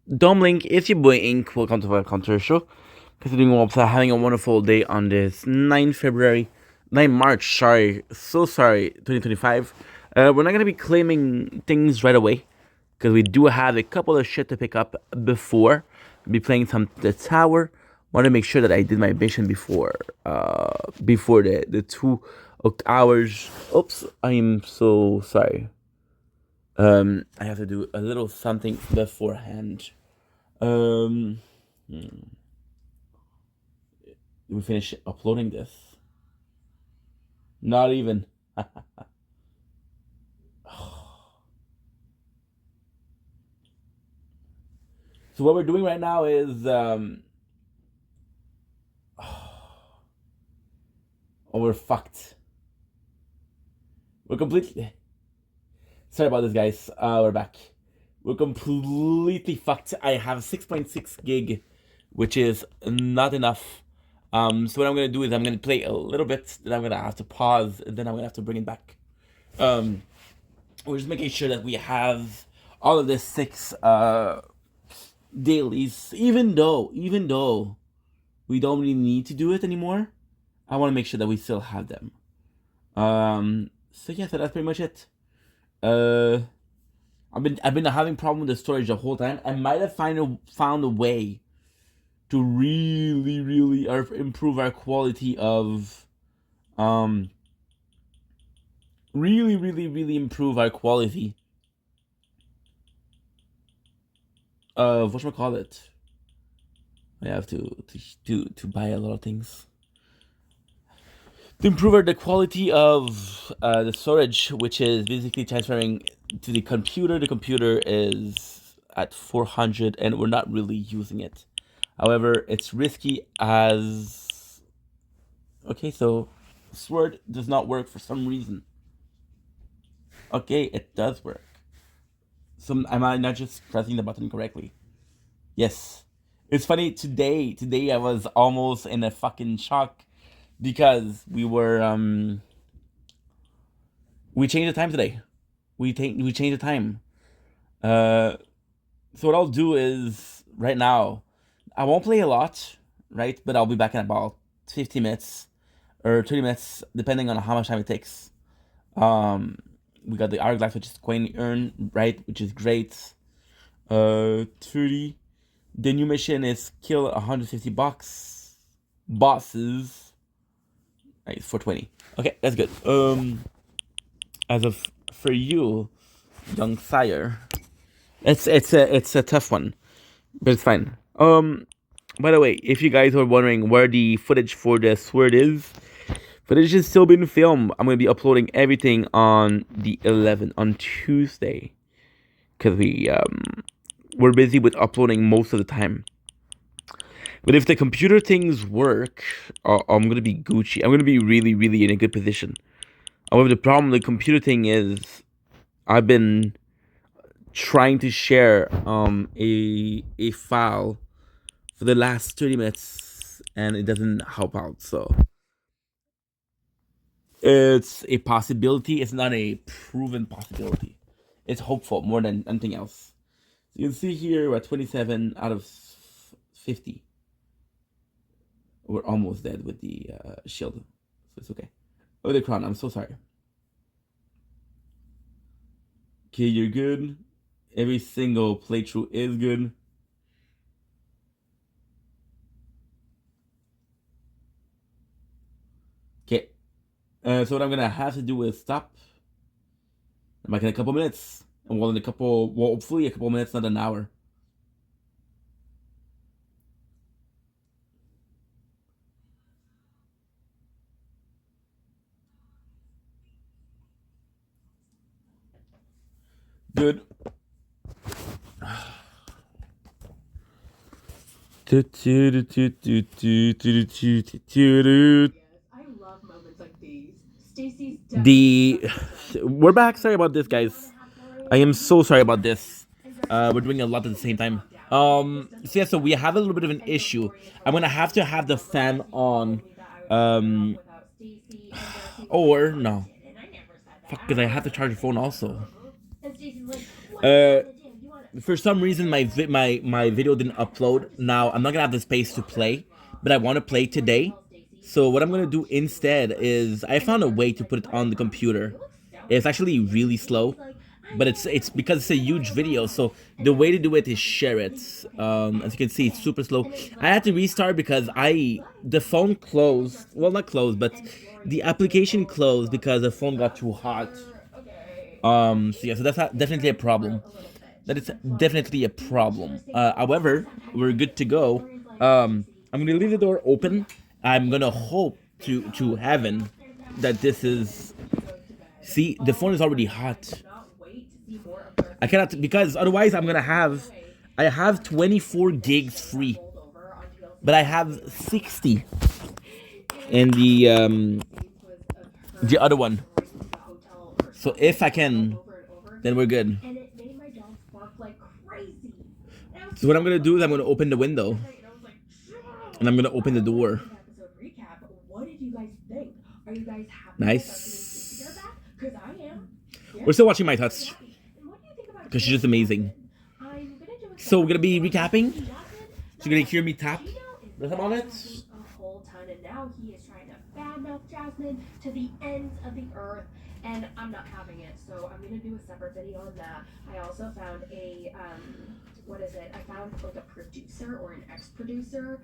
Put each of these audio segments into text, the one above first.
Domlink, it's your boy Ink. Welcome to our Counter Show. Considering we're having a wonderful day on this 9th February, 9 March, sorry, so sorry, 2025. We're not going to be claiming things right away because we do have a couple of shit to pick up before. I'll be playing some the tower. Want to make sure that I did my mission before the 2 hours. Oops, I am so sorry. I have to do a little something beforehand. Um, we finish uploading this? Not even. So what we're doing right now is oh, we're fucked. We're completely. Sorry about this, guys. We're back. We're completely fucked. I have 6.6 gig, which is not enough. So what I'm gonna do is I'm gonna play a little bit, then I'm gonna have to pause, and then I'm gonna have to bring it back. We're just making sure that we have all of the 6 dailies, even though we don't really need to do it anymore. I want to make sure that we still have them. So yeah, so that's pretty much it. I've been having problem with the storage the whole time. I might have found a way to really improve our quality of really improve our quality of whatchamacallit. I have to buy a lot of things to improve the quality of the storage, which is basically transferring to the computer. The computer is at 400, and we're not really using it. However, it's risky as okay. So, Sword does not work for some reason. Okay, it does work. So, am I not just pressing the button correctly? Yes. It's funny today. Today I was almost in a fucking shock because we changed the time today. We changed the time. Uh, so what I'll do is right now, I won't play a lot, right? But I'll be back in about 50 minutes or 30 minutes, depending on how much time it takes. We got the hourglass, which is coin earn, right? Which is great. 30. The new mission is kill 150 bosses. Right, 420. Okay, that's good. As of for you, young sire, it's a tough one, but it's fine. By the way, if you guys are wondering where the footage for the sword is, footage is still being filmed. I'm gonna be uploading everything on the 11th on Tuesday, because we're busy with uploading most of the time. But if the computer things work, I'm gonna be Gucci. I'm gonna be really in a good position. However, the problem with the computer thing is I've been trying to share a file for the last 30 minutes and it doesn't help out. So it's a possibility. It's not a proven possibility. It's hopeful more than anything else. So you can see here we're at 27 out of 50. We're almost dead with the shield, so it's okay. Oh, the crown. I'm so sorry. Okay, you're good. Every single playthrough is good. Okay. So what I'm gonna have to do is stop. I'm back in a couple minutes. And well, hopefully a couple minutes, not an hour. Good. The we're back. Sorry about this, guys. I am so sorry about this. We're doing a lot at the same time. So yeah, so we have a little bit of an issue. I'm gonna have to have the fan on. Um, or no, fuck, because I have to charge the phone also. Uh, for some reason my video didn't upload. Now I'm not gonna have the space to play, but I want to play today. So what I'm gonna do instead is I found a way to put it on the computer. It's actually really slow, but it's because it's a huge video. So the way to do it is share it. As you can see, it's super slow. I had to restart because the phone closed. Well, not closed, but the application closed because the phone got too hot. So yeah, so that's definitely a problem. That is definitely a problem. However, we're good to go. I'm gonna leave the door open. I'm gonna hope to heaven that this is. See, the phone is already hot. I cannot, because otherwise I have 24 gigs free, but I have 60 in the other one. So if I can, then we're good. So what I'm gonna do is I'm gonna open the window, and I'm gonna open the door. Nice. We're still watching My Touch because she's just amazing. So we're gonna be recapping. So you're gonna hear me tap rhythm on it. A whole ton, and now he is trying to badmouth Jasmine to the ends of the earth, and I'm not having it. So I'm gonna do a separate video on that. I also found a what is it? I found like a producer or an ex-producer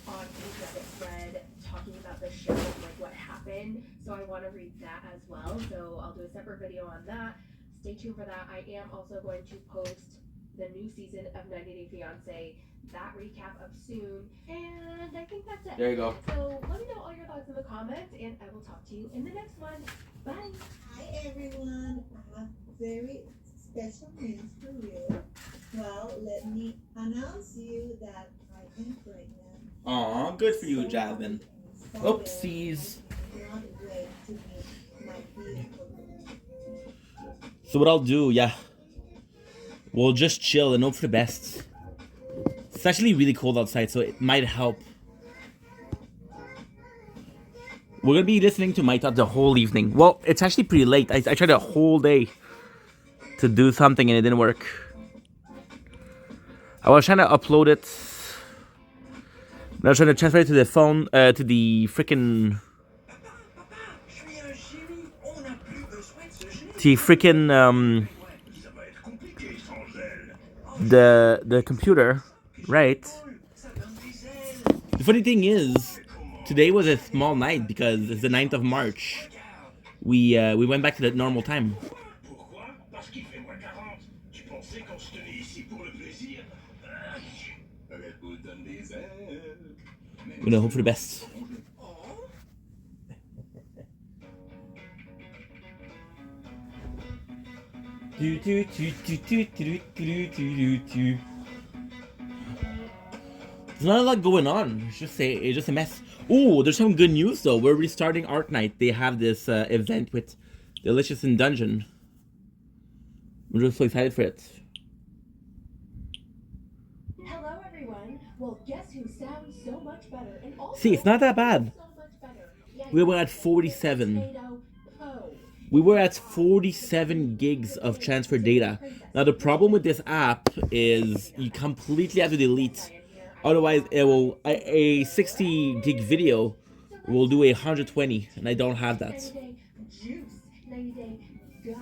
on a Reddit thread talking about the show and like what happened. So I want to read that as well. So I'll do a separate video on that. Stay tuned for that. I am also going to post the new season of 90 Day Fiancé, that recap up soon, and I think that's it. There you go. So let me know all your thoughts in the comments, and I will talk to you in the next one. Bye. Hi everyone, I have very special news for you. Well, let me announce you that I am pregnant. Aw, good for you, Jasmine. Oopsies. Cannot wait to meet my beautiful baby. So what I'll do, yeah, we'll just chill and hope for the best. It's actually really cold outside, so it might help. We're gonna be listening to My Thought the whole evening. Well, it's actually pretty late. I tried a whole day to do something and it didn't work. I was trying to upload it. I was trying to transfer it to the phone, to the freaking... the computer, right? The funny thing is, today was a small night because it's the 9th of March. We went back to the normal time. I'm gonna hope for the best. There's not a lot going on. It's just a mess. Ooh, there's some good news though. We're restarting Art Night. They have this event with Delicious in Dungeon. I'm just so excited for it. Hello everyone. Well, guess who sounds so much better? And also, See, it's not that bad. so much better. Yeah, We were at 47. Potato Poe. We were at 47 gigs of transfer data. Now the problem with this app is you completely have to delete. Otherwise, it will a 60 gig video will do 120, and I don't have that. 90-day juice, 90-day Gus,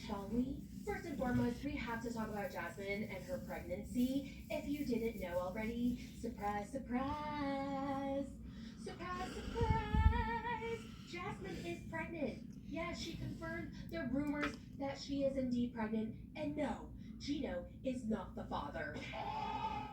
shall we? First and foremost, we have to talk about Jasmine and her pregnancy. If you didn't know already, surprise, surprise, surprise, surprise! Jasmine is pregnant. Yes, she confirmed the rumors that she is indeed pregnant, and no, Gino is not the father.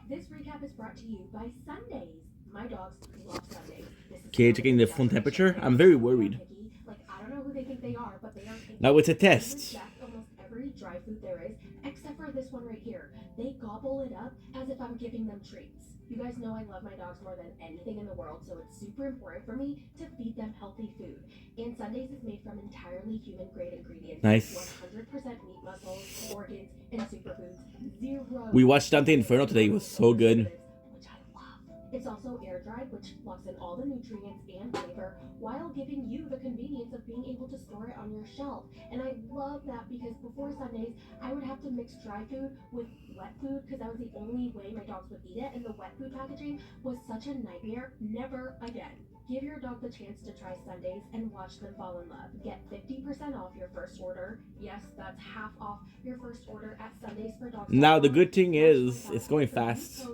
This recap is brought to you by Sundays. My dogs love Sundays. Okay, checking the phone temperature. I'm very worried. Like, I don't know who they think they are, but they are. Now it's a test. Almost every dry food there is, except for this one right here. They gobble it up as if I'm giving them treats. You guys know I love my dogs more than anything in the world, so it's super important for me to feed them healthy food. And Sundays is made from entirely human-grade ingredients. Nice. 100% meat muscles, organs, and superfoods. Zero. We watched Dante Inferno today. It was so good. Which I love. It's also air dried, which locks in all the nutrients and flavor while giving you the convenience of being able to store it on your shelf. And I love that because before Sundays, I would have to mix dry food with wet food because that was the only way my dogs would eat it. And the wet food packaging was such a nightmare. Never again. Give your dog the chance to try Sundays and watch them fall in love. Get 50% off your first order. Yes, that's half off your first order at Sundaysfordogs.com. Now the good thing is it's going fast.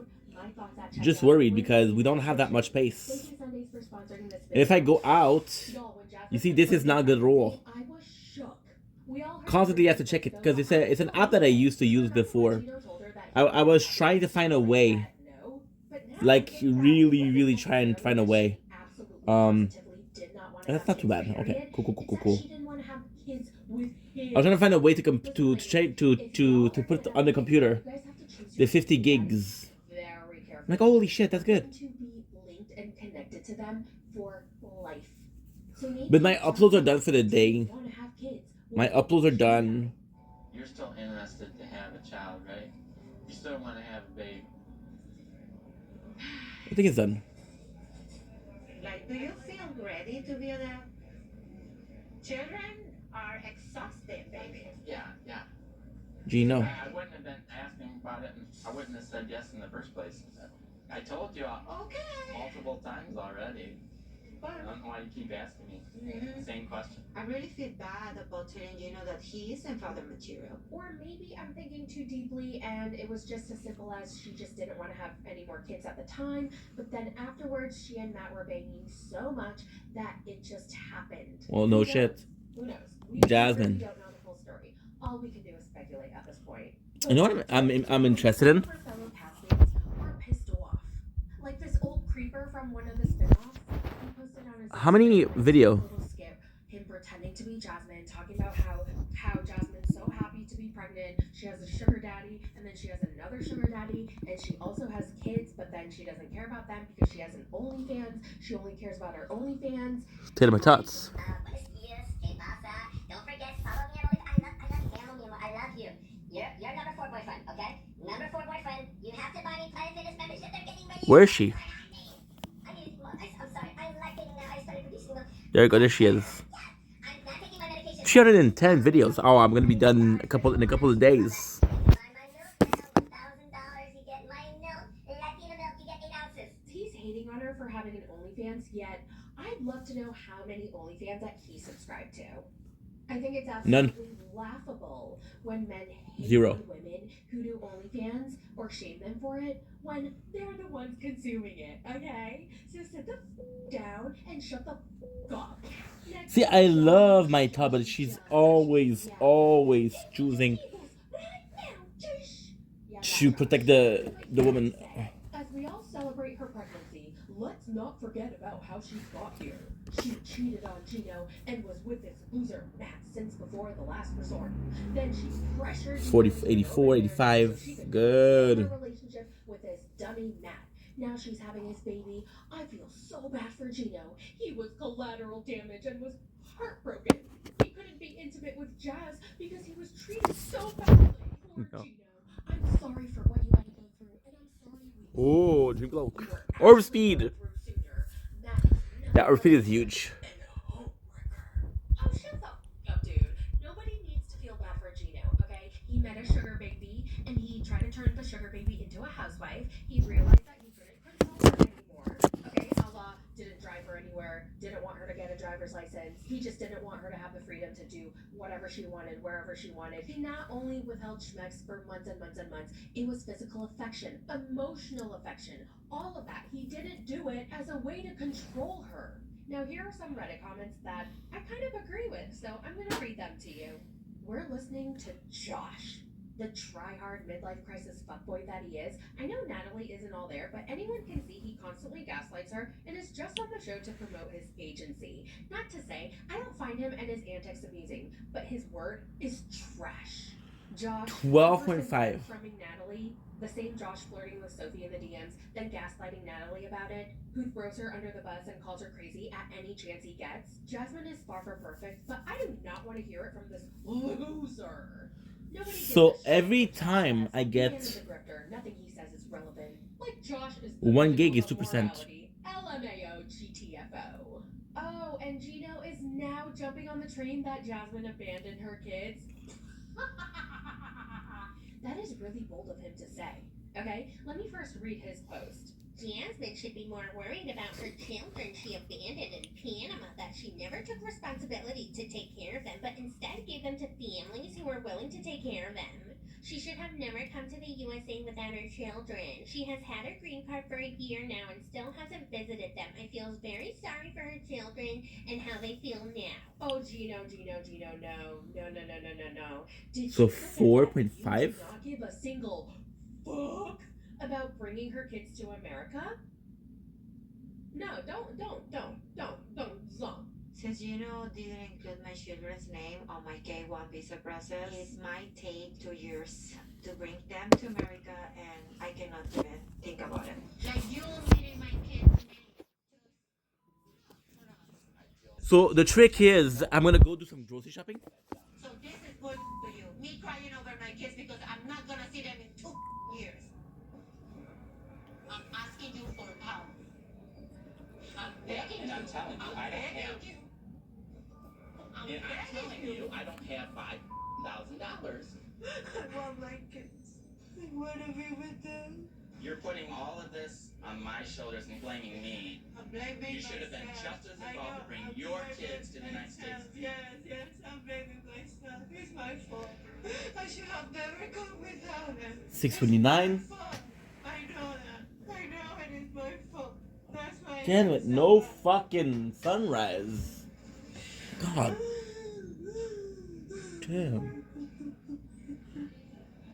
Just worried because we don't have that much space. And if I go out, you see this is not a good rule. Constantly have to check it because it's an app that I used to use before. I was trying to find a way, like really trying to find a way. That's not too bad. Okay, cool. I was trying to find a way to put on the computer the 50 gigs. I'm like, holy shit, that's good. To be linked and connected to them for life. But my uploads are done for the day. My uploads are done. You're still interested to have a child, right? You still want to have a baby. I think it's done. Like, do you feel ready to be a dad? Children are exhausting, baby. Yeah. Gino. I wouldn't have been asking about it, and I wouldn't have said yes in the first place. I told you multiple times already. I don't know why you keep asking me same question. I really feel bad about telling Gino that he isn't father material. Or maybe I'm thinking too deeply and it was just as simple as she just didn't want to have any more kids at the time. But then afterwards, she and Matt were banging so much that it just happened. Well, no shit. Who knows? Jasmine. We don't know the full story. All we can do is speculate at this point. You know what I'm interested in? Her fellow castmates are pissed off. Like this old creeper from one of the spin-offs. He posted on his How many video? little skip, him pretending to be Jasmine, talking about how Jasmine's so happy to be pregnant. She has a sugar daddy, and then she has another sugar daddy, and she also has kids, but then she doesn't care about them because she has an OnlyFans. She only cares about her OnlyFans. Tater my tots. Buenos dias, que pasa? Don't forget, follow me on I love you. You're number 4 boyfriend, okay? Number 4 boyfriend. You have to buy me Planet Fitness membership. They're getting ready. Where is she? I'm sorry. I'm lacking now. I started producing them. There you go. There she is. I'm not taking my medication. 310 videos. Oh, I'm gonna be done in a couple of days. Buy my milk now. $1,000. You get my milk. Latina milk. You get 8 ounces. He's hating on her for having an OnlyFans, yet I'd love to know how many OnlyFans that he subscribed to. I think it's absolutely laughable when men hate 0. women who do OnlyFans or shame them for it when they're the ones consuming it, okay? So sit the down and shut the up. See, I love my top, but she's always choosing to protect the woman. As we all celebrate her pregnancy, let's not forget about how she got here. She cheated on Gino and was with this loser Matt since before the last resort. Then she pressured 40, 84, 85. Good. Her relationship with this dummy Matt. Now she's having his baby. I feel so bad for Gino. He was collateral damage and was heartbroken. He couldn't be intimate with Jazz because he was treated so badly. Poor No. Gino. I'm sorry for what you had to go through, and I'm sorry we Oh, dream glow. Orb speed. That orb speed is huge. Oh, shut the up, dude. Nobody needs to feel bad for Gino, okay? He met a sugar baby, and he tried to turn the sugar baby into a housewife. He realized that he couldn't control her anymore, okay? Allah didn't drive her anywhere, didn't want her to get a driver's license. He just didn't want her to have the freedom to do whatever she wanted, wherever she wanted. He not only withheld schmecks for months and months and months, it was physical affection, emotional affection, all of that. He didn't do it as a way to control her. Now, here are some Reddit comments that I kind of agree with, so I'm going to read them to you. We're listening to Josh, the try-hard midlife crisis fuckboy that he is. I know Natalie isn't all there, but anyone can see he constantly gaslights her and is just on the show to promote his agency. Not to say, I don't find him and his antics amusing, but his word is trash. Josh, 12.5. Framing Natalie, the same Josh flirting with Sophie in the DMs, then gaslighting Natalie about it, who throws her under the bus and calls her crazy at any chance he gets. Jasmine is far from perfect, but I do not want to hear it from this loser. Nobody gives So a shit every what Josh time says. I He get is a grifter. Nothing he says is relevant. Like Josh is 1 gig is of 2%. morality. LMAO GTFO. Oh, and Gino is now jumping on the train that Jasmine abandoned her kids. That is really bold of him to say. Okay, let me first read his post. Jasmine should be more worried about her children she abandoned in Panama, that she never took responsibility to take care of them, but instead gave them to families who were willing to take care of them. She should have never come to the USA without her children. She has had her green card for a year now and still hasn't visited them. I feel very sorry for her children and how they feel now. Oh, Gino, no. Did So you forget that you 4.5? did not give a single fuck about bringing her kids to America? No, don't. Since Gino didn't include my children's name on my K1 visa process, it might take 2 years to bring them to America, and I cannot even think about it. Like you meeting my kids' name. So the trick is, I'm gonna go do some grocery shopping. So this is good for you. Me crying over my kids because I'm not gonna see them in 2 years. I'm asking you for help. I'm begging And I'm you. telling you, I don't begging have. you. And I'm telling you, I don't have $5,000. I want my kids. I want to be with them. You're putting all of this on my shoulders and blaming me. I'm blaming You should have been myself. just as I involved know, to bring I'm your blaming kids to the United States. myself. Yes, I'm blaming myself. It's my fault. I should have never gone without them. 6:29. It's my fault. I know that. I know it is my fault. That's why. Damn it, no fucking sunrise. God damn.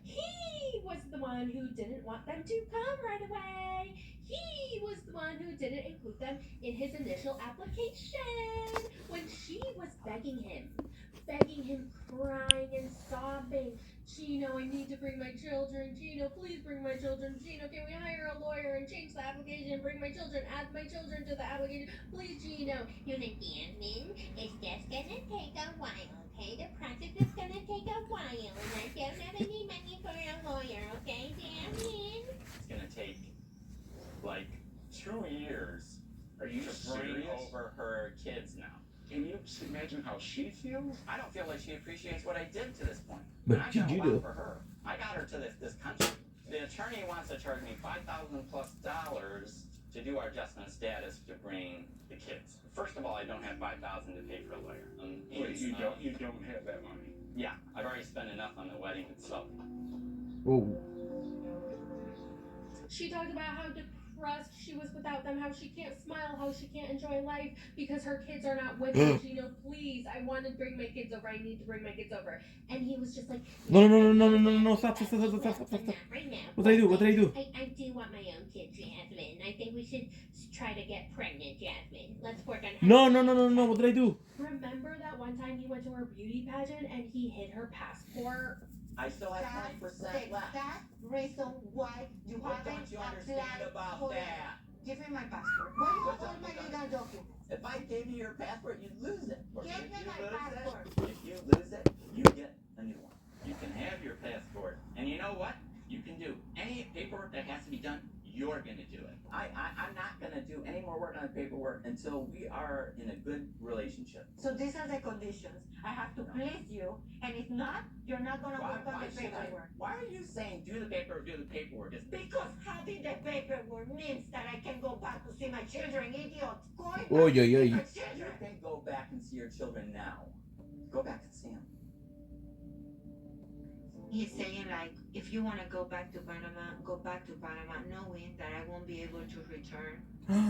He was the one who didn't want them to come right away. He was the one who didn't include them in his initial application. When she was begging him, crying and sobbing. Gino, I need to bring my children. Gino, please bring my children. Gino, can we hire a lawyer and change the application? Bring my children. Add my children to the application. Please, Gino. You know, Jasmine, it's just gonna take a while, okay? The process is gonna take a while, and I don't have any money for a lawyer, okay, Jasmine? It's gonna take like 2 years. Are you to bring over her kids now? Can you imagine how she feels? I don't feel like she appreciates what I did to this point. But And I did got a you lot do? for her. I got her to this country. The attorney wants to charge me $5,000+ to do our adjustment of status to bring the kids. First of all, I don't have $5,000 to pay for a lawyer. Wait, you don't have that money. Yeah, I've already spent enough on the wedding itself. Whoa. She talked about how depressed she was without them, how she can't smile, how she can't enjoy life because her kids are not with her. Gino, please, I want to bring my kids over. I need to bring my kids over. And he was just like, No, stop. Not right now. What did I do? I do want my own kid, Jasmine. I think we should try to get pregnant, Jasmine. Let's work on. No, what did I do? remember that one time he went to her beauty pageant and he hid her passport? I still have That's 20% the left. exact reason why you What haven't don't you understand applied about for it. that? Give me my passport. Where you What all don't- my legal documents? If I gave you your passport, you'd lose it. Give me my passport. If you lose it, you get a new one. You can have your passport. And you know what? You can do any paperwork that has to be done, you're going to do it. I'm not going to do any more work on the paperwork until we are in a good relationship. So these are the conditions. I have to please you, and if not, you're not gonna work on the paperwork. Why are you saying do the paperwork? It's Because having the paperwork means that I can go back to see my children, idiots. Going back Oy, to oy, see oy. my You children. can go back and see your children now. Go back and see them. He's saying like, if you wanna go back to Panama, go back to Panama, knowing that I won't be able to return.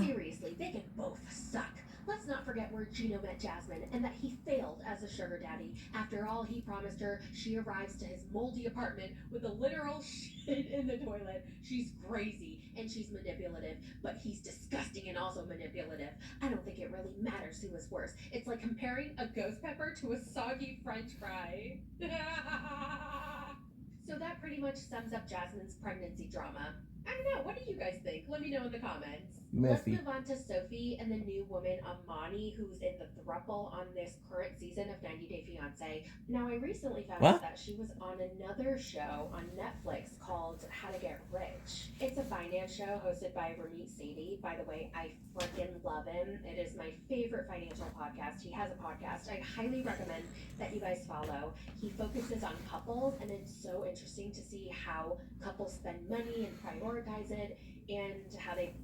Seriously, they can both suck. Let's not forget where Gino met Jasmine and that he failed as a sugar daddy. After all he promised her, she arrives to his moldy apartment with a literal shit in the toilet. She's crazy and she's manipulative, but he's disgusting and also manipulative. I don't think it really matters who is worse. It's like comparing a ghost pepper to a soggy french fry. So that pretty much sums up Jasmine's pregnancy drama. I don't know, what do you guys think? Let me know in the comments. Messy. Let's move on to Sophie and the new woman Amani, who's in the throuple on this current season of 90 Day Fiancé. Now, I recently found What? out that she was on another show on Netflix called How to Get Rich. It's a finance show hosted by Ramit Sethi. By the way, I freaking love him. It is my favorite financial podcast. He has a podcast I highly recommend that you guys follow. He focuses on couples, and it's so interesting to see how couples spend money and prioritize it, and how they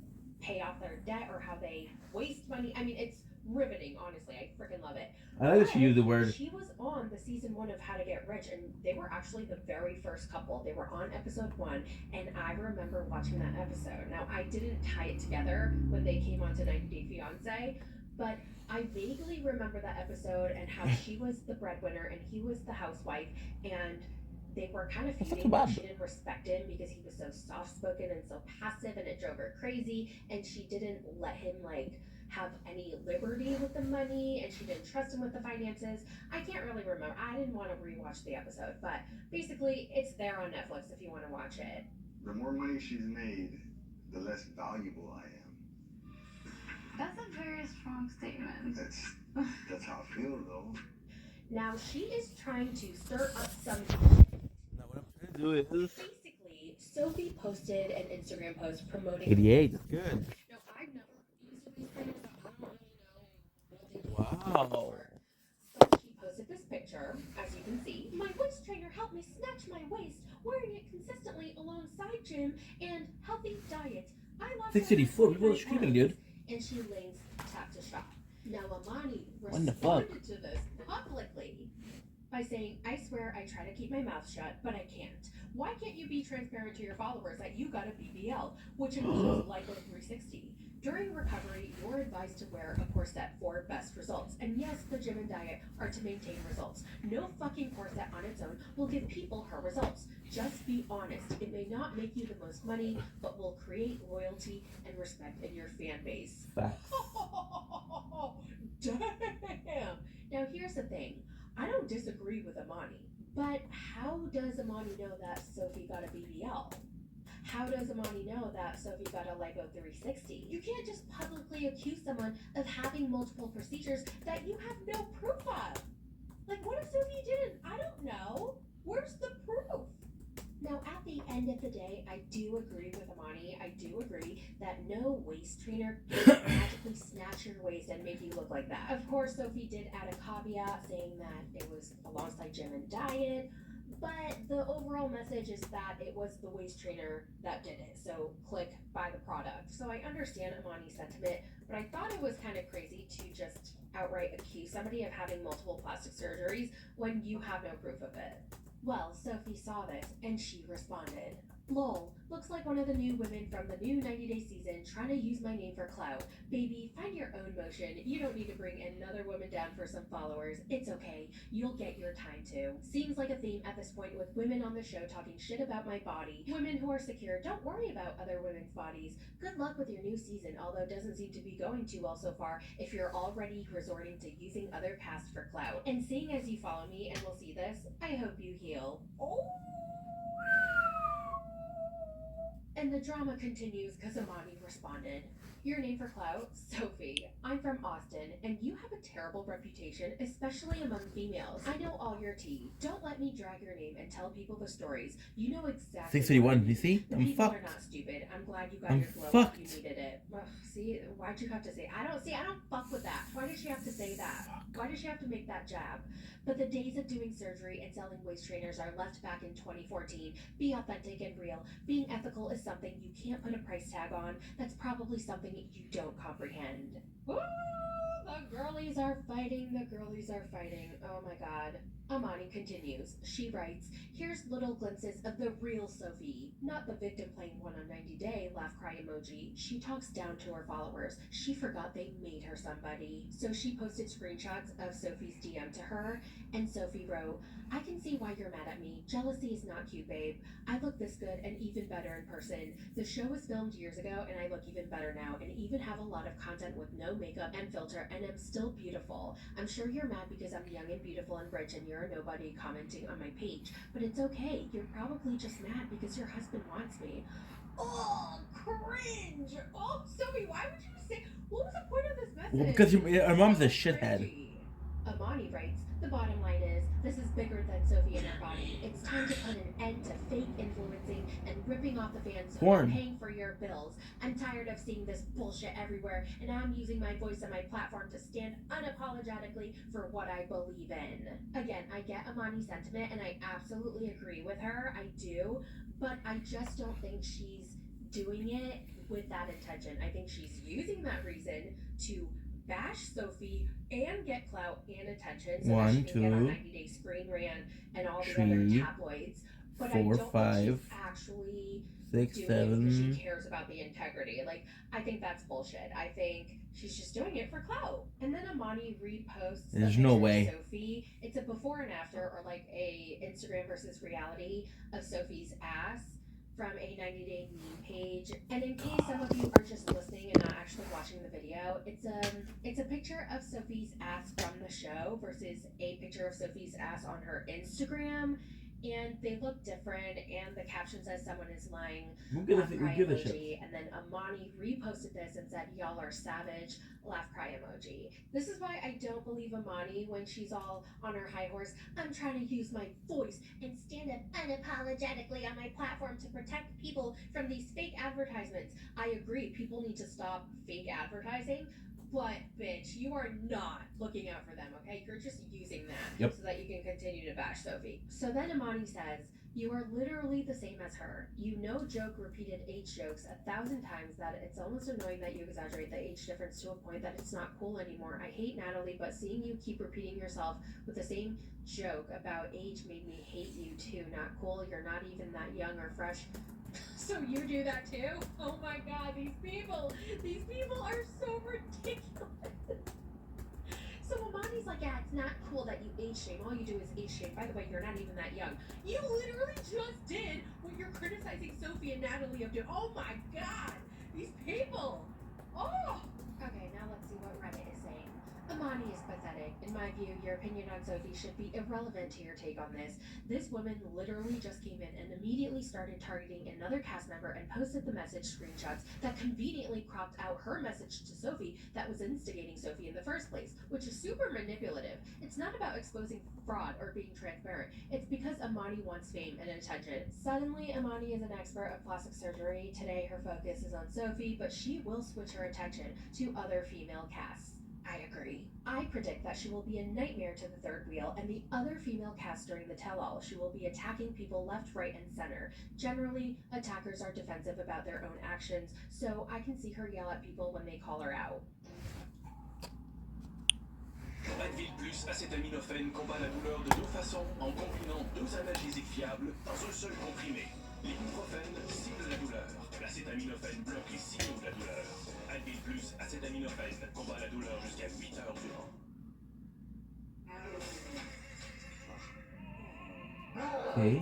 pay off their debt or how they waste money. I mean, it's riveting, honestly. I freaking love it. I like that she used the word. She was on the season 1 of How to Get Rich, and they were actually the very first couple. They were on episode 1, and I remember watching that episode. Now, I didn't tie it together when they came on to 90 Day Fiancé, but I vaguely remember that episode and how she was the breadwinner and he was the housewife, and they were kind of That's not feuding. too bad. She didn't respect him because he was so soft-spoken and so passive, and it drove her crazy, and she didn't let him, like, have any liberty with the money, and she didn't trust him with the finances. I can't really remember. I didn't want to rewatch the episode, but basically it's there on Netflix if you want to watch it. The more money she's made, the less valuable I am. That's a very strong statement. That's how I feel, though. Now she is trying to stir up some. Now what I'm trying to do is Basically, Sophie posted an Instagram post promoting. 88. That's good. No, I've never used these things, so I don't really know what they do. Wow. But she posted this picture, as you can see. My waist trainer helped me snatch my waist, wearing it consistently alongside gym and healthy diet. I lost 684. People are 1.5 screaming, pounds. dude. And she links tap to shop. Now Amani What the fuck? responded to this publicly by saying, I swear I try to keep my mouth shut, but I can't. Why can't you be transparent to your followers that you got a BBL, which includes Lipo 360? During recovery, you're advised to wear a corset for best results. And yes, the gym and diet are to maintain results. No fucking corset on its own will give people her results. Just be honest. It may not make you the most money, but will create loyalty and respect in your fan base. Facts. Damn. Now here's the thing. I don't disagree with Amani, but how does Amani know that Sophie got a BBL? How does Amani know that Sophie got a Lipo 360? You can't just publicly accuse someone of having multiple procedures that you have no proof of. Like, what if Sophie didn't? I don't know. Where's the proof? Now, at the end of the day, I do agree with Amani. I do agree that no waist trainer can magically snatch your waist and make you look like that. Of course, Sophie did add a caveat saying that it was alongside gym and diet, but the overall message is that it was the waist trainer that did it. So click buy the product. So I understand Amani's sentiment, but I thought it was kind of crazy to just outright accuse somebody of having multiple plastic surgeries when you have no proof of it. Well, Sophie saw this and she responded, "Lol, looks like one of the new women from the new 90 Day season trying to use my name for clout. Baby, find your own motion. You don't need to bring another woman down for some followers. It's okay. You'll get your time too." Seems like a theme at this point with women on the show talking shit about my body. Women who are secure, don't worry about other women's bodies. Good luck with your new season, although it doesn't seem to be going too well so far if you're already resorting to using other casts for clout. And seeing as you follow me and will see this, I hope you heal. Oh! And the drama continues because Amani responded, "Your name for clout? Sophie. I'm from Austin, and you have a terrible reputation, especially among females. I know all your tea. Don't let me drag your name and tell people the stories. You know exactly. 631. You see? The I'm people are fucked. not stupid. I'm glad you got I'm your glow up. fucked. You needed it. Ugh, see, why'd you have to say? I don't fuck with that. Why did she have to say that? Why did she have to make that jab? But the days of doing surgery and selling waist trainers are left back in 2014. Be authentic and real. Being ethical is something you can't put a price tag on. That's probably something you don't comprehend." Woo! The girlies are fighting. The girlies are fighting. Oh my god. Amani continues. She writes, "Here's little glimpses of the real Sophie. Not the victim playing one on 90 Day, laugh cry emoji. She talks down to her followers. She forgot they made her somebody." So she posted screenshots of Sophie's DM to her, and Sophie wrote, "I can see why you're mad at me. Jealousy is not cute, babe. I look this good and even better in person. The show was filmed years ago and I look even better now and even have a lot of content with no makeup and filter and am still beautiful. I'm sure you're mad because I'm young and beautiful and rich and you're a nobody commenting on my page, but it's okay. You're probably just mad because your husband wants me." Oh, cringe. Oh, Sophie, why would you say, what was the point of this message? Well, because her mom's a shithead. Cringy. Amani writes, "The The bottom line is, this is bigger than Sophie and her body. It's time to put an end to fake influencing and ripping off the fans who are Porn. paying for your bills. I'm tired of seeing this bullshit everywhere, and I'm using my voice and my platform to stand unapologetically for what I believe in. Again, I get Amani's sentiment, and I absolutely agree with her. I do, but I just don't think she's doing it with that intention. I think she's using that reason to bash Sophie and get clout and attention so that she can get on 90 Day Screen Rant and all the other 3, tabloids. But 4, I don't 5, think she's actually 6, doing it because 7. she cares about the integrity. Like, I think that's bullshit. I think she's just doing it for clout. And then Amani reposts a There's no picture way. of Sophie. It's a before and after, or like a Instagram versus reality of Sophie's ass from a 90 Day meme page. And in case some of you are just listening and not actually watching the video, it's a picture of Sophie's ass from the show versus a picture of Sophie's ass on her Instagram. And they look different, and the caption says someone is lying, laugh cry emoji, and then Amani reposted this and said, y'all are savage, laugh cry emoji. This is why I don't believe Amani when she's all on her high horse. I'm trying to use my voice and stand up unapologetically on my platform to protect people from these fake advertisements. I agree, people need to stop fake advertising, but bitch, you are not looking out for them, okay? You're just using that so that you can continue to bash Sophie. So then Amani says, you are literally the same as her. You know joke repeated age jokes 1,000 times that it's almost annoying that you exaggerate the age difference to a point that it's not cool anymore. I hate Natalie, but seeing you keep repeating yourself with the same joke about age made me hate you too. Not cool, you're not even that young or fresh. So you do that too? Oh my god, these people are so ridiculous. So Amani's like, yeah, it's not cool that you age shame. All you do is age shame. By the way, you're not even that young. You literally just did what you're criticizing Sophie and Natalie of doing. Oh my god, these people. Oh. Okay, now let's see what Reddit is saying. Amani is pathetic. In my view, your opinion on Sophie should be irrelevant to your take on this. This woman literally just came in and immediately started targeting another cast member and posted the message screenshots that conveniently cropped out her message to Sophie that was instigating Sophie in the first place, which is super manipulative. It's not about exposing fraud or being transparent. It's because Amani wants fame and attention. Suddenly, Amani is an expert of plastic surgery. Today, her focus is on Sophie, but she will switch her attention to other female casts. I agree. I predict that she will be a nightmare to the third wheel and the other female cast during the tell-all. She will be attacking people left, right, and center. Generally, attackers are defensive about their own actions, so I can see her yell at people when they call her out. Advil plus acétaminophène combat la douleur de 2 façons en combinant 2 analgésiques fiables dans un seul comprimé. L'ibuprofène cible la douleur. L'acétaminophène bloque les signaux de la douleur. Advil plus acétaminophène combat la douleur jusqu'à 8 heures durant. Okay.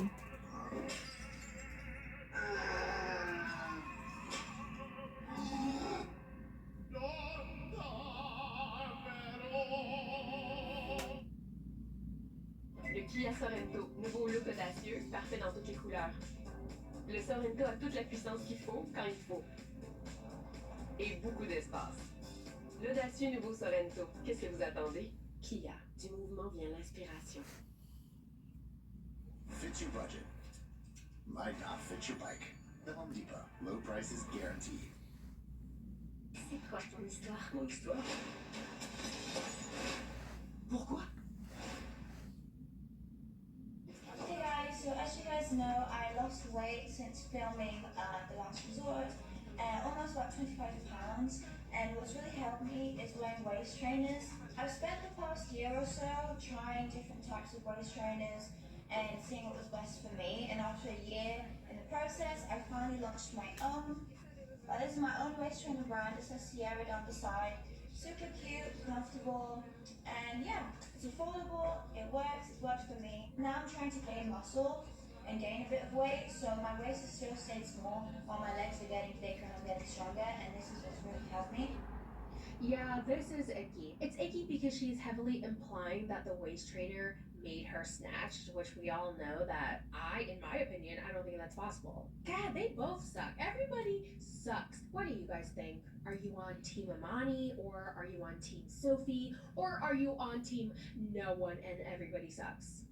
Le Kia Sorento, nouveau look audacieux, parfait dans toutes les couleurs. Le Sorento a toute la puissance qu'il faut quand il faut. Et beaucoup d'espace. L'audacieux nouveau Sorento, qu'est-ce que vous attendez? Kia, du mouvement vient l'inspiration. Fit your budget. Might not fit your bike. The Home Depot. Low prices guaranteed. C'est quoi ton histoire? Mon histoire? Pourquoi? Hey guys, so as you guys know, I lost weight since filming The Last Resort, almost about 25 pounds, and what's really helped me is wearing waist trainers. I've spent the past year or so trying different types of waist trainers and seeing what was best for me, and after a year in the process, I finally launched my own. This is my own waist trainer brand. It says Sierra down the side. Super cute, comfortable, and yeah, it's affordable, it works, it's worked for me. Now I'm trying to gain muscle and gain a bit of weight, so my waist has still stayed small while my legs are getting thicker and I'm getting stronger, and this is what's really helped me. Yeah, this is icky. It's icky because she's heavily implying that the waist trainer made her snatched, which we all know that in my opinion, I don't think that's possible. God, they both suck. Everybody sucks. What do you guys think? Are you on Team Imani, or are you on Team Sophie, or are you on Team no one and everybody sucks?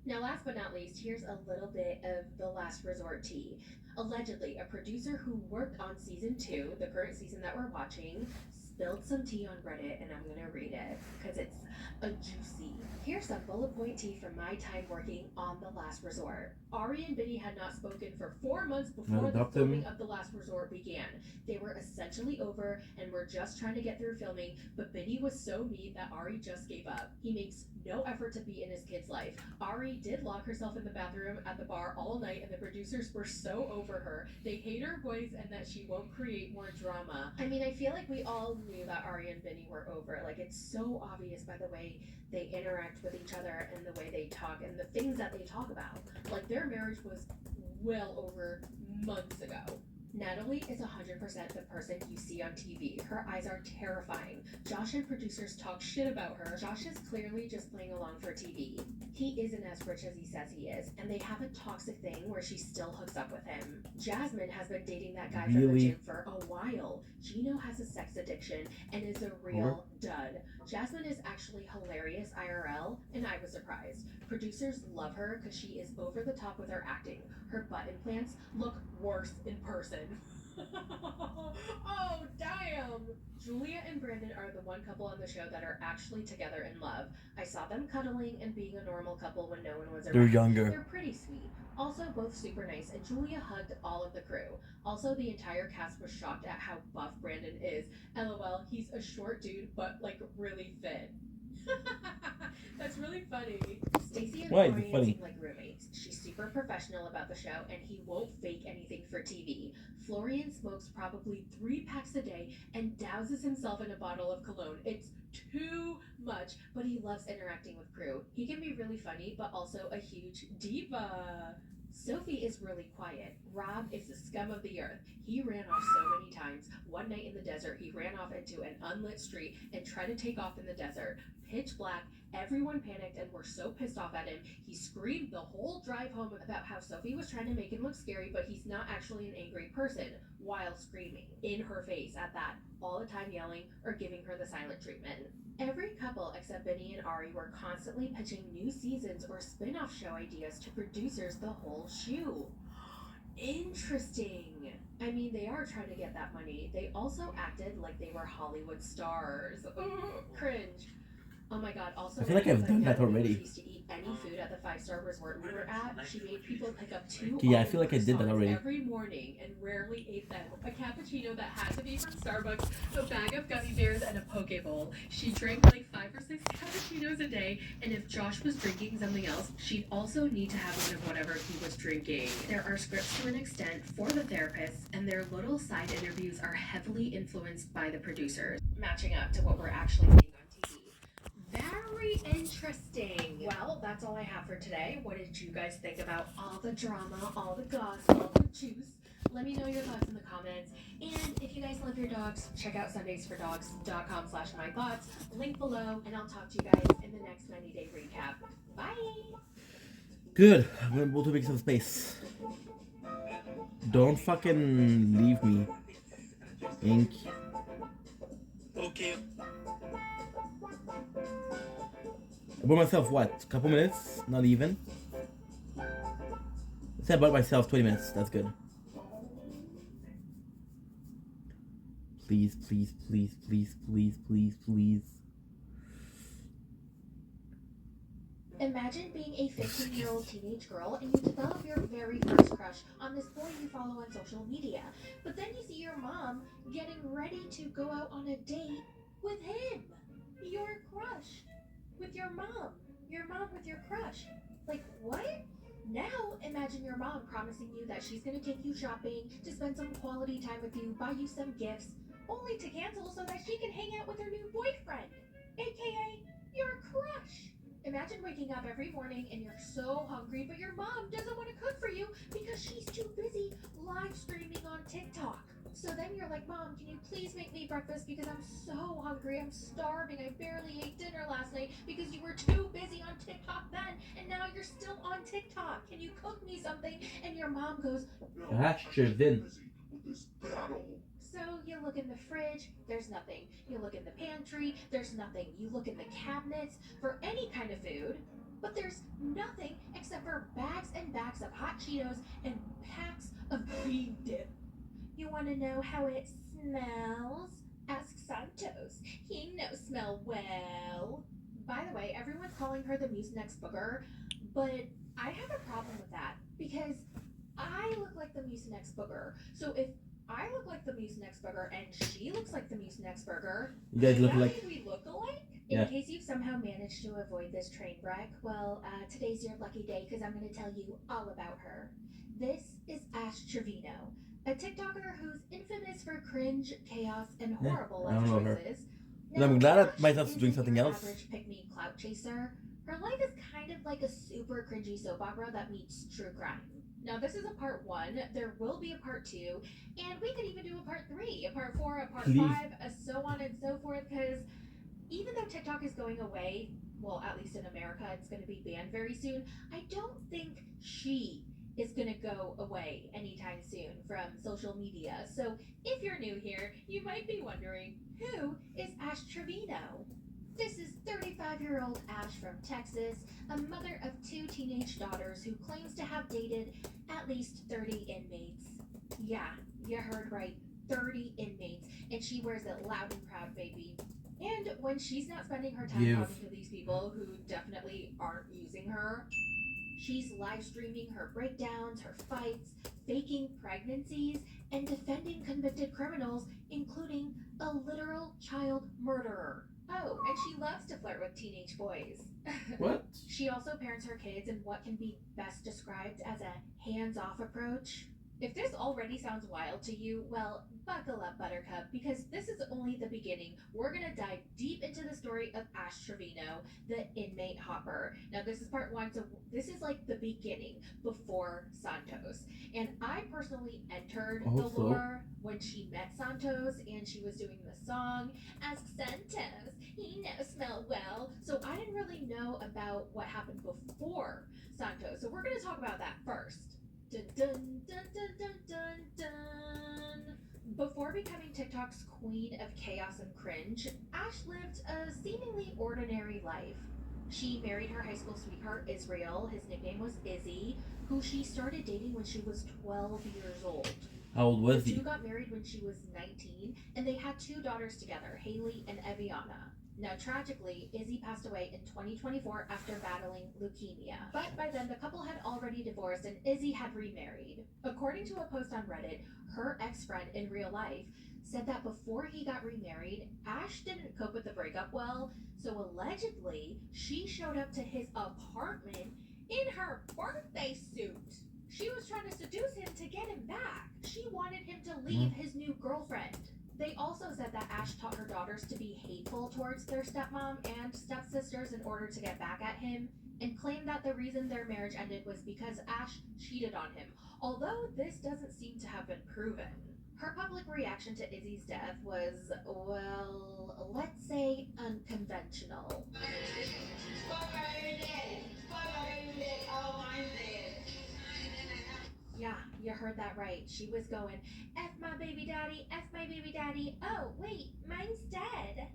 Now, last but not least, here's a little bit of the Last Resort tea. Allegedly, a producer who worked on season 2, the current season that we're watching, spilled some tea on Reddit, and I'm gonna read it because it's a juicy. Here's some bullet point tea from my time working on The Last Resort. Ari and Biddy had not spoken for 4 months before the filming of The Last Resort began. They were essentially over and were just trying to get through filming, but Biddy was so mean that Ari just gave up. He makes no effort to be in his kid's life. Ari did lock herself in the bathroom at the bar all night, and the producers were so over her. They hate her voice and that she won't create more drama. I mean, I feel like we all knew that Ari and Biddy were over. Like, it's so obvious by the way they interact with each other and the way they talk and the things that they talk about. Like, their marriage was well over months ago. Natalie is 100% the person you see on TV. Her eyes are terrifying. Josh and producers talk shit about her. Josh is clearly just playing along for TV. He isn't as rich as he says he is, and they have a toxic thing where she still hooks up with him. Jasmine has been dating that guy from the gym for a while. Gino has a sex addiction and is a real dud. Jasmine is actually hilarious IRL, and I was surprised. Producers love her because she is over the top with her acting. Her butt implants look worse in person. Oh, damn! Julia and Brandon are the one couple on the show that are actually together in love. I saw them cuddling and being a normal couple when no one was around. They're younger. They're pretty sweet. Also, both super nice, and Julia hugged all of the crew. Also, the entire cast was shocked at how buff Brandon is. LOL, he's a short dude, but like really fit. That's really funny. Stacey and Florian seem like roommates. She's super professional about the show, and he won't fake anything for TV. Florian smokes probably 3 packs a day and douses himself in a bottle of cologne. It's too much, but he loves interacting with crew. He can be really funny, but also a huge diva. Sophie is really quiet. Rob is the scum of the earth. He ran off so many times. One night in the desert, he ran off into an unlit street and tried to take off in the desert. Pitch black, everyone panicked and were so pissed off at him. He screamed the whole drive home about how Sophie was trying to make him look scary, but he's not actually an angry person, while screaming in her face at that, all the time yelling or giving her the silent treatment. Every couple except Benny and Ari were constantly pitching new seasons or spin-off show ideas to producers the whole shoe. Interesting. I mean, they are trying to get that money. They also acted like they were Hollywood stars. Cringe. Oh my god, also I feel like I've done that already. Refused to eat any food at the 5-star resort we were at. She made people pick up 2 Yeah, I feel like I did that already. every morning and rarely ate them. A cappuccino that had to be from Starbucks, a bag of gummy bears, and a poke bowl. She drank like 5 or 6 cappuccinos a day, and if Josh was drinking something else, she'd also need to have one of whatever he was drinking. There are scripts to an extent for the therapists, and their little side interviews are heavily influenced by the producers, matching up to what we're actually seeing on TV. Very interesting. Well, that's all I have for today. What did you guys think about all the drama, all the gossip, all the juice? Let me know your thoughts in the comments. And if you guys love your dogs, check out sundaysfordogs.com/mythoughts. Link below, and I'll talk to you guys in the next 90-day recap. Bye! Good. I'm gonna go to make some space. Don't fucking leave me. Thank you. Okay. I bought myself what? A couple minutes? Not even. I said I bought myself 20 minutes. That's good. Please, please, please, please, please, please, please. Imagine being a 15-year-old teenage girl and you develop your very first crush on this boy you follow on social media. But then you see your mom getting ready to go out on a date with him. Your crush. With your mom. Your mom with your crush. Like, what? Now, imagine your mom promising you that she's going to take you shopping, to spend some quality time with you, buy you some gifts, only to cancel so that she can hang out with her new boyfriend, aka your crush. Imagine waking up every morning and you're so hungry, but your mom doesn't want to cook for you because she's too busy live streaming on TikTok. So So then you're like, Mom, can you please make me breakfast because I'm so hungry, I'm starving, I barely ate dinner last night because you were too busy on TikTok then, and now you're still on TikTok. Can you cook me something? And your mom goes, so you look in the fridge, there's nothing. You look in the pantry, there's nothing. You look in the cabinets for any kind of food, but there's nothing except for bags and bags of hot Cheetos and packs of green dip. You want to know how it smells? Ask Santos. He knows smell well. By the way, everyone's calling her the Mucinex booger, but I have a problem with that because I look like the Mucinex booger. So if I look like the Mucinex burger and she looks like the Mucinex burger, You guys look how like... can we look alike? Yeah. In case you've somehow managed to avoid this train wreck, well, today's your lucky day because I'm going to tell you all about her. This is Ash Trevino, a TikToker who's infamous for cringe, chaos, and horrible I don't life know her. choices. And I'm glad that Ash myself's doing isn't something your else. Average pick-me clout chaser. Her life is kind of like a super cringy soap opera that meets true crime. Now, this is a part 1. There will be a part 2, and we could even do a part 3, a part 4, a part Please. 5, so on and so forth, because even though TikTok is going away, well, at least in America, it's going to be banned very soon, I don't think she is going to go away anytime soon from social media. So if you're new here, you might be wondering, who is Ash Trevino? This is 35-year-old Ash from Texas, a mother of 2 teenage daughters who claims to have dated at least 30 inmates. Yeah, you heard right, 30 inmates, and she wears it loud and proud, baby. And when she's not spending her time talking to these people who definitely aren't using her, she's live streaming her breakdowns, her fights, faking pregnancies, and defending convicted criminals, including a literal child murderer. Oh, and she loves to flirt with teenage boys. What? She also parents her kids in what can be best described as a hands-off approach. If this already sounds wild to you, well, buckle up, Buttercup, because this is only the beginning. We're gonna dive deep into the story of Ash Trevino, the inmate hopper. Now, this is part 1, so this is like the beginning, before Santos. And I personally entered the lore when she met Santos, and she was doing the song, Ask Santos, he knows smell well. So I didn't really know about what happened before Santos, so we're gonna talk about that first. Dun, dun, dun, dun, dun, dun, dun. Before becoming TikTok's queen of chaos and cringe, Ash lived a seemingly ordinary life. She married her high school sweetheart, Israel. His nickname was Izzy, who she started dating when she was 12 years old. How old was The he? two got married when she was 19, and they had 2 daughters together, Haley and Eviana. Now, tragically, Izzy passed away in 2024 after battling leukemia. But by then, the couple had already divorced and Izzy had remarried. According to a post on Reddit, her ex-friend in real life said that before he got remarried, Ash didn't cope with the breakup well, so allegedly, she showed up to his apartment in her birthday suit. She was trying to seduce him to get him back. She wanted him to leave his new girlfriend. They also said that Ash taught her daughters to be hateful towards their stepmom and stepsisters in order to get back at him, and claimed that the reason their marriage ended was because Ash cheated on him, although this doesn't seem to have been proven. Her public reaction to Izzy's death was, well, let's say unconventional. Yeah, you heard that right. She was going, F my baby daddy, F my baby daddy. Oh, wait, mine's dead.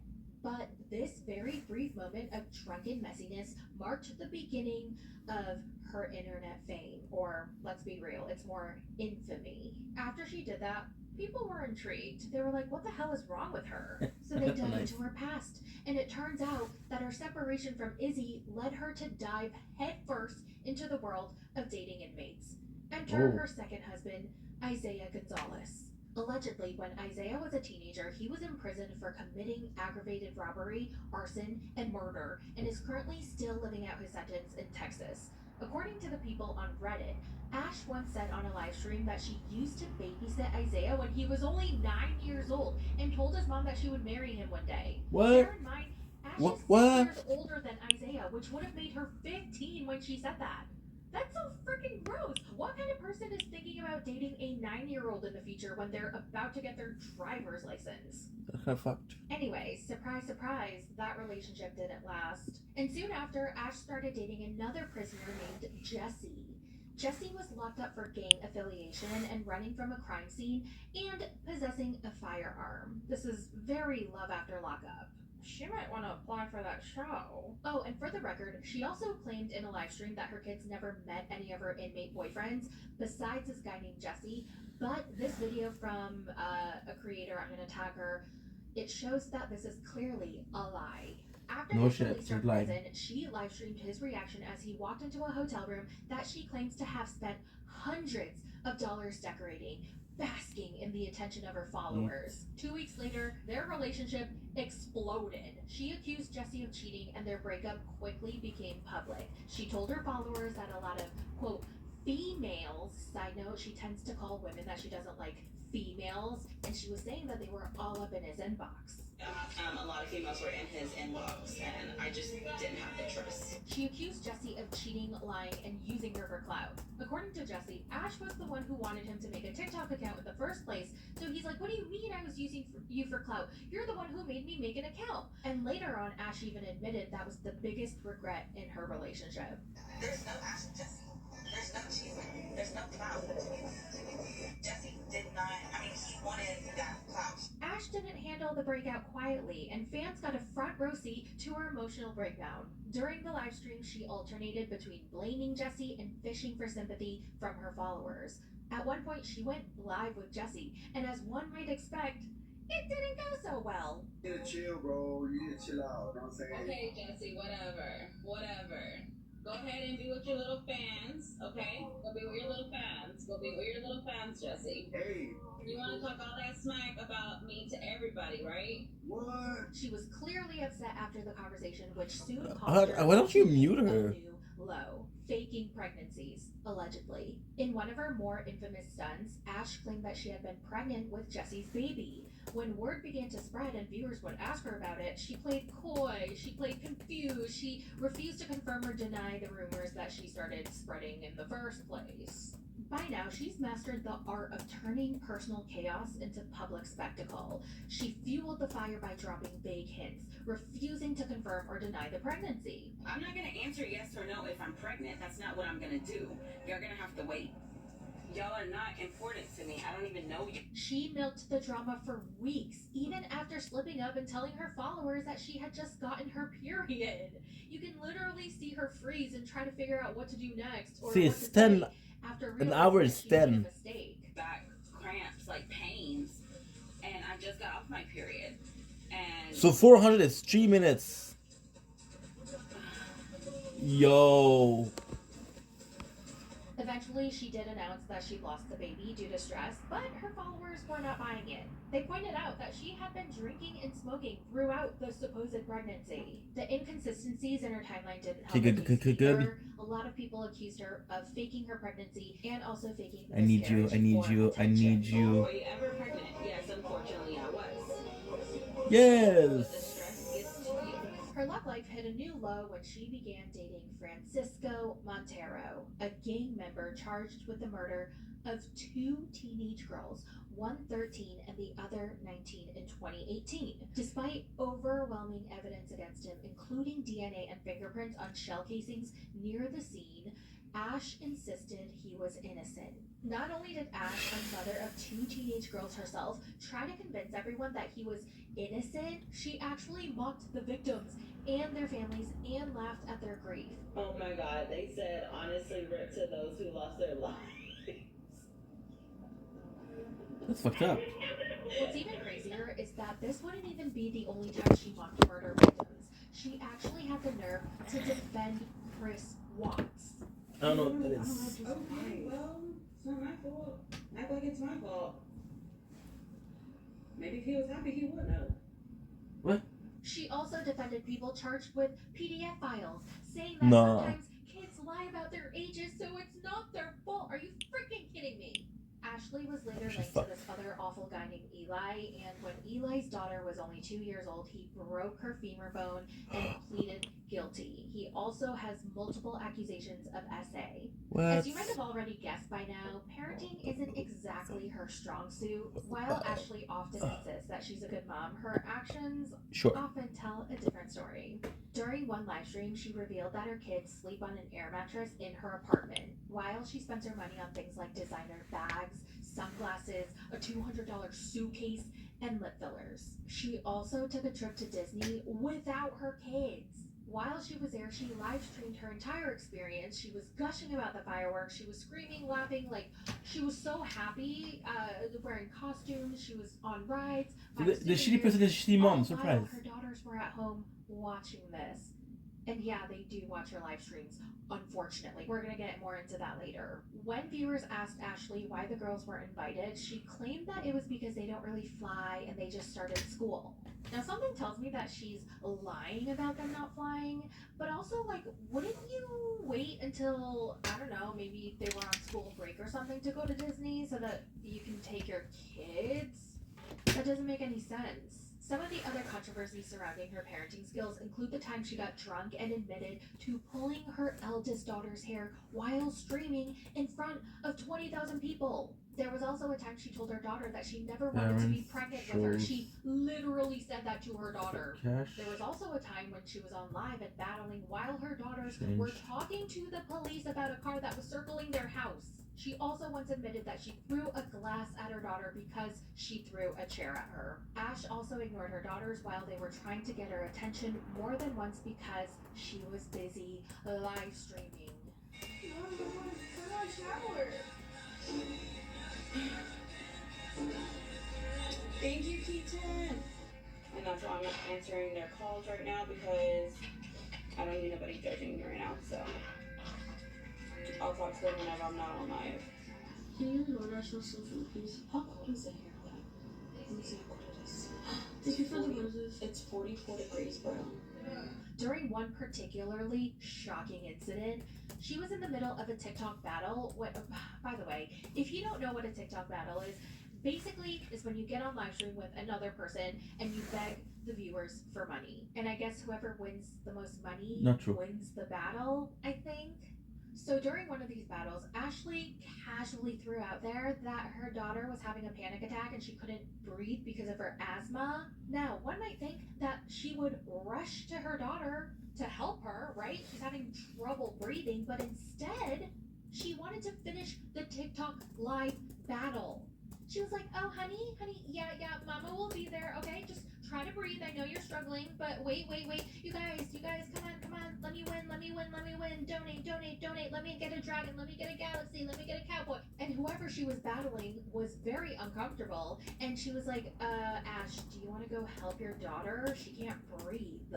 But this very brief moment of drunken messiness marked the beginning of her internet fame, or let's be real, it's more infamy. After she did that, people were intrigued. They were like, what the hell is wrong with her? So they dug into her past, and it turns out that her separation from Izzy led her to dive headfirst into the world of dating inmates. Enter her second husband, Isaiah Gonzalez. Allegedly, when Isaiah was a teenager, he was imprisoned for committing aggravated robbery, arson, and murder, and is currently still living out his sentence in Texas. According to the people on Reddit, Ash once said on a live stream that she used to babysit Isaiah when he was only 9 years old, and told his mom that she would marry him one day. What? Bear in mind, Ash is 6 What? years older than Isaiah, which would have made her 15 when she said that. That's so freaking gross. What kind of person is thinking about dating a 9-year-old in the future when they're about to get their driver's license? That's kind of fucked. Anyway, surprise, surprise, that relationship didn't last. And soon after, Ash started dating another prisoner named Jesse. Jesse was locked up for gang affiliation and running from a crime scene and possessing a firearm. This is very love after lockup. She might want to apply for that show. Oh, and for the record, she also claimed in a live stream that her kids never met any of her inmate boyfriends besides this guy named Jesse. But this video from a creator, I'm going to tag her, it shows that this is clearly a lie. After No his shit, release from she's lying. prison, she live streamed his reaction as he walked into a hotel room that she claims to have spent hundreds of dollars decorating, basking in the attention of her followers. 2 weeks later, their relationship exploded. She accused Jesse of cheating and their breakup quickly became public. She told her followers that a lot of, quote, females, side note, she tends to call women that she doesn't like females, and she was saying that they were all up in his inbox. A lot of females were in his inbox, and I just didn't have the trust. She accused Jesse of cheating, lying, and using her for clout. According to Jesse, Ash was the one who wanted him to make a TikTok account in the first place, so he's like, what do you mean I was using you for clout? You're the one who made me make an account. And later on, Ash even admitted that was the biggest regret in her relationship. There's no Ash and Jesse. There's no cheating. There's no clout. Jesse did not, he wanted that clout. Ash didn't handle the breakout quietly, and fans got a front row seat to her emotional breakdown. During the live stream, she alternated between blaming Jesse and fishing for sympathy from her followers. At one point, she went live with Jesse, and as one might expect, it didn't go so well. You need to chill, bro. You need to chill out. You know what I'm saying? Okay, Jesse, whatever. Go ahead and be with your little fans, okay? Go be with your little fans. Go be with your little fans, Jesse. Hey. You want to talk all that smack about me to everybody, right? What? She was clearly upset after the conversation, which soon caused her Why don't you mute a her? new low, faking pregnancies, allegedly. In one of her more infamous stunts, Ash claimed that she had been pregnant with Jesse's baby. When word began to spread and viewers would ask her about it, she played coy, she played confused, she refused to confirm or deny the rumors that she started spreading in the first place. By now, she's mastered the art of turning personal chaos into public spectacle. She fueled the fire by dropping vague hints, refusing to confirm or deny the pregnancy. I'm not going to answer yes or no if I'm pregnant. That's not what I'm going to do. You're going to have to wait. Y'all are not important to me. I don't even know you. She milked the drama for weeks, even after slipping up and telling her followers that she had just gotten her period. You can literally see her freeze and try to figure out what to do next or See, what it's to 10. say after An realizing hour that is she made a 10. mistake. Back cramps, like pains, and I just got off my period. And So 400 is 3 minutes. Yo. Eventually, she did announce that she lost the baby due to stress, but her followers were not buying it. They pointed out that she had been drinking and smoking throughout the supposed pregnancy. The inconsistencies in her timeline didn't help her case either. A lot of people accused her of faking her pregnancy and also faking the I need you. were you ever pregnant? Yes, unfortunately I was. Yes. The stress gets to you. Her love life hit a new low when she began dating Francisco Montero, a gang member charged with the murder of 2 teenage girls, one 13 and the other 19 in 2018. Despite overwhelming evidence against him, including DNA and fingerprints on shell casings near the scene, Ash insisted he was innocent. Not only did Ash, a mother of 2 teenage girls herself, try to convince everyone that he was innocent, she actually mocked the victims and their families and laughed at their grief. Oh my God, they said honestly rip to those who lost their lives. That's fucked up. What's even crazier is that this wouldn't even be the only time she mocked murder victims. She actually had the nerve to defend Chris Watts. I don't know what that is. Okay, well, it's not my fault. Act like it's my fault. Maybe if he was happy, he would know. What? She also defended people charged with PDF files, saying that sometimes kids lie about their ages, so it's not their fault. Are you freaking kidding me? Ashley was later She's linked to fucked. this other awful guy named Eli, and when Eli's daughter was only 2 years old, he broke her femur bone and pleaded guilty. He also has multiple accusations of SA. What? As you might have already guessed by now, parenting isn't exactly her strong suit. While Ashley often insists that she's a good mom, her actions Sure. often tell a different story. During one live stream, she revealed that her kids sleep on an air mattress in her apartment, while she spends her money on things like designer bags, sunglasses, a $200 suitcase, and lip fillers. She also took a trip to Disney without her kids. While she was there, she live streamed her entire experience. She was gushing about the fireworks. She was screaming, laughing, like she was so happy, wearing costumes. She was on rides. The shitty person is shitty mom. Surprise. Her daughters were at home watching this. And yeah, they do watch her live streams, unfortunately. We're gonna get more into that later. When viewers asked Ashley why the girls weren't invited, she claimed that it was because they don't really fly and they just started school. Now, something tells me that she's lying about them not flying, but also, like, wouldn't you wait until, I don't know, maybe they were on school break or something to go to Disney so that you can take your kids? That doesn't make any sense. Some of the other controversies surrounding her parenting skills include the time she got drunk and admitted to pulling her eldest daughter's hair while streaming in front of 20,000 people. There was also a time she told her daughter that she never wanted to be pregnant with her. She literally said that to her daughter. Cash. There was also a time when she was on live and battling while her daughters Strange. were talking to the police about a car that was circling their house. She also once admitted that she threw a glass at her daughter because she threw a chair at her. Ash also ignored her daughters while they were trying to get her attention more than once because she was busy live streaming. Thank you, Keaton. And that's why I'm not answering their calls right now because I don't need nobody judging me right now. So I'll talk to them whenever I'm not on live. Can you DoorDash those social please? How cold is it here? Let me see how cold it is. Thank you for the roses. It's 44 degrees, bro. During one particularly shocking incident, she was in the middle of a TikTok battle. By the way, if you don't know what a TikTok battle is, basically is when you get on live stream with another person and you beg the viewers for money. And I guess whoever wins the most money Not true. wins the battle, I think. So during one of these battles, Ashley casually threw out there that her daughter was having a panic attack and she couldn't breathe because of her asthma. Now, one might think that she would rush to her daughter to help her, right? She's having trouble breathing, but instead, she wanted to finish the TikTok live battle. She was like, oh, honey, yeah, mama will be there, okay? Just try to breathe. I know you're struggling, but wait. You guys, come on. Let me win. Donate. Let me get a dragon. Let me get a galaxy. Let me get a cowboy. And whoever she was battling was very uncomfortable. And she was like, Ash, do you want to go help your daughter? She can't breathe.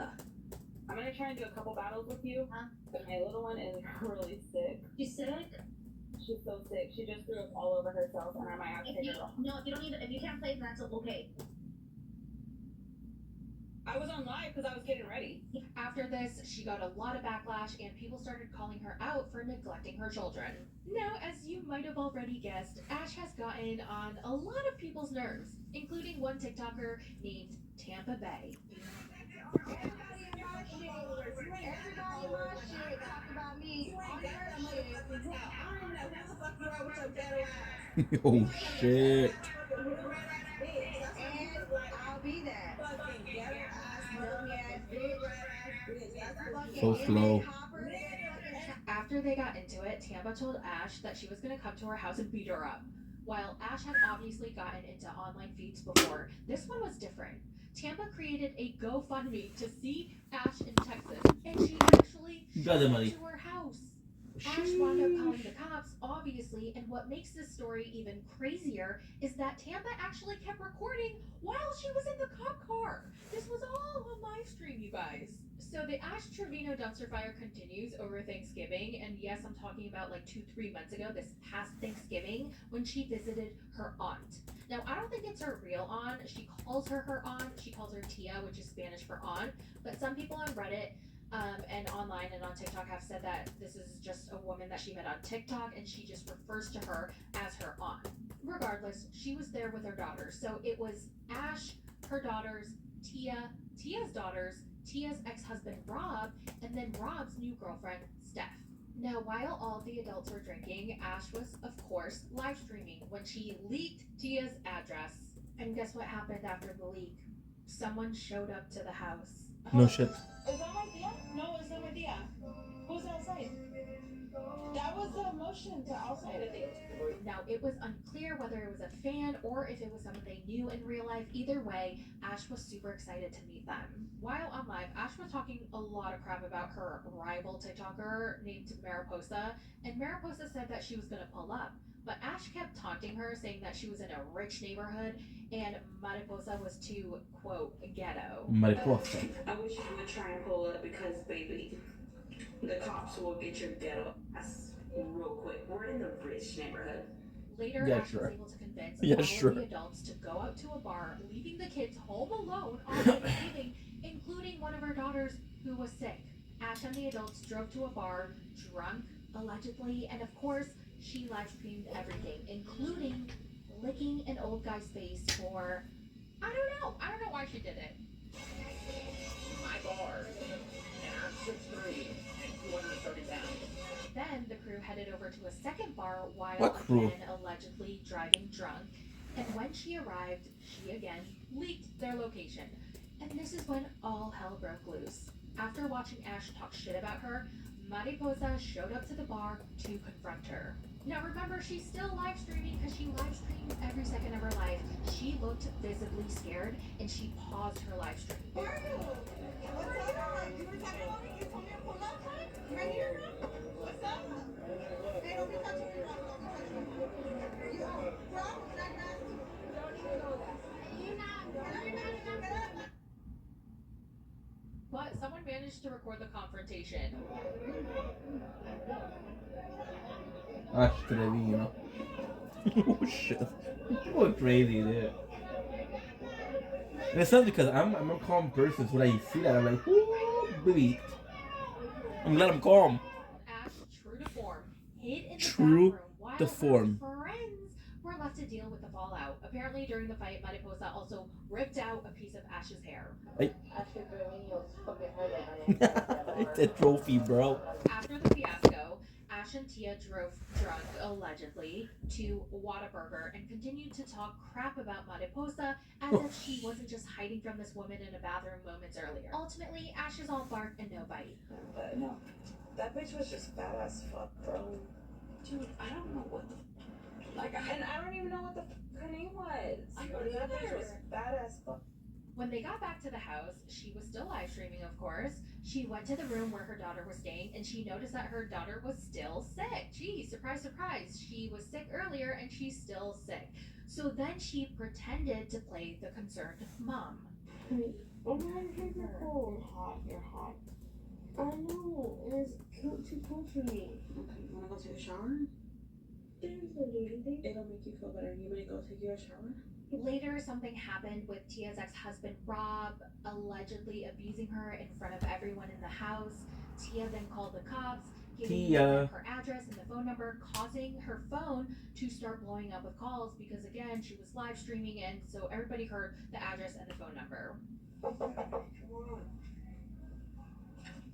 I'm gonna try and do a couple battles with you. But my little one is really sick. You sick? She's so sick. She just threw up all over herself, and I might have to take her off. No, you don't need it. If you can't play, that's okay. I was on live because I was getting ready. After this, she got a lot of backlash and people started calling her out for neglecting her children. Now, as you might have already guessed, Ash has gotten on a lot of people's nerves, including one TikToker named Tampa Bay. Everybody watch shit, talk about me on your shit. Oh shit. And I'll be that. So slow. After they got into it, Tampa told Ash that she was going to come to her house and beat her up. While Ash had obviously gotten into online feuds before, this one was different. Tampa created a GoFundMe to see Ash in Texas, and she actually Got the money. to her house. Ash wound up calling the cops, obviously, and what makes this story even crazier is that Tampa actually kept recording while she was in the cop car. This was all on live stream, you guys. So the Ash Trevino dumpster fire continues over Thanksgiving, and yes, I'm talking about like 2-3 months ago, this past Thanksgiving, when she visited her aunt. Now, I don't think it's her real aunt. She calls her aunt. She calls her Tia, which is Spanish for aunt. But some people on Reddit and online and on TikTok have said that this is just a woman that she met on TikTok and she just refers to her as her aunt. Regardless, she was there with her daughters. So it was Ash, her daughters, Tia, Tia's daughters, Tia's ex-husband Rob, and then Rob's new girlfriend, Steph. Now, while all the adults were drinking, Ash was, of course, live streaming when she leaked Tia's address. And guess what happened after the leak? Someone showed up to the house. No shit. Is that my Tia? No, it's not my Tia. Who's outside? That was the motion to outside, I think. Now, it was unclear whether it was a fan or if it was someone they knew in real life. Either way, Ash was super excited to meet them. While on live, Ash was talking a lot of crap about her rival TikToker named Mariposa, and Mariposa said that she was going to pull up. But Ash kept taunting her, saying that she was in a rich neighborhood and Mariposa was too, quote, ghetto. Mariposa. I wish you would try and pull up because, baby, the cops will get your ghetto ass real quick. We're in the rich neighborhood. Later, Yeah, Ash sure. was able to convince Yeah, all sure. of the adults to go out to a bar, leaving the kids home alone on Thanksgiving, including one of her daughters who was sick. Ash and the adults drove to a bar, drunk, allegedly, and of course, she live streamed everything, including licking an old guy's face for, I don't know why she did it. My bar. And I'm 6'3" and 230 pounds. Then the crew headed over to a second bar while What crew? again allegedly driving drunk. And when she arrived, she again leaked their location. And this is when all hell broke loose. After watching Ash talk shit about her, Mariposa showed up to the bar to confront her. Now remember, she's still live streaming because she live streams every second of her life. She looked visibly scared and she paused her live stream. What's up? You were talking about me? You told me to pull up? Right here? What's up? Hey, don't be touching me, Rob. Don't be touching me. You, Rob, not nasty. Don't even know that. You're not. But someone managed to record the confrontation. Ash Trevino. Oh shit. People are crazy, dude. And it's not because I'm a calm person, so when I see that, I'm like, ooh, baby. I'm glad I'm calm. Ash, true to form, hid in the True bathroom while to form. her friends were left to deal with the fallout. Apparently, during the fight, Mariposa also ripped out a piece of Ash's hair. It's a trophy, bro. After the fiasco, Ash and Tia drove drunk, allegedly, to Whataburger and continued to talk crap about Mariposa as if she wasn't just hiding from this woman in a bathroom moments earlier. Ultimately, Ash is all bark and no bite. But no, that bitch was just bad as fuck, bro. Dude, I don't know what the and I don't even know what the her name was. That bitch was bad as fuck. When they got back to the house, she was still live streaming, of course. She went to the room where her daughter was staying and she noticed that her daughter was still sick. Gee, surprise, surprise. She was sick earlier and she's still sick. So then she pretended to play the concerned mom. Oh my God, you're cold. You're hot. I know. It's too cold for me. Okay, you wanna go take a shower? There's no do anything. It'll make you feel better. You wanna go take your shower? Later, something happened with Tia's ex-husband Rob, allegedly abusing her in front of everyone in the house. Tia then called the cops, giving them her address and the phone number, causing her phone to start blowing up with calls because, again, she was live streaming and so everybody heard the address and the phone number. Come on.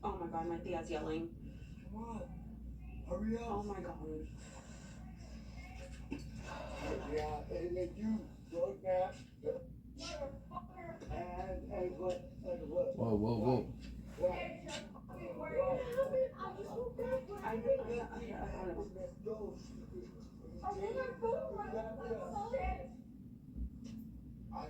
Oh my God, my Tia's yelling. Come on. Hurry up. Oh my God. Yeah, and then you go back. And what? Whoa, whoa, whoa. What? I don't know.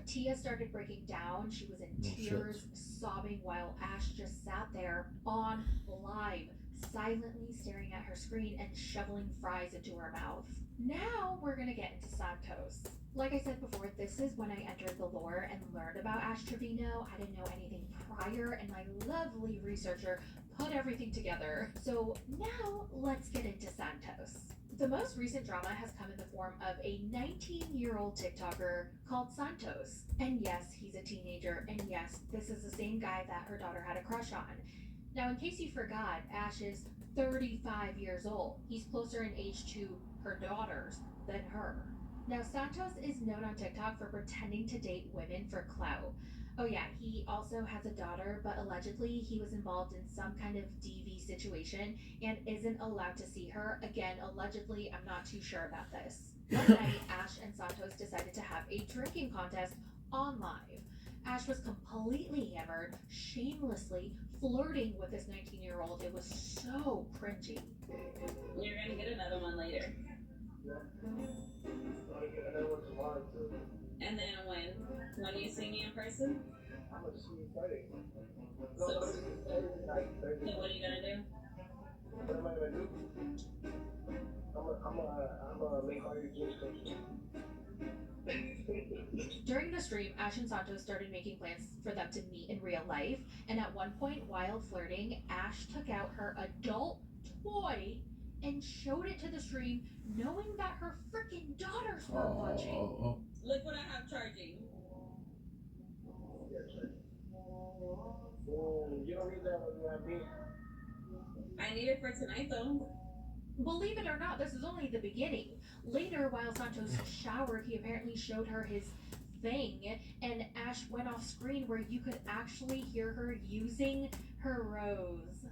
Tia started breaking down. She was in tears, sobbing while Ash just sat there on live, silently staring at her screen and shoveling fries into her mouth. Now we're gonna get into Santos. Like I said before, this is when I entered the lore and learned about Ash Trevino. I didn't know anything prior, and my lovely researcher put everything together. So now let's get into Santos. The most recent drama has come in the form of a 19-year-old TikToker called Santos. And yes, he's a teenager, and yes, this is the same guy that her daughter had a crush on. Now, in case you forgot, Ash is 35 years old. He's closer in age to her daughters than her. Now, Santos is known on TikTok for pretending to date women for clout. Oh, yeah, he also has a daughter, but allegedly he was involved in some kind of DV situation and isn't allowed to see her. Again, allegedly, I'm not too sure about this. One night, Ash and Santos decided to have a drinking contest on live. Ash was completely hammered, shamelessly flirting with this 19-year-old. It was so cringy. You're gonna get another one later. And then when? When you see me in person? I'm gonna see you Friday. So what are you gonna do? What am I gonna do? I'm gonna make all your dreams come true. During the stream, Ash and Santos started making plans for them to meet in real life, and at one point, while flirting, Ash took out her adult toy and showed it to the stream, knowing that her freaking daughters were watching. Look what I have charging. Oh, you don't need that when you have me. I need it for tonight though. Believe it or not, this is only the beginning. Later, while Santos showered, he apparently showed her his thing, and Ash went off screen where you could actually hear her using her rose.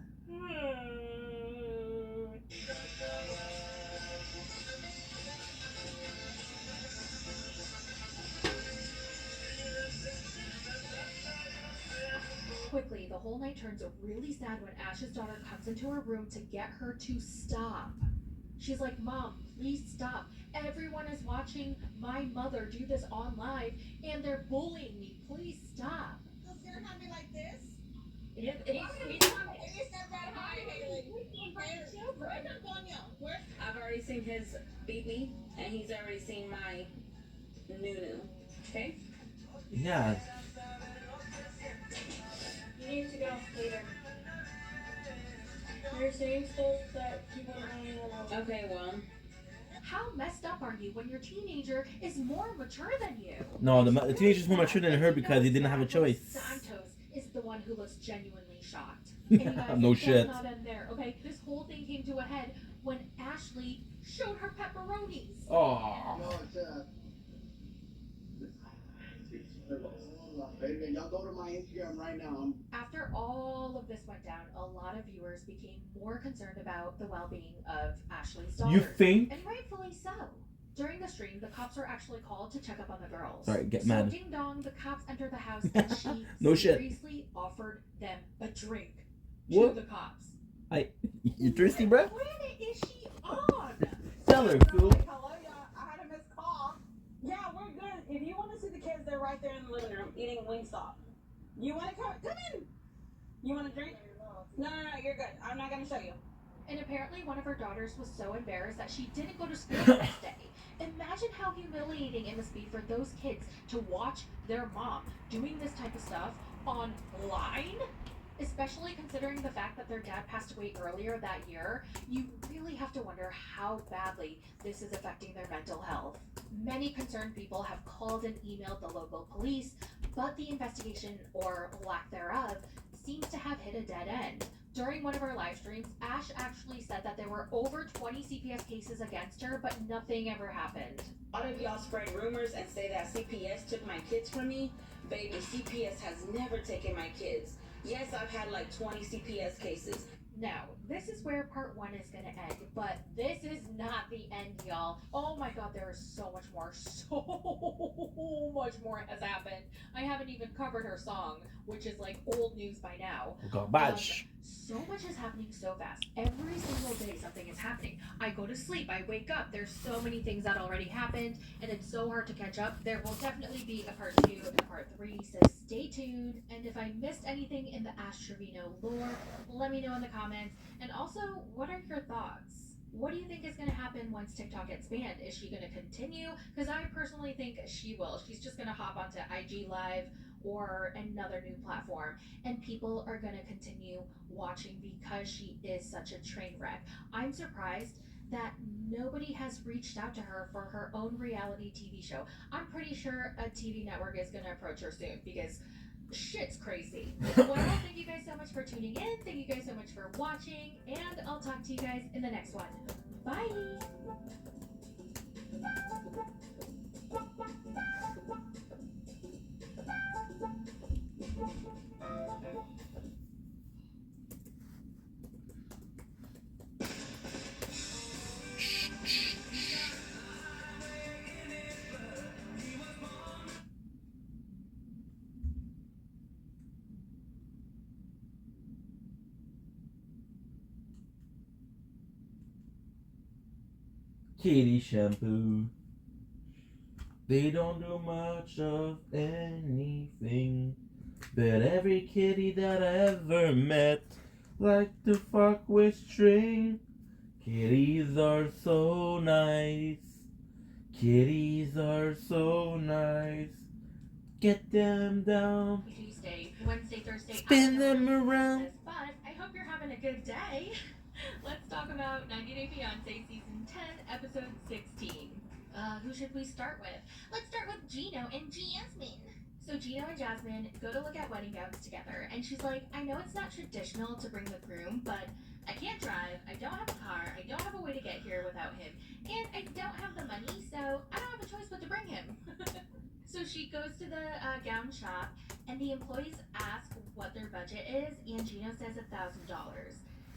Quickly, the whole night turns really sad when Ash's daughter comes into her room to get her to stop. She's like, "Mom, please stop. Everyone is watching my mother do this on live, and they're bullying me. Please stop." So it's gonna have me like this? He's not that high, Haley. Where's Antonio? Where's... I've already seen his BB, and he's already seen my Nunu. Okay? Yeah. You need to go later. You're saying stuff that people don't even know. Okay, well. How messed up are you when your teenager is more mature than you? No, the teenager's more mature than her because he didn't have a choice. Santos is the one who looks genuinely shocked. And you guys, No it shit. does not end there, okay? This whole thing came to a head when Ashley showed her pepperonis. Oh. No, it's y'all go to my Instagram right now. After all of this went down, a lot of viewers became more concerned about the well-being of Ashley's daughters. You think? And rightfully so. During the stream, the cops were actually called to check up on the girls. Sorry, get so mad. Ding dong, the cops entered the house and she No shit. seriously offered them a drink. What? To the cops. You thirsty, bro? What planet is she on? Tell her, fool. Hello, y'all. I had a missed call. Yeah, we're good. If you want to see the kids, they're right there in the living room eating Wingstop. You want to come in? You want a drink? No, you're good. I'm not going to show you. And apparently one of her daughters was so embarrassed that she didn't go to school the next day. Imagine how humiliating it must be for those kids to watch their mom doing this type of stuff online. Especially considering the fact that their dad passed away earlier that year, you really have to wonder how badly this is affecting their mental health. Many concerned people have called and emailed the local police, but the investigation, or lack thereof, seems to have hit a dead end. During one of her live streams, Ash actually said that there were over 20 CPS cases against her, but nothing ever happened. A lot of y'all spread rumors and say that CPS took my kids from me. Baby, CPS has never taken my kids. Yes, I've had like 20 CPS cases. Now, this is where part 1 is going to end, but this is not the end, y'all. Oh my god, there is so much more. So much more has happened. I haven't even covered her song, which is like old news by now. Garbage. So much is happening so fast. Every single day something is happening. I go to sleep, I wake up, there's so many things that already happened, and it's so hard to catch up. There will definitely be a part 2 and part 3, so stay tuned. And if I missed anything in the Ash Trevino lore, let me know in the comments. And also, what are your thoughts? What do you think is going to happen once TikTok gets banned? Is she going to continue? Because I personally think she will. She's just going to hop onto IG Live or another new platform, and people are going to continue watching because she is such a train wreck. I'm surprised that nobody has reached out to her for her own reality TV show. I'm pretty sure a TV network is going to approach her soon because shit's crazy. Well, thank you guys so much for tuning in. Thank you guys so much for watching, and I'll talk to you guys in the next one. Bye. Kitty shampoo. They don't do much of anything, but every kitty that I ever met like to fuck with string. Kitties are so nice. Kitties are so nice. Get them down. Tuesday, Wednesday, Thursday. Spin them around. But I hope you're having a good day. Let's talk about 90 Day Fiancé Season 10, Episode 16. Who should we start with? Let's start with Gino and Jasmine. So Gino and Jasmine go to look at wedding gowns together, and she's like, I know it's not traditional to bring the groom, but I can't drive, I don't have a car, I don't have a way to get here without him, and I don't have the money, so I don't have a choice but to bring him. So she goes to the gown shop, and the employees ask what their budget is, and Gino says $1,000.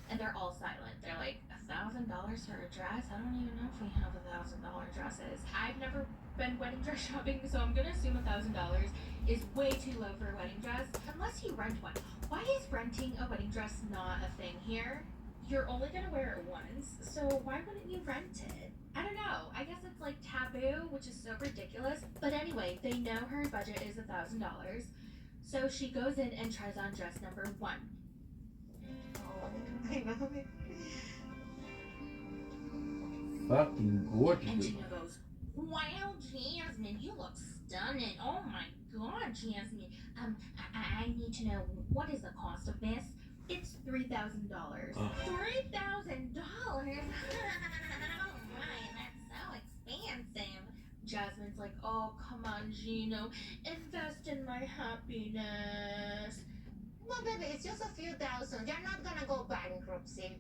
And they're all silent. They're like, $1,000 for a dress? I don't even know if we have $1,000 dresses. I've never been wedding dress shopping, so I'm gonna assume $1,000 is way too low for a wedding dress, unless you rent one. Why is renting a wedding dress not a thing here? You're only gonna wear it once, so why wouldn't you rent it? I don't know. I guess it's like taboo, which is so ridiculous. But anyway, they know her budget is $1,000, so she goes in and tries on dress number 1. I love it. Fucking gorgeous. And Gino goes, wow, Jasmine, you look stunning. Oh my god, Jasmine. I need to know, what is the cost of this? It's $3,000. $3,000? Oh my, that's so expensive. Jasmine's like, oh, come on, Gino. Invest in my happiness. Well, baby, it's just a few thousand. You're not gonna go bankruptcy.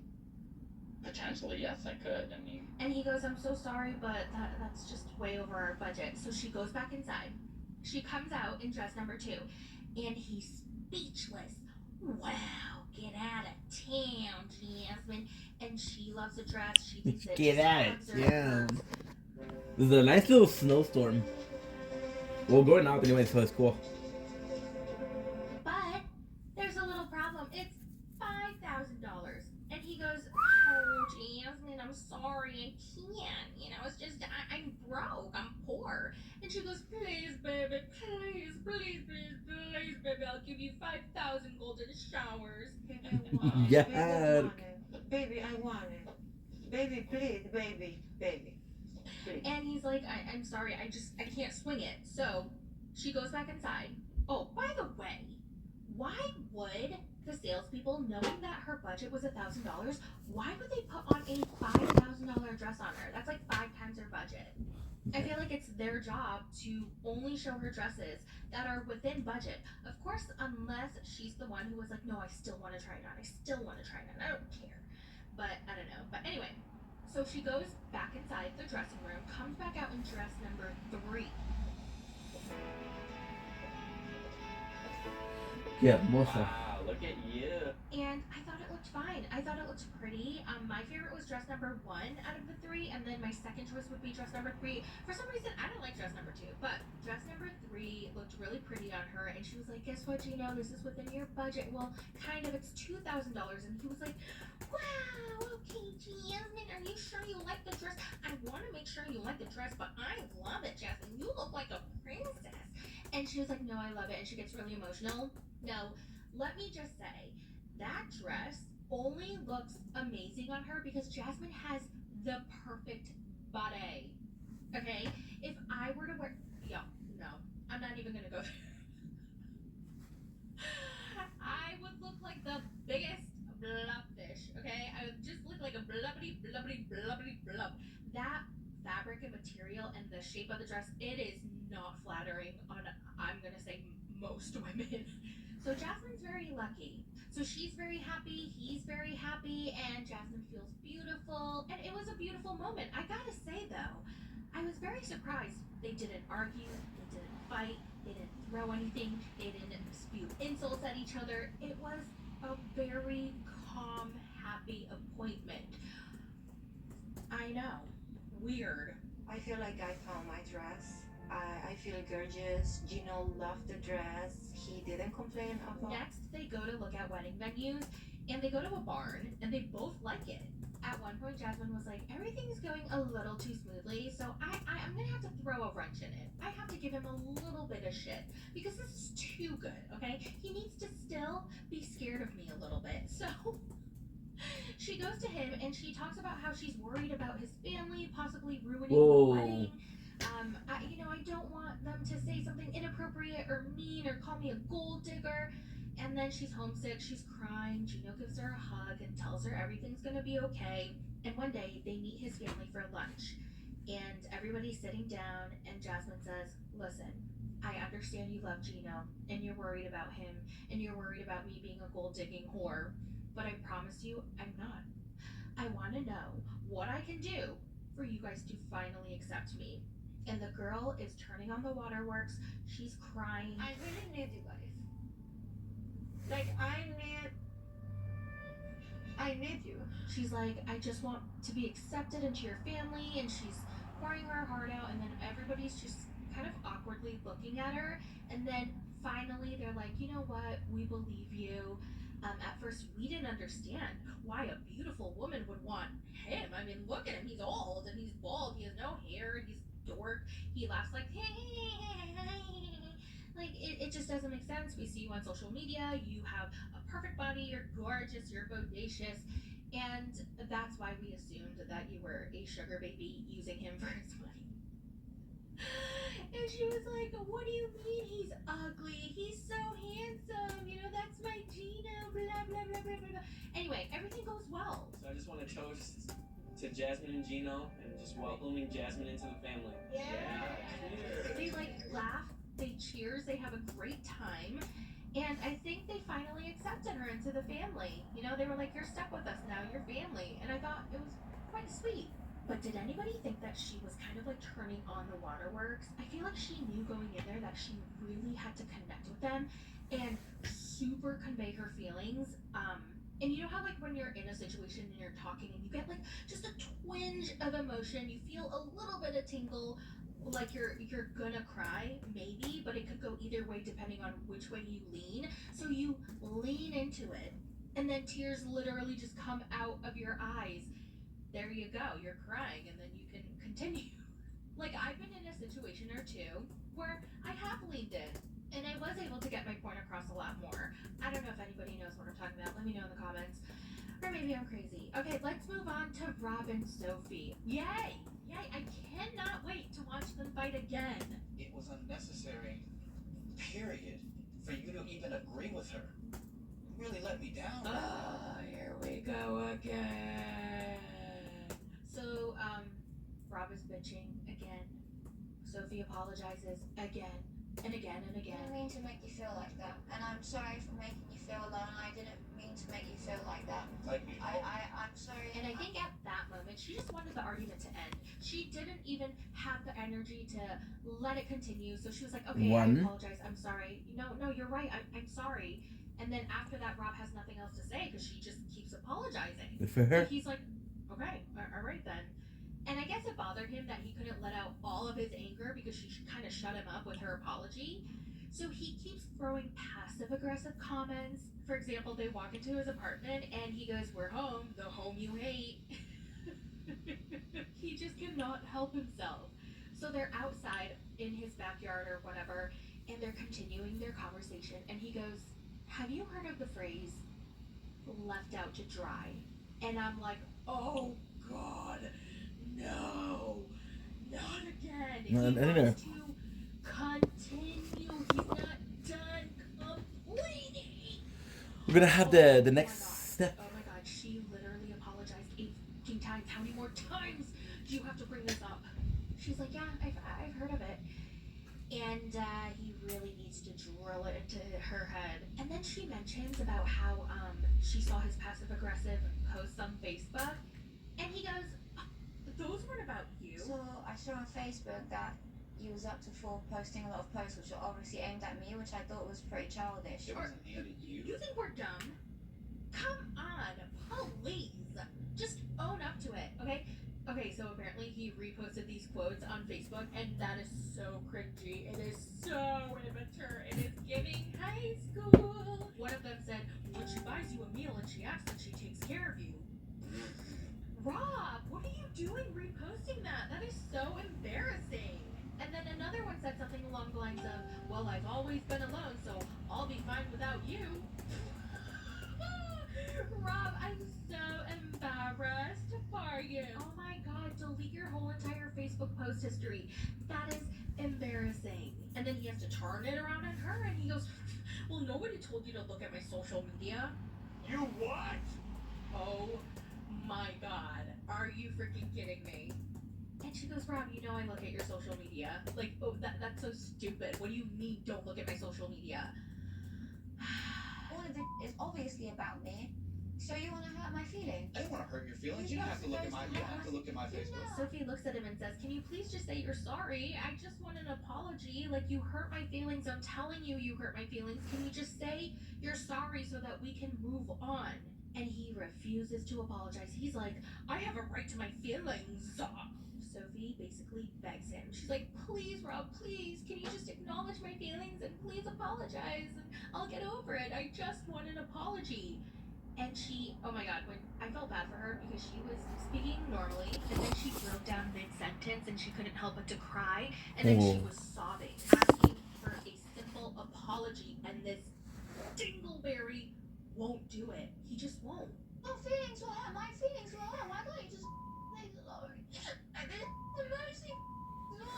Potentially, yes, I could. I mean, And he goes, I'm so sorry, but that's just way over our budget. So she goes back inside. She comes out in dress number 2, and he's speechless. Wow, get out of town, Jasmine. And she loves the dress. She thinks it Get out hugs of her. town. There's a nice little snowstorm. Well, going out anyway, so it's cool. But there's a little problem. It's $5,000. And he goes, oh, Jasmine, I'm sorry, I can't. You know, it's just, I'm broke, I'm poor. And she goes, please, baby, please, please, please, please, baby, I'll give you 5,000 golden showers. Yeah. Baby, I want it. Baby, please, baby, baby. Please. And he's like, I'm sorry, I can't swing it. So she goes back inside. Oh, by the way, why would the salespeople, knowing that her budget was $1,000, why would they put on a $5,000 dress on her? That's like 5 times her budget. I feel like it's their job to only show her dresses that are within budget. Of course, unless she's the one who was like, no, I still want to try it on. I still want to try it on. I don't care. But I don't know. But anyway, so she goes back inside the dressing room, comes back out in dress number 3. Yeah, moça. wow, look at you. And I thought it looked fine. I thought it looked pretty. My favorite was dress number 1 out of the 3, and then my second choice would be dress number 3. For some reason, I didn't like dress number 2, but dress number 3 looked really pretty on her, and she was like, guess what, Gino, this is within your budget. Well, kind of, it's $2,000, and he was like, Wow, okay, Jasmine, are you sure you like the dress? I want to make sure you like the dress, but I love it, Jasmine. You look like a princess. and she was like, no, I love it, and she gets really emotional. No, let me just say, that dress only looks amazing on her because Jasmine has the perfect body. Okay? If I were to wear, no, I'm not even gonna go there. I would look like the biggest blubfish, okay? I would just look like a blubbity, blubbity, blubbity, blub. That fabric and material and the shape of the dress, it is not flattering on, I'm gonna say, most most women. So Jasmine's very lucky. So she's very happy, he's very happy, and Jasmine feels beautiful. And it was a beautiful moment. I gotta say though, I was very surprised. They didn't argue, they didn't fight, they didn't throw anything, they didn't spew insults at each other. It was a very calm, happy appointment. I know. Weird. I feel like I found my dress. I feel gorgeous. Gino loved the dress. He didn't complain about. Next, they go to look at wedding venues, and they go to a barn, and they both like it. At one point, Jasmine was like, everything's going a little too smoothly, so I'm gonna have to throw a wrench in it. I have to give him a little bit of shit, because this is too good, okay? He needs to still be scared of me a little bit, so... She goes to him, and she talks about how she's worried about his family, possibly ruining the wedding. I don't want them to say something inappropriate or mean or call me a gold digger. And then she's homesick, she's crying. Gino gives her a hug and tells her everything's gonna be okay. And one day they meet his family for lunch, and everybody's sitting down, and Jasmine says, listen, I understand you love Gino, and you're worried about him, and you're worried about me being a gold digging whore, but I promise you I'm not. I want to know what I can do for you guys to finally accept me. And the girl is turning on the waterworks. She's crying. I really need you guys. Like, I need you. She's like, I just want to be accepted into your family, and she's pouring her heart out, and then everybody's just kind of awkwardly looking at her, and then finally they're like, you know what, we believe you. At first we didn't understand why a beautiful woman would want him. I mean, look at him, he's old, and he's bald, he has no hair, and he's dork. He laughs like, like, it just doesn't make sense. We see you on social media, you have a perfect body, you're gorgeous, you're bodacious, and that's why we assumed that you were a sugar baby using him for his money. And she was like, what do you mean he's ugly? He's so handsome, that's my Gino, blah, blah, blah, blah, blah. Anyway, everything goes well. So I just want to toast to Jasmine and Gino, and just welcoming Jasmine into the family. Yeah. They laugh, they cheers, they have a great time, and I think they finally accepted her into the family. They were like, you're stuck with us now, you're family, and I thought it was quite sweet. But did anybody think that she was kind of turning on the waterworks? I feel like she knew going in there that she really had to connect with them and super convey her feelings. And you know how when you're in a situation and you're talking and you get just a twinge of emotion, you feel a little bit of tingle, like you're gonna cry, maybe, but it could go either way depending on which way you lean. So you lean into it, and then tears literally just come out of your eyes. There you go, you're crying, and then you can continue. I've been in a situation or two where I have leaned in, and I was able to get my point across a lot more. I don't know if anybody knows what I'm talking about. Let me know in the comments. Or maybe I'm crazy. Okay, let's move on to Rob and Sophie. Yay! Yay! I cannot wait to watch them fight again. It was unnecessary, period, for you to even agree with her. You really let me down. Here we go again. So, Rob is bitching again. Sophie apologizes again and again and I again. didn't mean to make you feel like that, and I'm sorry for making you feel alone. I didn't mean to make you feel like that. I'm sorry. And I think at that moment, she just wanted the argument to end. She didn't even have the energy to let it continue. So she was like, okay, I apologize. I'm sorry. No, you're right. I'm sorry. And then after that, Rob has nothing else to say because she just keeps apologizing. Good for her. So he's like, okay, all right then. And I guess it bothered him that he couldn't let out all of his anger because she kind of shut him up with her apology. So he keeps throwing passive-aggressive comments. For example, they walk into his apartment and he goes, we're home, the home you hate. He just cannot help himself. So they're outside in his backyard or whatever, and they're continuing their conversation. And he goes, have you heard of the phrase, left out to dry? And I'm like, oh God, no, not again. He wants to continue. He's not done completing. We're gonna have the next step. Oh my God, she literally apologized 18 times. How many more times do you have to bring this up? She's like, yeah, I've heard of it. And he really needs to drill it into her head. And then she mentions about how she saw his passive aggressive posts on Facebook, and he goes, "Those weren't about you." So I saw on Facebook that he was up to posting a lot of posts which were obviously aimed at me, which I thought was pretty childish. It wasn't aimed at you. You think we're dumb? Come on, please. Just own up to it, okay? Okay, so apparently he reposted these quotes on Facebook, and that is so cringy. It is so immature. It is giving high school. One of them said, when she buys you a meal and she acts like she takes care of you. Rob, what are you doing reposting that? That is so embarrassing. And then another one said something along the lines of, well, I've always been alone, so I'll be fine without you. Rob, I'm so embarrassed for you. Oh my god, delete your whole entire Facebook post history. That is embarrassing. And then he has to turn it around on her, and he goes, well, nobody told you to look at my social media. You what? Oh my god, are you freaking kidding me? And she goes, Rob, you know I look at your social media. Like, oh, that's so stupid. What do you mean don't look at my social media? All of it is obviously about me. So you want to hurt my feelings? I don't want to hurt your feelings. You don't have to look at my. You don't have to look at my Facebook. Sophie looks at him and says, can you please just say you're sorry? I just want an apology. Like, you hurt my feelings. I'm telling you, you hurt my feelings. Can you just say you're sorry so that we can move on? And he refuses to apologize. He's like, I have a right to my feelings. Sophie basically begs him. She's like, please, Rob, please, can you just acknowledge my feelings and please apologize and I'll get over it. I just want an apology. And she, oh my god, when I felt bad for her because she was speaking normally and then she broke down mid-sentence and she couldn't help but to cry, and then she was sobbing, asking for a simple apology, and this dingleberry won't do it. He just won't. My feelings will hurt. My feelings will hurt. Why don't you just say sorry? The mercy.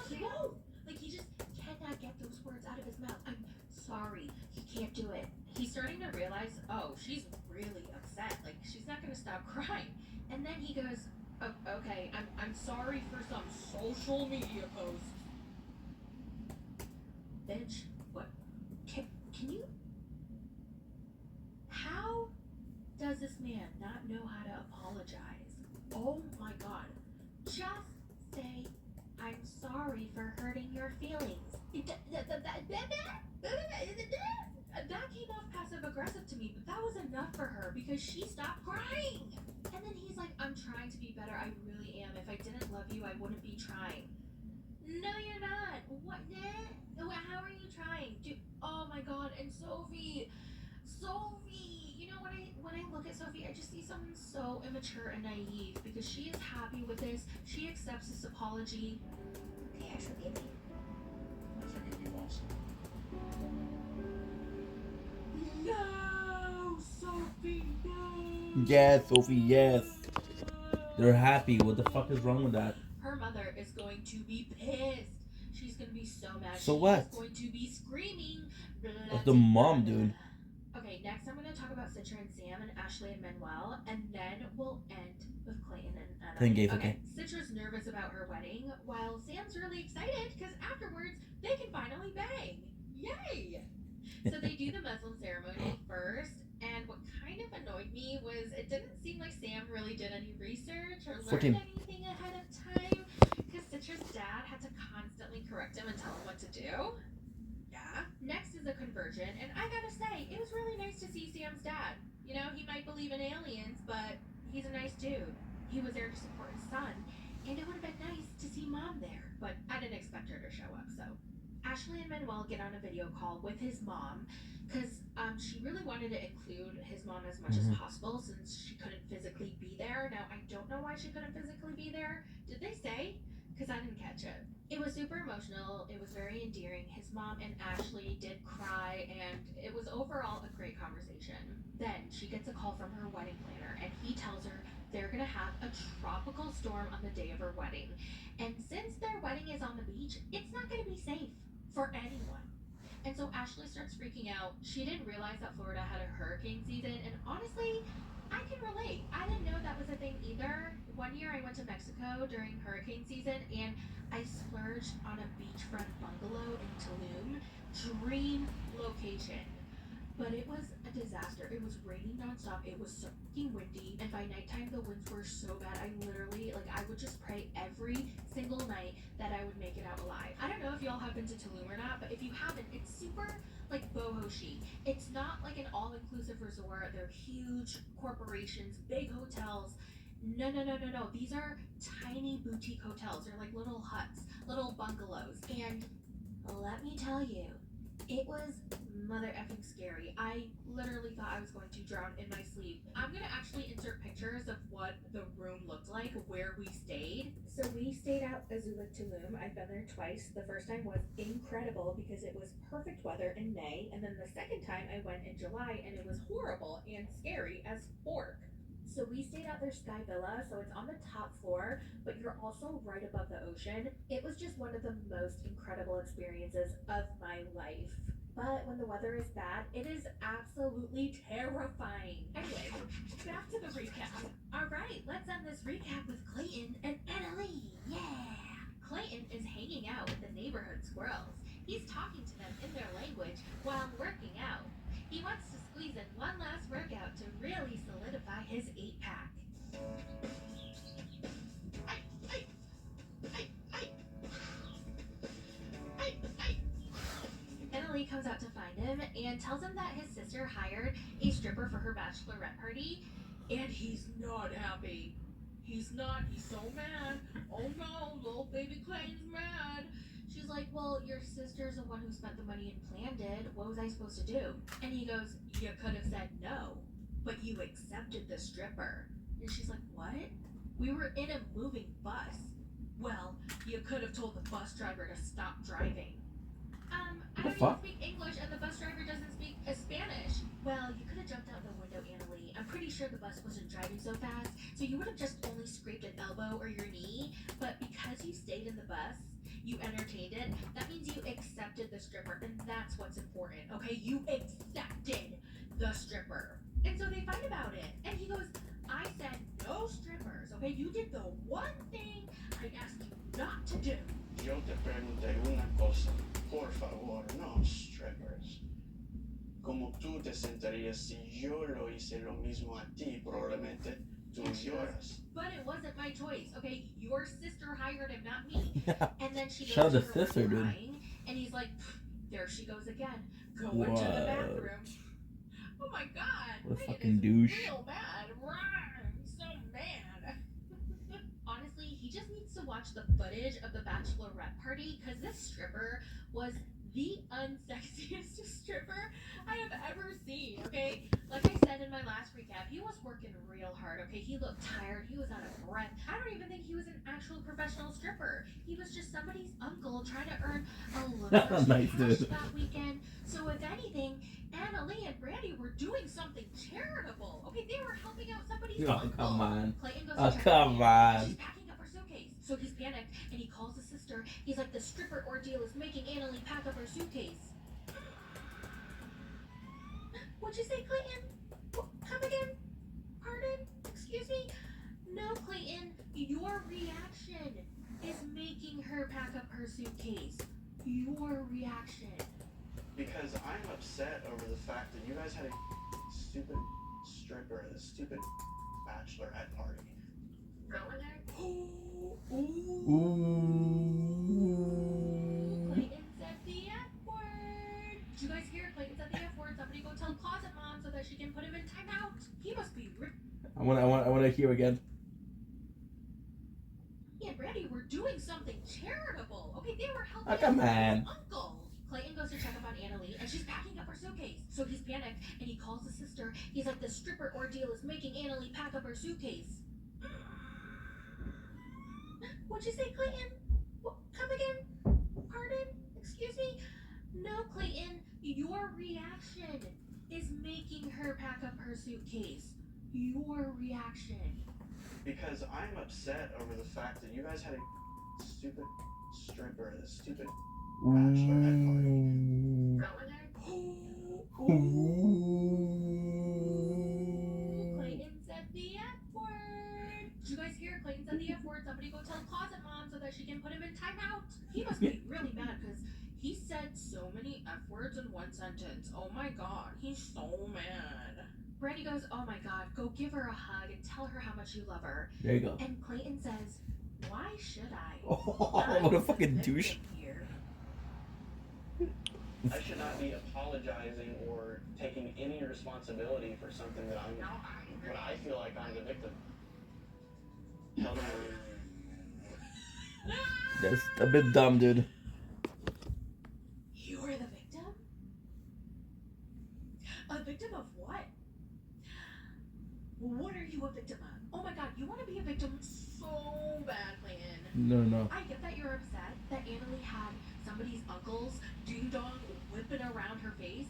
He won't. Like, he just cannot get those words out of his mouth. I'm sorry. He can't do it. He's starting to realize, oh, she's really upset. Like, she's not gonna stop crying. And then he goes, oh, okay, I'm sorry for some social media posts. Bitch, what? Can you? How does this man not know how to apologize? Oh my god. Just say, I'm sorry for hurting your feelings. That came off passive aggressive to me, but that was enough for her because she stopped crying. And then he's like, I'm trying to be better. I really am. If I didn't love you, I wouldn't be trying. No, you're not. What? How are you trying? Dude, oh my god. And Sophie, you know, when I look at Sophie, I just see someone so immature and naive because she is happy with this. She accepts this apology. Okay, I forgive you. I forgive you also. No, Sophie, no. Yes, Sophie, yes. They're happy. What the fuck is wrong with that? Her mother is going to be pissed. She's going to be so mad. So She what? is going to be screaming. That's the mom, dude. Okay, next I'm going to talk about Citra and Sam and Ashley and Manuel, and then we'll end with Clayton and Anna. Clayton gave, okay. Citra's nervous about her wedding, while Sam's really excited because afterwards they can finally bang. Yay! So they do the Muslim ceremony first, and what kind of annoyed me was it didn't seem like Sam really did any research or learned anything ahead of time, because Citra's dad had to constantly correct him and tell him what to do. Yeah. Next is a conversion, and I gotta say, it was really nice to see Sam's dad. You know, he might believe in aliens, but he's a nice dude. He was there to support his son, and it would have been nice to see Mom there, but I didn't expect her to show up, so. Ashley and Manuel get on a video call with his mom because she really wanted to include his mom as much as possible since she couldn't physically be there. Now, I don't know why she couldn't physically be there. Did they say? Because I didn't catch it. It was super emotional. It was very endearing. His mom and Ashley did cry, and it was overall a great conversation. Then she gets a call from her wedding planner, and he tells her they're going to have a tropical storm on the day of her wedding. And since their wedding is on the beach, it's not going to be safe for anyone. And so Ashley starts freaking out. She didn't realize that Florida had a hurricane season, and honestly, I can relate. I didn't know that was a thing either. One year I went to Mexico during hurricane season, and I splurged on a beachfront bungalow in Tulum, vacation. But it was a disaster. It was raining nonstop. It was so fucking windy. And by nighttime, the winds were so bad. I literally, like, I would just pray every single night that I would make it out alive. I don't know if y'all have been to Tulum or not, but if you haven't, it's super, like, boho chic. It's not like an all-inclusive resort. They're huge corporations, big hotels. No. These are tiny boutique hotels. They're like little huts, little bungalows. And let me tell you, it was mother effing scary. I literally thought I was going to drown in my sleep. I'm gonna actually insert pictures of what the room looked like where we stayed. So we stayed at Azula Tulum. I've been there twice. The first time was incredible because it was perfect weather in May, and then the second time I went in July and it was horrible and scary as fork. So we stayed at their Sky Villa, so it's on the top floor, but you're also right above the ocean. It was just one of the most incredible experiences of my life. But when the weather is bad, it is absolutely terrifying. Anyway, back to the recap. All right, let's end this recap with Clayton and Annalie. Yeah! Clayton is hanging out with the neighborhood squirrels. He's talking to them in their language while working out. He wants to squeeze in one last workout to really solidify his 8-pack. Annalie comes out to find him and tells him that his sister hired a stripper for her bachelorette party, and he's not happy. He's so mad. Oh no, little baby Clayton's mad. She's like, well, your sister's the one who spent the money and planned it. What was I supposed to do? And he goes, you could have said no, but you accepted the stripper. And she's like, what? We were in a moving bus. Well, you could have told the bus driver to stop driving. I don't even speak English and the bus driver doesn't speak Spanish. Well, you could have jumped out the window, Annalie. I'm pretty sure the bus wasn't driving so fast, so you would have just only scraped an elbow or your knee. But because you stayed in the bus, you entertained it, that means you accepted the stripper, and that's what's important, okay? You accepted the stripper. And so they fight about it, and he goes, I said no strippers, okay? You did the one thing I asked you not to do. Yo te pregunté una cosa, por favor, no strippers. Como tú te sentirías si yo lo hice lo mismo a ti, probablemente tú lloras. But it wasn't my choice, okay? Your sister hired him, not me. And then she goes Shout out to to her sister, room dude. crying, and he's like, there she goes again, going to the What? bathroom. Oh my god. What a Clayton fucking is douche. Real mad. He's so mad. Honestly, he just needs to watch the footage of the bachelorette party, because this stripper was the unsexiest stripper I have ever seen, okay? Like I said in my last recap, he was working real hard, okay? He looked tired, he was out of breath. I don't even think he was an actual professional stripper. He was just somebody's uncle trying to earn a little extra Nice, cash dude. that weekend. So if anything, Annalie and Brandy were doing something charitable. Okay, they were helping out somebody's Oh, uncle. come on. Clayton goes Oh, to check come on. on. She's packing up her suitcase. So he's panicked and he calls his sister. He's like, the stripper ordeal is making Annalie pack up her suitcase. What'd you say, Clayton? Come again? Pardon? Excuse me? No, Clayton. Your reaction is making her pack up her suitcase. Your reaction. Because I'm upset over the fact that you guys had a stupid stripper at a stupid bachelorette party. Clayton said the F word. Did you guys hear? Clayton said the F word. Somebody go tell Closet Mom so that she can put him in timeout. He must be I want to hear again. He and Brandy were doing something charitable. Okay, they were helping Oh, come out on. his uncle. Clayton goes to check up on Annalie, and she's packing up her suitcase. So he's panicked, and he calls his sister. He's like, the stripper ordeal is making Annalie pack up her suitcase. What'd you say, Clayton? Come again? Pardon? Excuse me? No, Clayton. Your reaction is making her pack up her suitcase. Your reaction. Because I'm upset over the fact that you guys had a stupid stripper at a stupid bachelorette Clayton said the F word. Did you guys hear? Clayton said the F word. Somebody go tell Closet Mom so that she can put him in timeout. He must be really mad because he said so many F words in one sentence. Oh my god, he's so mad. Brandy goes, oh my god, go give her a hug and tell her how much you love her. There you go. And Clayton says, why should I? Oh, what a fucking douche. Here. I should not be apologizing or taking any responsibility for something that what I feel like I'm the victim. Tell them. That's a bit dumb, dude. You're the victim? A victim of what? What are you a victim of? Oh my god, you want to be a victim so bad, Clayton. No. I get that you're upset that Annalie had somebody's uncle's ding-dong whipping around her face,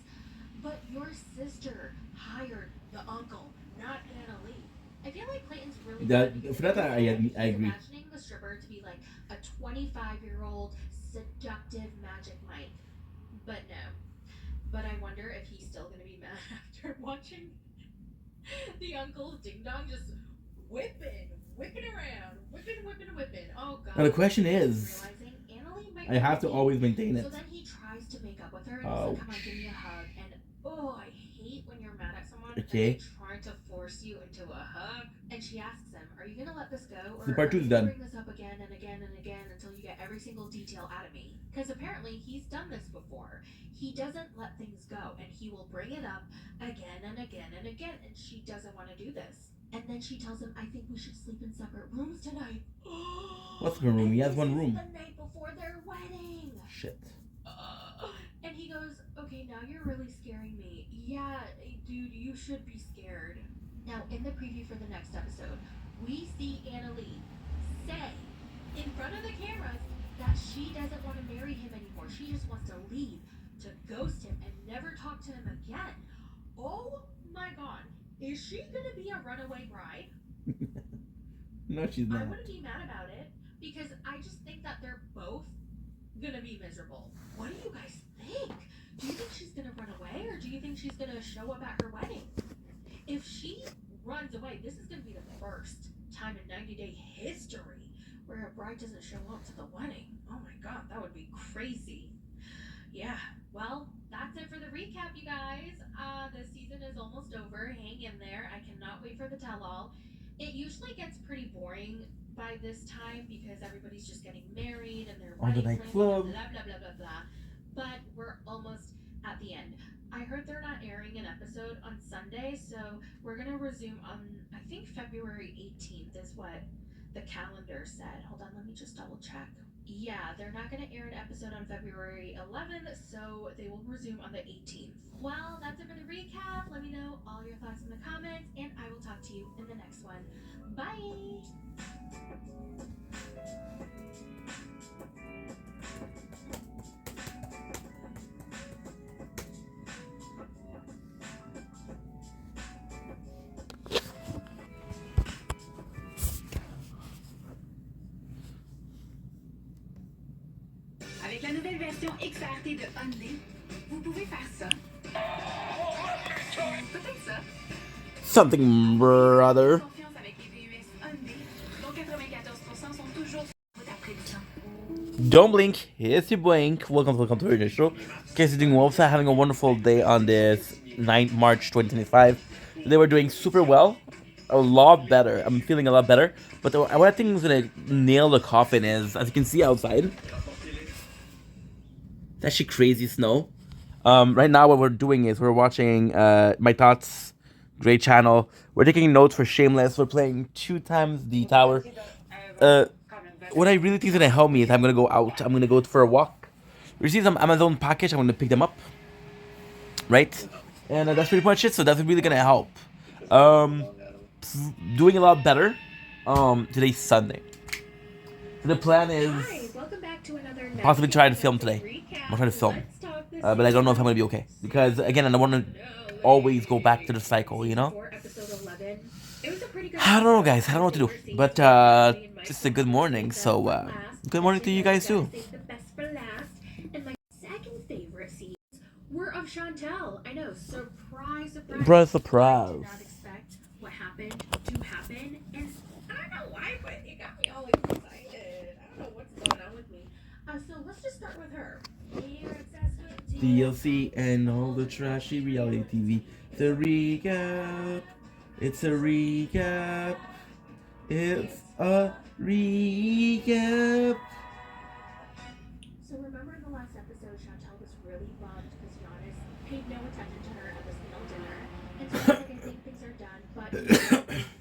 but your sister hired the uncle, not Annalie. I feel like Clayton's really For that, I agree. imagining the stripper to be like a 25-year-old seductive Magic Mike. But no. But I wonder if he's still gonna be mad after watching the uncle's ding-dong just whipping around. Whipping. Oh god. Now the question is, I have to always maintain it. So then he tries to make up with her and he's like, come on, give me a hug. And I hate when you're mad at someone and they try to force you into a hug. And she asks him, are you gonna let this go? Or The part are 2 is you done. bring this up again and again and again until you get every single detail out of me? Because apparently he's done this before. He doesn't let things go and he will bring it up again and again and again. And she doesn't want to do this. And then she tells him, I think we should sleep in separate rooms tonight. What's her room? He has one room. The night before their wedding. Shit. And he goes, okay, now you're really scaring me. Yeah, dude, you should be scared. Now, in the preview for the next episode, we see Annalie say in front of the cameras that she doesn't want to marry him anymore. She just wants to leave, to ghost him, and never talk to him again. Oh my god. Is she gonna be a runaway bride? No, she's not. I wouldn't be mad about it because I just think that they're both gonna be miserable. What do you guys think? Do you think she's gonna run away or do you think she's gonna show up at her wedding? If she runs away, this is gonna be the first time in 90-day history where a bride doesn't show up to the wedding. Oh my god, that would be crazy. Yeah, well, that's it for the recap, you guys. The season is almost over. Hang in there. I cannot wait for the tell-all. It usually gets pretty boring by this time because everybody's just getting married and they're On the wedding nightclub. blah, blah, blah, blah, blah. But we're almost at the end. I heard they're not airing an episode on Sunday, so we're going to resume on, I think, February 18th is what the calendar said. Hold on, let me just double check. Yeah, they're not going to air an episode on February 11th, so they will resume on the 18th. Well, that's it for the recap. Let me know all your thoughts in the comments, and I will talk to you in the next one. Bye! Avec la nouvelle version XRT de Hyundai, vous pouvez faire ça. Peut-être ça. Something, brother. Confiance avec les VUS Hyundai, dont 94% sont toujours sur la prédiction. Don't blink. Here's your blink. Welcome to the radio show. In case you're doing well, so having a wonderful day on this 9th March 2025. They were doing super well. A lot better. I'm feeling a lot better. But what I think is going to nail the coffin is, as you can see outside, it's actually crazy snow. Right now what we're doing is we're watching My Thoughts, great channel. We're taking notes for Shameless. We're playing 2 times the tower. What I really think is going to help me is I'm going to go out. I'm going to go for a walk. We received some Amazon package. I'm going to pick them up. Right? And that's pretty much it. So that's really going to help. Doing a lot better. Today's Sunday. So the plan is possibly try to film today. I'm trying to film. But I don't know if I'm going to be okay. Because, again, I don't want to always go back to the cycle, you know? I don't know, guys. I don't know what to do. But, just a good morning. So, good morning to you guys, too. And my second favorite scenes were of Chantel. I know, surprise. Surprise. I did not expect what happened to happen. And I don't know why, but it got me all excited. I don't know what's going on with me. So let's just start with her. You're obsessed with DLC and all the trashy reality TV. It's a recap. It's a recap. It's a recap. So remember in the last episode, Chantel was really bummed because Giannis paid no attention to her at the snail dinner. And so she's like, I think things are done, but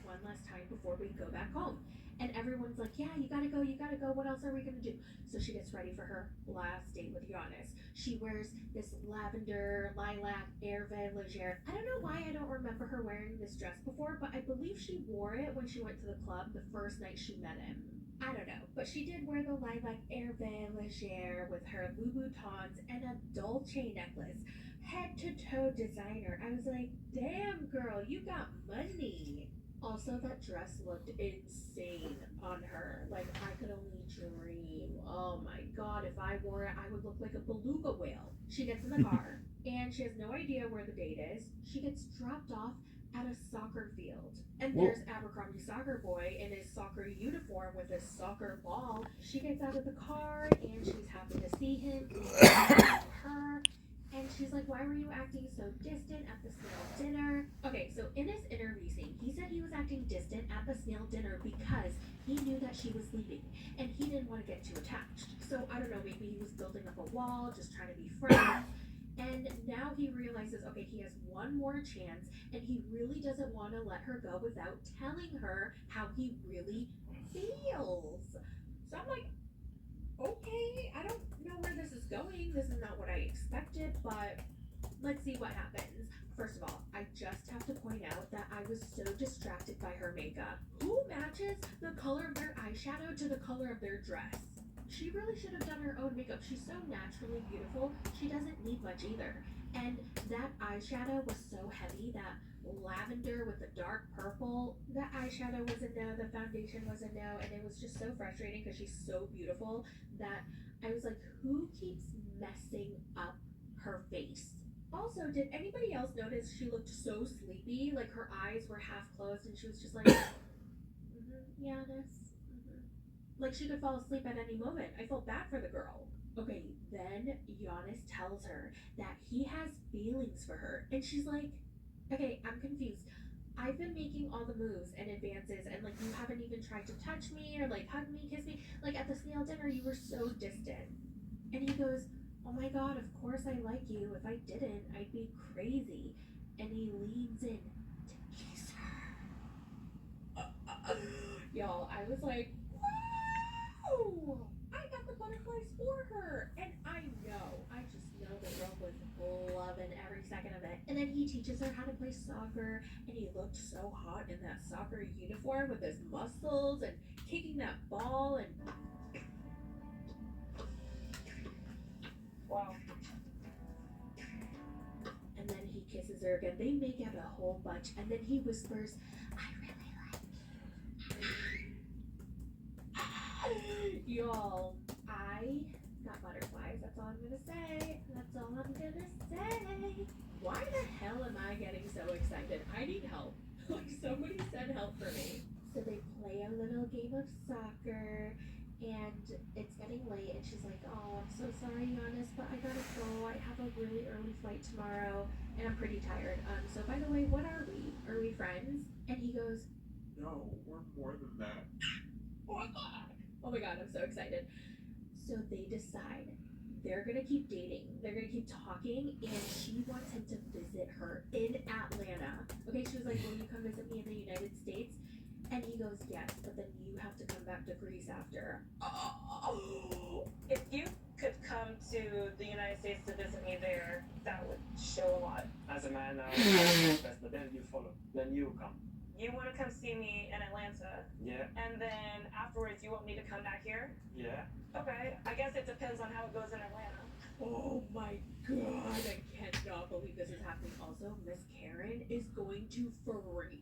one last time before we go back home. And everyone's like, yeah, you gotta go, what else are we gonna do? So she gets ready for her last date with Giannis. She wears this lavender, lilac, Hervé Leger. I don't know why I don't remember her wearing this dress before, but I believe she wore it when she went to the club the first night she met him. I don't know, but she did wear the lilac Hervé Leger with her Louboutins and a Dolce necklace. Head to toe designer. I was like, damn girl, you got money. Also, that dress looked insane on her. Like, I could only dream. Oh my god, if I wore it, I would look like a beluga whale. She gets in the car, and she has no idea where the date is. She gets dropped off at a soccer field. And there's Abercrombie Soccer Boy in his soccer uniform with his soccer ball. She gets out of the car, and she's happy to see him. Her. And she's like, why were you acting so distant at the snail dinner? Okay, so in his interview scene, he said he was acting distant at the snail dinner because he knew that she was leaving and he didn't want to get too attached. So I don't know, maybe he was building up a wall, just trying to be friends. And now he realizes, okay, he has one more chance and he really doesn't want to let her go without telling her how he really feels. So I'm like, okay, I don't know where this is going. This is not what I expected, but let's see what happens. First of all, I just have to point out that I was so distracted by her makeup. Who matches the color of their eyeshadow to the color of their dress? She really should have done her own makeup. She's so naturally beautiful. She doesn't need much either. And that eyeshadow was so heavy, that lavender with the dark purple, the eyeshadow was a no, the foundation was a no, and it was just so frustrating because she's so beautiful that I was like, who keeps messing up her face? Also, did anybody else notice she looked so sleepy? Like her eyes were half closed and she was just like, yeah, this. Like she could fall asleep at any moment. I felt bad for the girl. Okay, then Giannis tells her that he has feelings for her. And she's like, okay, I'm confused. I've been making all the moves and advances and like you haven't even tried to touch me or like hug me, kiss me. Like at the snail dinner you were so distant. And he goes, oh my god, of course I like you. If I didn't, I'd be crazy. And he leans in to kiss her. Y'all, I was like, wow! I got the butterflies for her. And I just know the girl was loving every second of it. And then he teaches her how to play soccer, and he looked so hot in that soccer uniform with his muscles and kicking that ball and wow. And then he kisses her again. They make out a whole bunch, and then he whispers, I really like you. Y'all, I got butterflies. That's all I'm gonna say. That's all I'm gonna say. Why the hell am I getting so excited? I need help. Like somebody send help for me. So they play a little game of soccer. And it's getting late, and she's like, oh, I'm so sorry, Giannis, but I gotta go. I have a really early flight tomorrow, and I'm pretty tired. So by the way, what are we? Are we friends? And he goes, no, we're more than that. oh my god, I'm so excited. So they decide they're gonna keep dating. They're gonna keep talking, and she wants him to visit her in Atlanta. Okay, she was like, will you come visit me in the United States? And he goes, yes, but then you have to come back to Greece after. If you could come to the United States to visit me there, that would show a lot. As a man, but then you follow. Then you come. You want to come see me in Atlanta, Yeah. and then afterwards you want me to come back here? Yeah. Okay, I guess it depends on how it goes in Atlanta. Oh my god, I cannot believe this is happening. Also, Miss Karen is going to freak.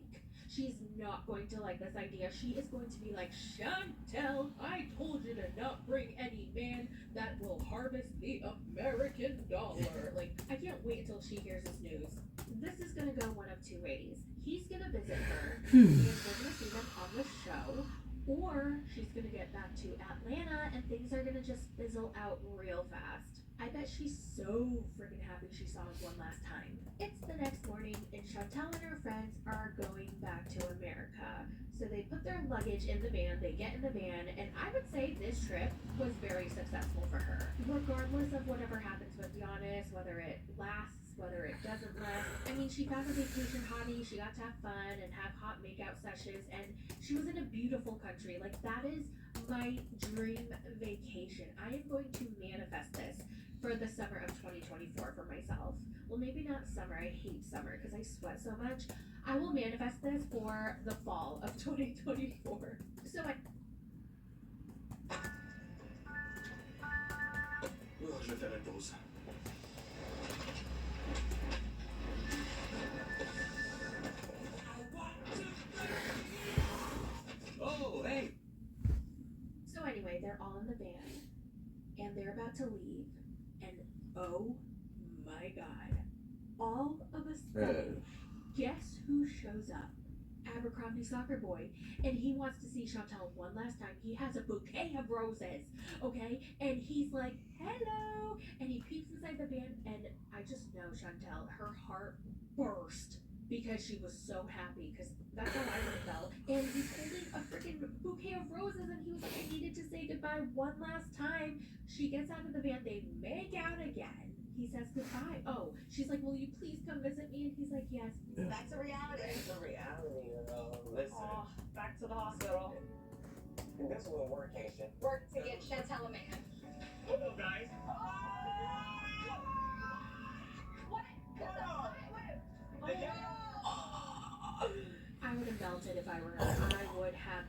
She's not going to like this idea. She is going to be like, Chantel, I told you to not bring any man that will harvest the American dollar. Like, I can't wait until she hears this news. This is gonna go one of two ways. He's gonna visit her, and we're gonna see them on the show, or she's gonna get back to Atlanta and things are gonna just fizzle out real fast. I bet she's so freaking happy she saw him one last time. It's the next morning, and Chantal and her friends are going back to America. So they put their luggage in the van, they get in the van, and I would say this trip was very successful for her. Regardless of whatever happens with Giannis, whether it lasts, whether it doesn't last. I mean, she found a vacation hottie, she got to have fun and have hot makeout sessions, and she was in a beautiful country. Like, that is my dream vacation. I am going to manifest this for the summer of 2024 for myself. Well, maybe not summer. I hate summer because I sweat so much. I will manifest this for the fall of 2024. So Je vais faire une pause. Oh, hey! So anyway, they're all in the van, and they're about to leave, and oh my god, all of a sudden, guess who shows up? Abercrombie Soccer Boy, and he wants to see Chantal one last time. He has a bouquet of roses, okay? And he's like, hello! And he peeks inside the van, and I just know Chantal, her heart burst because she was so happy, because that's how I would have felt. And he's holding a freaking bouquet of roses, and he was like, I needed to say goodbye one last time. She gets out of the van, they make out again. He says goodbye. Oh, she's like, will you please come visit me? And he's like, yes. Back to reality. It's a reality, listen. Oh, back to the hospital. This is a workation. Work to get Chantal a man. Hold on, guys. I would have melted if I were her. I would have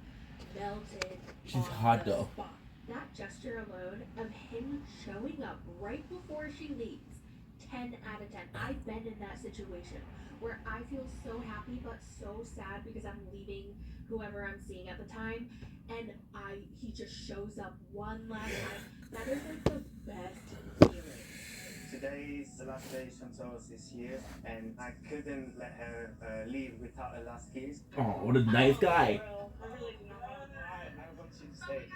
melted. She's on hot the though. spot. That gesture alone of him showing up right before she leaves, 10 out of 10. I've been in that situation where I feel so happy but so sad because I'm leaving whoever I'm seeing at the time, and he just shows up one last time. That is like the best feeling. Today is the last day Chantal is here, and I couldn't let her leave without a last kiss. Oh, what a nice guy. I really do not want to cry. I want you to stay.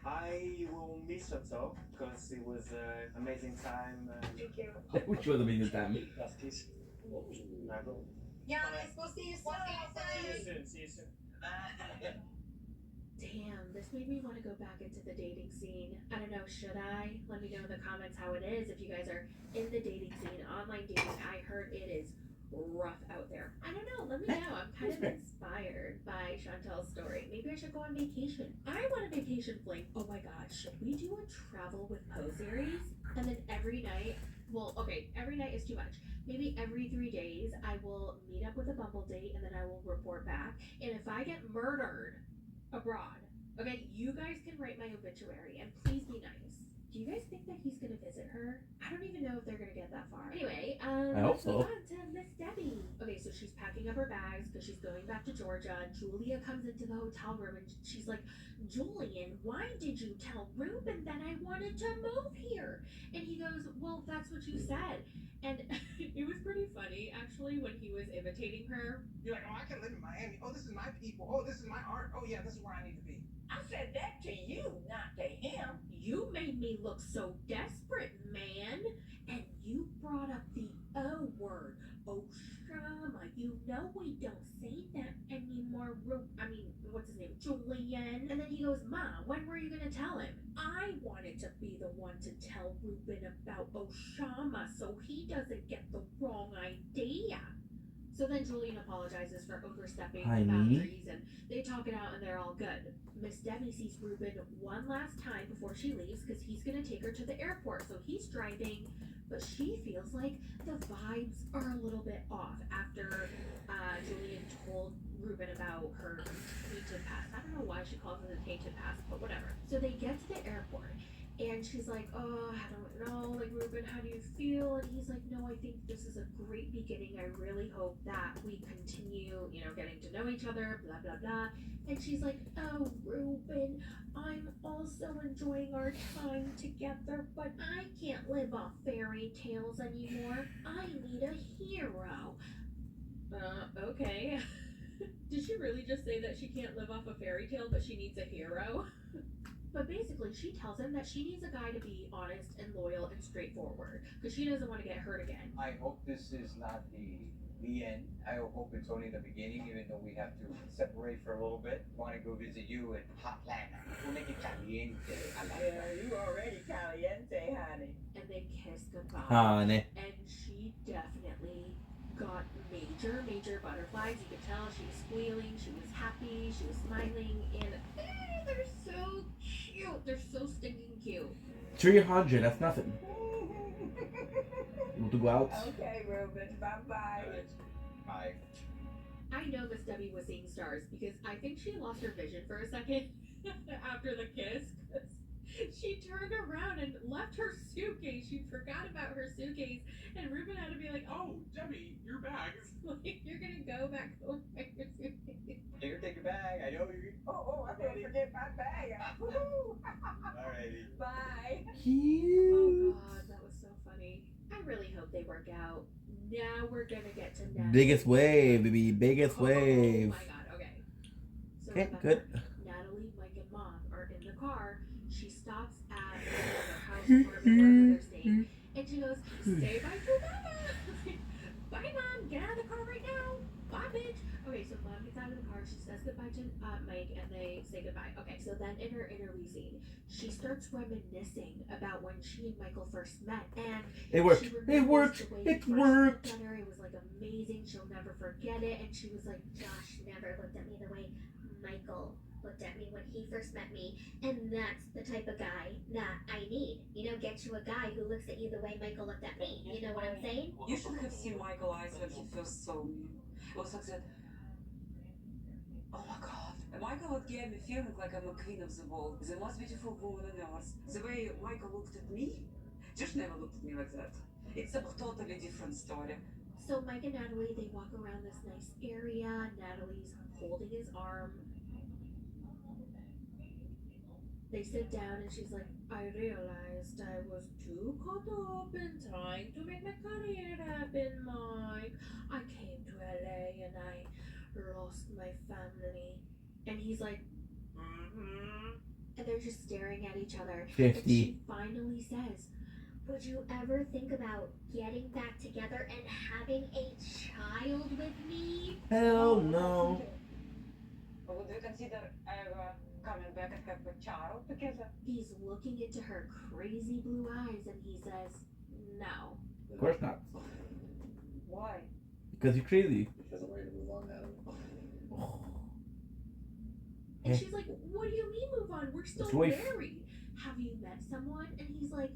I will miss Chantal because it was an amazing time. Thank you. Which was amazing time. Last kiss. I will. Yeah, I'm supposed to see you soon. See you soon. Damn, this made me want to go back into the dating scene. I don't know, should I? Let me know in the comments how it is. If you guys are in the dating scene, online dating, I heard it is rough out there. I don't know, let me know. I'm kind of inspired by Chantal's story. Maybe I should go on vacation. I want a vacation fling. Oh my god, should we do a travel with Poe series? And then every night, well, okay, every night is too much. Maybe every 3 days I will meet up with a Bumble date and then I will report back. And if I get murdered abroad, okay, you guys can write my obituary and please be nice. Do you guys think that he's gonna visit her? I don't even know if they're gonna get that far. Anyway, I hope so. on to Miss Debbie. Okay, so she's packing up her bags because she's going back to Georgia. Julia comes into the hotel room and she's like, Julian, why did you tell Ruben that I wanted to move here? And he goes, well, that's what you said. And it was pretty funny, actually, when he was imitating her. You're like, oh, I can live in Miami. Oh, this is my people. Oh, this is my art. Oh, yeah, this is where I need to be. I said that to you, not to him. You made me look so desperate, man. And you brought up the O word. Oh, Shama, you know we don't say that anymore. What's his name? Julian. And then he goes, Ma, when were you going to tell him? I wanted to be the one to tell Ruben about Oshama so he doesn't get the wrong idea. So then Julian apologizes for overstepping the boundaries, and they talk it out, and they're all good. Miss Debbie sees Ruben one last time before she leaves because he's going to take her to the airport. So he's driving, but she feels like the vibes are a little bit off after Julian told Ruben about her tainted past. I don't know why she calls it a tainted past, but whatever. So they get to the airport. And she's like, oh, I don't know, like, Ruben, how do you feel? And he's like, no, I think this is a great beginning. I really hope that we continue, getting to know each other, blah, blah, blah. And she's like, oh, Ruben, I'm also enjoying our time together, but I can't live off fairy tales anymore. I need a hero. Okay. Did she really just say that she can't live off a fairy tale, but she needs a hero? But basically, she tells him that she needs a guy to be honest and loyal and straightforward because she doesn't want to get hurt again. I hope this is not the end. I hope it's only the beginning, even though we have to separate for a little bit. Want to go visit you in Hotlanta. We'll make it caliente. Yeah, you already caliente, honey. And they kiss goodbye. Honey. And she definitely got major butterflies. You could tell she was squealing, she was happy, she was smiling, and they're so cute. They're so stinking cute. 300, that's nothing. You want to go out? Okay, Ruben, bye-bye. Bye. I know Miss Debbie was seeing stars because I think she lost her vision for a second after the kiss. 'Cause she turned around and left her suitcase. She forgot about her suitcase, and Ruben had to be like, Oh, Debbie, your bags. like, you're gonna go back home and your suitcase. Here, take your bag. I know you. Oh, I didn't forget my bag. Woohoo! Alrighty. Bye. Oh Cute. God, that was so funny. I really hope they work out. Now we're gonna get to Natalie. Biggest wave, baby. Biggest wave. Oh my God. Okay. So Okay, Rebecca, good. Natalie, Mike, and Mom are in the car. She stops at their house or wherever they're staying, and she goes, "Say bye to Mama." Bye, Mom. Get out of the car right now. Bye, bitch. Okay, so Mom gets out of the car. She says goodbye to Mike, and they say goodbye. Okay, so then in her interview scene, she starts reminiscing about when she and Michael first met, and It worked. she It remembers worked. the way they It first worked. met together. It was like amazing. She'll never forget it. And she was like, Josh never looked at me the way Michael looked at me when he first met me, and that's the type of guy that I need. You know, get you a guy who looks at you the way Michael looked at me. You know what I'm saying? You should have seen Michael's eyes when he first saw me. It was like that. Oh my God. Michael gave me feeling like I'm a queen of the ball, the most beautiful woman on earth. The way Michael looked at me, Josh never looked at me like that. It's a totally different story. so Mike and Natalie, they walk around this nice area. Natalie's holding his arm. They sit down and she's like, I realized I was too caught up in trying to make my career happen, Mike. I came to LA and I lost my family. And he's like, and they're just staring at each other. 50. And she finally says, Would you ever think about getting back together and having a child with me? Hell no. Would you consider ever coming back and have a child together? he's looking into her crazy blue eyes and he says, no. Of course not. Why? Because you're crazy. Because I'm ready to move on, Natalie. And Eh. she's like, what do you mean move on? We're still It's life. married. Have you met someone? And he's like,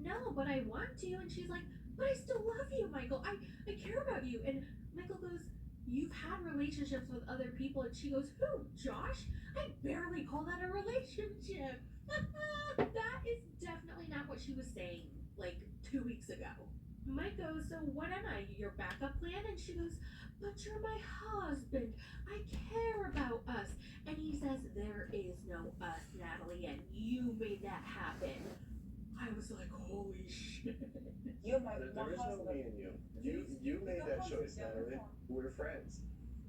no, but I want to. And she's like, but I still love you, Michael. I care about you. And Michael goes, you've had relationships with other people. And she goes, who, Josh? I barely call that a relationship. That is definitely not what she was saying like 2 weeks ago. Mike goes, so what am I, your backup plan? And she goes, but you're my husband. I care about us. And he says, there is no us, Natalie, and you made that happen. I was like, holy shit. You're my There is no me and you. You made that choice, Natalie. We're friends.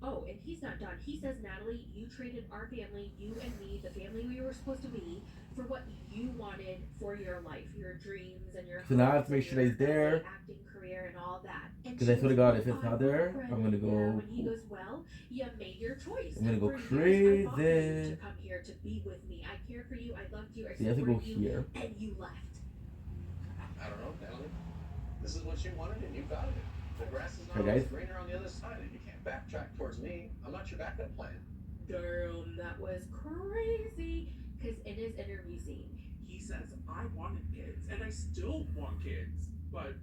Oh, and he's not done. He says, Natalie, you traded our family, you and me, the family we were supposed to be, for what you wanted for your life, your dreams and your So now I have hopes to make and sure your it's there. acting career and all that. And Because I she swear to goes, God, if it's "I'm not there, regretting I'm gonna it go. now." And he goes, well, you made your choice. I'm gonna go For years, I fought for you crazy. to come here to be with me. I cared for you. I loved you. I So you have to go supported you, here. and you left. I don't know, Natalie. This is what you wanted and you got it. The grass is not Hey, always guys. greener on the other side and you can't backtrack towards me. I'm not your backup plan. Damn, that was crazy. Because in his interview scene, He says, I wanted kids, and I still want kids, but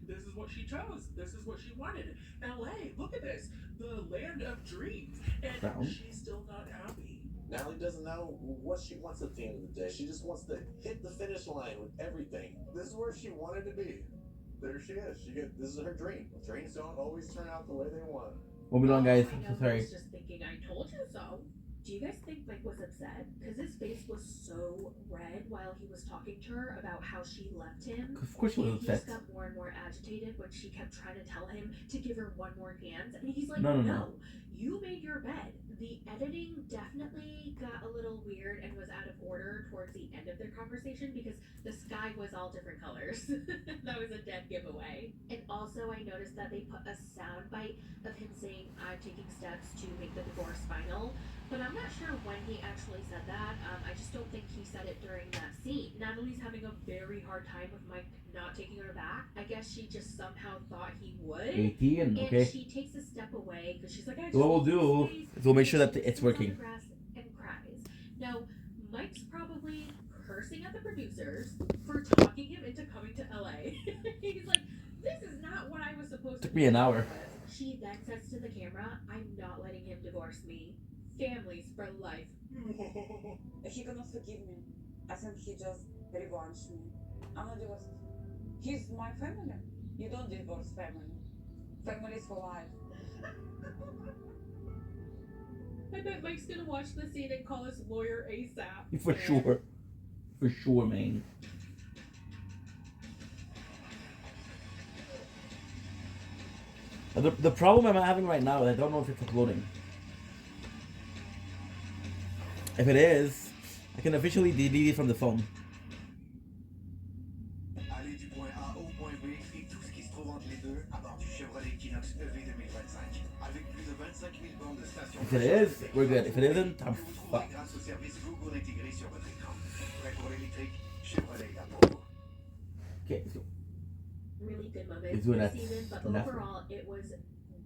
this is what she chose. This is what she wanted. LA, look at this. The land of dreams. And Found. she's still not happy. Natalie doesn't know what she wants at the end of the day. She just wants to hit the finish line with everything. This is where she wanted to be. There she is. This is her dream. Dreams don't always turn out the way they want. Moving on, guys. I I'm know so he sorry. was just thinking, I told you so. Do you guys think Mike was upset? Because his face was so red while he was talking to her about how she left him. Of course he was And he just upset. got more and more agitated when she kept trying to tell him to give her one more dance. And he's like, No. you made your bed. the editing definitely got a little weird and was out of order towards the end of their conversation because the sky was all different colors. That was a dead giveaway. And also, I noticed that they put a sound bite of him saying, "I'm taking steps to make the divorce final." But I'm not sure when he actually said that. I just don't think he said it during that scene. Natalie's having a very hard time with Mike not taking her back. I guess she just somehow thought he would. 18, okay. And she takes a step away because she's like, I just So what we'll need do space. is we'll make sure that She it's sits on the working. grass and cries. Now, Mike's probably cursing at the producers for talking him into coming to LA. He's like, this is not what I was supposed to Took me an be hour. with. She then says to the camera, I'm not letting him divorce me. Families for life. He cannot forgive me. I think he just revenged me. I'm not divorced. He's my family. You don't divorce family. Families for life. I bet Mike's gonna watch the scene and call his lawyer ASAP. For sure. For sure, man. The problem I'm having right now is I don't know if it's uploading. If it is, I can officially delete it from the phone. Aller du point A au point B et tout ce qui se trouve entre les deux à bord du Chevrolet Equinox EV 2025. Avec plus de 25 000 bornes de station. If it is, we're good. If it isn't, I'm fucked. Grâce au service Google intégré sur votre écran. Prêt pour l'électrique? Chevrolet là pour vous. Okay, let's go. Really good moments It's doing this that season, but nothing. overall it was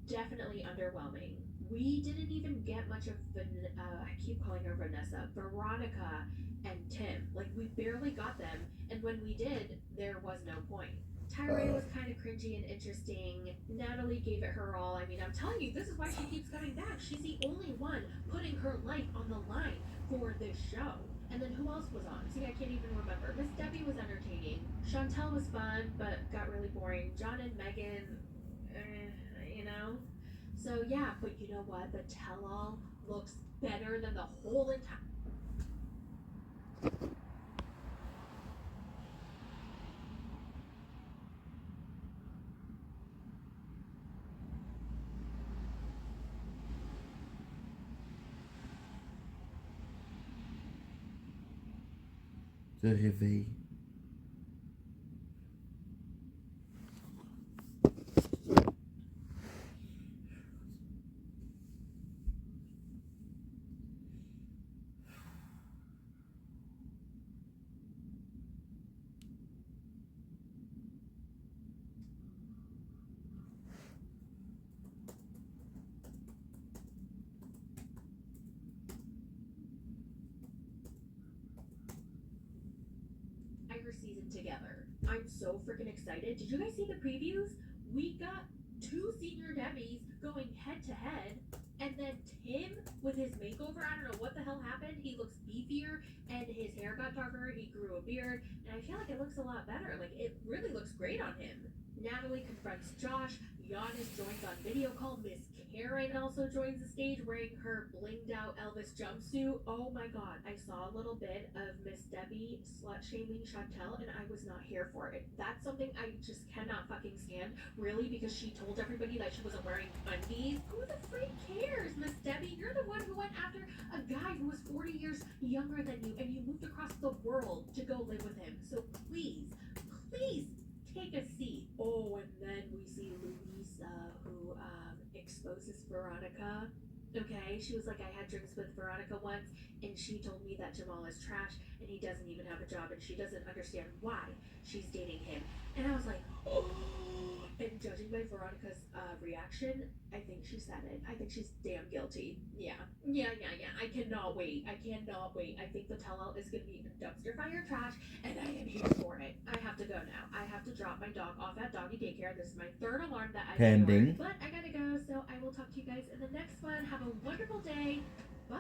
definitely underwhelming. We didn't even get much of I keep calling her Vanessa, Veronica and Tim. Like, we barely got them, and when we did, there was no point. Tyree was kind of cringy and interesting. Natalie gave it her all. I mean, I'm telling you, this is why she keeps coming back. She's the only one putting her life on the line for this show. And then who else was on? See, I can't even remember. Miss Debbie was entertaining. Chantel was fun, but got really boring. John and Megan, you know? So yeah, but you know what? The tell-all looks better than the whole entire... The réveil. season together. I'm so freaking excited. Did you guys see the previews? We got two senior Debbies going head to head, and then Tim with his makeover, I don't know what the hell happened. He looks beefier and his hair got darker. He grew a beard, and I feel like it looks a lot better. Like, it really looks great on him. Natalie confronts Josh. Giannis joins on video call. Miss Karen also joins the stage wearing her blinged out Elvis jumpsuit. Oh my god. I saw a little bit of Miss Debbie slut-shaming Chantel, and I was not here for it. That's something I just cannot fucking stand, really, because she told everybody that she wasn't wearing undies. Who the freak cares, Miss Debbie? You're the one who went after a guy who was 40 years younger than you, and you moved across the world to go live with him. So please, please, take a seat. Oh, and then we see Louisa, who exposes Veronica. Okay, she was like, I had drinks with Veronica once, and she told me that Jamal is trash, and he doesn't even have a job, and she doesn't understand why she's dating him. And I was like, oh. And judging by Veronica's reaction, I think she said it. I think she's damn guilty. Yeah. I cannot wait. I think the tell-all is going to be dumpster fire trash, and I am here for it. I have to go now. I have to drop my dog off at doggy daycare. This is my third alarm that I've Pending. ignored. But I gotta go, so I will talk to you guys in the next one. Have a wonderful day. Bye.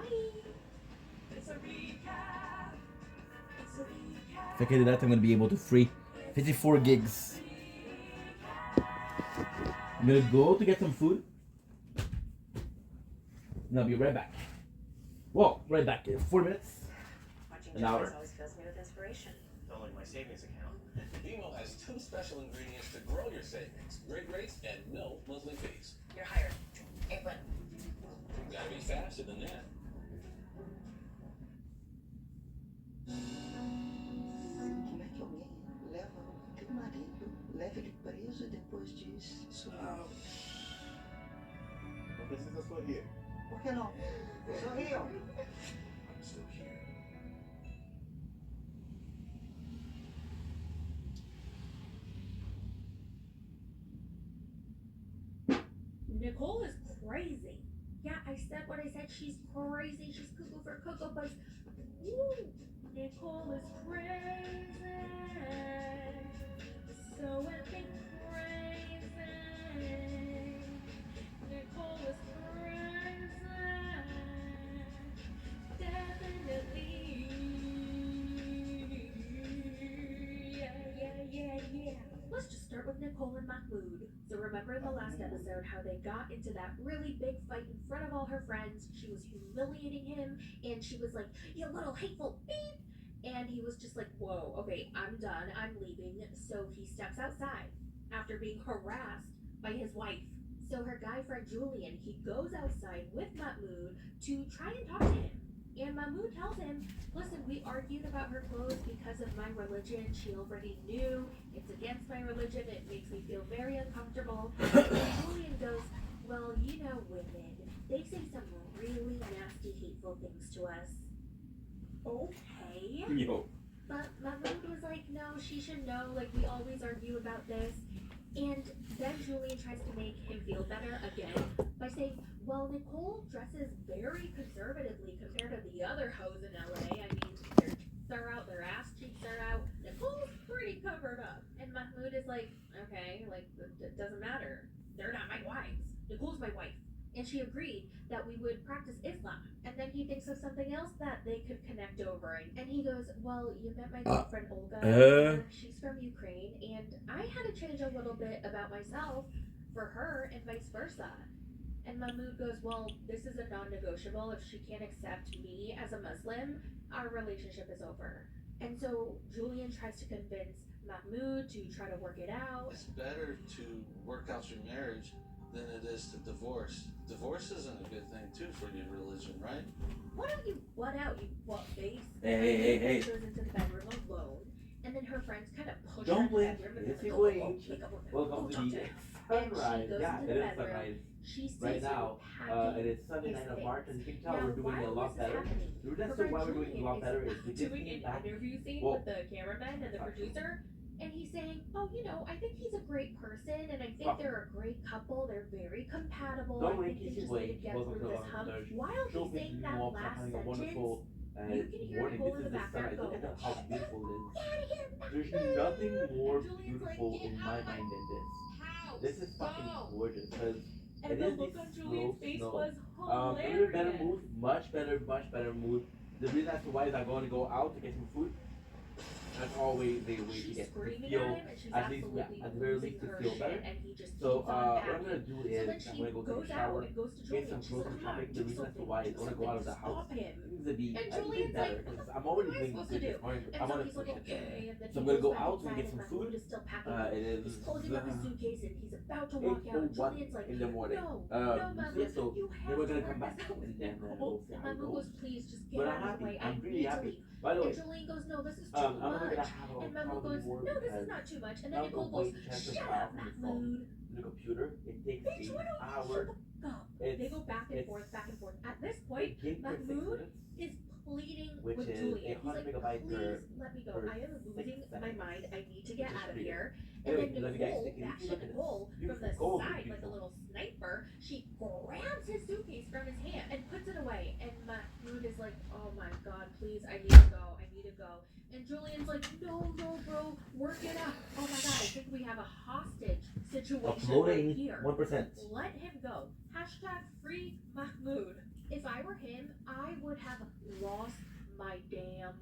It's a recap. It's a recap. If I can do that, I'm gonna be able to free 54 gigs. I'm gonna go to get some food, and I'll be right back. Well, right back in 4 minutes. Watching An hour. Netflix always fills me with inspiration. Don't like my savings account. BMO has 2 special ingredients to grow your savings. Great rates and no monthly fees. You're hired. Hey, but You gotta be faster than that. No precisa sorrir. Por que não? Sorriam. I'm still here. Nicole is crazy. Yeah, I said what I said. She's crazy. She's cuckoo for Cocoa Puffs. Woo! Nicole is crazy. So epic crazy. Nicole is crazy. Definitely. Yeah. Let's just start with Nicole and Mahmoud. So remember in the last episode how they got into that really big fight in front of all her friends. She was humiliating him and she was like, "You little hateful beep." And he was just like, "Whoa, okay, I'm done. I'm leaving." So he steps outside after being harassed by his wife. So her guy friend Julian, he goes outside with Mahmoud to try and talk to him. And Mahmoud tells him, "Listen, we argued about her clothes because of my religion. She already knew it's against my religion. It makes me feel very uncomfortable." And Julian goes, "Well, you know women. They say some really nasty, hateful things to us." Okay. Yo. But Mahmoud was like, "No, she should know. Like, we always argue about this." And then Julian tries to make him feel better again by saying, "Well, Nicole dresses very conservatively compared to the other hoes in LA. I mean, their tits are out, their ass cheeks are out. Nicole's pretty covered up." And Mahmoud is like, "Okay, like, it doesn't matter. They're not my wives. Nicole's my wife." And she agreed that we would practice Islam. And then he thinks of something else that they could connect over. And he goes, "Well, you met my girlfriend Olga. She's from Ukraine. And I had to change a little bit about myself for her and vice versa." And Mahmoud goes, "Well, this is a non-negotiable. If she can't accept me as a Muslim, our relationship is over." And so Julian tries to convince Mahmoud to try to work it out. It's better to work out your marriage than it is to divorce. Divorce isn't a good thing too for your religion, right? Why don't you butt out, you butt face? Hey. She goes into the bedroom alone. And then her friends kind of push Don't her blink. in the bedroom. It's And your they're like, way. Welcome Welcome to the sunrise. Yeah, it is sunrise. She sees Right now, packing and it's Sunday his 9th of things. March, and you can tell Now, we're doing while a lot this is better. happening, The reason her as to why we're friend doing a lot Julian better is is because doing he's an back. interview scene Well, with the cameraman and the producer, and he's saying, "Oh, you know, I think he's a great person, and I think they're a great couple. They're very compatible. Don't I blink, think it's they his just need way. to get Welcome through to this hump." Lounge. While Show he's saying me that more last having a sentence, wonderful you can hear morning. Nicole This in is the the sunrise. background Look go, at how beautiful it is. "Get out of here, There's Mahmoud!" nothing more And Julian's like, beautiful "Get in out my of my mind than this. house, This is fucking go!" gorgeous because And it the is look the on slow Julian's face snow. was Even better hilarious. mood, much better mood. The reason as to why is I'm going to go out to get some food. That's always a way to She's get to screaming feel, at him, and she's at least, yeah, absolutely at the very losing least to her feel shit, better. and he just So keeps on what I'm packing. gonna do So is then I'm she gonna go take goes a out shower, and goes to get Julian. some She's grocery like, "Come on, shopping. The do reason as to something, why do is I want to go out of the something, house. stop him." Things to be And a bit Julian's better like, because "What I'm am already I doing supposed to good do?" this morning. And I'm so on a he's like, push. "Okay." And then So I'm he gonna goes go back out and inside, get and some Mahmoud food. is still packing. It is He's closing up his suitcase and he's about to walk out. 8:01 Julian's like, in the morning. "No, So Mahmoud, yeah, so you then have we're to gonna work come back this out out." and then we'll see And how it Mahmoud goes. goes, "Please, just get But I'm out of the happy. way. I I'm really need to happy. leave." By the way, And Julian goes, "No, this is too I'm much." gonna have a And Mahmoud probably goes, more "No, this is because not too much." And then I'm Nicole going goes, to transfer "Shut file up, from the phone Mahmoud." to the computer. It takes Bitch, an why don't you hour. shut the fuck up? It's- They go back and it's- forth, back and forth. At this point, It came for 6 Mahmoud minutes, is pleading which with is Julian. He's 100 like, megabytes per- "Please let me go. per I am 6 losing my seconds. mind. I need to get Just out of read it. here." Anyway, And then let me guys Nicole, take it that easy. shit Look at this. Nicole, from Beautiful. the Oh, side, like a beautiful. little sniper, she grabs his suitcase from his hand and puts it away. And Mahmoud is like, "Oh my god, please, I need to go. I need to go." And Julian's like, "No, bro, work it out. Oh my god, I think we have a hostage situation right Uploading here. 1%. Let him go. Hashtag free Mahmoud." If I were him, I would have lost my damn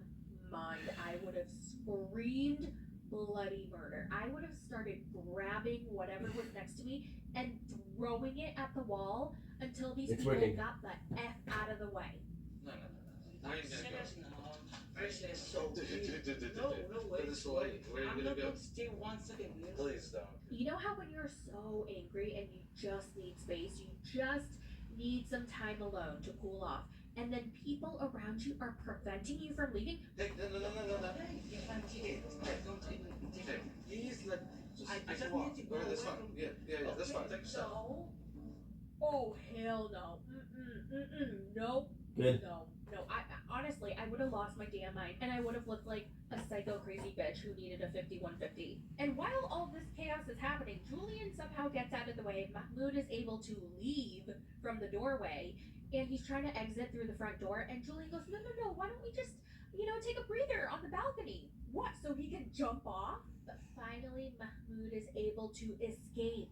mind. I would have screamed bloody murder. I would have started grabbing whatever was next to me and throwing it at the wall until these It's people working. got the F out of the way. No. Where are you gonna go? First, let's so Dude, No, wait. Let us wait. Where are you I'm gonna not go? gonna stay 1 second. Please don't. You know how when you're so angry and you just need space, you just need some time alone to cool off, and then people around you are preventing you from leaving? Hey, no. You can't take it. Don't take it. Please, like, Just, I just just walk. need to go Alright, that's away fine. from- Yeah, that's fine. Take a step. No. Oh hell no. Nope. Good. No. I honestly, I would have lost my damn mind, and I would have looked like a psycho crazy bitch who needed a 5150. And while all this chaos is happening, Julian somehow gets out of the way. Mahmoud is able to leave from the doorway, and he's trying to exit through the front door. And Julian goes, no. Why don't we just, take a breather on the balcony? What? So he can jump off? But finally, Mahmoud is able to escape.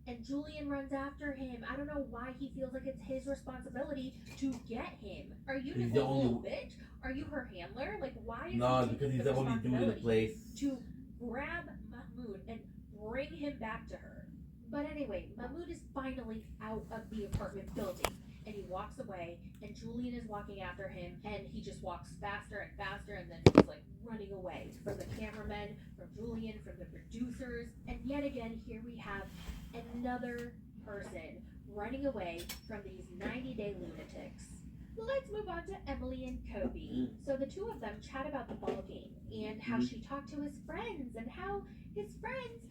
And Julian runs after him. I don't know why he feels like it's his responsibility to get him. Are you He's this the little only- bitch? Are you her handler? Like, why is No, he because taking he's the the only dude in the responsibility place. to grab Mahmoud and bring him back to her? But anyway, Mahmoud is finally out of the apartment building. And he walks away, and Julian is walking after him, and he just walks faster and faster, and then he's like running away from the cameramen, from Julian, from the producers, and yet again, here we have another person running away from these 90-day lunatics. Let's move on to Emily and Kobe. So the two of them chat about the ball game and how she talked to his friends and how his friends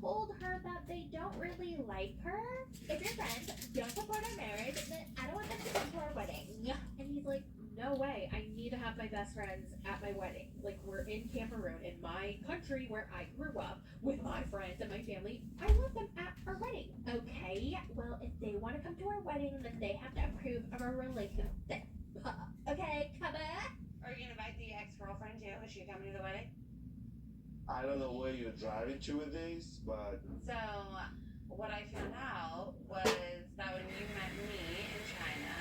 told her that they don't really like her. If your friends don't support our marriage, then I don't want them to come to our wedding. And he's like, no way. I need to have my best friends at my wedding. Like, we're in Cameroon, in my country where I grew up with my friends and my family. I want them at our wedding. Okay, well, if they want to come to our wedding, then they have to approve of our relationship. Okay, come on. Are you gonna invite the ex-girlfriend too? Is she coming to the wedding? I don't know where you're driving to with this, but So, what I found out was that when you met me in China,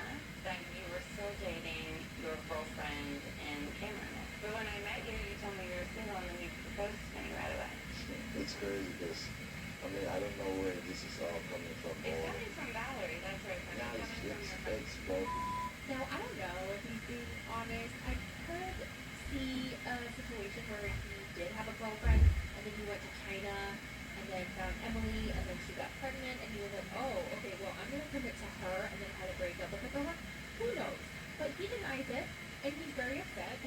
that you were still dating your girlfriend in Cameroon. But when I met you, you told me you were single and then you proposed to me right away. it's crazy because, I don't know where this is all coming from. It's coming from Valerie, that's right. It's Now coming from your friend. it's both. Now, I don't know if he's being honest. I could see a situation where he did have a girlfriend, and then he went to China, and then found Emily, and then she got pregnant, and he was like, oh, okay, well, I'm going to commit to her, and then had a breakup with her girlfriend. Who knows? But he denies it, and he's very upset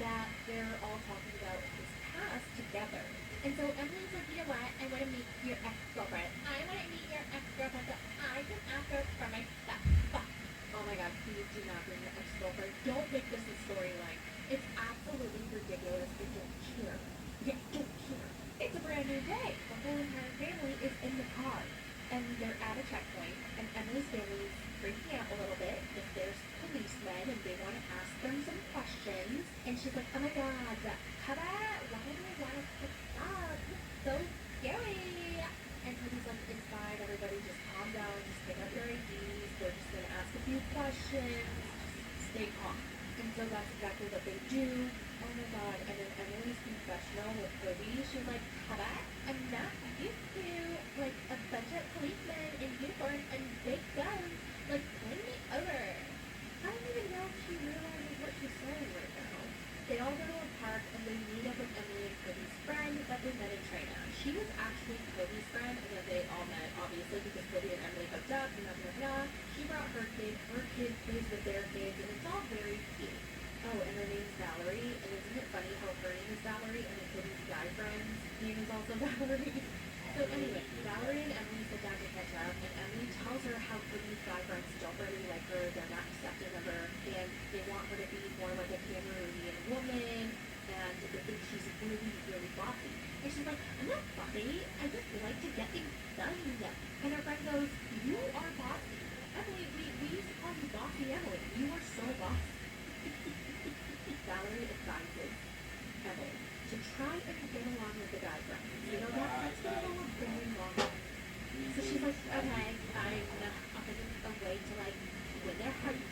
that they're all talking about his past together. And so Emily's like, you know what? I want to meet your ex-girlfriend. I want to meet your ex-girlfriend so I can ask her for my stuff. Oh my god, please do not bring your ex-girlfriend. Don't make this a storyline. It's absolutely ridiculous. I don't care. Yeah, don't care. It's a brand new day. The whole entire family is in the car. And they're at a checkpoint. And Emily's family is freaking out a little bit if there's policemen and they want to ask them some questions. And she's like, oh my god, Kaba, why do they want to pick up? So scary. And Kobe's like, it's fine, everybody just calm down, just pick up your IDs, we're just gonna ask a few questions, just stay calm. And so that's exactly what they do. Oh my god, and then Emily's confessional with Kobe, she's like, Kaba, I'm not used to, like, a bunch of policemen in uniforms and big guns, like, pulling me over. I don't even know if she realizes what she's saying right now. They all go to a park and they meet up with Emily and Kobe's friend that they met in China. She was actually Kobe's friend, and then they all met, obviously, because Kobe and Emily hooked up, and blah. She brought her kid plays with their kids, and it's all very cute. Oh, and her name's Valerie, and isn't it funny how her name is Valerie, and then Kobe's guy friend's name is also Valerie? So anyway, Valerie and Emily sit down to catch up, and Emily tells her how Kobe's guy friends don't really like her, they're not accepting of her, and they want her to be more like a Cameroonian woman, and they think she's really, really bossy. And she's like, I'm not bossy, I just like to get things done. And her friend goes, you are bossy. Emily, we used to call you Bossy Emily. You are so bossy. Valerie advises Emily to try and get along with the guy friend. You know, that's gonna go a very long way. So she's like, okay, fine, I'll give them a way to, like, win their hearts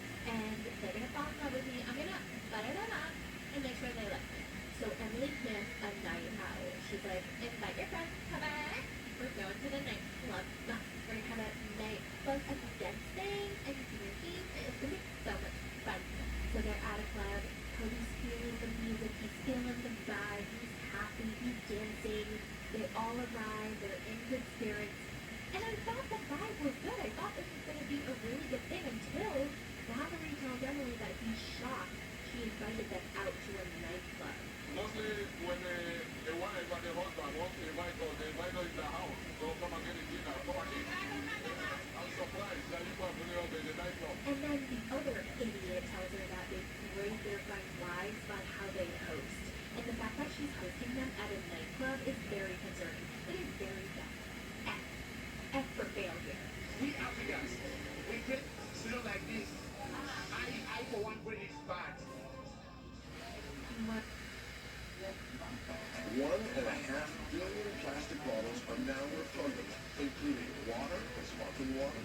downward fundament, including water, sparkling water,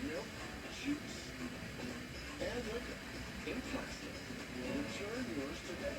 milk, juice, and liquor in plastic. Return yours today.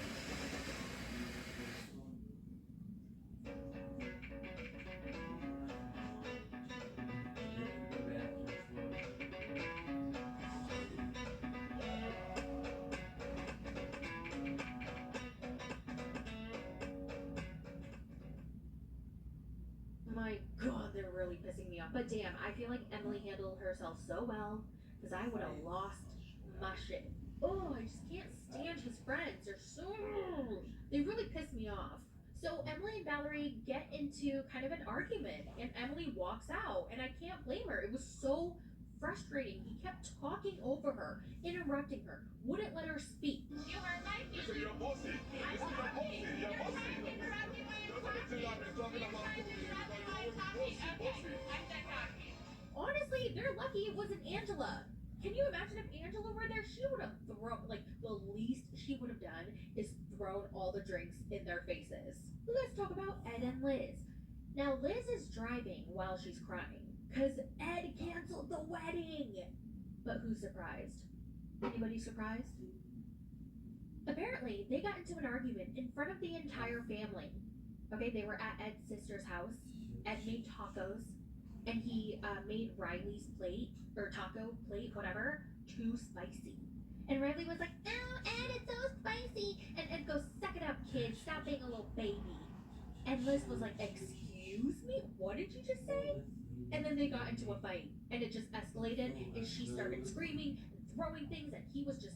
My God, they're really pissing me off. But damn, I feel like Emily handled herself so well, because I would have lost my shit. Oh, I just can't stand his friends. They really piss me off. So Emily and Valerie get into kind of an argument, and Emily walks out, and I can't blame her. It was so frustrating. He kept talking over her, interrupting her, wouldn't let her speak. You are my This is your bossy. This is your bossy. Your bossy. Honestly, they're lucky it wasn't Angela. Can you imagine if Angela were there? She would have thrown, like, the least she would have done is thrown all the drinks in their faces. Let's talk about Ed and Liz. Now, Liz is driving while she's crying, because Ed canceled the wedding. But who's surprised? Anybody surprised? Apparently, they got into an argument in front of the entire family. Okay, they were at Ed's sister's house. Ed made tacos, and he made Riley's plate, or taco plate, whatever, too spicy. And Riley was like, "Oh, Ed, it's so spicy." And Ed goes, "Suck it up, kid. Stop being a little baby." And Liz was like, "Excuse me? What did you just say?" And then they got into a fight, and it just escalated, and she started screaming, throwing things, and he was just,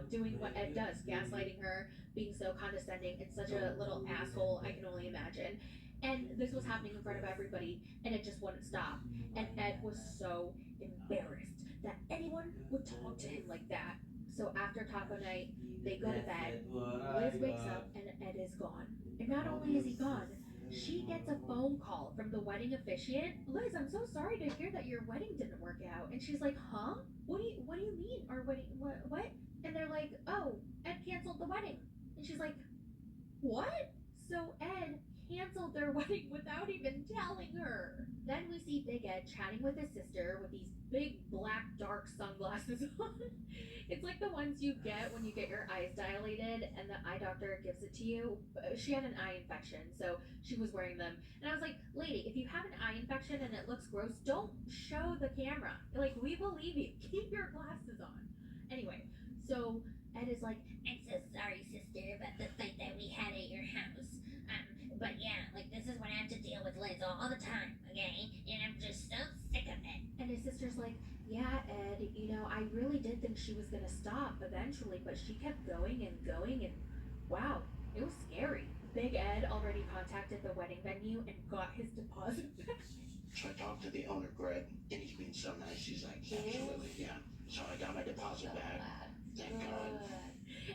doing what Ed does, gaslighting her, being so condescending, and such a little asshole, I can only imagine. And this was happening in front of everybody, and it just wouldn't stop. And Ed was so embarrassed that anyone would talk to him like that. So after taco night, they go to bed. Liz wakes up, and Ed is gone. And not only is he gone, she gets a phone call from the wedding officiant. "Liz, I'm so sorry to hear that your wedding didn't work out." And she's like, "Huh? What do you mean? Our wedding? What?" And they're like, "Oh, Ed canceled the wedding." And she's like, "What?" So Ed canceled their wedding without even telling her. Then we see Big Ed chatting with his sister with these big black dark sunglasses on. It's like the ones you get when you get your eyes dilated and the eye doctor gives it to you. She had an eye infection, so she was wearing them. And I was like, "Lady, if you have an eye infection and it looks gross, don't show the camera. Like, we believe you. Keep your glasses on." Anyway, so Ed is like, I'm so sorry, sister, about the fight that we had at your house. But yeah, like, this is what I have to deal with Liz all the time, okay? And I'm just so sick of it. and his sister's like, "Yeah, Ed, I really did think she was gonna stop eventually, but she kept going, and wow, it was scary." Big Ed already contacted the wedding venue and got his deposit back. So I talked to the owner, Greg, and he's been so nice. He's like, "Absolutely, yeah." So I got my deposit back. Thank God.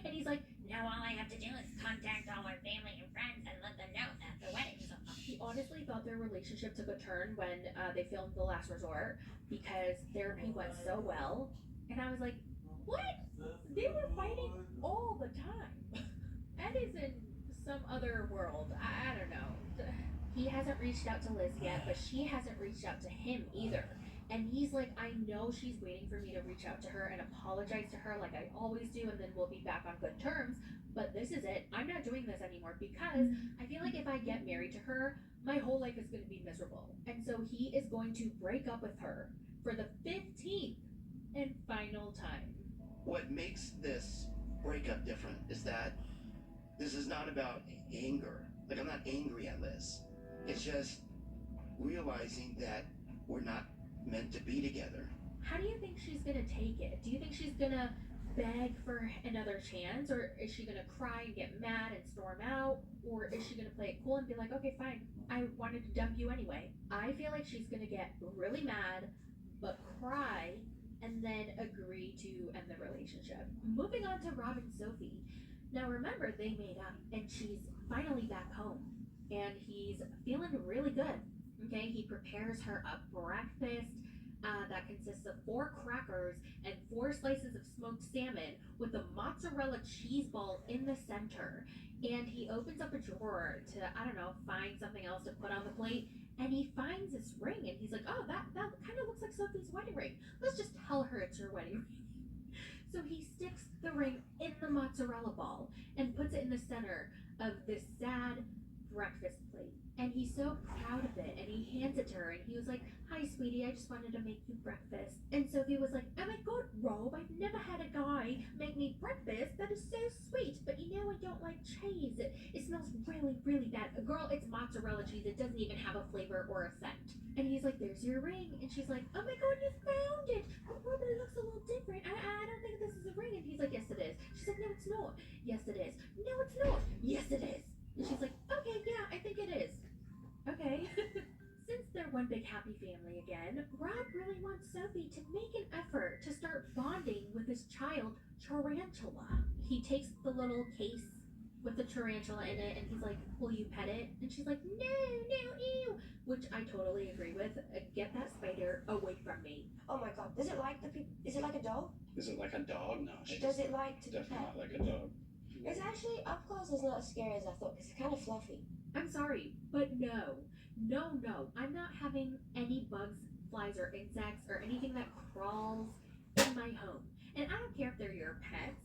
And he's like, Now all I have to do is contact all our family and friends and let them know that the wedding's over. he honestly thought their relationship took a turn when they filmed The Last Resort, because therapy went so well. And I was like, what? They were fighting all the time. Ed is in some other world. I don't know. He hasn't reached out to Liz yet, but she hasn't reached out to him either. And he's like, "I know she's waiting for me to reach out to her and apologize to her like I always do, and then we'll be back on good terms. But this is it. I'm not doing this anymore, because I feel like if I get married to her, my whole life is going to be miserable." And so he is going to break up with her for the 15th and final time. What makes this breakup different is that this is not about anger. Like, I'm not angry at Liz. It's just realizing that we're not meant to be together. How do you think she's gonna take it? Do you think she's gonna beg for another chance, or is she gonna cry and get mad and storm out, or is she gonna play it cool and be like, "Okay, fine, I wanted to dump you anyway"? I feel like she's gonna get really mad, but cry, and then agree to end the relationship. Moving on to Rob and Sophie. Now remember, they made up, and she's finally back home, and he's feeling really good. Okay, he prepares her a breakfast that consists of 4 crackers and 4 slices of smoked salmon with a mozzarella cheese ball in the center. And he opens up a drawer to, I don't know, find something else to put on the plate. and he finds this ring, and he's like, oh, that kind of looks like Sophie's wedding ring. Let's just tell her it's your wedding ring. So he sticks the ring in the mozzarella ball and puts it in the center of this sad breakfast plate. And he's so proud of it, and he hands it to her, and he was like, hi, sweetie, I just wanted to make you breakfast. And Sophie was like, oh my god, Rob, I've never had a guy make me breakfast. That is so sweet, but you know I don't like cheese. It smells really, really bad. Girl, it's mozzarella cheese. It doesn't even have a flavor or a scent. And he's like, there's your ring. And she's like, oh my god, you found it. Oh, but it looks a little different. I don't think this is a ring. And he's like, yes, it is. She's like, no, it's not. Yes, it is. No, it's not. Yes, it is. And she's like, okay, yeah, I think it is. Okay. Since they're one big happy family again, Rob really wants Sophie to make an effort to start bonding with his child, Tarantula. He takes the little case with the tarantula in it, and he's like, will you pet it? And she's like, no, ew. Which I totally agree with. Get that spider away from me. Oh my god, is it like a dog? Is it like a dog? No, she's Does it like to be definitely pet? not like a dog. It's actually, up close, it's not as scary as I thought, because it's kind of fluffy. I'm sorry, but no, I'm not having any bugs, flies, or insects, or anything that crawls in my home. And I don't care if they're your pets,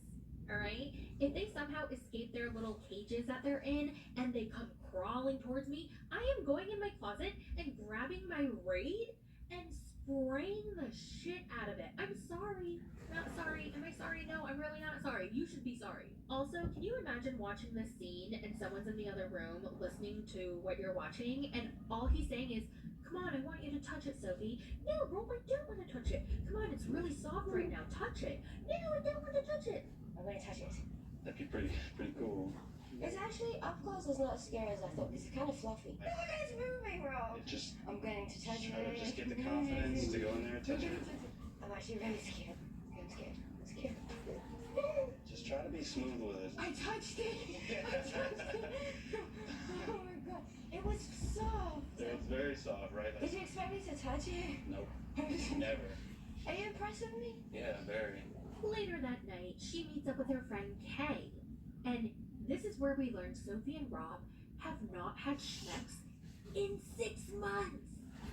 alright? If they somehow escape their little cages that they're in, and they come crawling towards me, I am going in my closet and grabbing my Raid and spraying the shit out of it. I'm sorry. Not sorry. Am I sorry? No, I'm really not sorry. You should be sorry. Also, can you imagine watching this scene and someone's in the other room listening to what you're watching, and all he's saying is, come on, I want you to touch it, Sophie. No, Rob, I don't want to touch it. Come on, it's really soft right now. Touch it. No, I don't want to touch it. I'm going to touch it. That'd be pretty cool. It's actually, up close, it's not as scary as I thought, because it's kind of fluffy. Look at it's moving, Rob. It just I'm going to touch try to it. just get the confidence to go in there and touch it. I'm actually really scared. I'm scared. Just try to be smooth with it. I touched it. Oh my god. It was soft. It's very soft, right? Did you expect me to touch it? Nope. Never. Are you impressed with me? Yeah, very. Later that night, she meets up with her friend Kay. And this is where we learn Sophie and Rob have not had Schmecks in 6 months.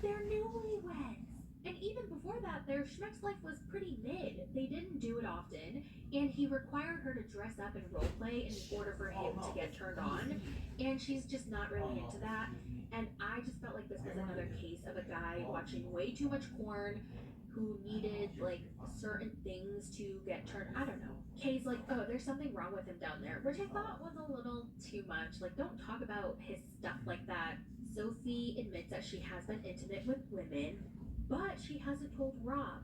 They're newlyweds. And even before that, their Schmecks life was pretty mid. They didn't do it often, and he required her to dress up and roleplay in order for him to get turned on. And she's just not really into that. And I just felt like this was another case of a guy watching way too much porn who needed like certain things to get turned. I don't know. Kay's like, oh, there's something wrong with him down there, which I thought was a little too much. Like, don't talk about his stuff like that. Sophie admits that she has been intimate with women, but she hasn't told Rob.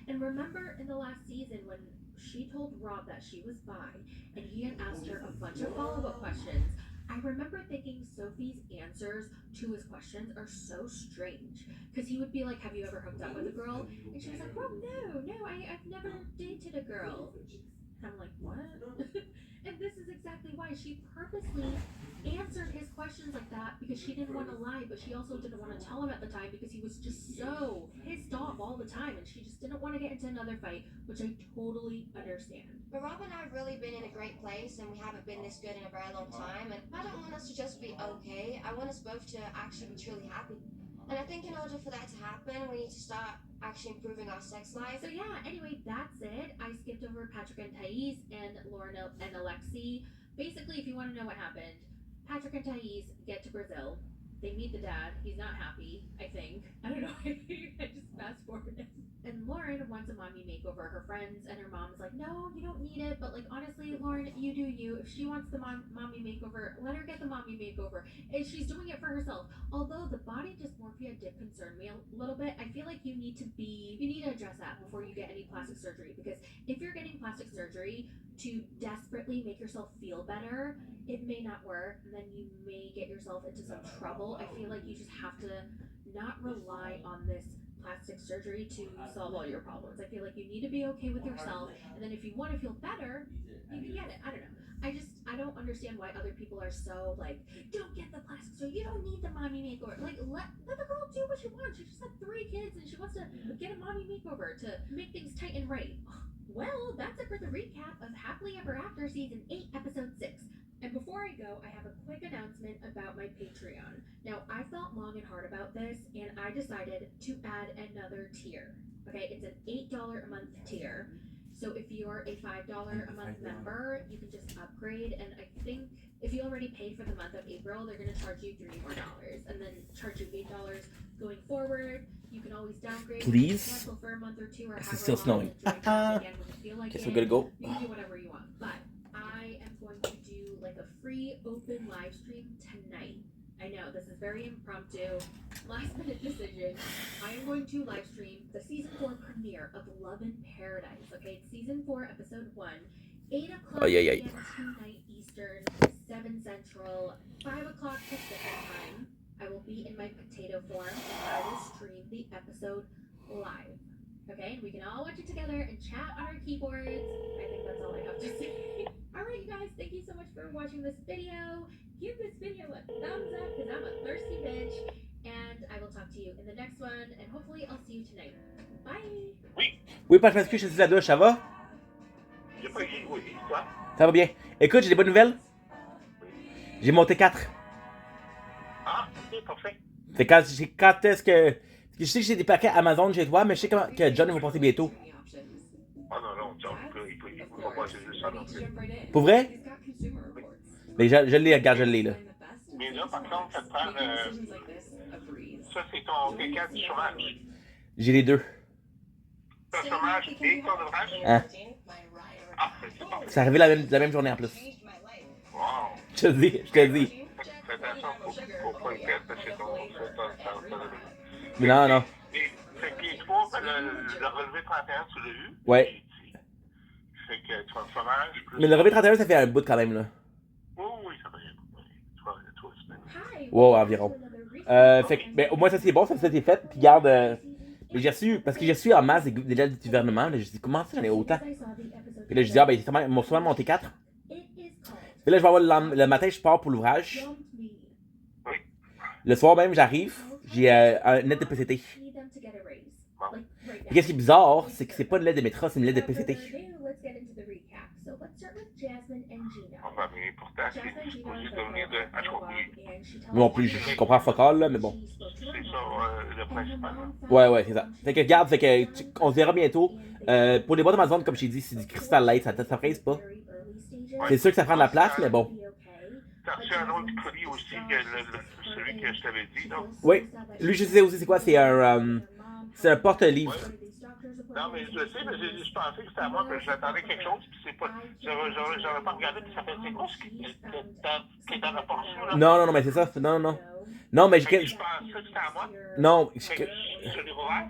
And remember in the last season when she told Rob that she was bi and he had asked her a bunch of follow-up questions, I remember thinking Sophie's answers to his questions are so strange. Because he would be like, have you ever hooked up with a girl? And she was like, Rob, no, I've never dated a girl. And I'm like, what? And this is exactly why she purposely answered his questions like that, because she didn't want to lie, but she also didn't want to tell him at the time because he was just so pissed off all the time, and she just didn't want to get into another fight, which I totally understand. But Rob and I have really been in a great place, and we haven't been this good in a very long time, and I don't want us to just be okay. I want us both to actually be truly happy. And I think in order for that to happen, we need to start actually improving our sex life. So yeah, anyway, that's it. I skipped over Patrick and Thais and Lauren and Alexi. Basically, if you want to know what happened, Patrick and Thais get to Brazil. They meet the dad. He's not happy, I think. I don't know. I just fast forwarded. And Lauren wants a mommy makeover. Her friends and her mom's like, no, you don't need it. But like, honestly, Lauren, you do you. If she wants the mommy makeover, let her get the mommy makeover. And she's doing it for herself. Although the body dysmorphia did concern me a little bit, I feel like you need to address that before you get any plastic surgery. Because if you're getting plastic surgery to desperately make yourself feel better, it may not work. And then you may get yourself into some trouble. I feel like you just have to not rely on this plastic surgery to solve all your problems. I feel like you need to be okay with yourself, and then if you want to feel better, you can get it. I don't know. I don't understand why other people are so like, don't get the plastic surgery. You don't need the mommy makeover. Like, let the girl do what she wants. She just had 3 kids, and she wants to get a mommy makeover to make things tight and right. Well, that's it for the recap of Happily Ever After Season 8, Episode 6. And before I go, I have a quick announcement about about my Patreon. Now, I thought long and hard about this, and I decided to add another tier. Okay, it's an $8 a month tier. So if you're a $5 a month member, you can just upgrade. And I think if you already paid for the month of April, they're going to charge you $3 more, and then charge you $8 going forward. You can always downgrade. Please. Cancel for a month or two, or It's however still long, snowing. and join back again when you feel like Guess it. we're gonna go. You can do whatever you want. But I am going to do like a free open live stream tonight. I know this is very impromptu, last minute decision. I am going to live stream the season 4 premiere of Love in Paradise. Okay, it's season 4, episode 1, 8 o'clock p.m. tonight Eastern, 7 Central, 5 o'clock Pacific time. I will be in my potato form and I will stream the episode live. Okay, and we can all watch it together and chat on our keyboards. I think that's all I have to say. Alright, you guys, thank you so much for watching this video. Give this video a thumbs up because I'm a thirsty bitch. And I will talk to you in the next one. And hopefully I'll see you tonight. Bye! Oui, pas que je suis la douche, ça va? Oui, toi? Ça va bien. Écoute, j'ai des bonnes nouvelles. J'ai monté 4. Ah, ok, parfait. C'est quand est-ce que... Je sais que j'ai des paquets Amazon chez toi, mais je sais que John va passer bientôt. Ah non, John, il faut pas passer juste ça non plus. Pour vrai? Mais je l'ai, regarde, je l'ai là. Mais là, par contre, ça te prend... ça, c'est ton T4 du chômage. J'ai les deux. Ton chômage et ton ouvrage? Hein? Ah, c'est bon. C'est arrivé la même journée en plus. Wow. Je te dis. Fais attention, faut pas y perdre parce que ton... Mais non. Fait que toi, le relevé 31, tu l'as eu? Ouais. Fait que tu vas le chômage... Mais le relevé 31, ça fait un bout quand même là. Oui, ça fait un bout. 3 semaines. Wow, environ. Fait que, ben, au moins ça c'est bon, ça c'est fait. Puis garde... mais j'ai reçu, parce que j'ai reçu en masse des lettres du gouvernement. Là, je dis, comment ça j'en ai autant? Puis là, je dis, ah ben, c'est sûrement monté 4. Puis là, je vais avoir le matin, je pars pour l'ouvrage. Le soir même, j'arrive, j'ai un net de PCT. Puis qu'est-ce qui est bizarre, c'est que c'est pas une lettre de Métra, c'est une lettre de PCT. Enfin, mais pourtant, c'est supposé devenir de... Ah, je comprends. Moi non plus, je comprends fuck all, là, mais bon. C'est ça, le principal. Ouais, c'est ça. Fait que regarde, on se verra bientôt. Pour les boîtes Amazon, comme je t'ai dit, c'est du Crystal Light, ça presse pas. C'est sûr que ça prend de la place, mais bon. T'as reçu un autre colis aussi, celui que je t'avais dit, non? Oui, lui je sais aussi c'est quoi, c'est un porte-livre. Non, mais je le sais, mais je pensais que c'était à moi que j'attendais quelque chose, puis c'est pas... J'avais pas regardé, puis ça fait... C'est quoi ce qui est dans la portion, là? Non, mais c'est ça, non. Non, mais je pensais que c'était à moi. Non, je l'ai ouvert.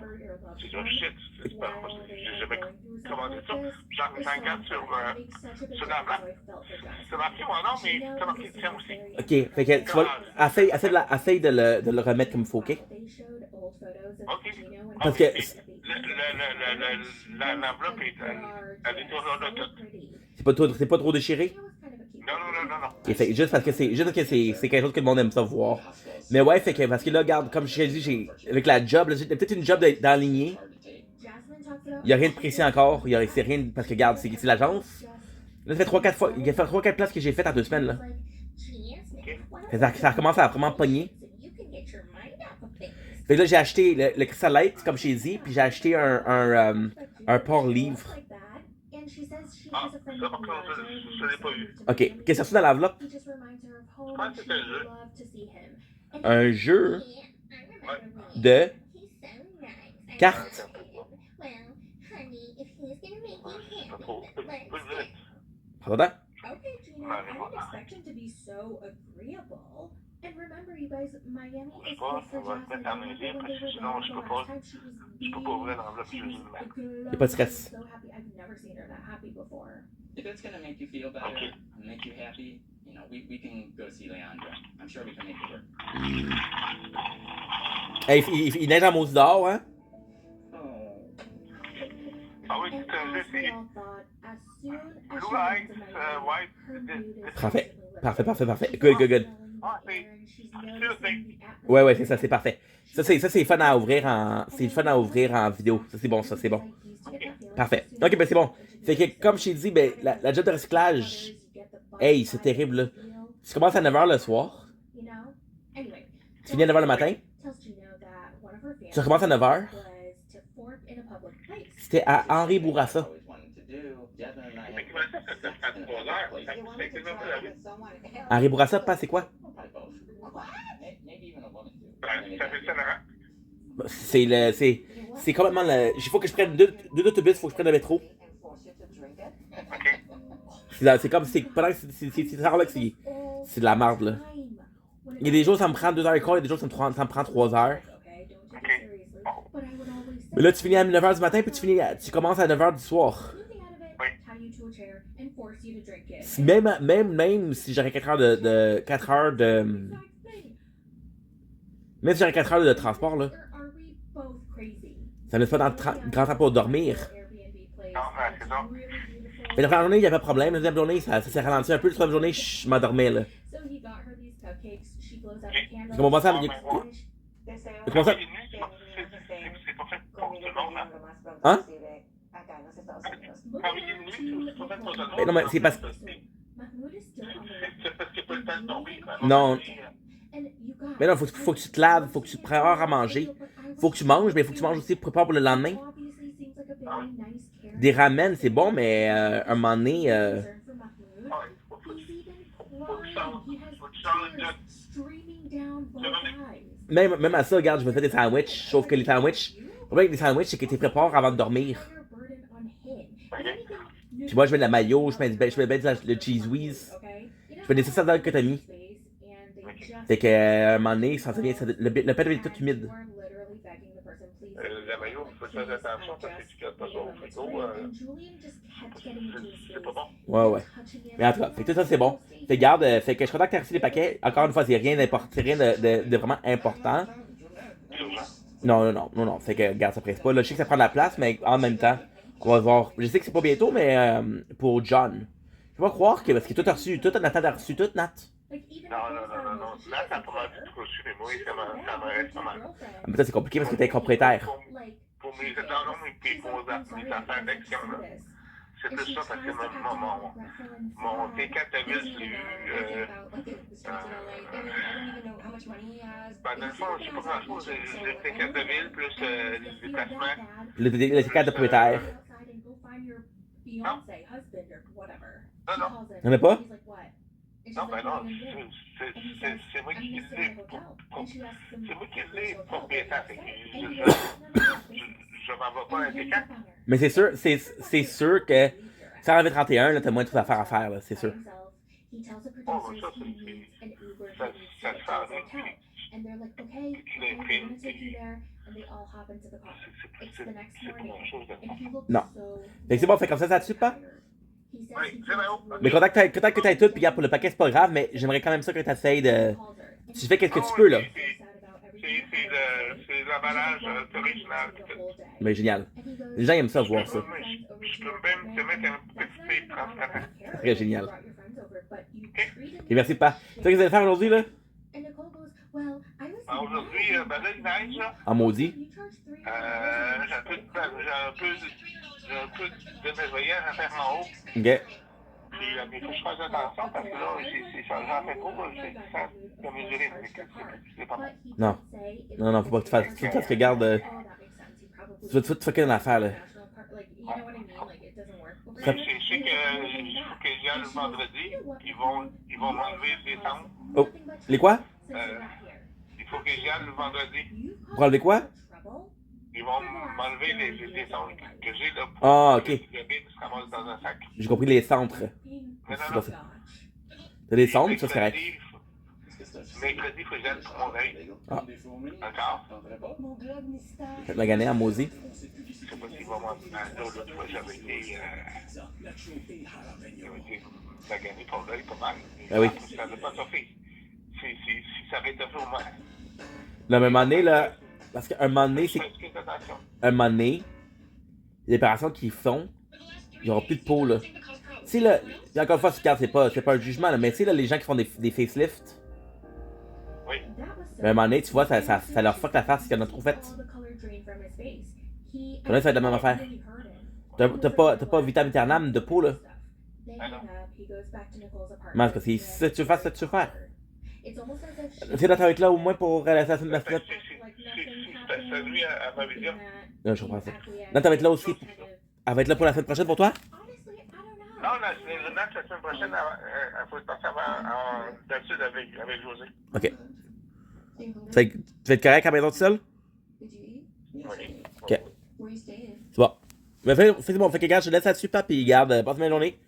C'est ça, shit. J'ai jamais commandé ça. J'en garde sur l'enveloppe. C'est marqué mon nom, mais c'est marqué le tien aussi. Ok, fait que tu vas... Essaye de le remettre comme il faut, ok? Ok. Parce que... L'enveloppe elle est toujours... C'est pas trop déchiré? Non. Okay, fait, juste parce que c'est quelque chose que le monde aime ça voir. Mais ouais, fait que, parce que là, regarde, comme je t'ai dit, avec la job, j'ai peut-être une job d'enligner. Il n'y a rien de précis encore. C'est rien, parce que regarde, c'est l'agence. Là, ça fait 3-4 fois. Il y a 3-4 places que j'ai faites en 2 semaines, là. Ça recommence à vraiment pogner. Fait que là, j'ai acheté le Crystal Light, comme je t'ai dit, puis j'ai acheté un port-livre. Ah, ça par contre, je l'ai pas eu. Ok, qu'est-ce que c'est dans l'enveloppe? Je pense que c'était un jeu. Un jeu de cartes. Pardon? Okay, Gina, I didn't expect him to be so agreeable. And remember, you guys, Miami is good for Jasmine. I remember when they were there the last time, she was Pas de stress. so happy. I've never seen her that happy before. If it's gonna make you feel better and make you happy, you know, we can go see Leandra. I'm sure we can make it work. Hey, il neige en maudit dehors, hein? Ah oui, c'est un jeu, c'est Blue Eyes White. Parfait. Good. Ah, c'est Ouais, c'est ça, c'est parfait. Ça, c'est fun à ouvrir en vidéo. Ça, c'est bon, Parfait. Ok, ben c'est bon. Fait que, comme je t'ai dit, ben, la job de recyclage, hey, c'est terrible, là. Tu commences à 9h le soir. Tu finis à 9h le matin. Tu recommences à 9h. C'était à Henri Bourassa. Henri Bourassa, pas c'est quoi? C'est le. C'est complètement le. Il faut que je prenne deux autobus, il faut que je prenne le métro. C'est comme. C'est rare là que c'est de la merde là. Il y a des jours ça me prend 2h15, il y a des jours ça me prend 3h. Mais là tu finis à 9h du matin puis tu commences à 9h du soir. Même si j'aurais 4 heures de. 4 heures de. Même si j'aurais 4 heures de transport là. Ça ne laisse pas dans le grand temps pour dormir. Mais la première journée, il n'y avait pas de problème. La deuxième journée, ça s'est ralenti un peu. La troisième journée, je m'endormais là. Comment ça? Comment ça? Hein? Mais non, mais c'est parce que. Non. Mais non, faut que tu te laves, faut que tu te prépares à manger. Faut que tu manges, mais faut que tu manges aussi, prépare pour le lendemain. Des ramen, c'est bon, mais un moment donné. Même à ça, regarde, je me fais des sandwichs. Sauf que les sandwichs. Le problème avec les sandwichs, c'est que tu les prépares avant de dormir. Puis moi, je mets de la mayo, je mets le cheese whiz. Je mets des sauces à que t'as mis. C'est qu'à un moment donné, ça devient, le pain devient tout humide. La mayo, il faut faire attention parce que tu gardes pas ça au frigo. C'est pas bon. Ouais. Mais en tout cas, fait que tout ça, c'est bon. Fait que garde, fait que je suis content que t'aies reçu les paquets. Encore une fois, c'est rien de vraiment important. Non. Fait que, regarde, ça presse pas. Là, je sais que ça prend de la place, mais en même temps, on va voir. Je sais que c'est pas bientôt, mais pour John. Je vais pas croire que, parce que tout a reçu, Nathan a reçu tout, Nat. Non. Là, ça a pas mal tout reçu, mais moi, ça me reste pas mal. Mais ça, c'est compliqué parce que t'es propriétaire. Pour mes étalons et puis pour mes affaires d'action, là. C'est plus ça parce que mon T4 de ville, j'ai eu. Dans le fond, je sais pas grand chose. J'ai le T4 de ville plus les déplacements. Le T4 de propriétaire. Non. Il n'y en a pas? Non, ben non, c'est moi qui l'ai propriétaire. Je m'en vais pas à un T4. Mais c'est sûr que si on avait 31, là, t'as moins de choses à faire, là, c'est sûr. Oh, ça se fait avec puis tu l'imprimes, puis c'est pas grand chose de faire. Non. Fait que c'est bon, fait comme ça te suit pas? Oui, c'est bon. Mais content que t'aies tout, puis regarde, pour le paquet, c'est pas grave, mais j'aimerais quand même ça que t'essayes de. Tu fais qu'est-ce que tu peux, là. C'est l'emballage original. Mais génial. Les gens aiment ça, voir ça. Je peux même te mettre un petit peu transparent. Très génial. Et merci, pas. Tu sais ce que vous allez faire aujourd'hui, là? Aujourd'hui, ben là, il neige, là. En maudit. J'ai un peu de nettoyage à faire en haut. Ok. Puis, il faut que je fasse attention parce que là, si j'en fais trop, j'ai du sang de mesurer. C'est pas bon. Non, faut pas que tu fasses. Tu fasses que regarde. Tu vas te fucker une affaire, là. Je sais qu'il faut que j'y aille le vendredi. Ils vont m'enlever des cendres. Oh, les quoi? Il faut que j'y aille le vendredi. Pour enlever quoi? Ils vont m'enlever les cendres que j'ai là. Ah, ok. Le bébé se ramasse dans un sac. J'ai compris les centres. Non. T'as des centres, ça c'est correct. Mercredi, il faut que j'aille pour mon œil. Ah. Encore. Faites la gagner à maudit. Je sais pas s'ils vont m'en demander. L'autre fois, j'avais été gagné pour l'œil pas mal. Ah oui. Ça n'avait pas toffé. Si ça avait toffé au moins. Là, mais un moment donné, là. Parce qu'un moment donné, c'est. Un moment donné, les opérations qu'ils font, ils n'auront plus de peau, là. Tu sais, là, encore une fois, c'est pas un jugement, là, mais tu sais, là, les gens qui font des facelifts. Oui. Mais à un moment donné, tu vois, ça leur fuck la face qu'il y en a trop fait. Ça va être la même affaire. T'as pas vitam aeternam de peau, là. Mais parce que c'est ça que tu veux faire, ça que tu veux faire. It's almost as if C'est d'être avec là au moins pour la semaine de la semaine. C'est lui à ma vision. Non, je comprends ça. Non, t'as être là aussi. Elle va être là pour la semaine prochaine pour toi? Non, la semaine prochaine, il faut se passer d'habitude avec José. Ok. Tu vas être correct à la maison tout seul? Oui. Ok. C'est bon. Mais c'est bon, fait que regarde, je te laisse là-dessus, papa, puis garde, passe une bonne journée.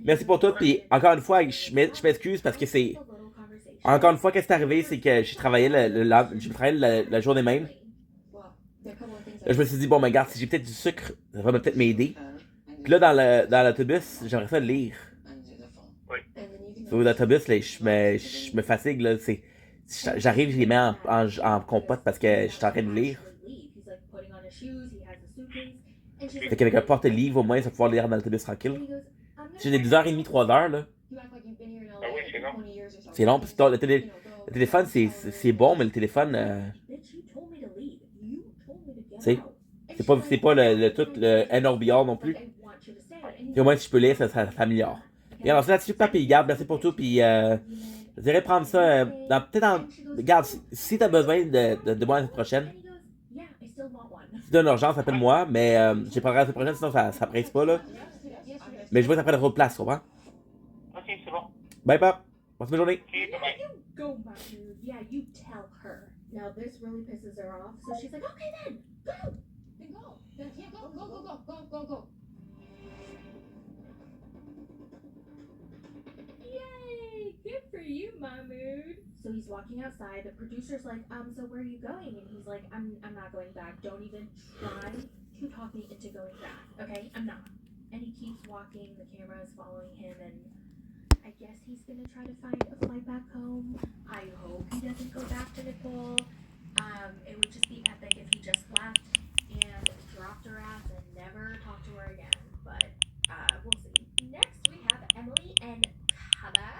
Merci pour tout, puis encore une fois, je m'excuse parce que c'est. Encore une fois, qu'est-ce qui est arrivé, c'est que j'ai travaillé la journée même. Là, je me suis dit, bon, mais regarde, si j'ai peut-être du sucre, ça va peut-être m'aider. Puis là, dans l'autobus, j'aimerais ça lire. Oui. Sur l'autobus, là, je me fatigue, là, j'arrive, je les mets en compote parce que je suis en train de lire. Fait qu'avec un porte-livre, au moins, ça va pouvoir lire dans l'autobus tranquille. Si j'ai des 2h30, 3h, là. Ah oui, c'est long. C'est long, parce que le téléphone, c'est bon, mais le téléphone, tu sais, c'est pas le NOBR non plus. Et au moins, si je peux lire, ça améliore. Et alors, c'est là-dessus, papi, garde, merci pour tout, puis je dirais prendre ça, regarde, si t'as besoin de moi la semaine prochaine, si t'as une urgence, appelle-moi, mais j'ai pas la semaine prochaine, sinon ça presse pas, là. Mais je vois que ça prend de place, tu comprends? Ok, c'est bon. Bye, pap. Bonne journée. Ok, bye. Go, Baku. Yeah, you tell her. Now this really pisses her off, so she's like, okay then, go. Then go. Yeah, go. Yay! Good for you, Mahmood. So he's walking outside. The producer's like, so where are you going? And he's like, I'm not going back. Don't even try to talk me into going back. Okay, I'm not. And he keeps walking. The camera is following him, and I guess he's gonna try to find a flight back home. I hope he doesn't go back to Nicole. It would just be epic if he just left and dropped her ass and never talked to her again. But we'll see. Next we have Emily and Kaba.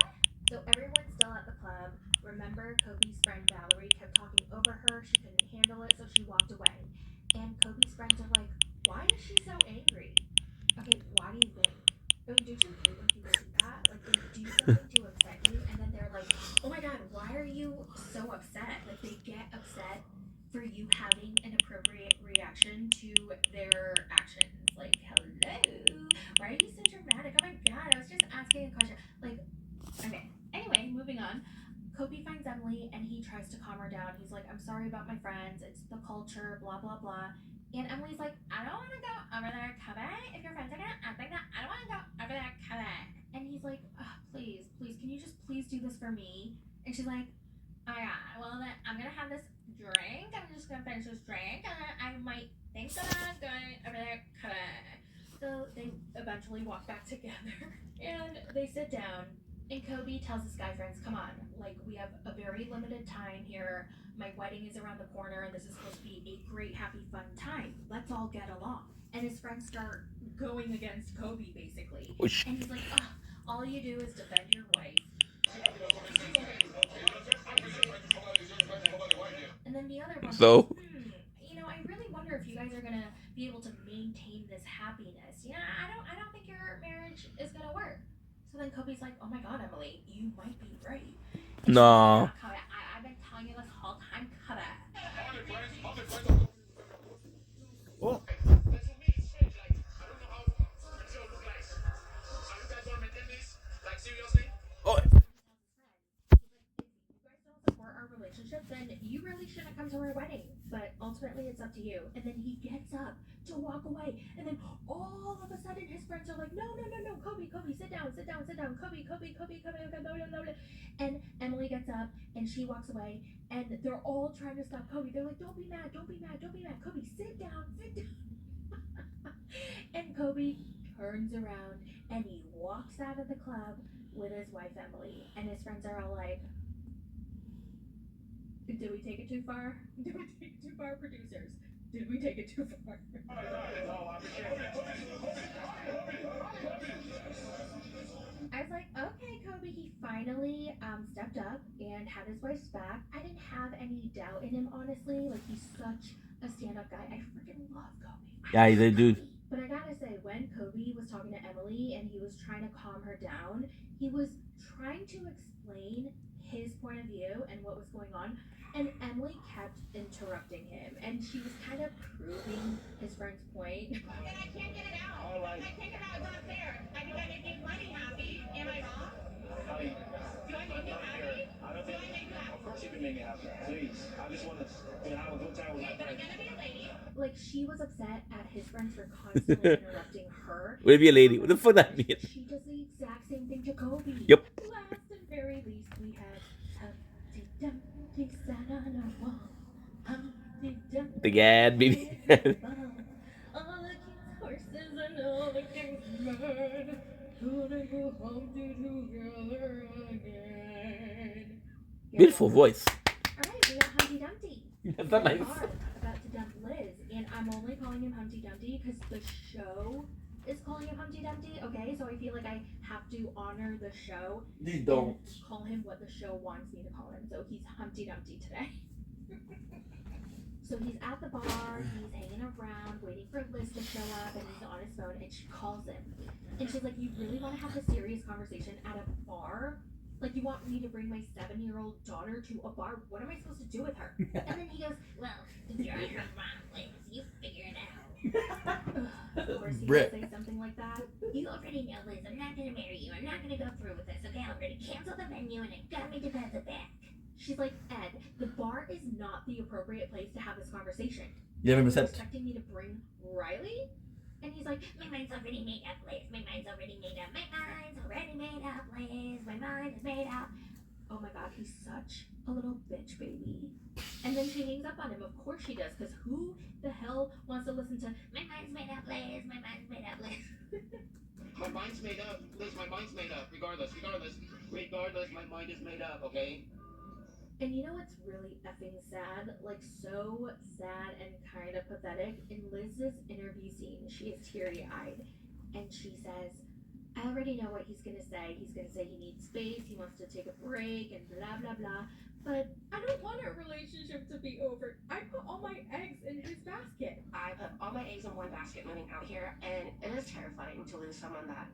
So everyone's still at the club. Remember, Kobe's friend Valerie kept talking over her. She couldn't handle it, so she walked away. And Kobe's friends are like, why is she so angry? Okay, why do you think? I mean, don't you hate when people do that? Like, they do something to upset you, and then they're like, oh my god, why are you so upset? Like, they get upset for you having an appropriate reaction to their actions. Like, hello? Why are you so dramatic? Oh my god, I was just asking a question. Like, okay. Anyway, moving on. Kobe finds Emily, and he tries to calm her down. He's like, I'm sorry about my friends. It's the culture, blah, blah, blah. And Emily's like, I don't want to go over there, Kobe. If your friends are going to act like that, I don't want to go over there, Kobe. And he's like, please, can you just please do this for me? And she's like, oh my god, well then I'm going to have this drink. I'm just going to finish this drink. And then I might think about going over there, Kobe. So they eventually walk back together. And they sit down. And Kobe tells his guy friends, come on, like, we have a very limited time here. My wedding is around the corner, and this is supposed to be a great, happy, fun time. Let's all get along. And his friends start going against Kobe, basically. Whoosh. And he's like, all you do is defend your wife. And then the other one, So? I really wonder if you guys are going to be able to maintain this happiness. I don't think your marriage is going to work. So then Kobe's like, oh my god, Emily, you might be right. And No. she's like, I've been telling you this whole time, Kobe. Oh. Oh. Support our relationship, then you really shouldn't come to our wedding. But ultimately, it's up to you. And then he gets up to walk away, and then all of a sudden, his friends are like, no, Kobe, sit down, Kobe. And Emily gets up, and she walks away, and they're all trying to stop Kobe. They're like, don't be mad. Kobe, sit down. And Kobe turns around, and he walks out of the club with his wife, Emily. And his friends are all like, did we take it too far? Producers? Did we take it too far? I was like, okay, Kobe, he finally stepped up and had his wife's back. I didn't have any doubt in him, honestly. Like, he's such a stand-up guy. I freaking love Kobe. Yeah, he's a dude. But I gotta say, when Kobe was talking to Emily and he was trying to calm her down, he was trying to explain his point of view and what was going on. And Emily kept interrupting him, and she was kind of proving his friend's point. And I can't get it out. All right. If I take it out, it's not fair. I think I make money happy. Am I wrong? I mean, Do I make you happy? I don't Do think. I make you happy? Of course you can make it happen. Please. I just want to have a good time with my Okay, but I'm friends. gonna be a lady. Like, she was upset at his friends for constantly interrupting her. Will be a lady. What the fuck that mean? She does the exact same thing to Kobe. Yep. Last and very least, we have Humpty Dumpty sat on a wall. Humpty Dumpty. The ad, baby. all the king's horses and all the king's men gonna go home together again. Beautiful voice. Alright, we got Humpty Dumpty. That's not nice. They are about to dump Liz, and I'm only calling him Humpty Dumpty because the show is calling him Humpty Dumpty, okay? So I feel like I have to honor the show. You don't. And call him what the show wants me to call him. So he's Humpty Dumpty today. So he's at the bar, he's hanging around, waiting for Liz to show up, and he's on his phone, and she calls him. And she's like, you really want to have a serious conversation at a bar? Like, you want me to bring my 7-year-old daughter to a bar? What am I supposed to do with her? And then he goes, well, you're her mom, Liz. You figure it out. Of course he Brit. would say something like that. You already know, Liz. I'm not gonna marry you. I'm not gonna go through with this. Okay, I already canceled the venue and it got me deposit back. She's like, Ed, the bar is not the appropriate place to have this conversation. 11%. You're expecting me to bring Riley? And he's like, My mind's already made up, Liz. My mind's already made up. My mind's already made up, Liz. My mind is made up. oh my god, he's such a little bitch baby. And then she hangs up on him. Of course she does, because who the hell wants to listen to My mind's made up, Liz. My mind's made up, Liz. My mind's made up. Liz, my mind's made up. Regardless, my mind is made up, okay? And you know what's really effing sad? Like, so sad and kind of pathetic. In Liz's interview scene, she is teary-eyed. And she says, I already know what he's gonna say. He's gonna say he needs space, he wants to take a break, and blah, blah, blah. But I don't want our relationship to be over. I put all my eggs in his basket. I put all my eggs in one basket moving out here, and it is terrifying to lose someone that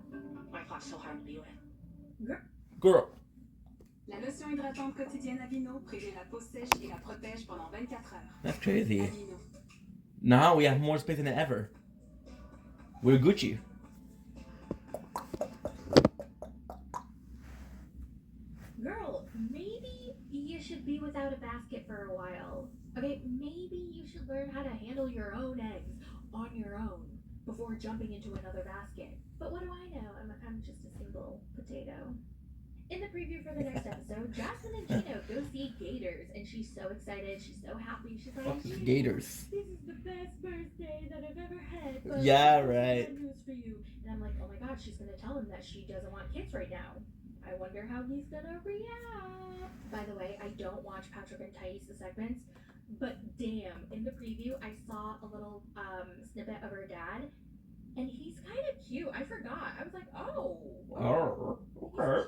I fought so hard to be with. Girl. La lotion hydratante quotidienne Aveeno prévient la peau sèche et la protège pendant 24 heures. That's crazy. Aveeno. Now we have more space than ever. We're Gucci. Girl, maybe you should be without a basket for a while. Okay, maybe you should learn how to handle your own eggs on your own before jumping into another basket. But what do I know? I'm just a single potato. In the preview for the next episode, Jasmine and Gino go see Gators, and she's so excited, she's so happy. She's like, Fuck Gators. This is the best birthday that I've ever had. But Yeah, I have right. bad news for you. And I'm like, oh my god, she's gonna tell him that she doesn't want kids right now. I wonder how he's gonna react. By the way, I don't watch Patrick and Thais the segments, but damn, in the preview I saw a little snippet of her dad, and he's kind of cute. I forgot. I was like, oh, Oh,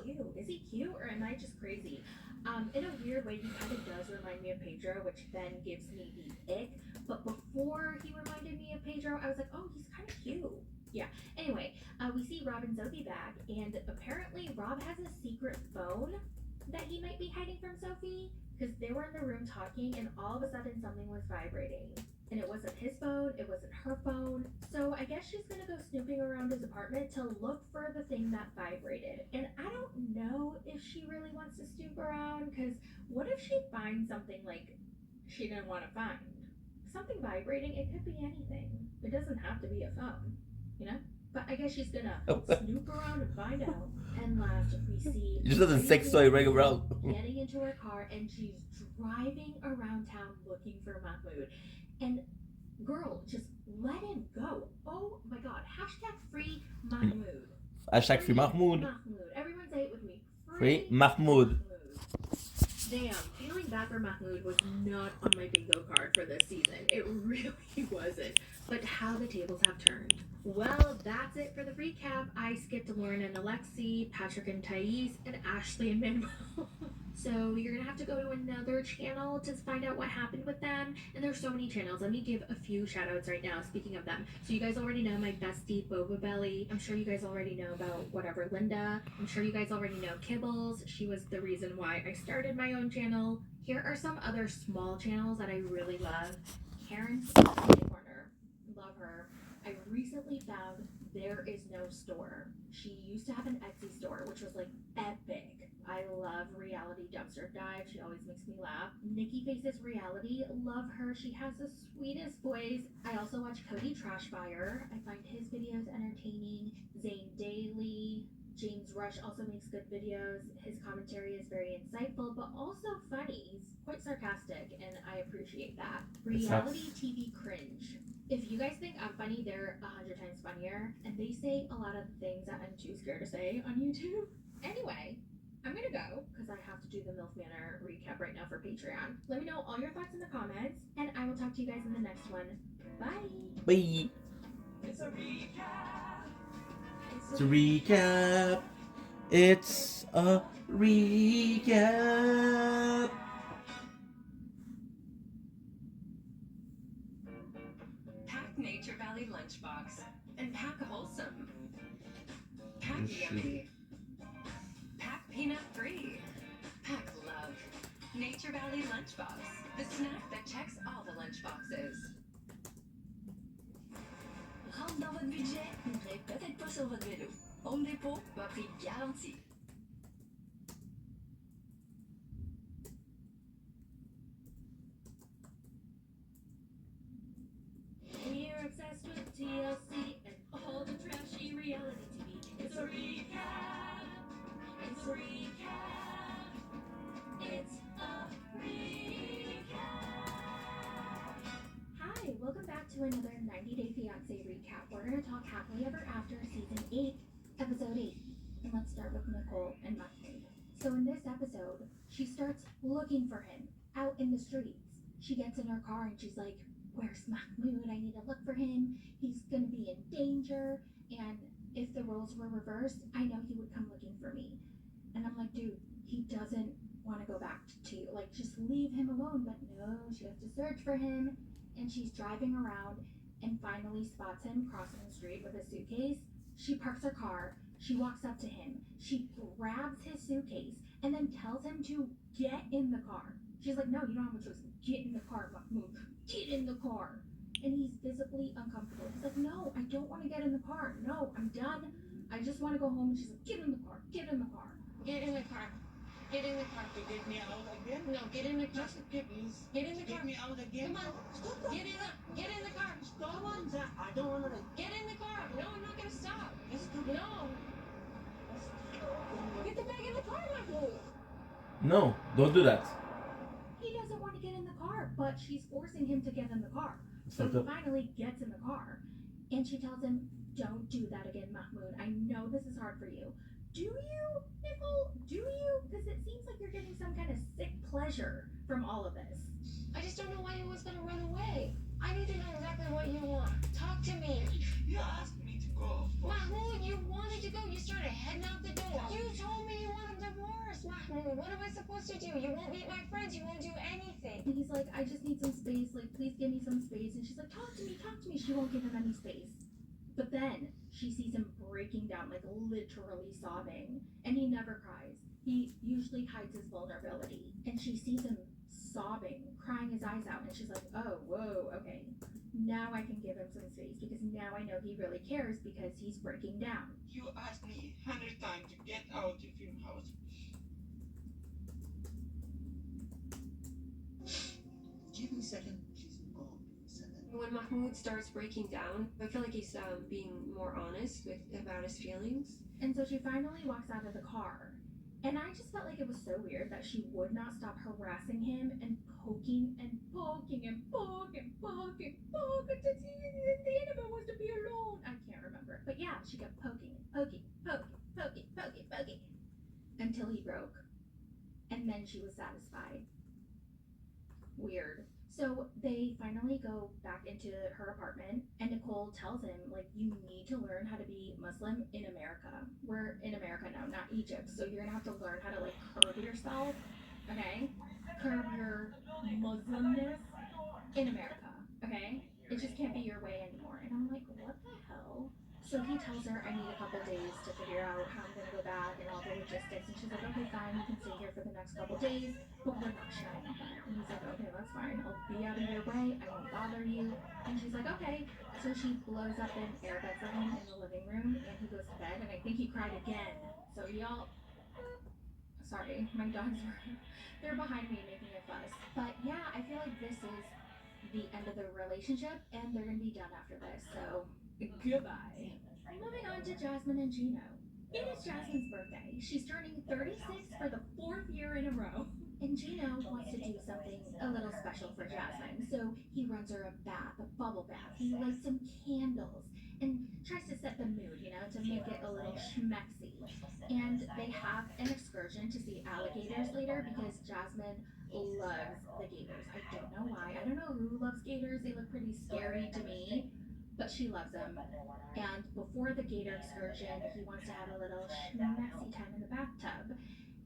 he's cute. Is he cute, or am I just crazy? In a weird way, he kind of does remind me of Pedro, which then gives me the ick. But before he reminded me of Pedro, I was like, oh, he's kind of cute. Yeah. Anyway, we see Rob and Sophie back, and apparently Rob has a secret phone that he might be hiding from Sophie, because they were in the room talking, and all of a sudden something was vibrating. And it wasn't his phone, it wasn't her phone. So I guess she's gonna go snooping around his apartment to look for the thing that vibrated. And I don't know if she really wants to snoop around, because what if she finds something like she didn't want to find? Something vibrating, it could be anything. It doesn't have to be a phone, you know? But I guess she's gonna snoop around and find out. And last, we see Just as a sex toy running around. getting into her car, and she's driving around town looking for Mahmoud. And girl, just let him go. Oh my god. Hashtag free Mahmoud. Hashtag free Mahmoud. Mahmoud. Everyone say it with me. Free Mahmoud. Damn, feeling bad for Mahmoud was not on my bingo card for this season. It really wasn't. But how the tables have turned. Well, that's it for the recap. I skipped Lauren and Alexi, Patrick and Thais, and Ashley and Manuel. So you're gonna have to go to another channel to find out what happened with them. And there's so many channels. Let me give a few shout outs right now, speaking of them. So you guys already know my bestie Boba Belly. I'm sure you guys already know about whatever Linda. I'm sure you guys already know Kibbles. She was the reason why I started my own channel. Here are some other small channels that I really love. Karen's Corner. Love her. I recently found There Is No Store. She used to have an Etsy store, which was like epic. I love Reality Dumpster Dive. She always makes me laugh. Nikki Faces Reality. Love her. She has the sweetest voice. I also watch Cody Trashfire. I find his videos entertaining. Zane Daly. James Rush also makes good videos. His commentary is very insightful, but also funny. He's quite sarcastic, and I appreciate that. Reality TV Cringe. If you guys think I'm funny, they're 100 times funnier, and they say a lot of things that I'm too scared to say on YouTube. Anyway, I'm gonna go because I have to do the MILF Manor recap right now for Patreon. Let me know all your thoughts in the comments, and I will talk to you guys in the next one. Bye! Bye! It's a recap. It's a recap. It's a recap. Pack Nature Valley Lunchbox and pack wholesome. Pack yummy. Pack peanut free. Pack love. Nature Valley Lunchbox, the snack that checks all the lunchboxes. Rentre dans votre budget, mais peut-être pas sur votre vélo. Home Depot, bas prix garanti. We're obsessed with TLC and all the trashy reality TV. It's a recap. It's a recap. It's a recap. Hi, welcome back to another 90 Day Fiancé recap. We're going to talk Happily Ever After Season 8, Episode 8. And let's start with Nicole and Mahmoud. So in this episode, she starts looking for him out in the streets. She gets in her car and she's like, where's Mahmoud? I need to look for him. He's going to be in danger. And if the roles were reversed, I know he would come looking for me. And I'm like, dude, he doesn't want to go back to you. Like, just leave him alone. But no, she has to search for him. And she's driving around and finally spots him crossing the street with a suitcase. She parks her car. She walks up to him. She grabs his suitcase and then tells him to get in the car. She's like, no, you don't have a choice. Get in the car, Mahmoud. Get in the car. And he's visibly uncomfortable. He's like, no, I don't want to get in the car. No, I'm done. I just want to go home. And she's like, get in the car. Get in the car. Get in the car. Get in the car. To get me out again? No, get in the car. Just get me. Get in the car. Get me out again. Come on. Stop. Get in the car. Stop. Come on. I don't want to. Get in the car. No, I'm not gonna stop. Let's go. No. Get the bag in the car, Mahmoud. No, don't do that. He doesn't want to get in the car, but she's forcing him to get in the car. So he finally gets in the car. And she tells him, don't do that again, Mahmoud. I know this is hard for you. Do you, Nicole? Do you? Because it seems like you're getting some kind of sick pleasure from all of this. I just don't know why he was gonna run away. I need to know exactly what you want. Talk to me. You asked me to go. Mahmoud, you wanted to go. You started heading out the door. You told me you want a divorce, Mahmoud. What am I supposed to do? You won't meet my friends. You won't do anything. And he's like, I just need some space. Like, please give me some space. And she's like, talk to me, talk to me. She won't give him any space. But then she sees him breaking down, like literally sobbing. And he never cries. He usually hides his vulnerability. And she sees him sobbing, crying his eyes out. And she's like, oh, whoa, okay. Now I can give him some space because now I know he really cares because he's breaking down. You asked me 100 times to get out of your house. Give me a second, please. Oh, second. When Mahmoud starts breaking down, I feel like he's being more honest about his feelings. And so she finally walks out of the car. And I just felt like it was so weird that she would not stop harassing him and poking and poking and poking, poking, poking. The animal wants to be alone. I can't remember. But yeah, she kept poking and poking, poking, poking, poking, poking. Until he broke. And then she was satisfied. Weird. So they finally go back into her apartment, and Nicole tells him, like, you need to learn how to be Muslim in America. We're in America now, not Egypt. So you're gonna have to learn how to, like, curb yourself okay? Curb your Muslimness in America, okay? It just can't be your way anymore. And I'm like, what the hell? So he tells her, I need a couple days to figure out how I'm gonna go back and all the logistics. And she's like, okay, fine, you can stay here for the next couple days, but we're not showing up. And he's like, okay, that's fine. I'll be out of your way. I won't bother you. And she's like, okay. So she blows up an airbed for him in the living room, and he goes to bed. And I think he cried again. So y'all, sorry, my dogs they're behind me making a fuss. But yeah, I feel like this is the end of the relationship, and they're gonna be done after this. So goodbye. Moving on to Jasmine and Gino. It is Jasmine's birthday. She's turning 36 for the 4th year in a row. And Gino wants to do something a little special for Jasmine. So he runs her a bath, a bubble bath. He lights some candles and tries to set the mood, you know, to make it a little schmexy. And they have an excursion to see alligators later because Jasmine loves the gators. I don't know why. I don't know who loves gators. They look pretty scary to me, but she loves them. And before the gator excursion, he wants to have a little schmexy time in the bathtub.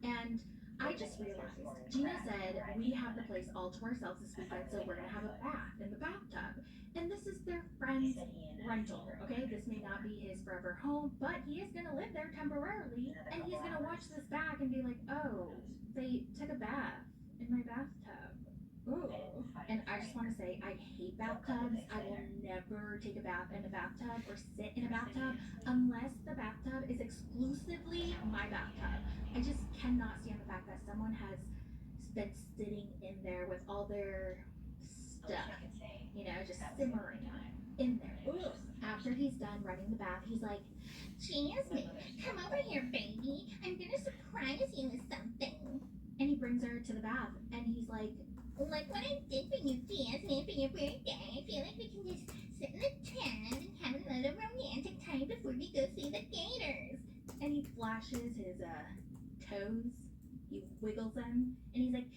And I just realized, Gina said, we have the place all to ourselves this weekend, so we're gonna have a bath in the bathtub. And this is their friend's rental, okay? This may not be his forever home, but he is gonna live there temporarily, and he's gonna watch this back and be like, oh, they took a bath in my bathtub. Ooh. And I just want to say, I hate bathtubs. I will never take a bath in a bathtub or sit in a bathtub unless the bathtub is exclusively my bathtub. I just cannot stand the fact that someone has been sitting in there with all their stuff, you know, just simmering in there. Ooh. After he's done running the bath, he's like, Jasmine, come over here, baby. I'm gonna surprise you with something. And he brings her to the bath, and he's like what I did for you, Jasmine, for your birthday. I feel like we can just sit in the tub and have a little romantic time before we go see the gators. And he flashes his toes. He wiggles them, and he's like,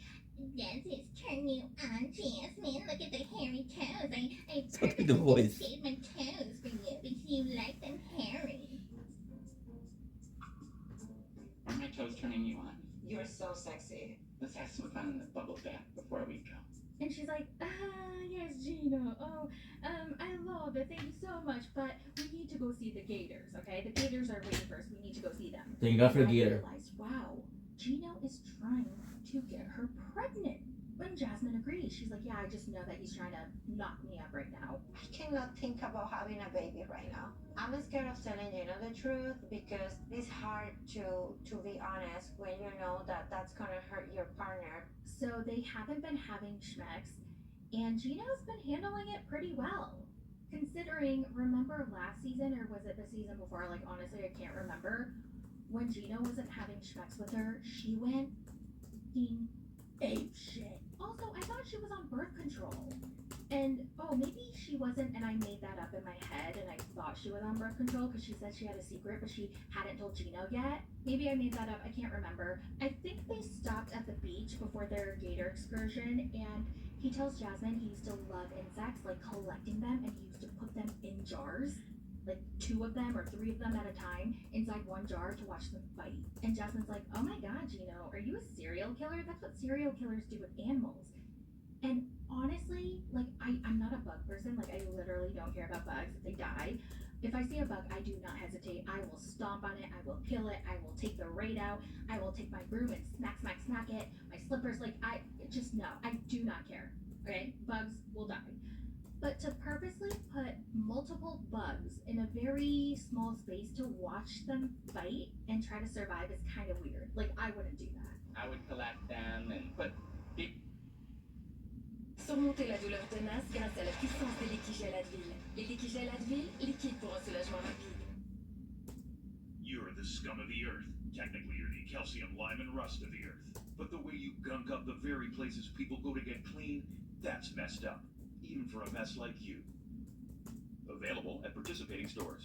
does this turn you on, Jasmine? Look at the hairy toes. I Sorry, the voice. shaved my toes for you because you like them hairy. Are my toes turning you on? You're so sexy. Let's have some fun in the bubble bath before we go. And she's like, yes, Gino. Oh, I love it. Thank you so much. But we need to go see the gators, okay? The gators are waiting for us. We need to go see them. Thank God for the gator. I realized, wow, Gino is trying to get her pregnant. When Jasmine agrees, she's like, yeah, I just know that he's trying to knock me up right now. I cannot think about having a baby right now. I'm scared of telling Gino the truth because it's hard to be honest when you know that that's gonna hurt your partner. So they haven't been having schmecks, and Gino's been handling it pretty well. Considering, remember last season, or was it the season before? Like, honestly, I can't remember. When Gino wasn't having schmecks with her, she went ape shit. Also, I thought she was on birth control. And, oh, maybe she wasn't, and I made that up in my head, and I thought she was on birth control because she said she had a secret, but she hadn't told Gino yet. Maybe I made that up, I can't remember. I think they stopped at the beach before their gator excursion, and he tells Jasmine he used to love insects, like collecting them, and he used to put them in jars. Like 2 of them or 3 of them at a time inside one jar to watch them fight. And Jasmine's like, oh my god, Gino, are you a serial killer? That's what serial killers do with animals. And honestly, like, I'm not a bug person. Like, I literally don't care about bugs if they die. If I see a bug, I do not hesitate. I will stomp on it. I will kill it. I will take the raid out. I will take my broom and smack it. My slippers, like, I do not care. Okay? Bugs will die. But to purposely put multiple bugs in a very small space to watch them fight and try to survive is kind of weird. Like, I wouldn't do that. I would collect them and put Surmonter la douleur tenace grâce à la puissance des liquides Advil. Les liquides Advil, liquide pour un soulagement rapide. You're the scum of the earth. Technically, you're the calcium, lime, and rust of the earth. But the way you gunk up the very places people go to get clean, that's messed up. Even for a mess like you. Available at participating stores.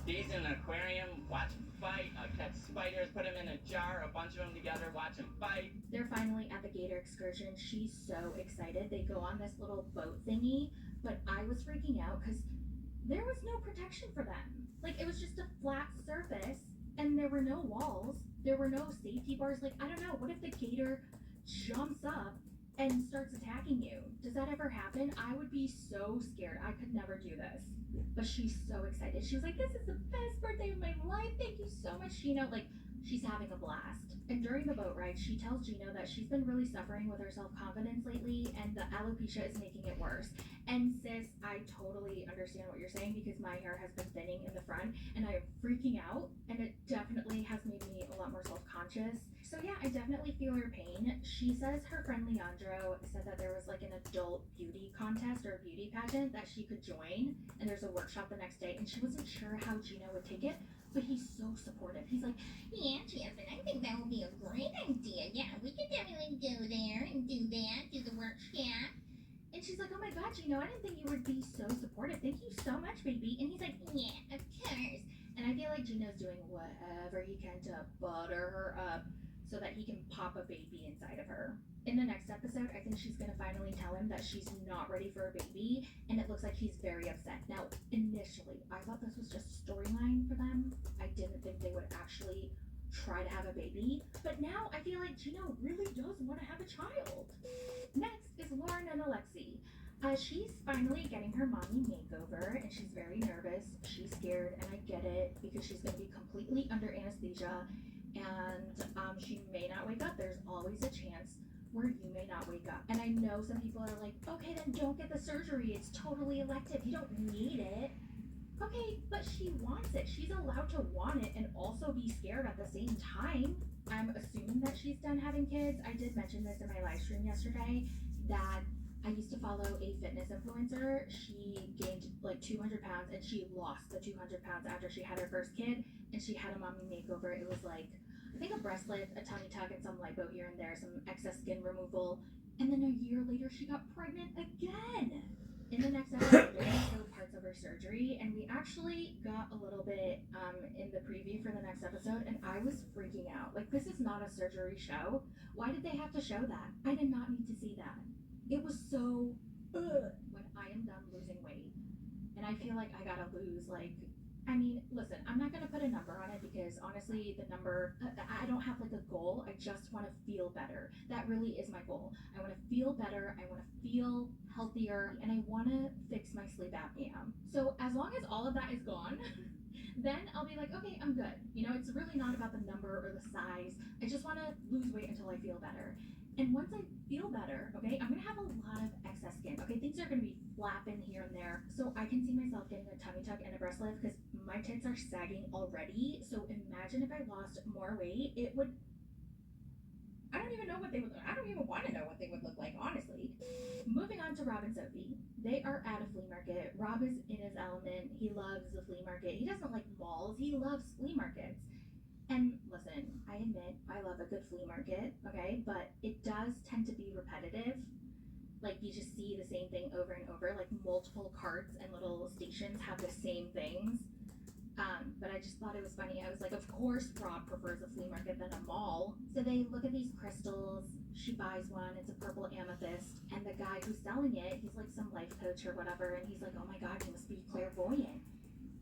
these in an aquarium, watch them fight. Catch spiders, put them in a jar, a bunch of them together, watch them fight. They're finally at the gator excursion. She's so excited. They go on this little boat thingy, but I was freaking out because there was no protection for them. Like, it was just a flat surface and there were no walls. There were no safety bars. Like, I don't know, what if the gator jumps up and starts attacking you? Does that ever happen? I would be so scared. I could never do this. But she's so excited. She was like, this is the best birthday of my life. Thank you so much, Gino. Like, she's having a blast. And during the boat ride, she tells Gino that she's been really suffering with her self-confidence lately, and the alopecia is making it worse. And sis, I totally understand what you're saying, because my hair has been thinning in the front, and I am freaking out, and it definitely has made me a lot more self-conscious. So yeah, I definitely feel her pain. She says her friend Leandro said that there was like an adult beauty contest or beauty pageant that she could join, and there's a workshop the next day, and she wasn't sure how Gino would take it, but he's so supportive. He's like, yeah, Jasmine, I think that would be a great idea. Yeah, we could definitely go there and do that, do the workshop. And she's like, oh my God, Gino, I didn't think you would be so supportive. Thank you so much, baby. And he's like, yeah, of course. And I feel like Gino's doing whatever he can to butter her up so that he can pop a baby inside of her. In the next episode, I think she's gonna finally tell him that she's not ready for a baby, and it looks like he's very upset. Now, initially, I thought this was just a storyline for them. I didn't think they would actually try to have a baby, but now I feel like Gino really does want to have a child. Next is Lauren and Alexi. She's finally getting her mommy makeover, and she's very nervous. She's scared, and I get it, because she's gonna be completely under anesthesia, and she may not wake up. There's always a chance where you may not wake up. And I know some people are like, okay, then don't get the surgery. It's totally elective. You don't need it. Okay, but she wants it. She's allowed to want it and also be scared at the same time. I'm assuming that she's done having kids. I did mention this in my live stream yesterday, that I used to follow a fitness influencer. She gained like 200 pounds, and she lost the 200 pounds after she had her first kid, and she had a mommy makeover. It was like, I think a breast lift, a tummy tuck, and some lipo here and there, some excess skin removal. And then a year later, she got pregnant again. In the next episode, we're going to show parts of her surgery, and we actually got a little bit in the preview for the next episode, and I was freaking out. Like, this is not a surgery show. Why did they have to show that? I did not need to see that. It was so, when I am done losing weight, and I feel like I gotta lose, like, I mean, listen, I'm not gonna put a number on it, because honestly, the number, I don't have like a goal. I just want to feel better. That really is my goal. I want to feel better. I want to feel healthier, and I want to fix my sleep apnea. So as long as all of that is gone, then I'll be like, okay, I'm good. You know, it's really not about the number or the size. I just want to lose weight until I feel better. And once I feel better, okay, I'm gonna have a lot of excess skin. Okay, things are gonna be flapping here and there. So I can see myself getting a tummy tuck and a breast lift, because my tits are sagging already. So imagine if I lost more weight, it would, I don't even know what they would, I don't even want to know what they would look like, honestly. Moving on to Rob and Sophie. They are at a flea market. Rob is in his element. He loves the flea market. He doesn't like malls. He loves flea markets. And listen, I admit I love a good flea market, okay? But it does tend to be repetitive. Like, you just see the same thing over and over. Like, multiple carts and little stations have the same things. But I just thought it was funny. I was like, of course Rob prefers a flea market than a mall. So they look at these crystals. She buys one. It's a purple amethyst. And the guy who's selling it, he's like some life coach or whatever. And he's like, oh my God, you must be clairvoyant.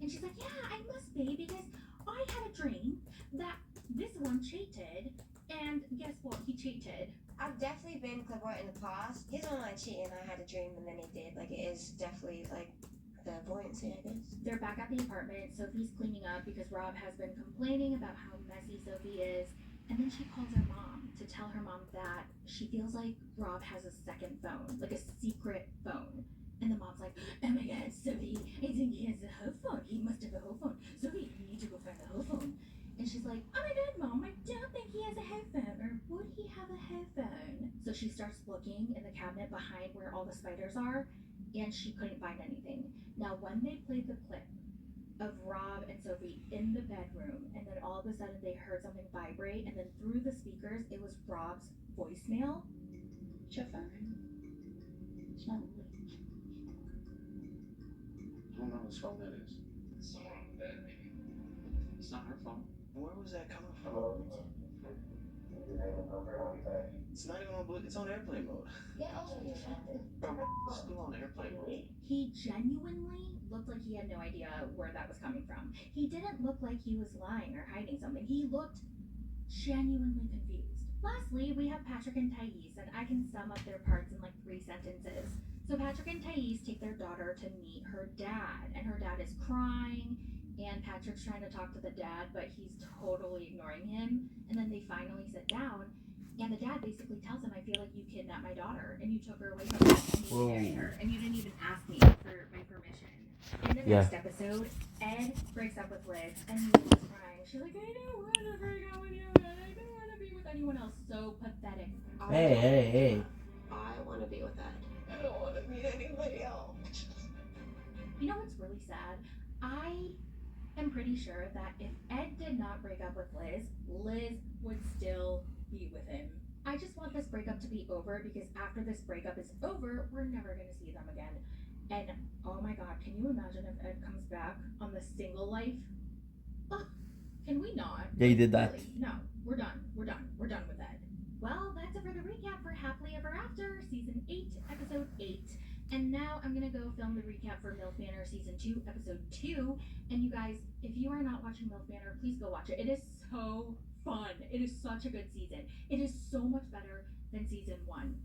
And she's like, yeah, I must be, because I had a dream that this one cheated, and guess what? He cheated. I've definitely been clairvoyant in the past. He's not like cheating, I had a dream and then he did. Like, it is definitely like clairvoyancy, I guess. They're back at the apartment. Sophie's cleaning up because Rob has been complaining about how messy Sophie is. And then she calls her mom to tell her mom that she feels like Rob has a second phone, like a secret phone. And the mom's like, oh my God, Sophie, I think he has a whole phone. He must have a whole phone. Sophie, you need to go find the whole phone. And she's like, oh my God, Mom, I don't think he has a headphone. Or would he have a headphone? So she starts looking in the cabinet behind where all the spiders are, and she couldn't find anything. Now, when they played the clip of Rob and Sophie in the bedroom, and then all of a sudden they heard something vibrate, and then through the speakers, it was Rob's voicemail. Your phone. It's not really. I don't know whose phone that is. Someone on the bed, maybe. It's not her phone. Where was that coming from? It's not even on Bluetooth. It's on airplane mode. Get off your phone. Bro, it's still on airplane mode. He genuinely looked like he had no idea where that was coming from. He didn't look like he was lying or hiding something. He looked genuinely confused. Lastly, we have Patrick and Thais, and I can sum up their parts in like 3 sentences. So Patrick and Thais take their daughter to meet her dad, and her dad is crying, and Patrick's trying to talk to the dad, but he's totally ignoring him. And then they finally sit down, and the dad basically tells him, I feel like you kidnapped my daughter, and you took her away from me, and you married her, and you didn't even ask me for my permission. In the next episode, Ed breaks up with Liz, and Liz is crying. She's like, I don't want to break up with you, and I don't want to be with anyone else. So pathetic. Hey. I want to be with Ed. I don't want to meet anybody else. You know what's really sad? I am pretty sure that if Ed did not break up with Liz, Liz would still be with him. I just want this breakup to be over, because after this breakup is over, we're never going to see them again. And oh my god, can you imagine if Ed comes back on the single life? Ugh, can we not? Yeah, he did that. Really? No, we're done with Ed. Well, that's it for the recap for Happily Ever After, Season 8, Episode 8. And now I'm gonna go film the recap for MILF Manor Season 2, Episode 2. And you guys, if you are not watching MILF Manor, please go watch it. It is so fun. It is such a good season. It is so much better than Season 1.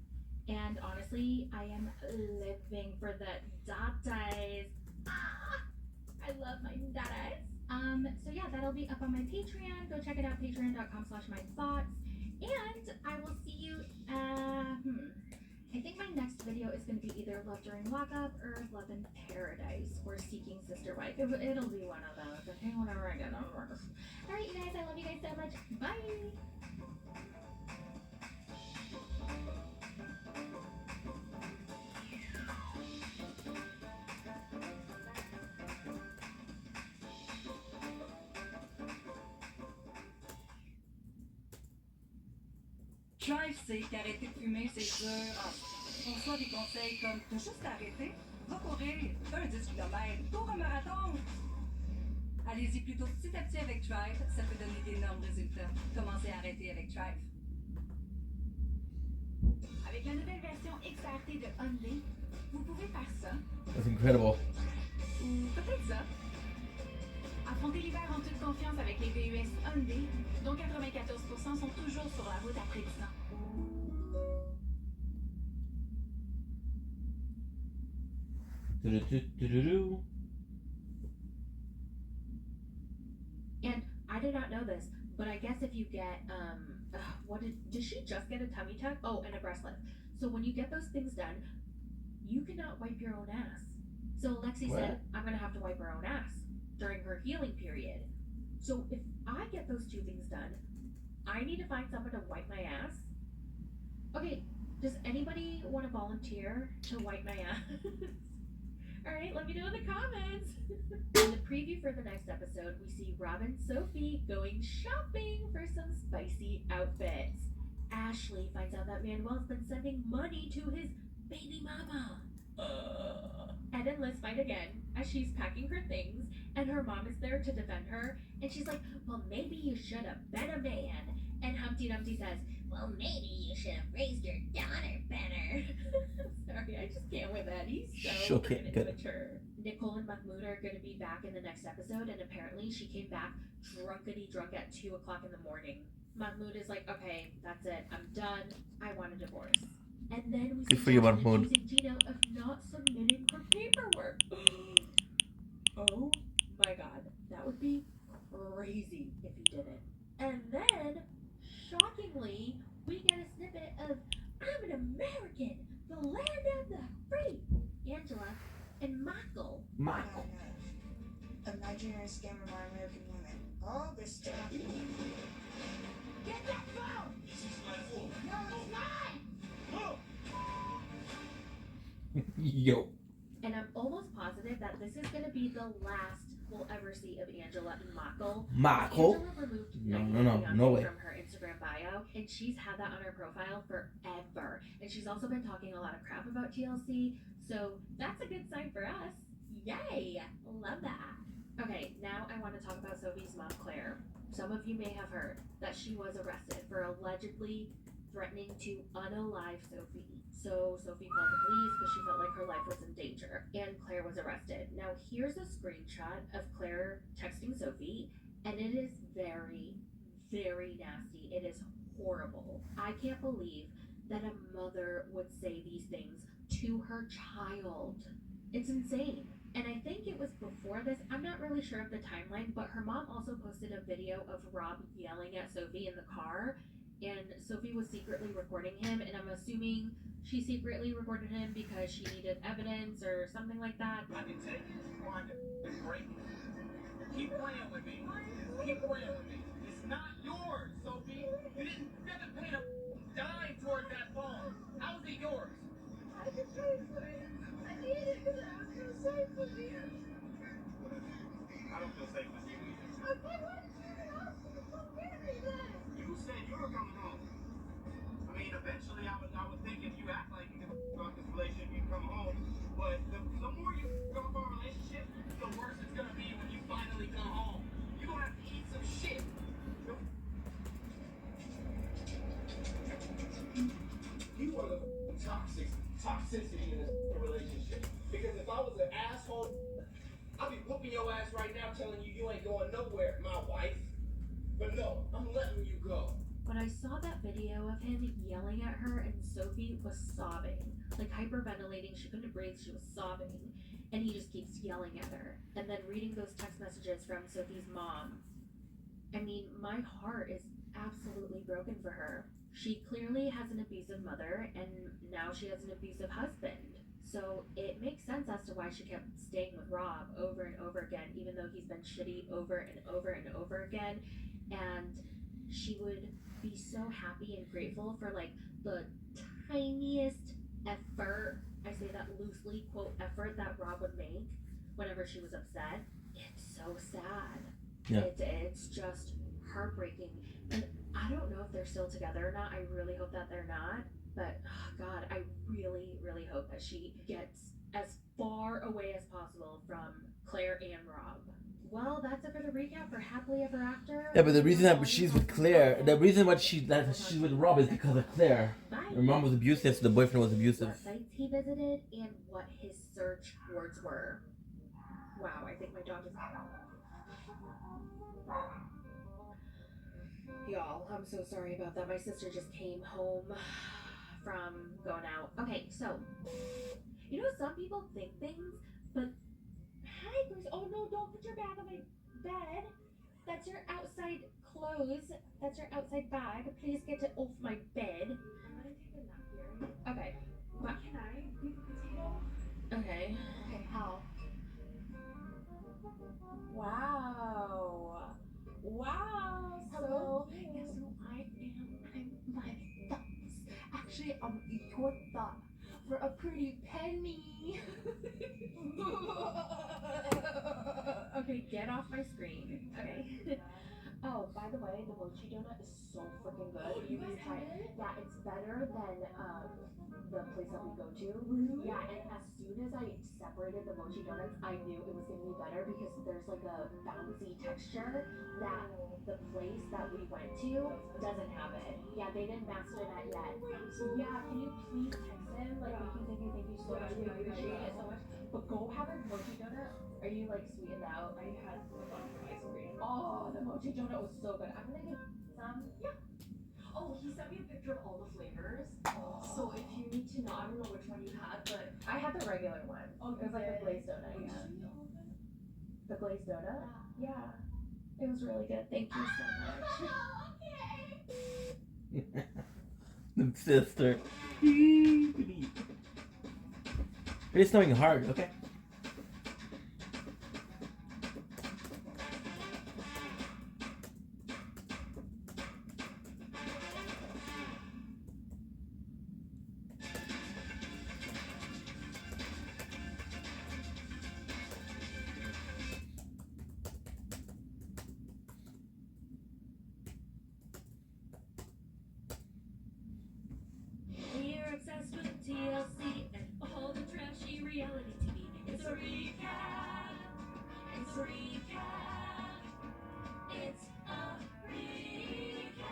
And honestly, I am living for the datas. I love my datas. So yeah, that'll be up on my Patreon. Go check it out, patreon.com/mythoughts. And I will see you, I think my next video is going to be either Love During Lockup or Love in Paradise or Seeking Sister Wife. It'll be one of those, okay? Whenever I get over. Alright, you guys, I love you guys so much. Bye! Drive sait qu'arrêter de fumer, c'est dur. On reçoit des conseils comme « T'as juste à arrêter, va courir, fais un 10 km, cours un marathon ». Allez-y plutôt petit à petit avec Drive, ça peut donner d'énormes résultats. Commencez à arrêter avec Drive. Avec la nouvelle version XRT de Hyundai, vous pouvez faire ça. That's incredible. Ou peut-être ça. Affrontez l'hiver en toute confiance avec les VUS Hyundai, dont 94% sont toujours sur la route après 10 ans. And I did not know this, but I guess if you get, did she just get a tummy tuck? Oh, and a breast lift. So when you get those things done, you cannot wipe your own ass. So Lexi said, I'm gonna have to wipe her own ass during her healing period. So if I get those 2 things done, I need to find someone to wipe my ass. Okay, does anybody want to volunteer to wipe my ass? Alright, let me know in the comments. In the preview for the next episode, we see Rob and Sophie going shopping for some spicy outfits. Ashley finds out that Manuel's been sending money to his baby mama. Ed and Liz fight again as she's packing her things, and her mom is there to defend her, and she's like, well, maybe you should have been a man. And Humpty Dumpty says, well, maybe you should have raised your daughter better. Sorry, I just can't with that. He's so immature. Nicole and Mahmoud are going to be back in the next episode, and apparently she came back drunkety drunk at 2 o'clock in the morning. Mahmoud is like, okay, that's it. I'm done. I want a divorce. And then we see Jasmine accusing Gino of not submitting her paperwork. Oh my god, that would be crazy if he didn't. And then, shockingly, we get a snippet of I'm an American, the land of the free. Angela and Michael. A Nigerian scammer by American women. All this time. Get that phone! This is my phone. No, it's not! Yo. And I'm almost positive that this is going to be the last we'll ever see of Angela and Michael. Angela removed no way. from her Instagram bio, and she's had that on her profile forever. And she's also been talking a lot of crap about TLC, so that's a good sign for us. Yay! Love that. Okay, now I want to talk about Sophie's mom, Claire. Some of you may have heard that she was arrested for allegedly threatening to unalive Sophie. So Sophie called the police because she felt like her life was in danger, and Claire was arrested. Now here's a screenshot of Claire texting Sophie, and it is very, very nasty. It is horrible. I can't believe that a mother would say these things to her child. It's insane. And I think it was before this, I'm not really sure of the timeline, but her mom also posted a video of Rob yelling at Sophie in the car, and Sophie was secretly recording him, and I'm assuming she secretly recorded him because she needed evidence or something like that. I can take it. Trying to break it. Keep playing with me. Keep playing with me. It's not yours, Sophie. You didn't pay a dime towards that phone. How is it yours? I can pay for it. I need it because I was going to save for you. I don't feel safe with you either. Okay, why did you even ask me to come get me then? You said you were coming home. I mean, eventually I would think if you act like you can about this relationship, you come home. But the more you go about our relationship, the worse it's gonna be when you finally come home. You're gonna have to eat some shit. You are the toxicity in this relationship. Because if I was an asshole, I'd be whooping your ass right now telling you you ain't going nowhere, my wife. But no, I'm letting you go. But I saw that video of him yelling at her, and Sophie was sobbing, like hyperventilating. She couldn't breathe, she was sobbing, and he just keeps yelling at her. And then reading those text messages from Sophie's mom, I mean, my heart is absolutely broken for her. She clearly has an abusive mother, and now she has an abusive husband. So it makes sense as to why she kept staying with Rob over and over again, even though he's been shitty over and over and over again. And she would be so happy and grateful for like the tiniest effort, I say that loosely, quote, effort that Rob would make whenever she was upset. It's so sad. Yeah. It's just heartbreaking. And I don't know if they're still together or not. I really hope that they're not. But oh God, I really, really hope that she gets as far away as possible from Claire and Rob. Well, that's it for the recap for Happily Ever After. Yeah, but the reason that she's with Claire, the reason why she's with Rob is because of Claire. Her mom was abusive, so the boyfriend was abusive. What sites he visited and what his search words were. Wow, I think my dog is... Y'all, I'm so sorry about that. My sister just came home from going out. Okay, so, you know, some people think things, but... Hi, Bruce. Oh, no, don't put your bag on my bed. That's your outside clothes. That's your outside bag. Please get it off my bed. I'm gonna take a nap here. Okay. What? Can I be the potato? Okay. Okay, how? Wow. Wow. Hello. Yes, so I'm my thoughts. Actually, your thought for a pretty penny. Okay, get off my screen. Okay. Oh, by the way, the mochi donut is so freaking good. Oh, You guys try it. Yeah, it's better than the place that we go to. Really? Yeah, and as soon as I separated the mochi donuts, I knew it was gonna be better because there's like a bouncy texture that the place that we went to doesn't have it. Yeah, they didn't master that yet. Yeah, can you please text him? Like, thank you so much. We appreciate it so much. But go have a mochi donut. Are you like sweetened out? I had a bunch of ice cream. Oh, the mochi donut was so good. I'm gonna get some. Yeah. Oh, he sent me a picture of all the flavors. Oh. So if you need to know, I don't know which one you had, but I had the regular one. Oh, It was like the glazed donut. Oh, Yeah. did you eat all of it? The glazed donut? Yeah. It was really good. Thank you so much. The sister. It's snowing hard, okay? We're obsessed with TLC and all the trashy reality TV. It's a recap. It's a recap. It's a recap.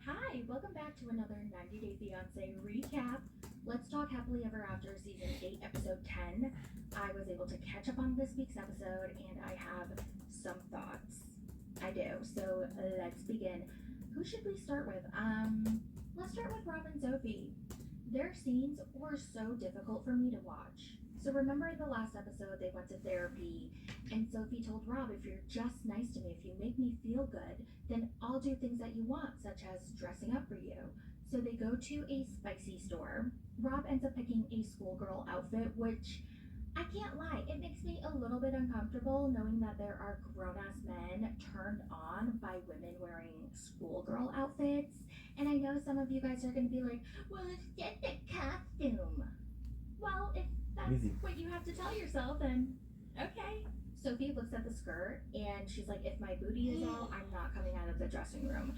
Hi, welcome back to another 90 Day Fiancé recap. Let's talk Happily Ever After Season 8, Episode 10. I was able to catch up on this week's episode and I have some thoughts. I do. So let's begin. Who should we start with? Let's start with Rob and Sophie. Their scenes were so difficult for me to watch. So remember in the last episode, they went to therapy, and Sophie told Rob, if you're just nice to me, if you make me feel good, then I'll do things that you want, such as dressing up for you. So they go to a spicy store. Rob ends up picking a schoolgirl outfit, which I can't lie, it makes me a little bit uncomfortable knowing that there are grown-ass men turned on by women wearing schoolgirl outfits. And I know some of you guys are going to be like, well, it's just a costume. Well, if that's what you have to tell yourself, then okay. Sophie looks at the skirt and she's like, if my booty is out, I'm not coming out of the dressing room.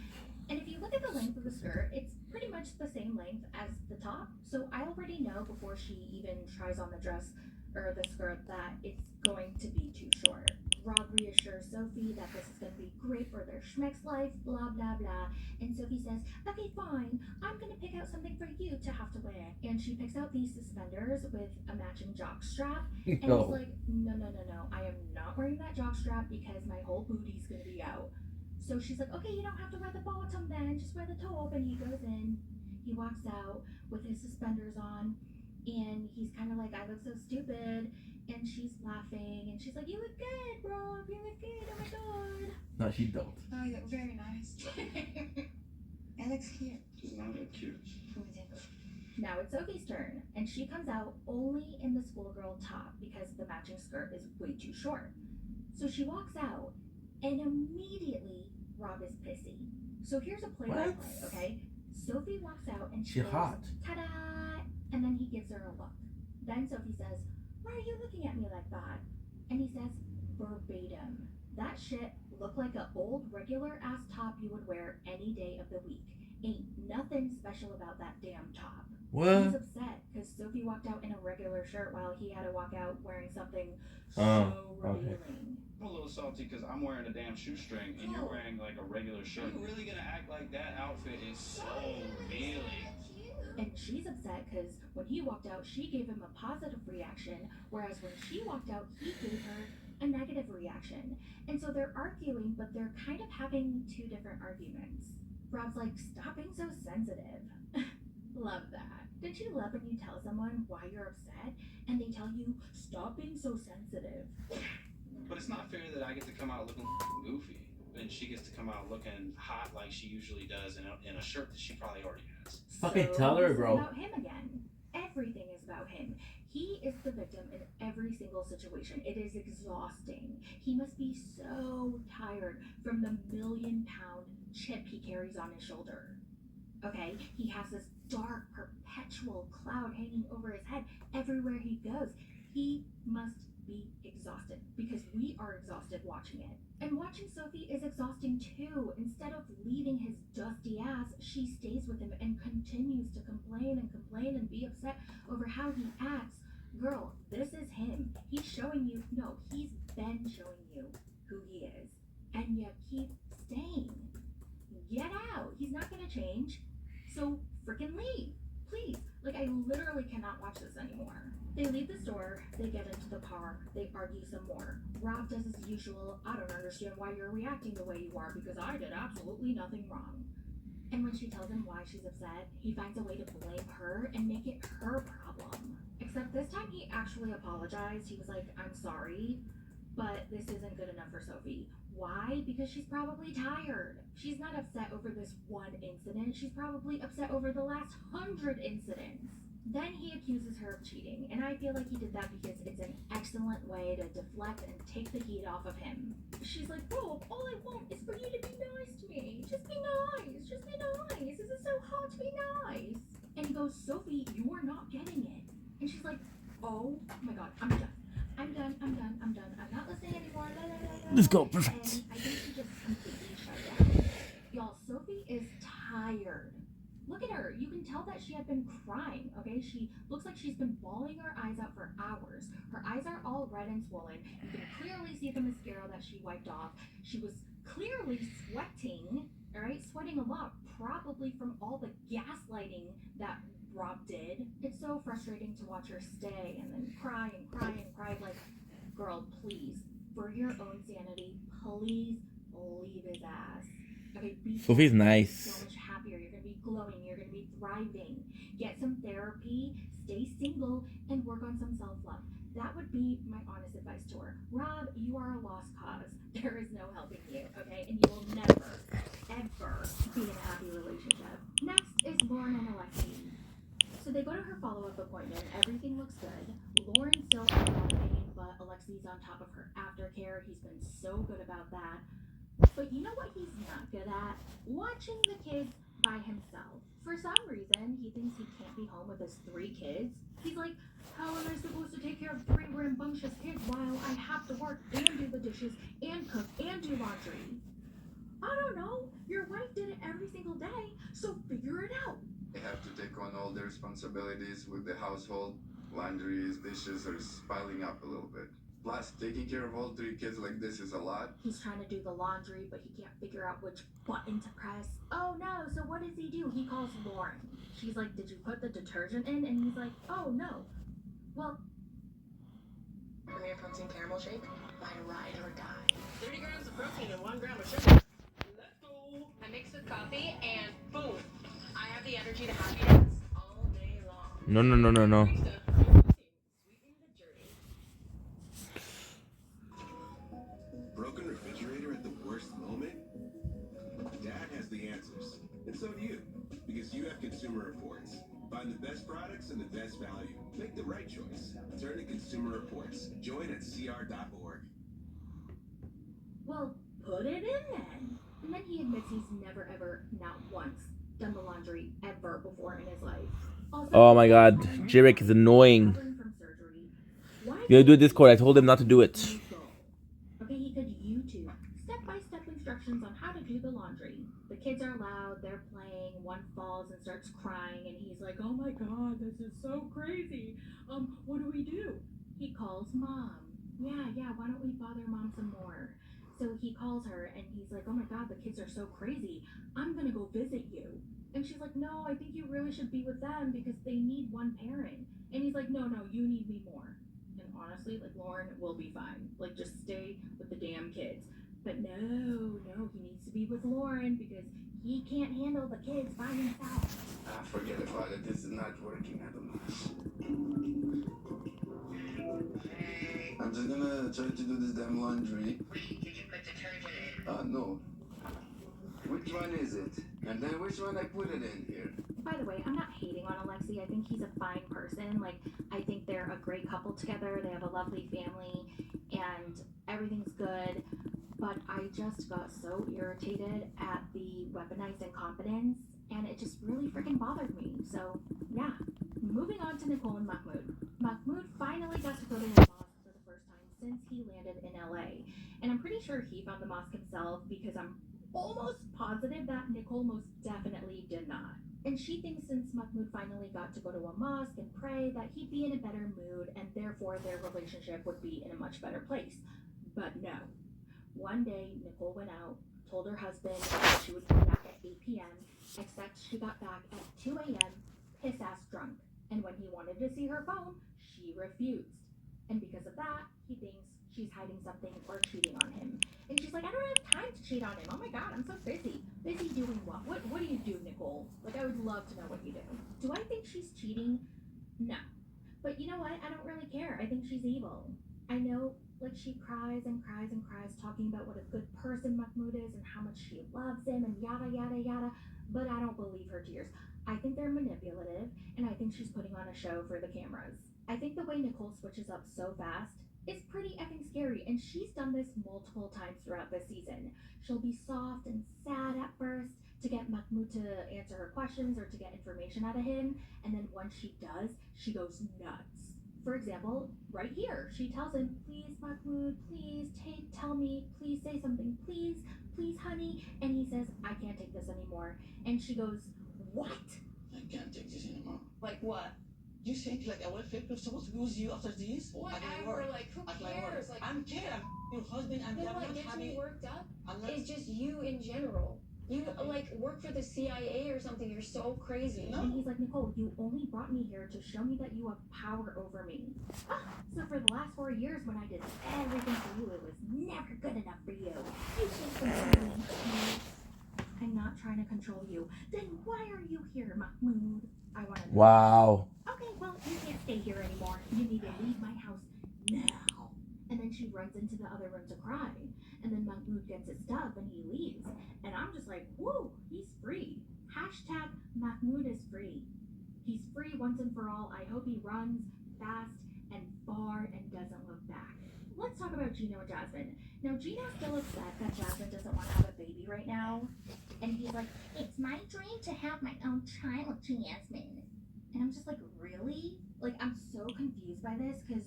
And if you look at the length of the skirt, it's pretty much the same length as the top. So I already know before she even tries on the dress or the skirt that it's going to be too short. Rob reassures Sophie that this is going to be great for their schmeck's life, blah, blah, blah. And Sophie says, okay, fine, I'm going to pick out something for you to have to wear. And she picks out these suspenders with a matching jock strap. And he's like, no, I am not wearing that jock strap because my whole booty's going to be out. So she's like, okay, you don't have to wear the bottom then, just wear the top. And he goes in, he walks out with his suspenders on. And he's kind of like, I look so stupid. And she's laughing. And she's like, you look good, Rob. You look good. Oh, my God. No, she don't. Oh, you look very nice. It looks cute. Not that cute. Now it's Sophie's turn. And she comes out only in the schoolgirl top because the matching skirt is way too short. So she walks out. And immediately, Rob is pissy. So here's a play-by-play, okay? Sophie walks out and she goes, hot. Ta-da! And then he gives her a look. Then Sophie says, why are you looking at me like that? And he says, verbatim, that shit looked like an old regular ass top you would wear any day of the week. Ain't nothing special about that damn top. What? He's upset because Sophie walked out in a regular shirt while he had to walk out wearing something so revealing. I'm a little salty because I'm wearing a damn shoestring and you're wearing like a regular shirt. You're really gonna act like that outfit is so revealing. And she's upset because when he walked out, she gave him a positive reaction, whereas when she walked out, he gave her a negative reaction. And so they're arguing, but they're kind of having two different arguments. Rob's like, stop being so sensitive. Love that. Don't you love when you tell someone why you're upset and they tell you, stop being so sensitive? But it's not fair that I get to come out looking goofy and she gets to come out looking hot like she usually does in a shirt that she probably already has. Fucking tell her, bro. It's about him again. Everything is about him. He is the victim in every single situation. It is exhausting. He must be so tired from the 1,000,000-pound chip he carries on his shoulder. Okay? He has this dark, perpetual cloud hanging over his head everywhere he goes. He must be exhausted because we are exhausted watching it. And watching Sophie is exhausting too. Instead of leaving his dusty ass, she stays with him and continues to complain and be upset over how he acts. Girl, this is him. He's showing you, no, he's been showing you who he is. And you keep staying. Get out. He's not gonna change. So freaking leave. Please. Like, I literally cannot watch this anymore. They leave the store, they get into the car, they argue some more. Rob does his usual, I don't understand why you're reacting the way you are because I did absolutely nothing wrong. And when she tells him why she's upset, he finds a way to blame her and make it her problem. Except this time he actually apologized. He was like, I'm sorry, but this isn't good enough for Sophie. Why? Because she's probably tired. She's not upset over this one incident. She's probably upset over the last 100 incidents. Then he accuses her of cheating, and I feel like he did that because it's an excellent way to deflect and take the heat off of him. She's like, Rob, all I want is for you to be nice to me. Just be nice. Just be nice. This is so hard to be nice. And he goes, Sophie, you are not getting it. And she's like, oh my God, I'm done. I'm not listening anymore. Blah, blah, blah, blah. Let's go, perfect. And I think she just completely shut down. Y'all, Sophie is tired. Look at her. You can tell that she had been crying, okay? She looks like she's been bawling her eyes out for hours. Her eyes are all red and swollen. You can clearly see the mascara that she wiped off. She was clearly sweating, all right? Sweating a lot, probably from all the gaslighting that Rob did. It's so frustrating to watch her stay and then cry and cry and cry. Like, girl, please, for your own sanity, please leave his ass. Okay, be Sophie's so nice. much happier. You're gonna be glowing. You're gonna be thriving. Get some therapy. Stay single and work on some self-love. That would be my honest advice to her. Rob, you are a lost cause. There is no helping you, okay? And you will never, ever be in a happy relationship. Next is Lauren and Alexi. So they go to her follow-up appointment. Everything looks good. Lauren's still in a lot of pain, but Alexi's on top of her aftercare. He's been so good about that. But you know what he's not good at? Watching the kids by himself. For some reason, he thinks he can't be home with his 3 kids. He's like, how am I supposed to take care of 3 rambunctious kids while I have to work and do the dishes and cook and do laundry? I don't know. Your wife did it every single day, so figure it out. They have to take on all the responsibilities with the household. Laundries, dishes are piling up a little bit. Plus, taking care of all 3 kids like this is a lot. He's trying to do the laundry, but he can't figure out which button to press. Oh no, so what does he do? He calls Lauren. She's like, did you put the detergent in? And he's like, oh no. Well, Premier protein caramel shake, my ride or die. 30 grams of protein and 1 gram of sugar. Let's go. I mix with coffee and boom, I have the energy to happiness all day long. No. Broken refrigerator at the worst moment? Dad has the answers, and so do you, because you have Consumer Reports. Find the best products and the best value. Make the right choice. Turn to Consumer Reports. Join at cr.org. well, put it in then. And then he admits he's never ever, not once, done the laundry ever before in his life. Also, Oh my god, Jarek is annoying. from surgery. Why You gotta do a Discord. I told him not to do it. Okay, he could YouTube step-by-step instructions on how to do the laundry. The kids are loud, they're playing, one falls and starts crying, and he's like, oh my god, this is so crazy. What do we do? He calls mom. Yeah, why don't we bother mom some more? So he calls her and he's like, oh my god, the kids are so crazy. I'm gonna go visit you. And she's like, no, I think you really should be with them because they need one parent. And he's like, no, you need me more. And honestly, like, Lauren will be fine. Like, just stay with the damn kids. But no, he needs to be with Lauren because he can't handle the kids by himself. Forget about it. This is not working at all. I'm just gonna try to do this damn laundry. Did you put detergent in? No. Which one is it? And then which one I put it in here? By the way, I'm not hating on Alexi. I think he's a fine person. Like, I think they're a great couple together. They have a lovely family, and everything's good. But I just got so irritated at the weaponized incompetence, and it just really freaking bothered me. So, yeah. Moving on to Nicole and Mahmoud. Mahmoud finally got to go to the mosque for the first time since he landed in LA. And I'm pretty sure he found the mosque himself because I'm almost positive that Nicole most definitely did not. And she thinks since Mahmoud finally got to go to a mosque and pray that he'd be in a better mood and therefore their relationship would be in a much better place. But no. One day, Nicole went out, told her husband that she would come back at 8 p.m., except she got back at 2 a.m., piss-ass drunk. And when he wanted to see her phone, she refused. And because of that, he thinks she's hiding something or cheating on him. And she's like, I don't have time to cheat on him. Oh my god, I'm so busy. Busy doing what? What do you do, Nicole? Like, I would love to know what you do. Do I think she's cheating? No. But you know what? I don't really care. I think she's evil. I know, like, she cries and cries and cries talking about what a good person Mahmoud is and how much she loves him and yada, yada, yada. But I don't believe her tears. I think they're manipulative, and I think she's putting on a show for the cameras. I think the way Nicole switches up so fast is pretty effing scary, and she's done this multiple times throughout this season. She'll be soft and sad at first to get Mahmoud to answer her questions or to get information out of him, and then once she does, she goes nuts. For example, right here, she tells him, please, Mahmoud, please, tell me, please say something, please, honey, and he says, I can't take this anymore, and she goes, what? I can't take this anymore. Like what? You think like I will feel supposed to lose you after this? Whatever, At my work. like, who At my cares? work. Like, I'm care. I'm your husband. I'm then I'm what not gets happy. me worked up I'm not. is just you in general. You like work for the CIA or something. You're so crazy. And he's like, Nicole, you only brought me here to show me that you have power over me. So for the last 4 years when I did everything for you, it was never good enough for you. You can't control me. I'm not trying to control you. Then why are you here, Mahmoud? I want to. Wow. Okay, well, you can't stay here anymore. You need to leave my house now. And then she runs into the other room to cry. And then Mahmoud gets his stuff and he leaves. And I'm just like, whoa, he's free. Hashtag Mahmoud is free. He's free once and for all. I hope he runs fast and far and doesn't look back. Let's talk about Gino and Jasmine. Now, Gino's still upset that Jasmine doesn't want to have a baby right now. And he's like, it's my dream to have my own child, Jasmine. And I'm just like, really? Like, I'm so confused by this because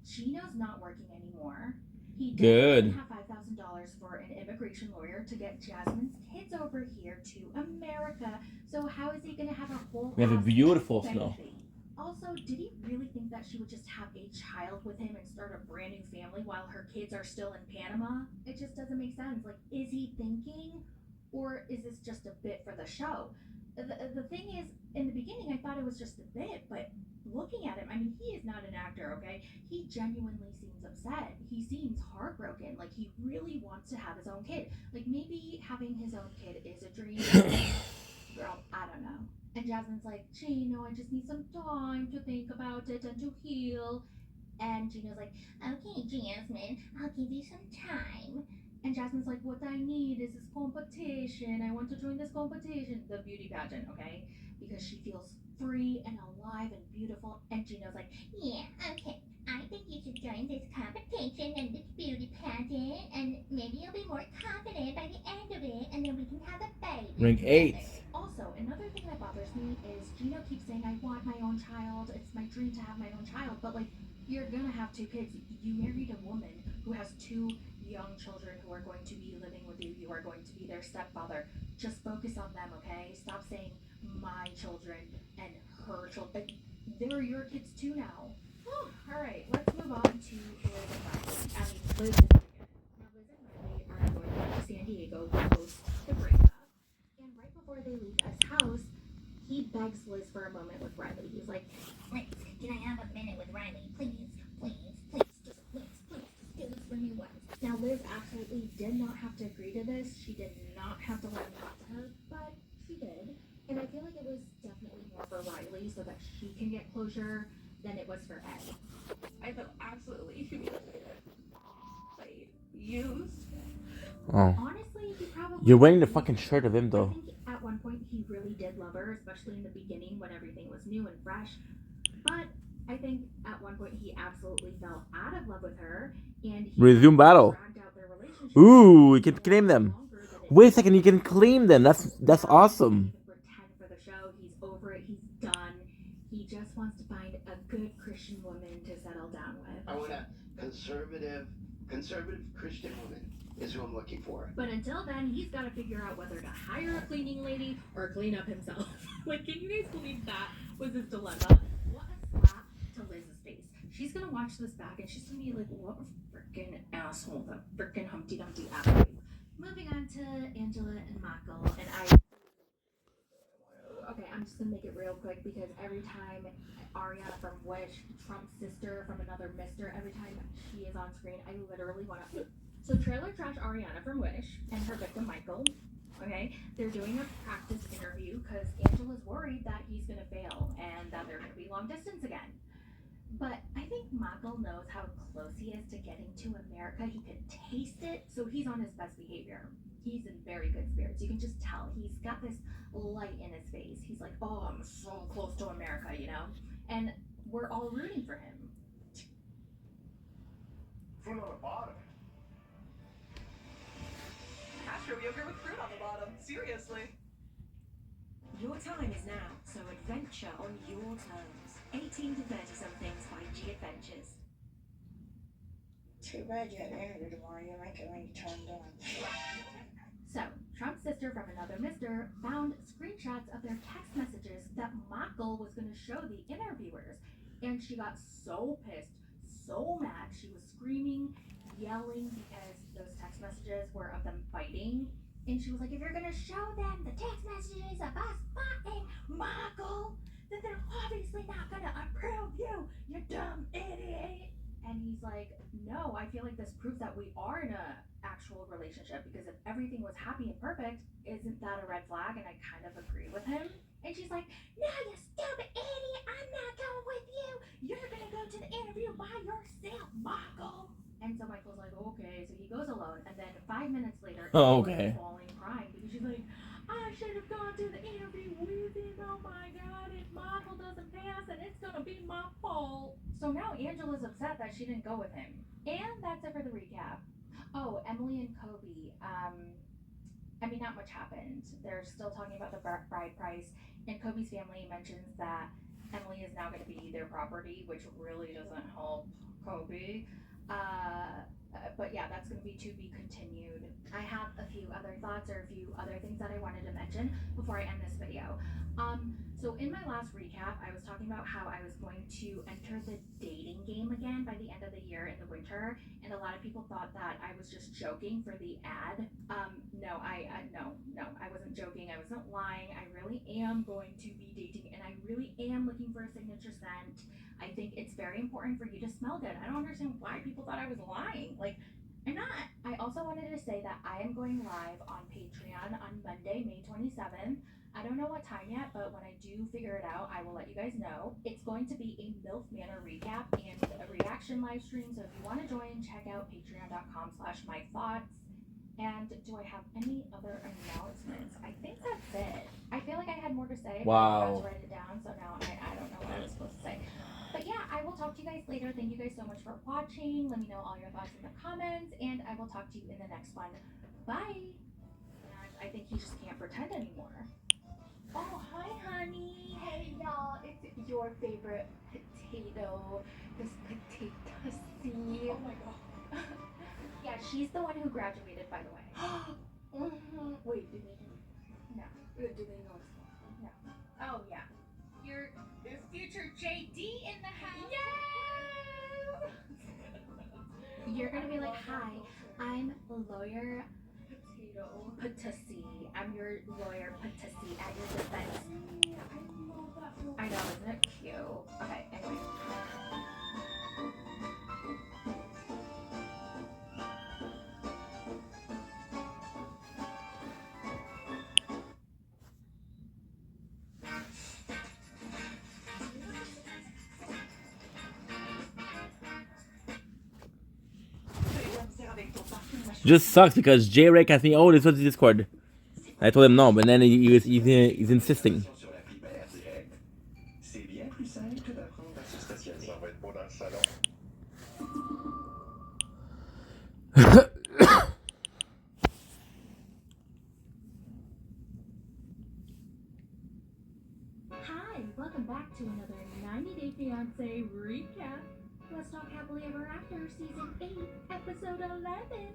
Gino's not working anymore. He doesn't have $5,000 for an immigration lawyer to get Jasmine's kids over here to America. So how is he going to have a whole We have a beautiful snow. Also, did he really think that she would just have a child with him and start a brand new family while her kids are still in Panama? It just doesn't make sense. Like, is he thinking, or is this just a bit for the show? The thing is, in the beginning, I thought it was just a bit, but looking at him, I mean, he is not an actor, okay? He genuinely seems upset. He seems heartbroken. Like, he really wants to have his own kid. Like, maybe having his own kid is a dream. Girl, I don't know. And Jasmine's like, Gino, I just need some time to think about it and to heal. And Gino's like, okay, Jasmine, I'll give you some time. And Jasmine's like, what I need is this competition. I want to join this competition. The beauty pageant, okay? Because she feels free and alive and beautiful. And Gino's like, yeah, okay. I think you should join this competition and this beauty pageant. And maybe you'll be more confident by the end of it. And then we can have a baby. Rank 8. Also, another thing that bothers me is Gino keeps saying, I want my own child. It's my dream to have my own child. But, like, you're going to have 2 kids. You married a woman who has 2 young children who are going to be living with you. You are going to be their stepfather. Just focus on them, okay? Stop saying my children and her children. They're your kids too now. All right, let's move on to Liz and Riley. I mean, Liz and Megan. Now, Liz and Riley are going back to San Diego to host the breakup. And right before they leave his house, he begs Liz for a moment with Riley. He's like, Liz, can I have a minute with Riley? Please, please, please, just please, please, just do this for me once. Now, Liz absolutely did not have to agree to this. She did not have to let him talk to her, but she did. And I feel like it was definitely more for Riley so that she can get closure than it was for Ed. I felt absolutely humiliated. Like, used. Oh. Honestly, he probably... You're wearing the fucking shirt of him, I though. think at one point he really did love her, especially in the beginning when everything was new and fresh. But I think at one point he absolutely fell out of love with her, and he Resume battle. dragged out their relationship. Ooh, you can claim them. Wait a second, you can claim them. That's awesome. Pretend for the show. He's over it. He's done. He just wants to find a good Christian woman to settle down with. I want a conservative Christian woman is who I'm looking for. But until then, he's got to figure out whether to hire a cleaning lady or clean up himself. Like, can you guys believe that was his dilemma? What a slap to Liz's face. She's gonna watch this back and she's gonna be like, what a freaking asshole, that freaking Humpty Dumpty asshole. Moving on to Angela and Michael, and okay, I'm just gonna make it real quick because every time Ariana from Wish, Trump's sister from another Mister, every time she is on screen, I literally want to. So trailer trash Ariana from Wish and her victim Michael. Okay, they're doing a practice interview because Angela's worried that he's gonna fail and that they're gonna be long distance again. But I think Michael knows how close he is to getting to America. He could taste it, so he's on his best behavior. He's in very good spirits. You can just tell. He's got this light in his face. He's like, oh, I'm so close to America, you know? And we're all rooting for him. Fruit on the bottom. Astro yogurt with fruit on the bottom. Seriously. Your time is now, so adventure on your terms. 18 to 30-somethings by G Adventures. Too bad you had an interview tomorrow. You might get me turned on. So, Trump's sister from another Mister found screenshots of their text messages that Michael was going to show the interviewers. And she got so pissed, so mad. She was screaming, yelling because those text messages were of them fighting. And she was like, if you're gonna show them the text messages of us fighting Michael, then they're obviously not gonna approve you, you dumb idiot. And he's like, no, I feel like this proves that we are in a actual relationship, because if everything was happy and perfect, isn't that a red flag? And I kind of agree with him. And she's like, no, you stupid idiot, I'm not going with you. You're gonna go to the interview by yourself, Michael. And so Michael's like, okay, so he goes alone, and then 5 minutes later, Okay. she's falling crying because she's like, I should have gone to the interview with him. Oh my God, if Michael doesn't pass, then it's gonna be my fault. So now Angela's upset that she didn't go with him. And that's it for the recap. Oh, Emily and Kobe. I mean, not much happened. They're still talking about the bride price, and Kobe's family mentions that Emily is now going to be their property, which really doesn't help Kobe. But yeah, that's going to be continued. I have a few other thoughts or a few other things that I wanted to mention before I end this video. So in my last recap, I was talking about how I was going to enter the dating game again by the end of the year in the winter, and a lot of people thought that I was just joking for the ad. No, I wasn't joking. I wasn't lying. I really am going to be dating, and I really am looking for a signature scent. I think it's very important for you to smell good. I don't understand why people thought I was lying. Like, I'm not. I also wanted to say that I am going live on Patreon on Monday, May 27th. I don't know what time yet, but when I do figure it out, I will let you guys know. It's going to be a MILF Manor recap and a reaction live stream. So if you want to join, check out patreon.com/mythoughts. And do I have any other announcements? I think that's it. I feel like I had more to say. But I forgot to write it down, so now I don't know what I was supposed to say. But yeah, I will talk to you guys later. Thank you guys so much for watching. Let me know all your thoughts in the comments, and I will talk to you in the next one. Bye. And I think he just can't pretend anymore. Oh, hi, honey. Hey, y'all. It's your favorite potato. This potato C. Oh my god. Yeah, she's the one who graduated, by the way. Wait, do they know? No. Do they know? No. Oh, yeah. Your future JD in the house. Yes! You're gonna be like, hi, I'm lawyer Patissi. I'm your lawyer Patissi at your defense. I know, isn't it cute? Okay, anyway. Just sucks because J-Rake asked me, oh, this was the Discord. I told him no, but then he's insisting. Hi, welcome back to another 90 Day Fiancé recap. Let's talk happily ever after season 8, episode 11.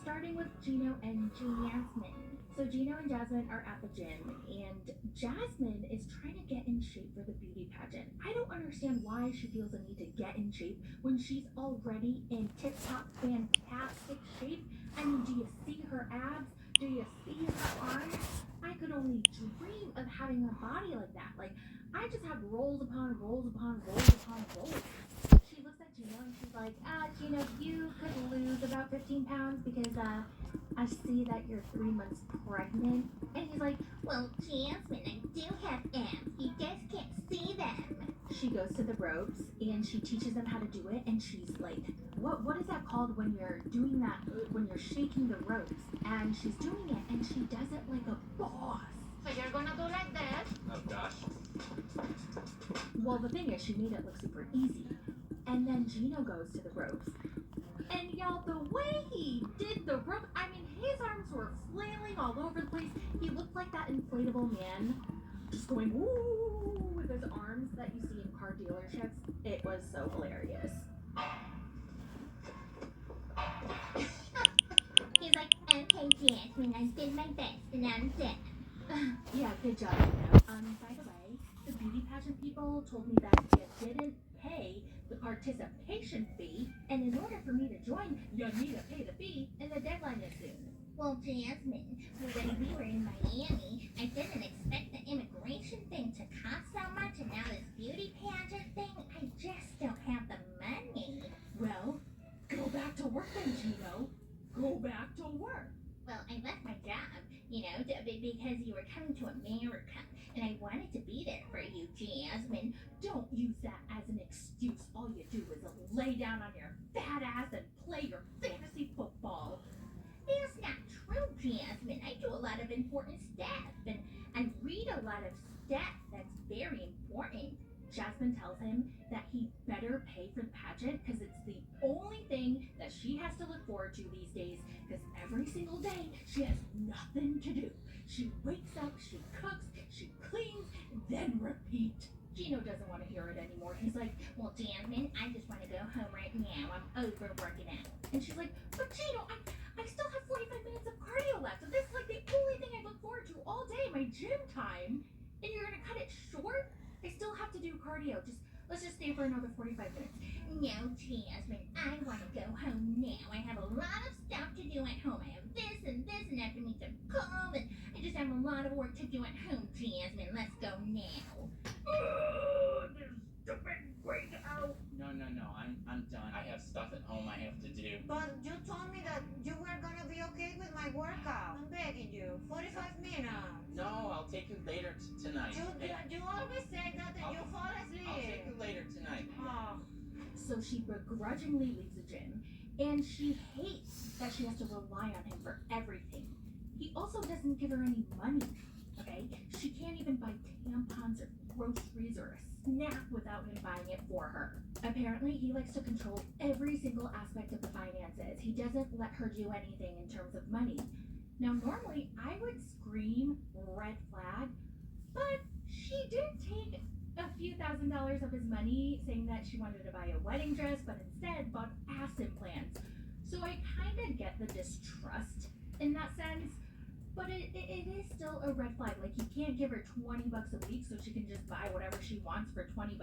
Starting with Gino and Jasmine. So Gino and Jasmine are at the gym, and Jasmine is trying to get in shape for the beauty pageant. I don't understand why she feels the need to get in shape when she's already in tip-top fantastic shape. I mean, do you see her abs? Do you see her arms? I could only dream of having a body like that. Like, I just have rolls upon rolls upon rolls upon rolls. She looks at Gino and she's like, Gino, you could lose about 15 pounds because, I see that you're 3 months pregnant. And he's like, well, Jasmine, I do have abs. You guys can't see them. She goes to the ropes and she teaches them how to do it. And she's like, what is that called when you're doing that, when you're shaking the ropes? And she's doing it and she does it like a boss. So you're gonna do like this? Oh gosh. Well, the thing is, she made it look super easy. And then Gino goes to the ropes. And y'all, the way he did the rope, I mean, his arms were flailing all over the place. He looked like that inflatable man, just going woo with his arms that you see in car dealerships. It was so hilarious. He's like, okay, Jasmine, I did my best, and I'm done. Yeah, good job, Gino. By the way, the beauty pageant people told me that you didn't pay the participation fee, and in order for me to join, you need to pay the fee, and the deadline is soon. Well, Jasmine, when we were in Miami, I didn't expect the immigration thing to cost so much, and now this beauty pageant thing, I just don't have the money. Well, go back to work then, Gino. Go back to work. Well, I left my job, because you were coming to America, and I wanted to be there for you, Jasmine. Don't use that as an excuse. All you do is lay down on your fat ass and play your fantasy football. That's not true, Jasmine. I do a lot of important stuff, and I read a lot of stuff that's very important. Jasmine tells him that he better pay for the pageant because it's the only thing that she has to look forward to these days, because every single day she has nothing to do. She wakes up, she cooks, she cleans, then repeat. Gino doesn't want to hear it anymore. He's like, well, Jasmine, I just want to go home right now. I'm over working out. And she's like, but Gino, I still have 45 minutes of cardio left. So this is like the only thing I look forward to all day, my gym time. And you're going to cut it short? I still have to do cardio. Let's just stay for another 45 minutes. No, Jasmine, I want to go home now. I have a lot of stuff to do at home. I have this and after me to come, and I just have a lot of work to do at home, Jasmine. Let's go now. This stupid grade out. No. I'm done. I have stuff at home I have to do. But you told me that you were gonna be okay with my workout. I'm begging you. 45 minutes. No, I'll take you later tonight. You always say that and you fall asleep. I'll take you later tonight. Oh. So she begrudgingly leaves the gym, and she hates that she has to rely on him for everything. He also doesn't give her any money, okay? She can't even buy tampons or groceries or a snack without him buying it for her. Apparently, he likes to control every single aspect of the finances. He doesn't let her do anything in terms of money. Now, normally, I would scream red flag, but she did take a few $1,000s of his money, saying that she wanted to buy a wedding dress, but instead bought ass implants. So I kind of get the distrust in that sense, but it is still a red flag. Like, you can't give her $20 a week so she can just buy whatever she wants for $20,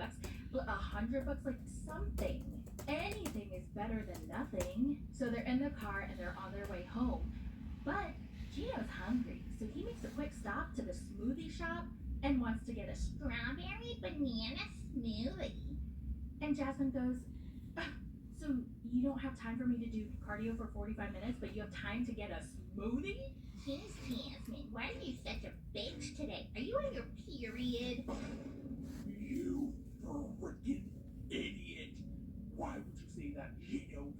but $100, like something. Anything is better than nothing. So they're in the car and they're on their way home, but Gino's hungry, so he makes a quick stop to the smoothie shop and wants to get a Strawberry banana smoothie. And Jasmine goes, so you don't have time for me to do cardio for 45 minutes, but you have time to get a smoothie? Jeez, Jasmine, why are you such a bitch today? Are you on your period? You freaking idiot! Why would you say that, Gino?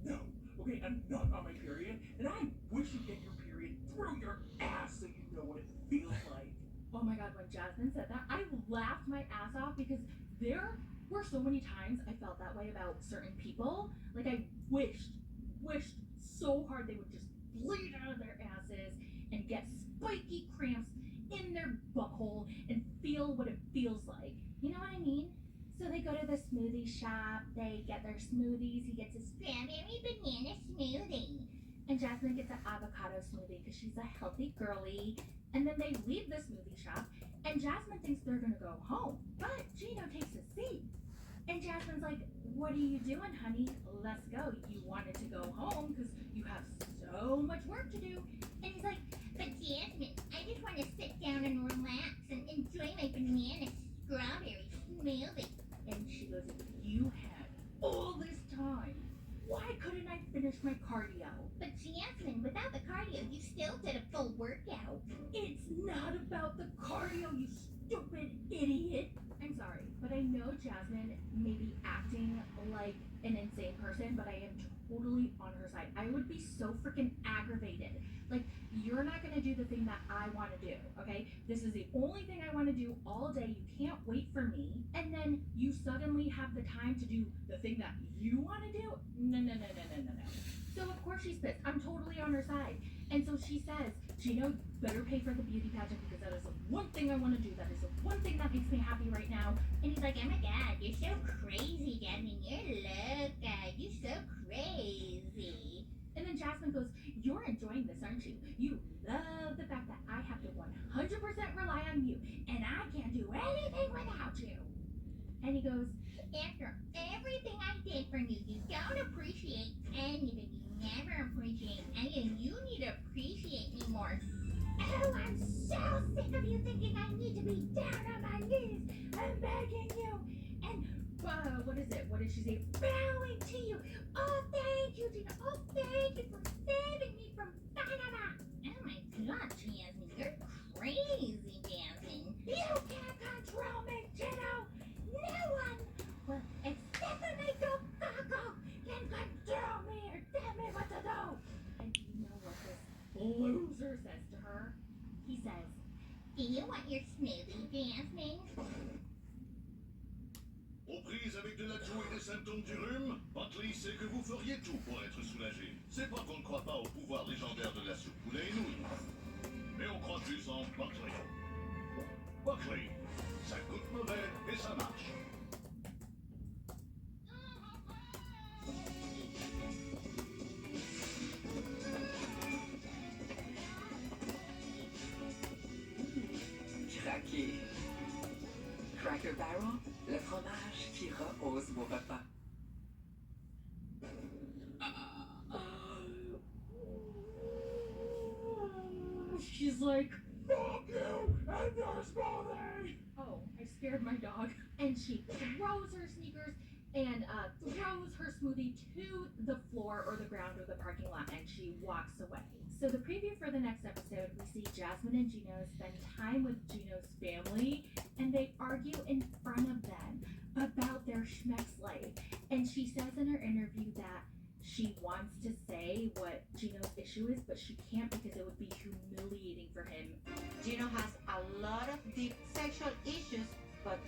No. Okay, I'm not on my period, and I wish you get your period through your ass so you know what it feels like. Oh my god, when Jasmine said that, I laughed my ass off because there were so many times I felt that way about certain people. Like, I wished so hard they would just bleed out of their asses and get spiky cramps in their butthole and feel what it feels like. You know what I mean? So they go to the smoothie shop, they get their smoothies, he gets a Strawberry banana smoothie. and Jasmine gets an avocado smoothie because she's a healthy girly. And then they leave the smoothie shop, and Jasmine thinks they're gonna go home, but Gino takes a seat. And Jasmine's like, what are you doing, honey? Let's go. You wanted to go home because you have so much work to do. And he's like, but Jasmine, I just want to sit down and relax and enjoy my banana strawberry smoothie. And she goes, you had all this time. Why couldn't I finish my cardio? But Jasmine, without the cardio, you still did a full workout. It's not about the cardio, you stupid idiot. I'm sorry, but I know Jasmine may be acting like an insane person, but I am totally on her side. I would be so freaking aggravated. Like, you're not gonna do the thing that I wanna do, okay? This is the only thing I wanna do all day. You can't wait for me. And then you suddenly have the time to do the thing that you wanna do? No. So of course she's pissed. I'm totally on her side. And so she says, Gino, you better pay for the beauty pageant because that is the one thing I want to do. That is the one thing that makes me happy right now. And he's like, oh my god, you're so crazy, Jasmine. You're loca. You're so crazy. And then Jasmine goes, you're enjoying this, aren't you? You love the fact that I have to 100% rely on you. And I can't do anything without you. And he goes, after everything I did for you, you don't appreciate anything. You never appreciate anything. You need to appreciate thinking I need to be down on my knees and begging you and what is it? What did she say? Bowing to you. Oh, thank you, Gina. Oh, thank you for saving me from Panama. Oh my god, Jasmine, you're crazy, Jasmine. You can't control me, Gino. No one, well, except for Nico Coco, can control me or tell me what to do. And you know what this loser says to her? He says, Do you want your smoothie, Jasmine? Aux prises avec de la toux et des symptômes du rhume, Buckley sait que vous feriez tout pour être soulagé. C'est pas qu'on ne croit pas au pouvoir légendaire de la soupe poulet et nouilles, mais on croit plus en Buckley. Buckley, ça coûte mauvais et ça marche. Craquer. Cracker Barrel, le fromage qui rehausse vos repas. she's like, fuck you and your smoothie. Oh, I scared my dog. And she throws her sneakers and throws her smoothie to the floor or the ground or the parking lot, and she walks away. So the preview for the next episode, we see Jasmine and Gino spend time with Gino's family, and they argue in front of them about their schmeck's life. And she says in her interview that she wants to say what Gino's issue is, but she can't because it would be humiliating for him. Gino has a lot of deep sexual issues, but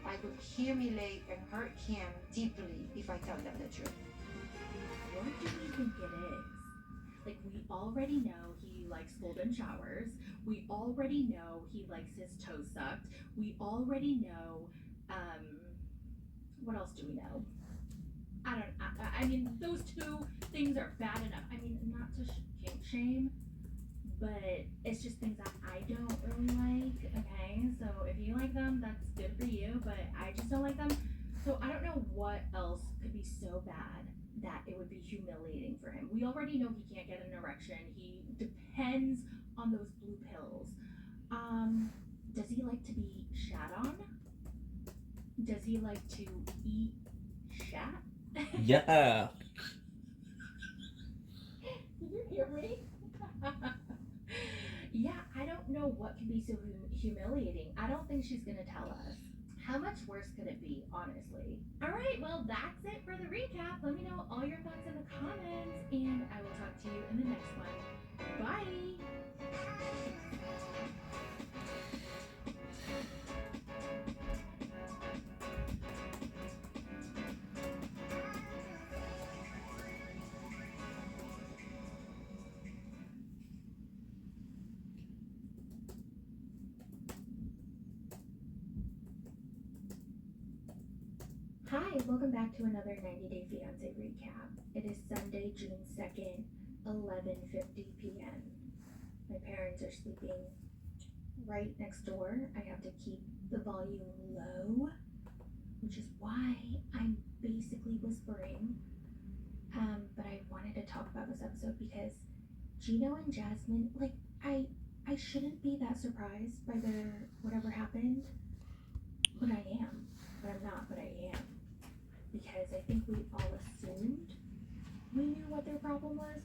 I would humiliate and hurt him deeply if I tell them the truth. What do you think it is? Like, we already know he likes golden showers. We already know he likes his toes sucked. We already know, what else do we know? I mean, those two things are bad enough. I mean, not to kink shame, but it's just things that I don't really like, okay? So if you like them, that's good for you, but I just don't like them. So I don't know what else could be so bad that it would be humiliating for him. We already know he can't get an erection. He depends on those blue pills. Does he like to be shat on? Does he like to eat shat? Yeah. Did you hear me? Yeah, I don't know what can be so humiliating. I don't think she's gonna tell us. How much worse could it be, honestly? Alright, well, that's it for the recap. Let me know all your thoughts in the comments, and I will talk to you in the next one. Bye! Hi, welcome back to another 90 Day Fiancé recap. It is Sunday, June 2nd, 11:50 p.m. My parents are sleeping right next door. I have to keep the volume low, which is why I'm basically whispering. But I wanted to talk about this episode because Gino and Jasmine, like, I shouldn't be that surprised by their whatever happened, but I am. But I'm not, but I am. Because I think we all assumed we knew what their problem was,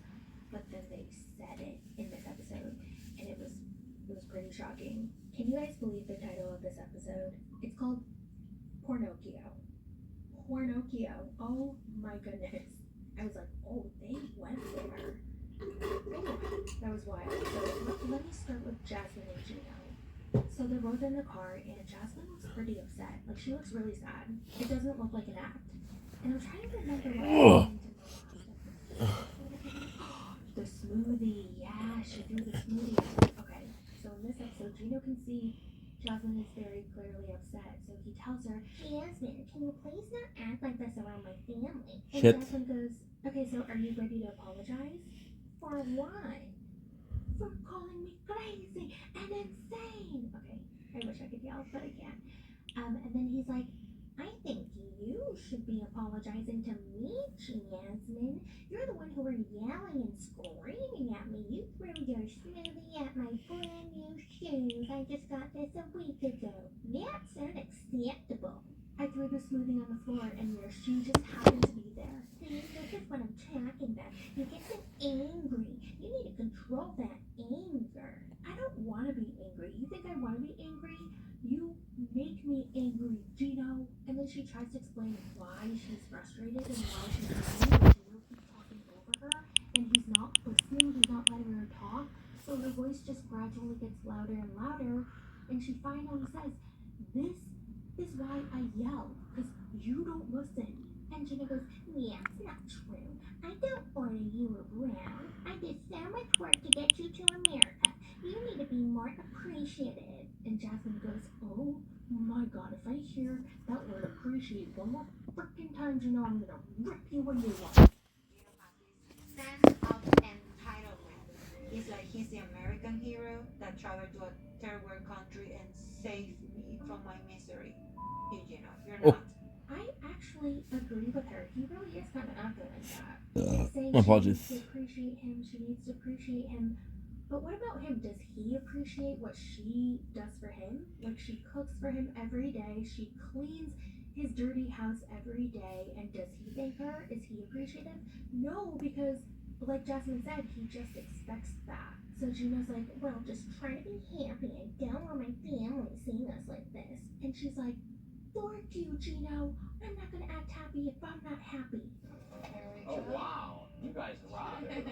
but then they said it in this episode, and it was pretty shocking. Can you guys believe the title of this episode? It's called Pornocchio. Pornocchio. Oh my goodness. I was like, oh, they went there. Anyway, that was wild. So let me start with Jasmine and Gino. So they're both in the car, and Jasmine looks pretty upset. Like, she looks really sad. It doesn't look like an act. And I'm trying to remember what the smoothie. Yeah, she threw the smoothie out. Okay, so in this episode, Gino can see Jasmine is very clearly upset. So he tells her, Jasmine, can you please not act like this around my family? and Shit. Jasmine goes, okay, so are you ready to apologize? For what? For calling me crazy and insane. Okay, I wish I could yell, but I can't. And then he's like, I think you should be be apologizing to me, Jasmine. You're the one who were yelling and screaming at me. You threw your smoothie at my brand new shoes. I just got this a week ago. That's unacceptable. I threw the smoothie on the floor and your shoe just happened to be there. See, this is what I'm talking about. You get so angry. You need to control that anger. I don't want to be angry. You think I want to be angry? You make me angry, Gino. And then she tries to explain why she's frustrated and why she's angry. But Gino keeps talking over her, and he's not listening. He's not letting her talk. So her voice just gradually gets louder and louder. And she finally says, "This is why I yell, because you don't listen." And Gina goes, "Yeah, it's not true. I don't order you around. I did so much work to get you to America. You need to be more appreciative." And Jasmine goes, "Oh my God, if I hear that word appreciate one more freaking time, Gina, I'm gonna rip you a new one." Sense of entitlement. He's like he's the American hero that traveled to a third world country and saved me from my misery. Gina, you're not. I actually agree with her. He really is kind of acting like that. Saying my apologies. she needs to appreciate him, she needs to appreciate him. But what about him? Does he appreciate what she does for him? Like, she cooks for him every day. She cleans his dirty house every day. And does he thank her? Is he appreciative? No, because like Jasmine said, he just expects that. So Gino's like, "Well, just try to be happy. I don't want my family seeing us like this." And she's like, "Fork you, Gino. I'm not gonna act happy if I'm not happy." Oh, wow. You guys rock it.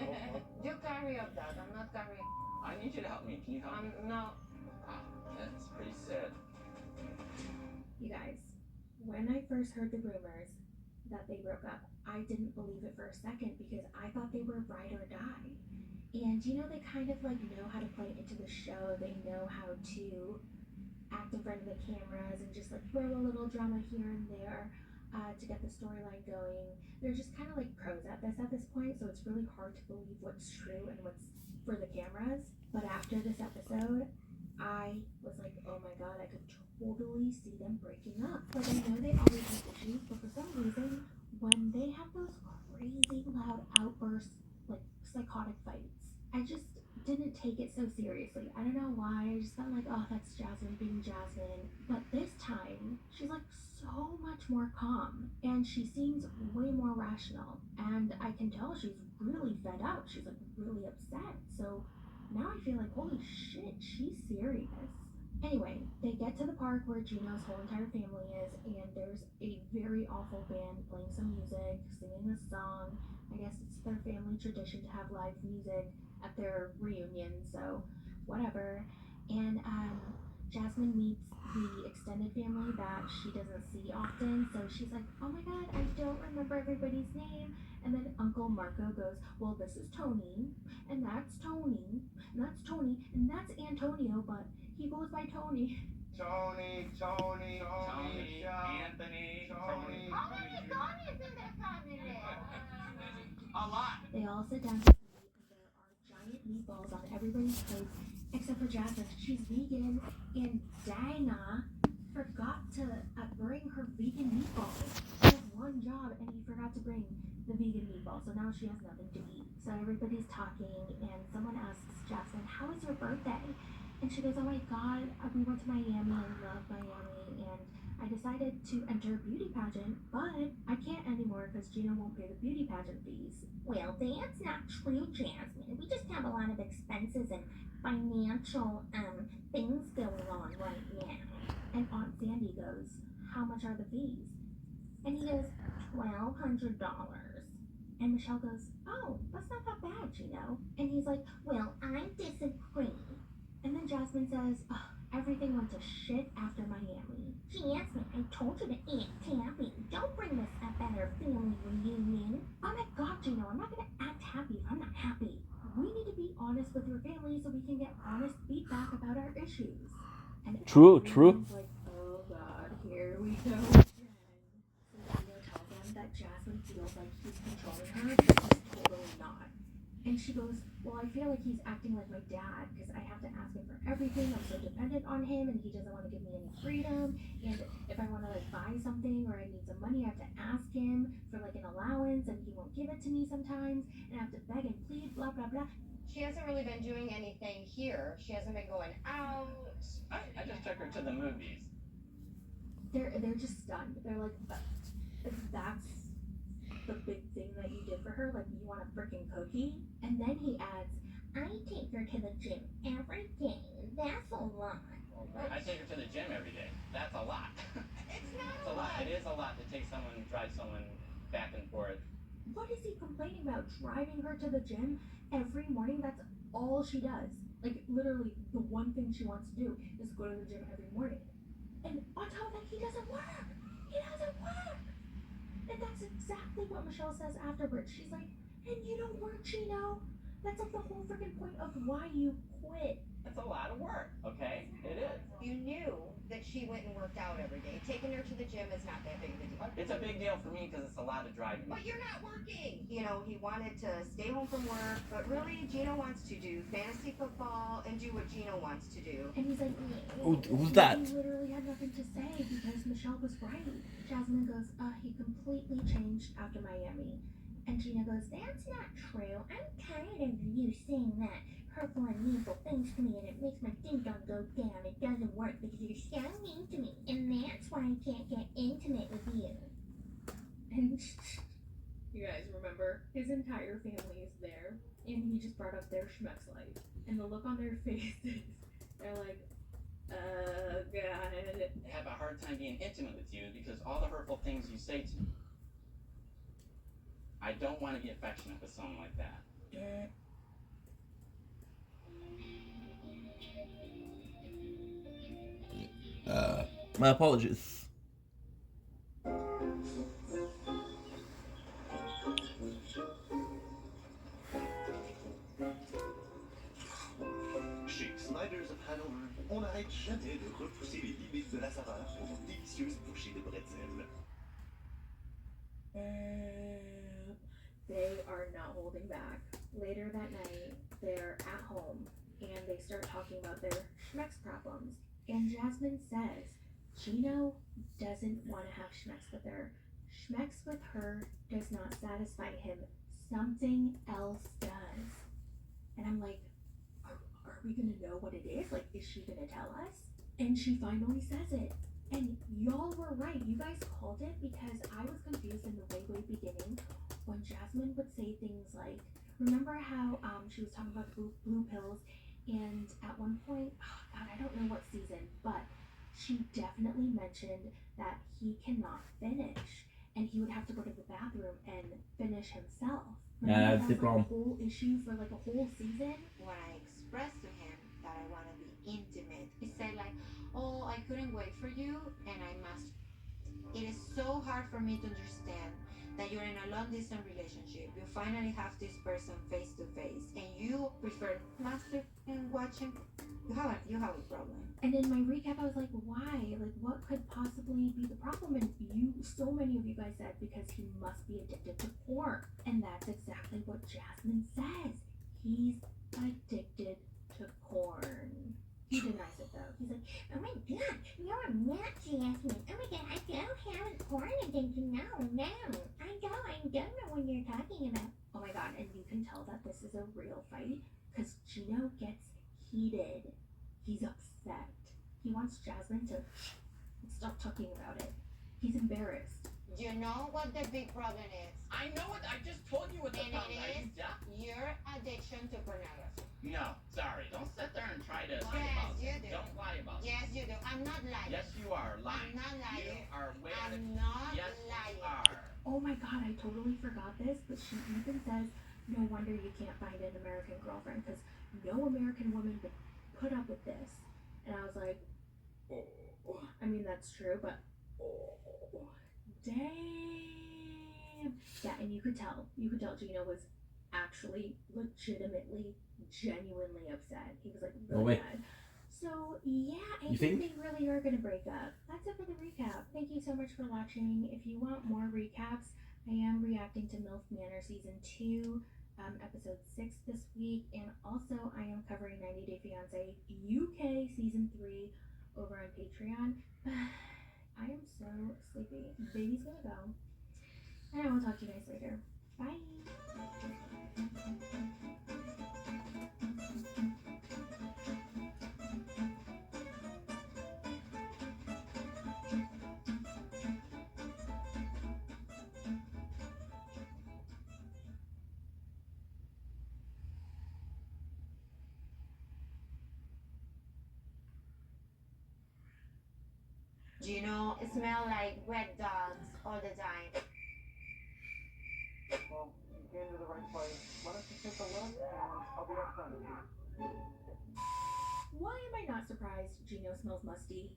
You carry up that. I'm not carrying. I need you to help me. Can you help me? No. Wow, that's pretty sad. You guys, when I first heard the rumors that they broke up, I didn't believe it for a second because I thought they were ride or die. And you know, they kind of like know how to play into the show. They know how to act in front of the cameras and just like throw a little drama here and there to get the storyline going. They're just kind of like pros at this point, so it's really hard to believe what's true and what's for the cameras. But after this episode, I was like, oh my God, I could totally see them breaking up. Like, I know they always have issues, but for some reason, when they have those crazy loud outbursts, like psychotic fights, I just didn't take it so seriously. I don't know why. I just felt like, oh, that's Jasmine being Jasmine. But this time, she's like so much more calm, and she seems way more rational. And I can tell she's really fed up. She's like really upset. So now I feel like, holy shit, she's serious. Anyway, they get to the park where Gino's whole entire family is, and there's a very awful band playing some music, singing a song. I guess it's their family tradition to have live music at their reunion, so whatever. And Jasmine meets the extended family that she doesn't see often, so she's like, oh my God, I don't remember everybody's name. And then Uncle Marco goes, well, this is Tony, and that's Tony, and that's Tony, and that's Antonio, but he goes by Tony. Tony, Anthony, Tony. How many Tonys in this family? a lot. They all sit down to eat, and there are giant meatballs on everybody's plate, except for Jasmine. She's vegan, and Dana forgot to bring her vegan meatballs. She has one job, and he forgot to bring the vegan meatballs, so now she has nothing to eat. So everybody's talking, and someone asks Jasmine, how was your birthday? And she goes, oh my God, we went to Miami and love Miami, and I decided to enter a beauty pageant, but I can't anymore because Gino won't pay the beauty pageant fees. Well, that's not true, Jasmine. We just have a lot of expenses and financial things going on right now. And Aunt Sandy goes, how much are the fees? And he goes, $1,200. And Michelle goes, oh, that's not that bad, Gino. And he's like, well, I disagree. And then Jasmine says, oh, everything went to shit after Miami. Jasmine, I told you to act happy. Don't bring this up at our family reunion. Oh my God, Gino, I'm not going to act happy if I'm not happy. We need to be honest with your family so we can get honest feedback about our issues. And True. like, oh God, here we go again. So Gino tells them that Jasmine feels like he's controlling her, but he's totally not. And she goes, well, I feel like he's acting like my dad because I have to ask him for everything. I'm so dependent on him and he doesn't want to give me any freedom. And if I want to like buy something or I need some money, I have to ask him for like an allowance and he won't give it to me sometimes. And I have to beg and plead, blah, blah, blah. She hasn't really been doing anything here. She hasn't been going out. I just took her to the movies. They're just stunned. They're like, that's the big thing that you did for her? Like, you want a freaking cookie? And then he adds, I take her to the gym every day. That's a lot. I take her to the gym every day. That's a lot. It's not It's a lot. It is a lot to take someone, drive someone back and forth. What is he complaining about? Driving her to the gym every morning? That's all she does. Like, literally, the one thing she wants to do is go to the gym every morning. And on top of that, he doesn't work. He doesn't work. And that's exactly what Michelle says afterwards. She's like, and you don't work, Gino. That's like the whole freaking point of why you quit. It's a lot of work, okay? It is. You knew that she went and worked out every day. Taking her to the gym is not that big of a deal. It's a big deal for me because it's a lot of driving. But you're not working. You know, he wanted to stay home from work, but really, Gino wants to do fantasy football and do what Gino wants to do. And he's like, Who's that? He literally had nothing to say because Michelle was right. Jasmine goes, he completely changed after Miami. And Gina goes, that's not true. I'm tired of you saying that hurtful and meanful things to me and it makes my ding-dong go down. It doesn't work because you're so mean to me. And that's why I can't get intimate with you. And you guys remember, his entire family is there. And he just brought up their Schmeck's life. And the look on their faces, they're like, God. I have a hard time being intimate with you because all the hurtful things you say to me. I don't want to be affectionate with someone like that. My apologies. Chez Snyder's of Hanover, on n'arrête jamais de repousser les limites de la saveur pour vos délicieuses bouchées de bretzel. They are not holding back. Later that night, they're at home and they start talking about their Schmeck's problems. And Jasmine says Gino doesn't want to have Schmeck's with her. Schmeck's with her does not satisfy him. Something else does. And I'm like, are we gonna know what it is? Like, is she gonna tell us? And she finally says it. And y'all were right. You guys called it because I was confused in the way beginning when Jasmine would say things like, remember how she was talking about blue pills, and at one point, oh God, I don't know what season, but she definitely mentioned that he cannot finish and he would have to go to the bathroom and finish himself. Yeah, that was like a whole issue for like a whole season. When I expressed to him that I want to be intimate, he said like, oh, I couldn't wait for you and I must. It is so hard for me to understand that you're in a long-distance relationship. You finally have this person face to face and you prefer master and watching. You have a problem. And in my recap, I was like, why? Like, what could possibly be the problem? And so many of you guys said because he must be addicted to porn. And that's exactly what Jasmine says. He's addicted to porn. He denies it though. He's like, oh my God, you're a nut, Jasmine. Oh my God, I don't have a porn addiction. No. I don't know what you're talking about. Oh my God, and you can tell that this is a real fight because Gino gets heated. He's upset. He wants Jasmine to stop talking about it. He's embarrassed. You know what the big problem is? I know it. I just told you what the And problem it is. is your addiction to pornography. No, sorry. Don't sit there and try to lie Yes, about you it. do. Don't lie about it. Yes, you do. I'm not lying. Yes, you are lying. I'm not lying. You are way out of... I'm not Yes, lying. you are. Oh my God, I totally forgot this, but she even says, no wonder you can't find an American girlfriend because no American woman would put up with this. And I was like, oh, I mean, that's true, but oh, damn. Yeah, and you could tell Gino was actually legitimately, genuinely upset. He was like really mad. So yeah, I think they really are gonna break up. That's it for the recap. Thank you so much for watching. If you want more recaps, I am reacting to MILF Manor Season 2. episode 6 this week, and also I am covering 90 Day Fiancé UK season 3 over on Patreon. I am so sleepy. Baby's gonna go, and I will talk to you guys later. Bye. Gino smell like wet dogs all the time. Well, you came to the right place. Why don't you take a look and I'll be up front with you. Why am I not surprised Gino smells musty?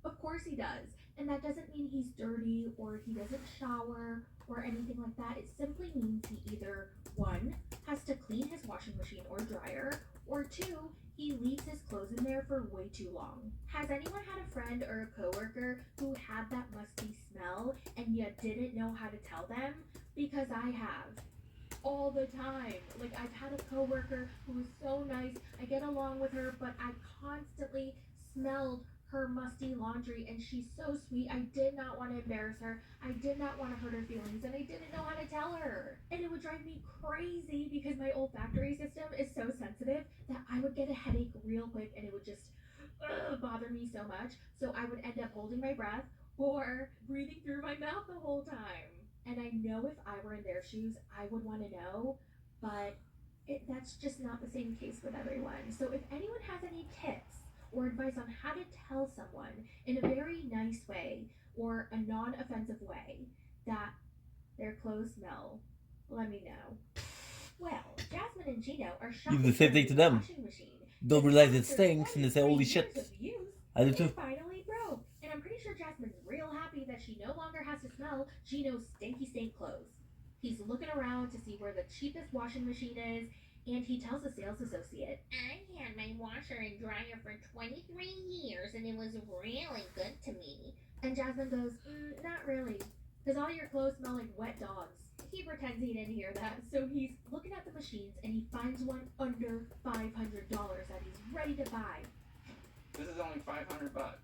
Of course he does. And that doesn't mean he's dirty or he doesn't shower or anything like that. It simply means he either, 1, has to clean his washing machine or dryer, or 2, he leaves his clothes in there for way too long. Has anyone had a friend or a coworker who had that musty smell and you didn't know how to tell them? Because I have. All the time. Like, I've had a coworker who was so nice. I get along with her, but I constantly smelled her musty laundry, and she's so sweet. I did not want to embarrass her. I did not want to hurt her feelings, and I didn't know how to tell her. And it would drive me crazy because my olfactory system is so sensitive that I would get a headache real quick, and it would just bother me so much. So I would end up holding my breath or breathing through my mouth the whole time. And I know if I were in their shoes, I would want to know, but that's just not the same case with everyone. So if anyone has any tips or advice on how to tell someone in a very nice way or a non-offensive way that their clothes smell, let me know. Well, Jasmine and Gino are shopping Do the same thing to them. washing machine. They'll realize it stinks and they say, holy 23 shit. years of use, I do it too. finally broke. And I'm pretty sure Jasmine's real happy that she no longer has to smell Gino's stinky stink clothes. He's looking around to see where the cheapest washing machine is, and he tells a sales associate, I had my washer and dryer for 23 years and it was really good to me. and Jasmine goes, not really, because all your clothes smell like wet dogs. He pretends he didn't hear that, so he's looking at the machines and he finds one under $500 that he's ready to buy. This is only $500.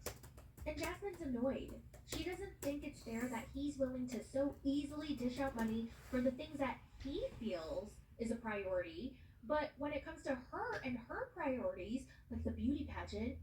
And Jasmine's annoyed. She doesn't think it's fair that he's willing to so easily dish out money for the things that he feels is a priority, but when it comes to her and her priorities, like the beauty pageant,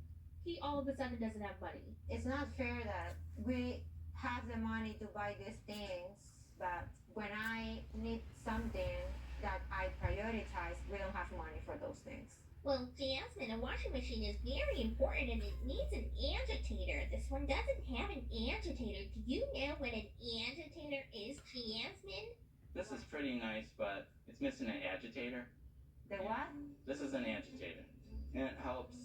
he all of a sudden doesn't have money. It's not fair that we have the money to buy these things, but when I need something that I prioritize, we don't have money for those things. Well, Jasmine, a washing machine is very important and it needs an agitator. This one doesn't have an agitator. Do you know what an agitator is, Jasmine? This is pretty nice, but it's missing an agitator. The what? This is an agitator. And it helps,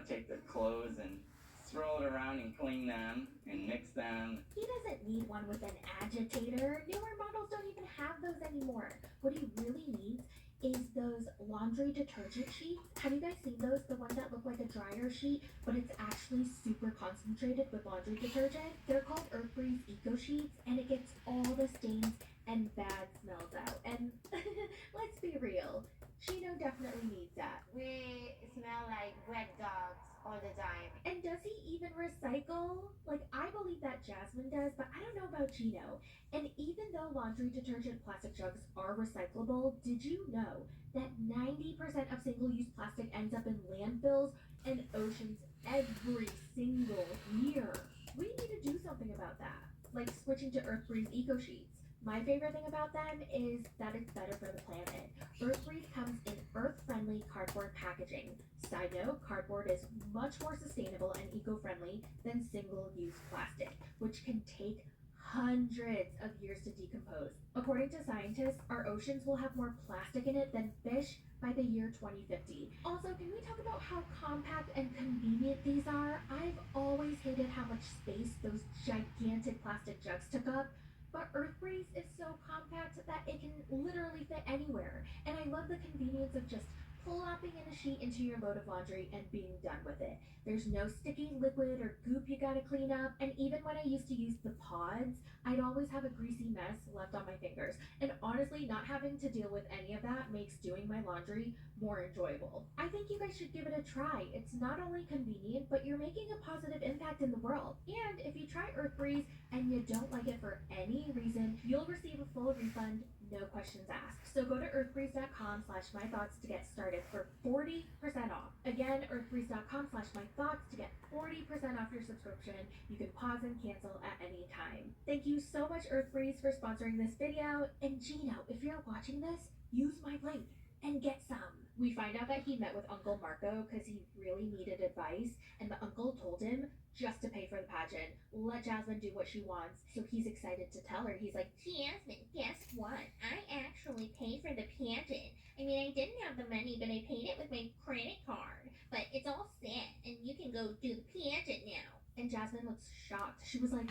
take the clothes and throw it around and clean them and mix them. He doesn't need one with an agitator. Newer models don't even have those anymore. What he really needs is those laundry detergent sheets. Have you guys seen those? The ones that look like a dryer sheet, but it's actually super concentrated with laundry detergent. They're called Earthbreeze Eco Sheets, and it gets all the stains and bad smells out. And let's be real, Gino definitely needs that. We smell like wet dogs all the time. And does he even recycle? Like, I believe that Jasmine does, but I don't know about Gino. And even though laundry detergent plastic jugs are recyclable, did you know that 90% of single-use plastic ends up in landfills and oceans every single year? We need to do something about that, like switching to Earthbreeze Eco Sheets. My favorite thing about them is that it's better for the planet. Earthbreeze comes in earth-friendly cardboard packaging. Side note, cardboard is much more sustainable and eco-friendly than single-use plastic, which can take hundreds of years to decompose. According to scientists, our oceans will have more plastic in it than fish by the year 2050. Also, can we talk about how compact and convenient these are? I've always hated how much space those gigantic plastic jugs took up. But Earthbreeze is so compact that it can literally fit anywhere. And I love the convenience of just plopping in a sheet into your load of laundry and being done with it. There's no sticky liquid or goop you gotta clean up. And even when I used to use the pods, I'd always have a greasy mess left on my fingers. And honestly, honestly, not having to deal with any of that makes doing my laundry more enjoyable. I think you guys should give it a try. It's not only convenient, but you're making a positive impact in the world. And if you try Earthbreeze and you don't like it for any reason, you'll receive a full refund, no questions asked. So go to earthbreeze.com/mythoughts to get started for 40% off. Again, earthbreeze.com/mythoughts to get 40% off your subscription. You can pause and cancel at any time. Thank you so much, Earthbreeze, for sponsoring this video. And Gino, if you're watching this, use my link and get some. We find out that he met with Uncle Marco because he really needed advice, and the uncle told him just to pay for the pageant, let Jasmine do what she wants. So he's excited to tell her. He's like, Jasmine, guess what? I actually paid for the pageant. I mean, I didn't have the money, but I paid it with my credit card. But it's all set, and you can go do the pageant now. And Jasmine looks shocked. She was like,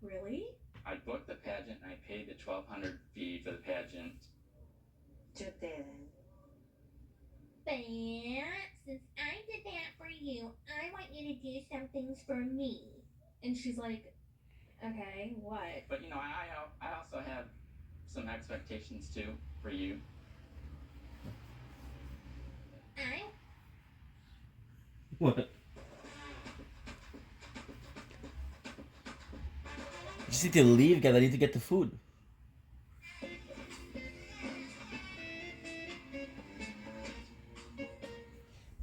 really? I booked the pageant and I paid the $1,200 fee for the pageant. You didn't. But since I did that for you, I want you to do some things for me. And she's like, okay, what? But you know, I also have some expectations too for you. What? You just need to leave, guys. I need to get the food.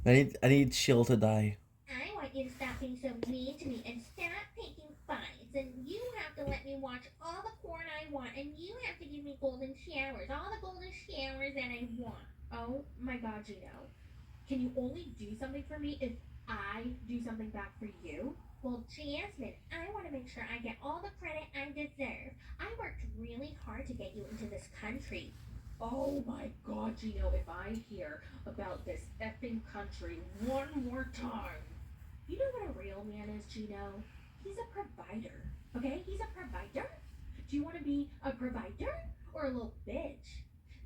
I need Shill to die. I want you to stop being so mean to me and stop picking fights. And you have to let me watch all the porn I want. And you have to give me golden showers. All the golden showers that I want. Oh my god, Gino. Can you only do something for me if I do something back for you? Well, Jasmine, I want to make sure I get all the credit I deserve. I worked really hard to get you into this country. Oh my god, Gino, if I hear about this effing country one more time. You know what a real man is, Gino? He's a provider, okay? He's a provider. Do you want to be a provider or a little bitch?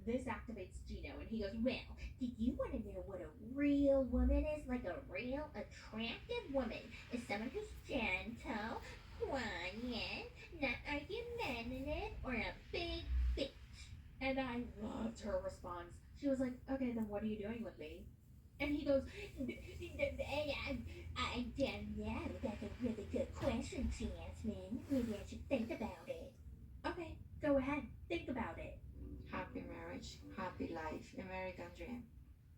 This activates Gino, and he goes, well, do you want to know what a real woman is? Like a real attractive woman is someone who's gentle, quiet, not argumentative, or a big bitch. And I loved her response. She was like, okay, then what are you doing with me? And he goes, I don't know. That's a really good question, Jasmine. Maybe I should think about it. Okay, go ahead. Think about it. Happy marriage, happy life, American dream.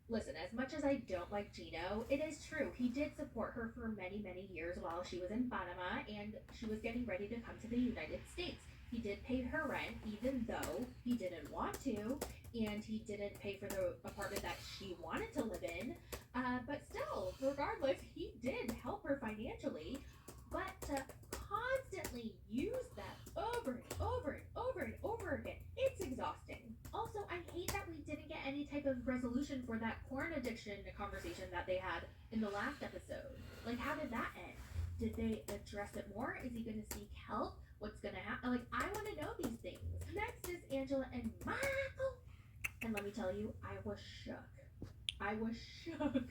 Listen, as much as I don't like Gino, it is true. He did support her for many, many years while she was in Panama and she was getting ready to come to the United States. He did pay her rent, even though he didn't want to, and he didn't pay for the apartment that she wanted to live in. But still, regardless, he did help her financially. But to constantly use that over and over and over and over again, it's exhausting. Also, I hate that we didn't get any type of resolution for that porn addiction conversation that they had in the last episode. Like, how did that end? Did they address it more? Is he going to seek help? What's going to happen? Like, I want to know these things. Next is Angela and Michael. And let me tell you, I was shook. I was shook.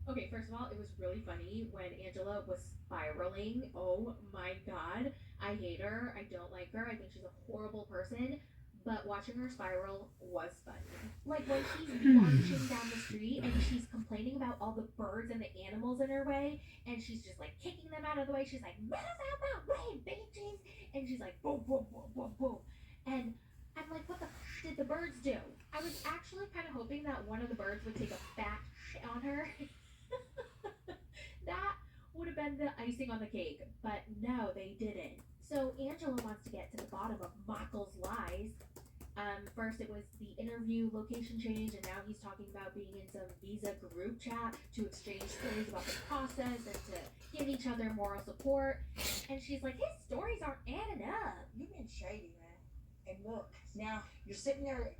Okay, first of all, it was really funny when Angela was spiraling. Oh my god. I hate her. I don't like her. I think she's a horrible person. But watching her spiral was funny. Like when she's marching down the street and she's complaining about all the birds and the animals in her way, and she's just like kicking them out of the way. She's like, move out my way, bitches! And she's like, boom, boom, boom, boom, boom. And I'm like, what the f did the birds do? I was actually kind of hoping that one of the birds would take a fat shit on her. That would have been the icing on the cake. But no, they didn't. So Angela wants to get to the bottom of Michael's lies. First it was the interview location change, and now he's talking about being in some visa group chat to exchange stories about the process and to give each other moral support. And she's like, his stories aren't adding up. You've been shady, man. And look, now you're sitting there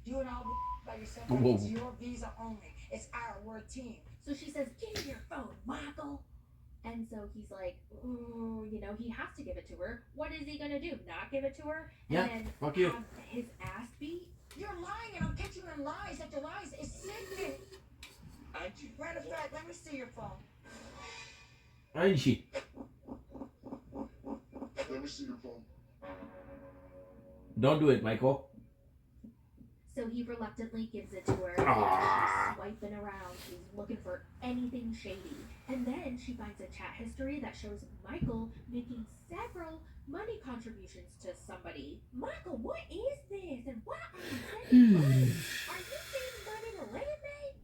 doing all by yourself. Like it's your visa only. It's we're a team. So she says, give me your phone, Michael. And so he's like, ooh, you know, he has to give it to her. What is he going to do? Not give it to her? And Yeah, then fuck you. have his ass beat? You're lying, and I'm catching you in lies after lies. It's sickening. Matter of fact, let me see your phone. Angie. Let me see your phone. Don't do it, Michael. So he reluctantly gives it to her. She's swiping around. She's looking for anything shady. And then she finds a chat history that shows Michael making several money contributions to somebody. Michael, what is this? And why are you sending money? Are you sending money to Landmay?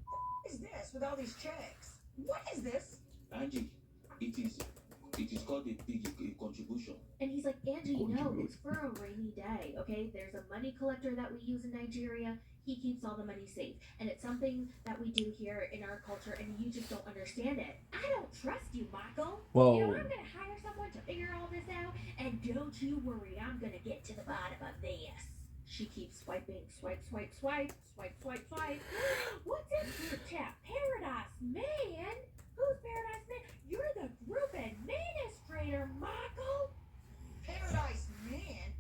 What is this with all these checks? What is this? Angie, it is called a contribution. And he's like, Angie, no, it's for a rainy day, okay? There's a money collector that we use in Nigeria. He keeps all the money safe. And it's something that we do here in our culture, and you just don't understand it. I don't trust you, Michael. Whoa. You know, I'm going to hire someone to figure all this out, and don't you worry, I'm going to get to the bottom of this. She keeps swiping, swipe, swipe, swipe, swipe, swipe, swipe. What's this group chat? Paradise Man? Who's Paradise Man? You're the group administrator, Michael. Paradise Man?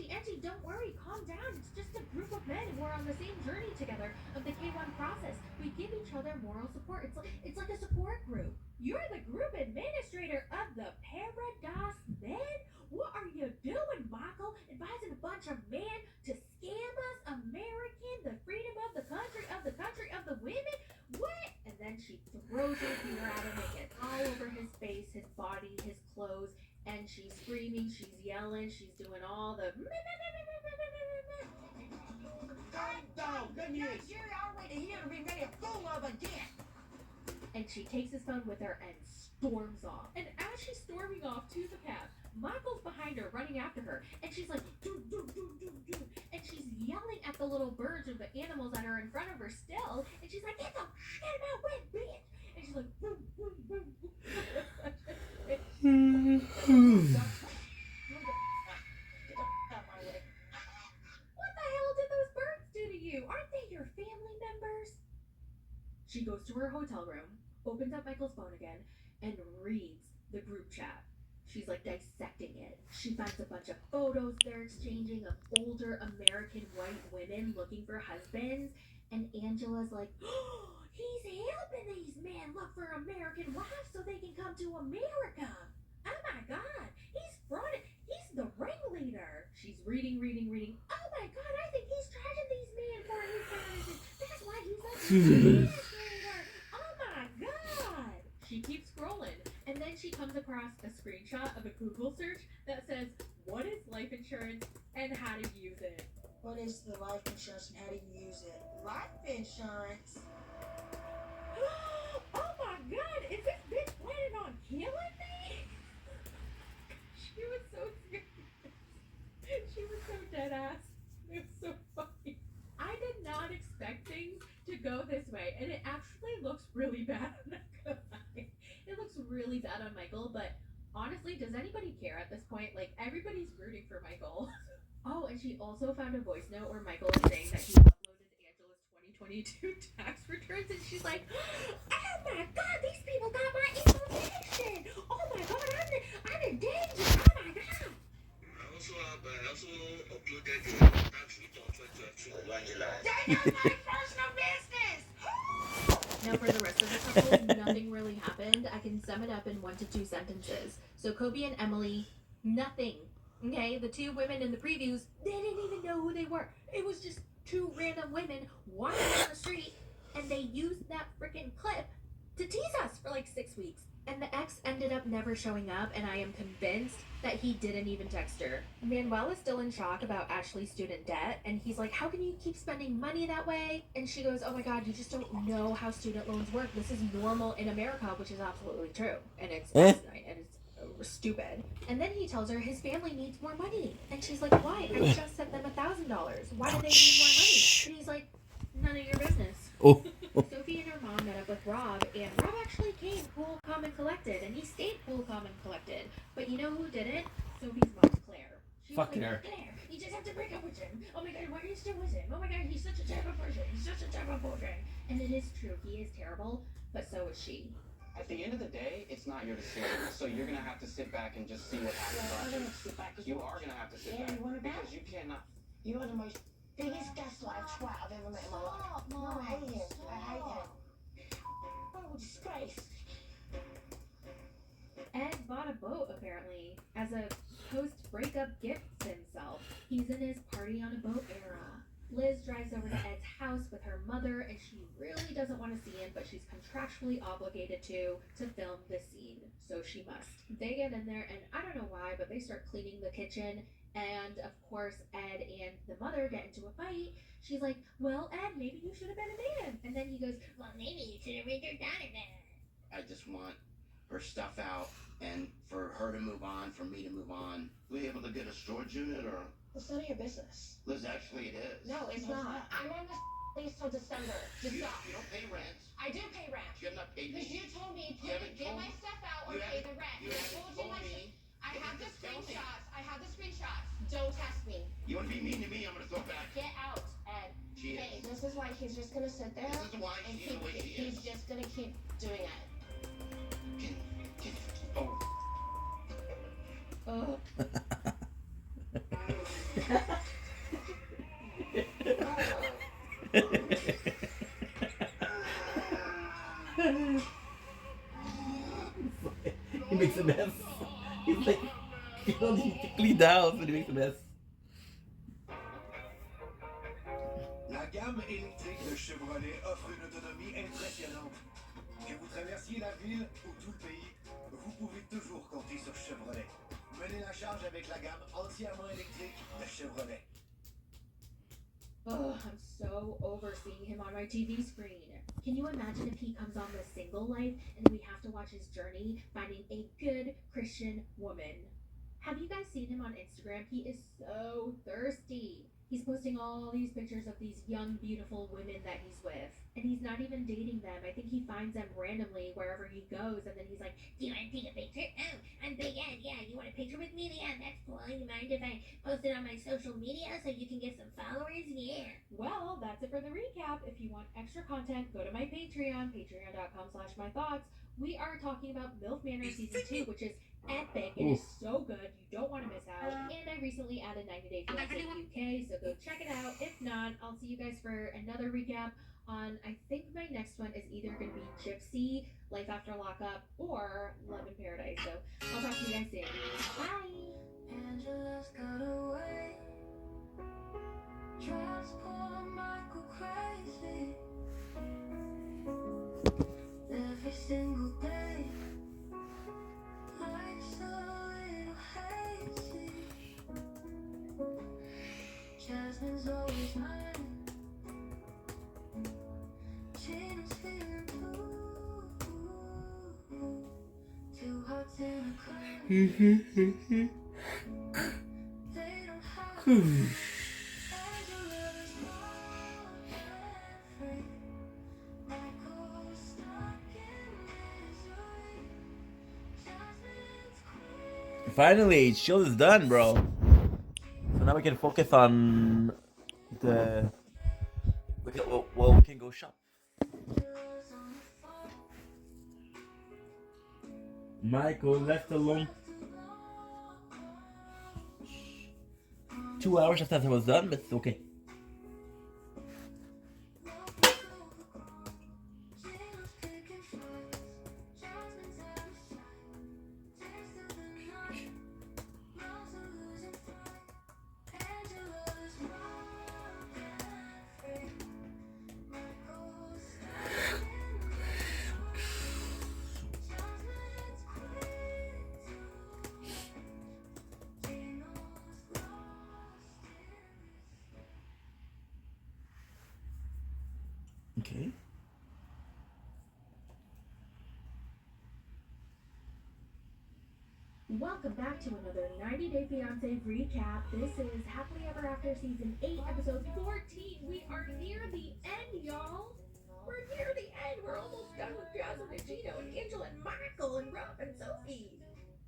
Angie, don't worry, calm down. It's just a group of men who are on the same journey together of the K1 process. We give each other moral support. It's like a support group. You're the group administrator of the Paradise Men? What are you doing, Michael? Advising a bunch of men to scam us, American, the freedom of the country of the women? What? And then she throws her beer at him and gets all over his face, his body, his clothes, and she's screaming, she's yelling, she's doing all the Nigeria already here to be made a fool of again. and she takes his phone with her and storms off. And as she's storming off to the path, Michael's behind her, running after her, and she's like, do, do, do, do, do. And she's yelling at the little birds or the animals that are in front of her still, and she's like, get the shit out of my way, bitch! And she's like, boom, boom, boom, boom. What the hell did those birds do to you? Aren't they your family members? She goes to her hotel room, opens up Michael's phone again, and reads the group chat. She's like dissecting it. She finds a bunch of photos they're exchanging of older American white women looking for husbands. And Angela's like, oh, he's helping these men look for American wives so they can come to America. Oh my God, he's frauded. He's the ringleader. She's reading. Oh my God, I think he's charging these men for his services. That's why he's a administrator. Oh my God. She keeps scrolling, and then she comes across a screenshot of a Google search that says, what is life insurance and how to use it? What is the life insurance and how do you use it? Life insurance? Oh my God, is this bitch planning on killing me? She was so serious. She was so dead ass. It was so funny. I did not expect things to go this way, and it actually looks really bad. I'm not gonna lie. It looks really bad on Michael, but honestly, does anybody care at this point? Like, everybody's rooting for Michael. Oh, and she also found a voice note where Michael is saying that he uploaded Angela's 2022 tax returns, and she's like, oh my God, these people got my information! Oh my God, I'm in danger! Oh my God! I also uploaded your tax return 2022 Angela. That is my personal business! Now for the rest of the couple, nothing really happened. I can sum it up in 1 to 2 sentences. So Kobe and Emily, nothing. Okay, the two women in the previews, they didn't even know who they were. It was just two random women walking down the street, and they used that freaking clip to tease us for like 6 weeks. And the ex ended up never showing up, and I am convinced that he didn't even text her. Manuel is still in shock about Ashley's student debt, and he's like, how can you keep spending money that way? And she goes, oh my God, you just don't know how student loans work. This is normal in America, which is absolutely true. And it's asinine, and it's stupid. And then he tells her his family needs more money. And she's like, why? I just sent them $1,000. Why do they need more money? And he's like, none of your business. Oh. Sophie and her mom met up with Rob, and Rob actually came cool, calm, and collected, and he stayed cool, calm, and collected. But you know who didn't? Sophie's mom, Claire. She was Fuck her. Claire, you just have to break up with him. Oh my God, why are you still with him? Oh my God, he's such a terrible person. He's such a terrible boyfriend. And it is true, he is terrible, but so is she. At the end of the day, it's not your decision. So you're gonna have to sit back and just see what happens. You are gonna have to sit back because you cannot. You are the most biggest gaslight twat I've ever met in my life. No, I hate him. I hate him. Oh, disgrace. Ed bought a boat, apparently. as a post-breakup gift to himself. He's in his party on a boat era. Liz drives over to Ed's house with her mother, and she really doesn't want to see him, but she's contractually obligated to film the scene, so she must. They get in there, and I don't know why, but they start cleaning the kitchen, and of course, Ed and the mother get into a fight. She's like, well, Ed, maybe you should have been a man. And then he goes, well, maybe you should have made your daughter man. I just want her stuff out, and for her to move on, for me to move on. Were you able to get a storage unit, or? It's none of your business. Liz, actually it is. No, it's not. I'm on this lease till December. Just You stop. don't pay rent. I do pay rent. You have not paid Because me. you told me You haven't get told my me. stuff out or You pay haven't- the rent. you I haven't told you told my me. I have the Just tell me. screenshots. I have the screenshots. Don't test me. You want to be mean to me, I'm going to throw back. Get out, Ed. She Hey, is. this is why he's just gonna sit there. This is why and she's the way she he's is. just gonna keep doing it. Oh. Oh. He makes a mess. He's like, you don't need to clean the house when he makes a mess. La gamme électrique de Chevrolet offre une autonomie impressionnante. Que vous traversiez la ville ou tout le pays, vous pouvez toujours compter sur Chevrolet. Menez la charge avec la gamme entièrement électrique de Chevrolet. Oh, I'm so over seeing him on my TV screen. Can you imagine if he comes on the single life and we have to watch his journey finding a good Christian woman? Have you guys seen him on Instagram? He is so thirsty. He's posting all these pictures of these young, beautiful women that he's with. And he's not even dating them. I think he finds them randomly wherever he goes. And then he's like, do you want to take a picture? Oh, I'm Big Ed. Yeah, you want a picture with me? Yeah, that's cool. You mind if I post it on my social media so you can get some followers? Yeah. Well, that's it for the recap. If you want extra content, go to my Patreon, patreon.com/mythoughts. We are talking about MILF Manor Season 2, which is epic. It is so good. You don't want to miss out. And I recently added 90 Day Fiancé UK, so go check it out. If not, I'll see you guys for another recap on, I think my next one is either going to be Gypsy, Life After Lockup, or Love in Paradise. So I'll talk to you guys soon. Bye! Angela's got away. Drives poor Michael crazy. Every single day, life's a little hazy. Jasmine's always mine. Gina's feeling blue. Two hearts in a cloud. They don't have Angela's more than free. Michael's stuck in misery. Jasmine's queen. Finally, Shield is done, bro. So now we can focus on the. We can go shop. Michael left alone. 2 hours after I was done, but it's okay. Okay. Welcome back to another 90 Day Fiancé recap. This is Happily Ever After Season 8, Episode 14. We are near the end, y'all. We're near the end. We're almost done with Jasmine and Gino and Angela and Michael and Rob and Sophie.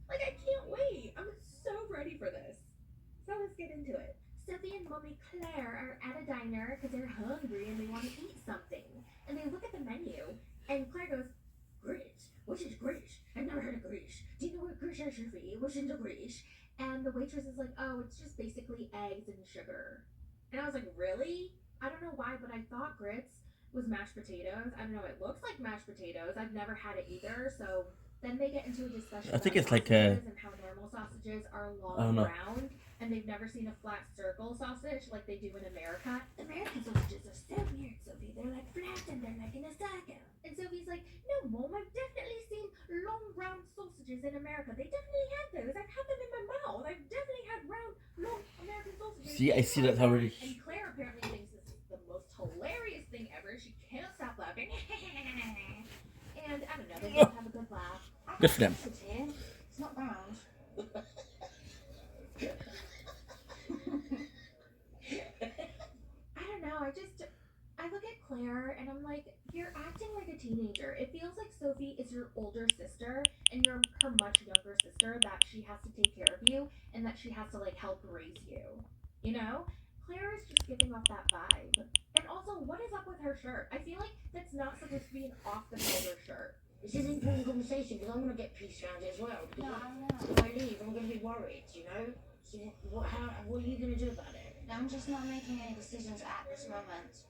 Like, I can't wait. I'm so ready for this. So let's get into it. Sophie and Mommy Claire are at a diner because they're hungry and they want to eat something. And they look at the menu, and Claire goes, Grish? What is Grish? I've never heard of Grish. Do you know what Grish is, Sophie? What's into Grish? And the waitress is like, oh, it's just basically eggs and sugar. And I was like, really? I don't know why, but I thought grits was mashed potatoes. I don't know, it looks like mashed potatoes. I've never had it either, so then they get into a discussion I think about it's like sausages and how normal sausage sausages are long Oh, no. round, and they've never seen a flat circle sausage like they do in America. American sausages are so weird, Sophie. They're like flat and they're like in a circle. And Sophie's like, no, Mom, I've definitely seen long round sausages in America. They definitely have those. I've had them in my mouth. I've definitely had round, long American sausages. See, I see that already. And Claire apparently thinks this is the most hilarious thing ever. She can't stop laughing. And I don't know, they both have a good laugh. Good for them. It's not round. I don't know, I look at Claire and I'm like, you're acting like a teenager. It feels like Sophie is your older sister and you're her much younger sister, that she has to take care of you and that she has to like help raise you. You know? Claire is just giving off that vibe. And also, what is up with her shirt? I feel like that's not supposed to be an off-the-shoulder shirt. This is an important conversation because I want to get peace around it as well. Because if I leave, I'm going to be worried, you know? So what are you going to do about it? I'm just not making any decisions at this moment.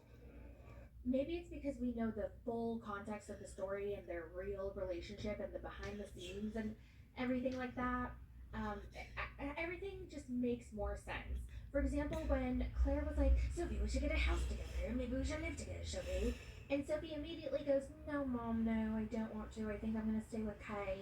Maybe it's because we know the full context of the story and their real relationship and the behind the scenes and everything like that. Everything just makes more sense. For example, when Claire was like, Sophie, we should get a house together. Maybe we should live together, Sophie. And Sophie immediately goes, no, Mom, no, I don't want to. I think I'm going to stay with Kay.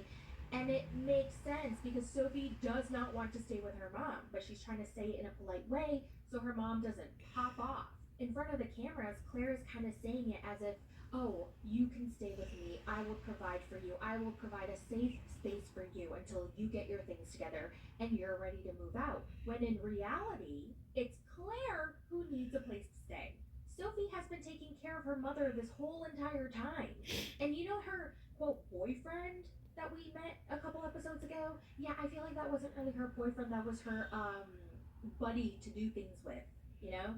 And it makes sense because Sophie does not want to stay with her mom, but she's trying to say it in a polite way so her mom doesn't pop off. In front of the cameras, Claire is kind of saying it as if, oh, you can stay with me. I will provide for you. I will provide a safe space for you until you get your things together and you're ready to move out. When in reality, it's Claire who needs a place to stay. Sophie has been taking care of her mother this whole entire time. And you know her, quote, boyfriend that we met a couple episodes ago? Yeah, I feel like that wasn't really her boyfriend. That was her buddy to do things with, you know?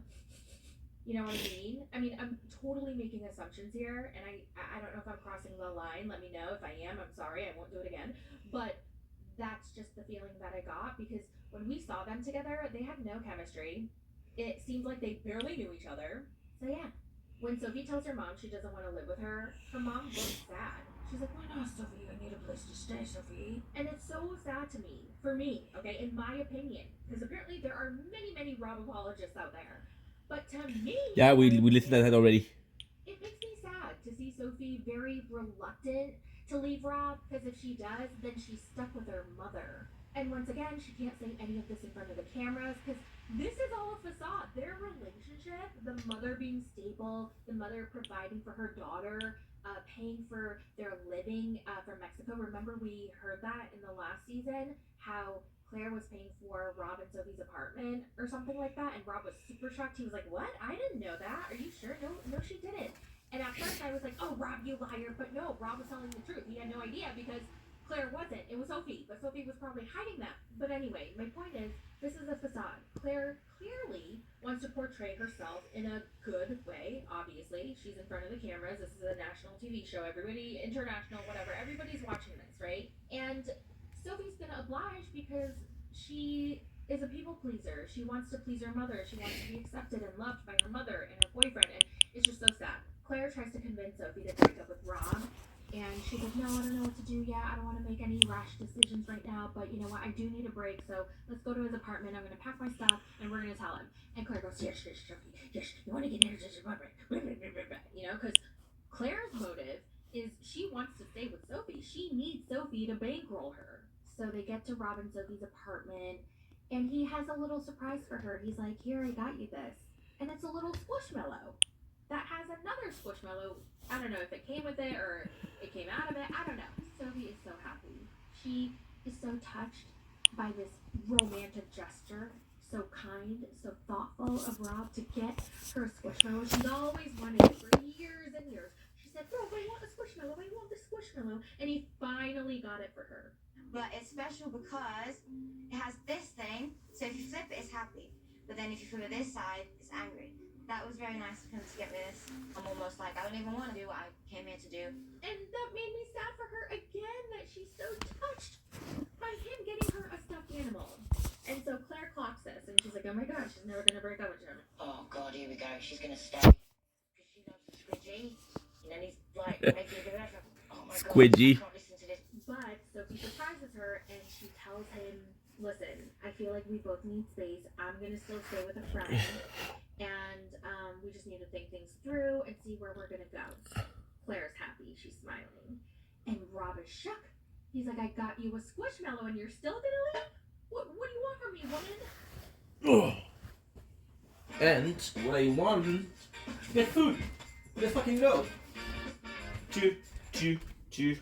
You know what I mean? I mean, I'm totally making assumptions here, and I don't know if I'm crossing the line. Let me know if I am. I'm sorry. I won't do it again. But that's just the feeling that I got, because when we saw them together, they had no chemistry. It seemed like they barely knew each other. So yeah, when Sophie tells her mom she doesn't want to live with her mom looks sad. She's like, why not, Sophie? I need a place to stay, Sophie. And it's so sad to me, for me, okay, in my opinion, because apparently there are many, many Rob apologists out there. But to me, Yeah, we listened to that already. it makes me sad to see Sophie very reluctant to leave Rob, because if she does, then she's stuck with her mother. And once again, she can't say any of this in front of the cameras, because this is all a facade. Their relationship, the mother being stable, the mother providing for her daughter, paying for their living from Mexico. Remember, we heard that in the last season, how Claire was paying for Rob and Sophie's apartment or something like that, and Rob was super shocked. He was like, what? I didn't know that. Are you sure? No, she didn't. And at first I was like, oh, Rob, you liar. But no, Rob was telling the truth. He had no idea because Claire wasn't. It was Sophie, but Sophie was probably hiding that. But anyway, my point is, this is a facade. Claire clearly wants to portray herself in a good way, obviously. She's in front of the cameras. This is a national TV show. Everybody, international, whatever. Everybody's watching this, right? And Sophie's gonna oblige because she is a people pleaser. She wants to please her mother. She wants to be accepted and loved by her mother and her boyfriend. And it's just so sad. Claire tries to convince Sophie to break up with Rob. And she's like, no, I don't know what to do yet. I don't want to make any rash decisions right now. But you know what? I do need a break. So let's go to his apartment. I'm going to pack my stuff and we're going to tell him. And Claire goes, yes, Sophie. Yes, you want to get into his apartment. You know, because Claire's motive is she wants to stay with Sophie. She needs Sophie to bankroll her. So they get to Rob and Sophie's apartment. And he has a little surprise for her. He's like, here, I got you this. And it's a little squishmallow that has another squishmallow. I don't know if it came with it or it came out of it. I don't know. Sophie is so happy. She is so touched by this romantic gesture. So kind, so thoughtful of Rob to get her a squishmallow. She's always wanted it for years and years. She said, Rob, I want a squishmallow. I want the squishmallow. And he finally got it for her. But it's special because it has this thing. So if you flip it, it's happy. But then if you flip it this side, it's angry. That was very nice of him to get me this. I'm almost like, I don't even want to do what I came here to do. And that made me sad for her again, that she's so touched by him getting her a stuffed animal. And so Claire clocks this, and she's like, oh my god, she's never going to break up with him. Oh god, here we go. She's gonna stay. Because she loves Squidgy. And then he's like, making a good effort. Oh my Squidgy. god, I can't listen to this. But Sophie surprises her, and she tells him listen, I feel like we both need space. I'm gonna still stay with a friend, and we just need to think things through and see where we're gonna go. Claire's happy. She's smiling. And Rob is shook. He's like, I got you a squishmallow and you're still gonna leave? What do you want from me, woman? And what I want to get food. Let's fucking go. Choo, choo, choo.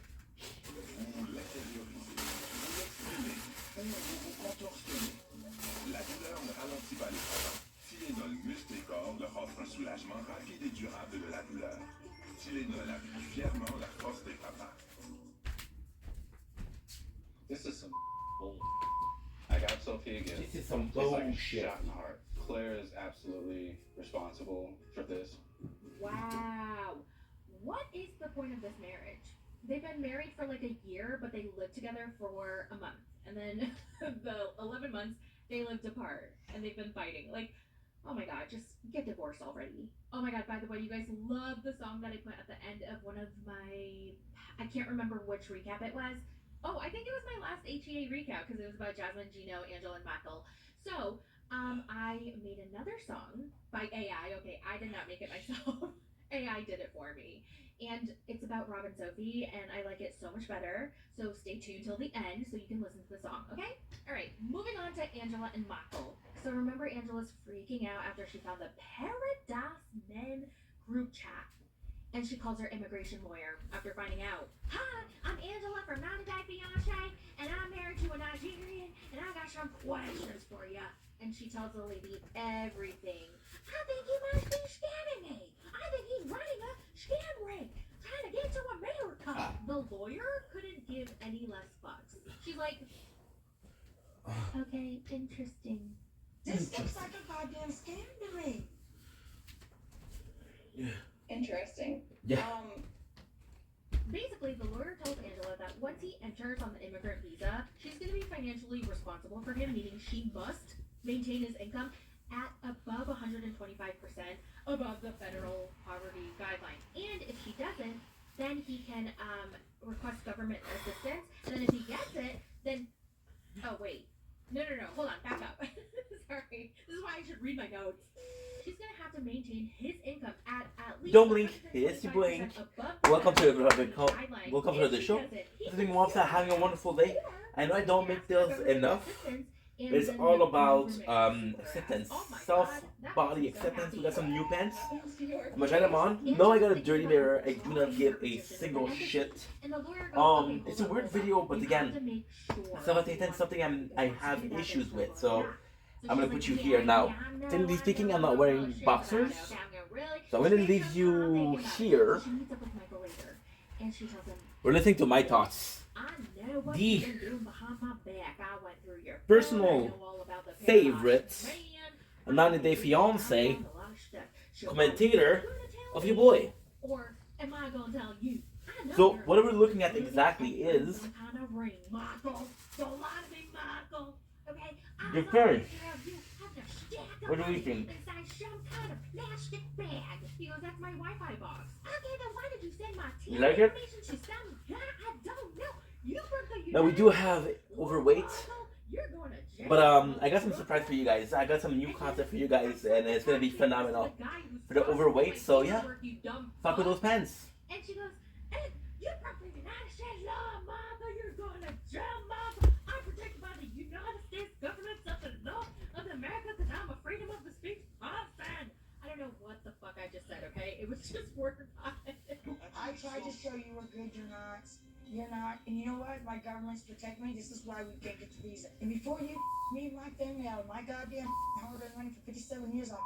La douleur ne ralentit pas les travaux. Tylenol muscle et corps leur offre un soulagement rapide et durable de la douleur. Tylenol appuie fièrement la force des papas. This is some bull. I got Sophie again. This is some It's like a bullshit. shot in the heart. Claire is absolutely responsible for this. Wow. What is the point of this marriage? They've been married for like a year, but they lived together for a month. And then the 11 months, they lived apart. And they've been fighting. Like, oh my god, just get divorced already. Oh my god, by the way, you guys love the song that I put at the end of one of my... I can't remember which recap it was. Oh, I think it was my last HEA recap because it was about Jasmine, Gino, Angela, and Michael. So, I made another song by AI. Okay, I did not make it myself. AI did it for me. And it's about Rob and Sophie, and I like it so much better. So stay tuned till the end so you can listen to the song, okay? All right, moving on to Angela and Michael. So remember Angela's freaking out after she found the Paradise Men group chat. And she calls her immigration lawyer after finding out. Hi, I'm Angela from 90 Day Fiancé, and I'm married to a Nigerian, and I got some questions for you. And she tells the lady everything. I think he must be scamming me. I think he's running a scam ring, trying to get to America. The lawyer couldn't give any less fucks. She's like, okay, interesting. This looks like a goddamn scam to me. Interesting. Yeah. Basically, the lawyer told Angela that once he enters on the immigrant visa, she's going to be financially responsible for him, meaning she must maintain his income at above 125% above the federal poverty guideline. And if she doesn't, then he can request government assistance. And then if he gets it, then... Oh, wait. No. Hold on. Back up. Sorry. This is why I should read my notes. She's going to have to maintain his income at least... Don't blink. Yes, you blink. Welcome to the show. Something more upset, having a wonderful day. I know I don't make this enough. It's all about acceptance, self-body acceptance. We got some new pants. I'm gonna try them on. No, I got a dirty mirror. I do not give a single shit. It's a weird video, but again, self-acceptance is something I have issues with. So I'm gonna put you here now. Technically speaking, I'm not wearing boxers, so I'm gonna leave you here. We're listening to my thoughts. The personal favorite 90 Day Fiancé commentator of your boy. So what we're looking at exactly is your parents. What do we think? He goes, that's my Wi-Fi box. Okay, then why did you send my You like it? information to some guy I don't know? You work the Now we do have overweight, You're going to jail. but I got some surprise for you guys. I got some new content for you guys, and it's gonna be phenomenal for the overweight. So yeah, fuck with those pants. And she goes, hey, you're from the United States law, Mama. You're going to jail, Mama. I'm protected by the United States government of the law of America because I'm a freedom of the speech person. I don't know what the fuck I just said, okay? It was just word I tried to show you were good, you're not. You're not. And you know what? My government's protecting me. This is why we can't get the visa. And before you me and my family out of my goddamn hard-earned money for 57 years, I'll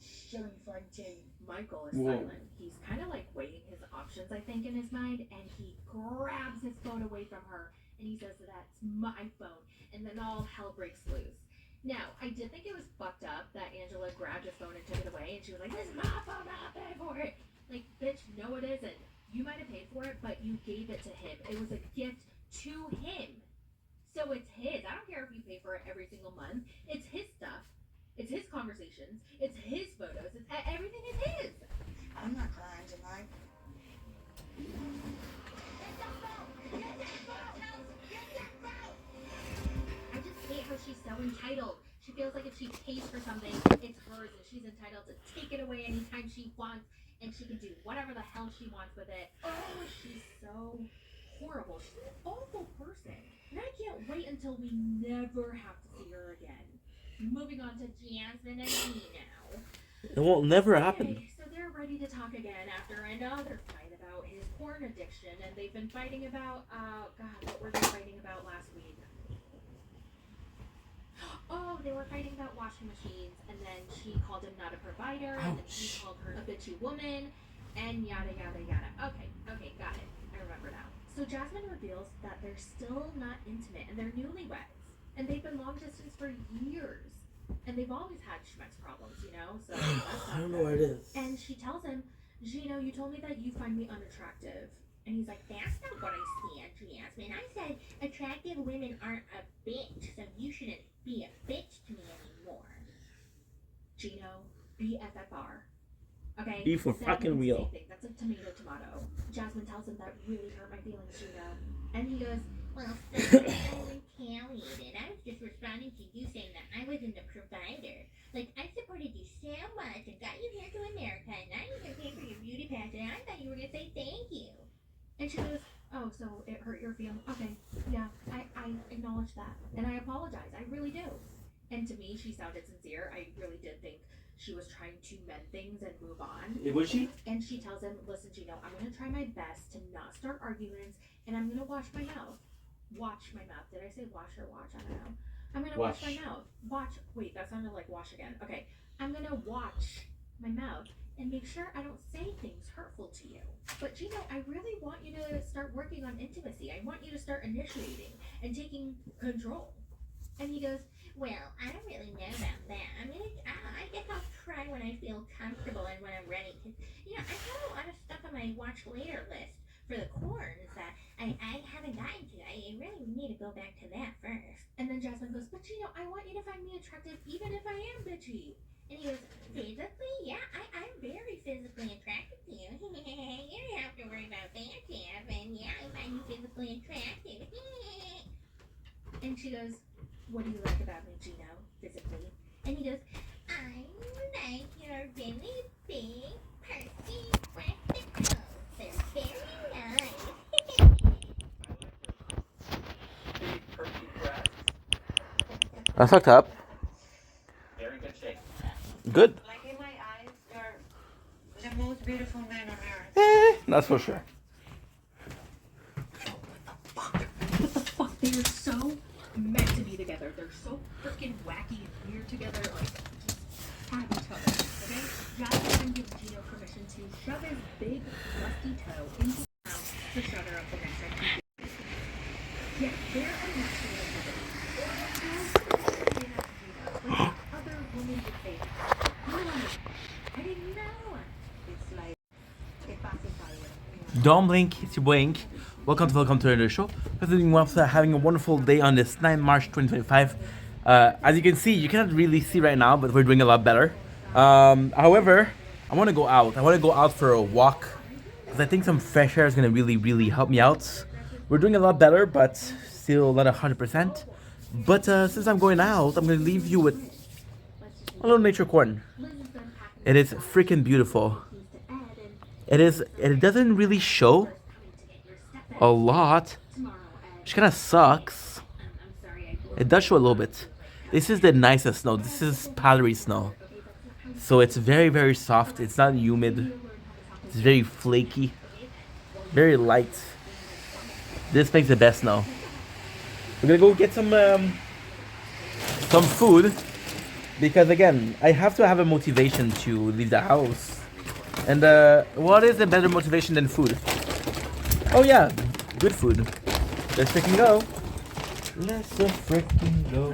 show you before I can tell you. Michael is silent. He's kind of like weighing his options, I think, in his mind, and he grabs his phone away from her, and he says, that's my phone. And then all hell breaks loose. Now, I did think it was fucked up that Angela grabbed his phone and took it away, and she was like, this is my phone, I'll pay for it. Like, bitch, no it isn't. You might have paid for it, but you gave it to him. It was a gift to him. So it's his. I don't care if you pay for it every single month. It's his stuff. It's his conversations. It's his photos. It's, everything is his. I'm not crying tonight. I just so entitled. She feels like if she pays for something, it's hers, and she's entitled to take it away anytime she wants, and she can do whatever the hell she wants with it. Oh, she's so horrible. She's an awful person. And I can't wait until we never have to see her again. Moving on to Jasmine and me now. It won't never happen. Okay, so they're ready to talk again after another fight about his porn addiction, and they've been fighting about, God, what were they fighting about last week? Oh, they were fighting about washing machines, and then she called him not a provider, and then he called her a bitchy woman, and yada, yada, yada. Okay, got it. I remember now. So Jasmine reveals that they're still not intimate, and they're newlyweds, and they've been long distance for years. And they've always had schmex problems, you know? So I don't know what it is. And she tells him, Gino, you told me that you find me unattractive. And he's like, that's not what I said, Jasmine. I said attractive women aren't a bitch, so you shouldn't be a bitch to me anymore. Gino, BFFR. Okay? Be for fucking real. That's a tomato. Jasmine tells him that really hurt my feelings, Gino. And he goes, well, sorry, I retaliated. I was just responding to you saying that I wasn't a provider. Like, I supported you so much and got you here to America, and now you're going to pay for your beauty pageant, and I thought you were going to say thank you. And she goes, oh, so it hurt your feelings? Okay, yeah, I acknowledge that. And I apologize. I really do. And to me, she sounded sincere. I really did think she was trying to mend things and move on. Was she? And she tells him, listen, Gino, I'm going to try my best to not start arguments, and I'm going to wash my mouth. Watch my mouth. Did I say wash or watch? I don't know. I'm going to wash my mouth. Watch. Wait, that sounded like wash again. Okay. I'm going to watch my mouth and make sure I don't say things hurtful to you. But Gino, I really want you to start working on intimacy. I want you to start initiating and taking control. And he goes, well, I don't really know about that. I guess I'll try when I feel comfortable and when I'm ready. Cause, you know, I have a lot of stuff on my watch later list for the corns that I haven't gotten to. I really need to go back to that first. And then Jasmine goes, but Gino, I want you to find me attractive even if I am bitchy. And he goes, physically? Yeah, I'm very physically attracted to you. You don't have to worry about that, Jasmine. Yeah, I find you physically attractive. And she goes, what do you like about me, Gino, physically? And he goes, I like your really big, pursy, practical. They're very nice. Big, perky breasts. I fucked up. They're in good shape. Good. Like in my eyes, you're the most beautiful man on earth. That's for sure. What the fuck? They are so meant to be together. They're so freaking wacky and weird together. Like, just have each other. Okay? Jasmine gives Gino permission to shove his big, rusty toe into his mouth to shut her up the next time he did. Yeah, they're a mixture of everything. Like other women would say, I didn't know. It's like, it passes by. Don't blink, it's your blink. Welcome to another show. Having a wonderful day on this 9 March 2025. As you can see, you cannot really see right now, but we're doing a lot better. However, I want to go out. I want to go out for a walk because I think some fresh air is going to really help me out. We're doing a lot better, but still not 100%. But since I'm going out, I'm going to leave you with a little nature corn. It is freaking beautiful. It doesn't really show a lot, which kind of sucks. It does show a little bit. This is the nicest snow. This is powdery snow. So it's very soft. It's not humid. It's very flaky. Very light. This makes the best snow. We're gonna go get some food. Because again, I have to have a motivation to leave the house. And what is a better motivation than food? Oh yeah, good food. Let's freaking go. Let's freaking go.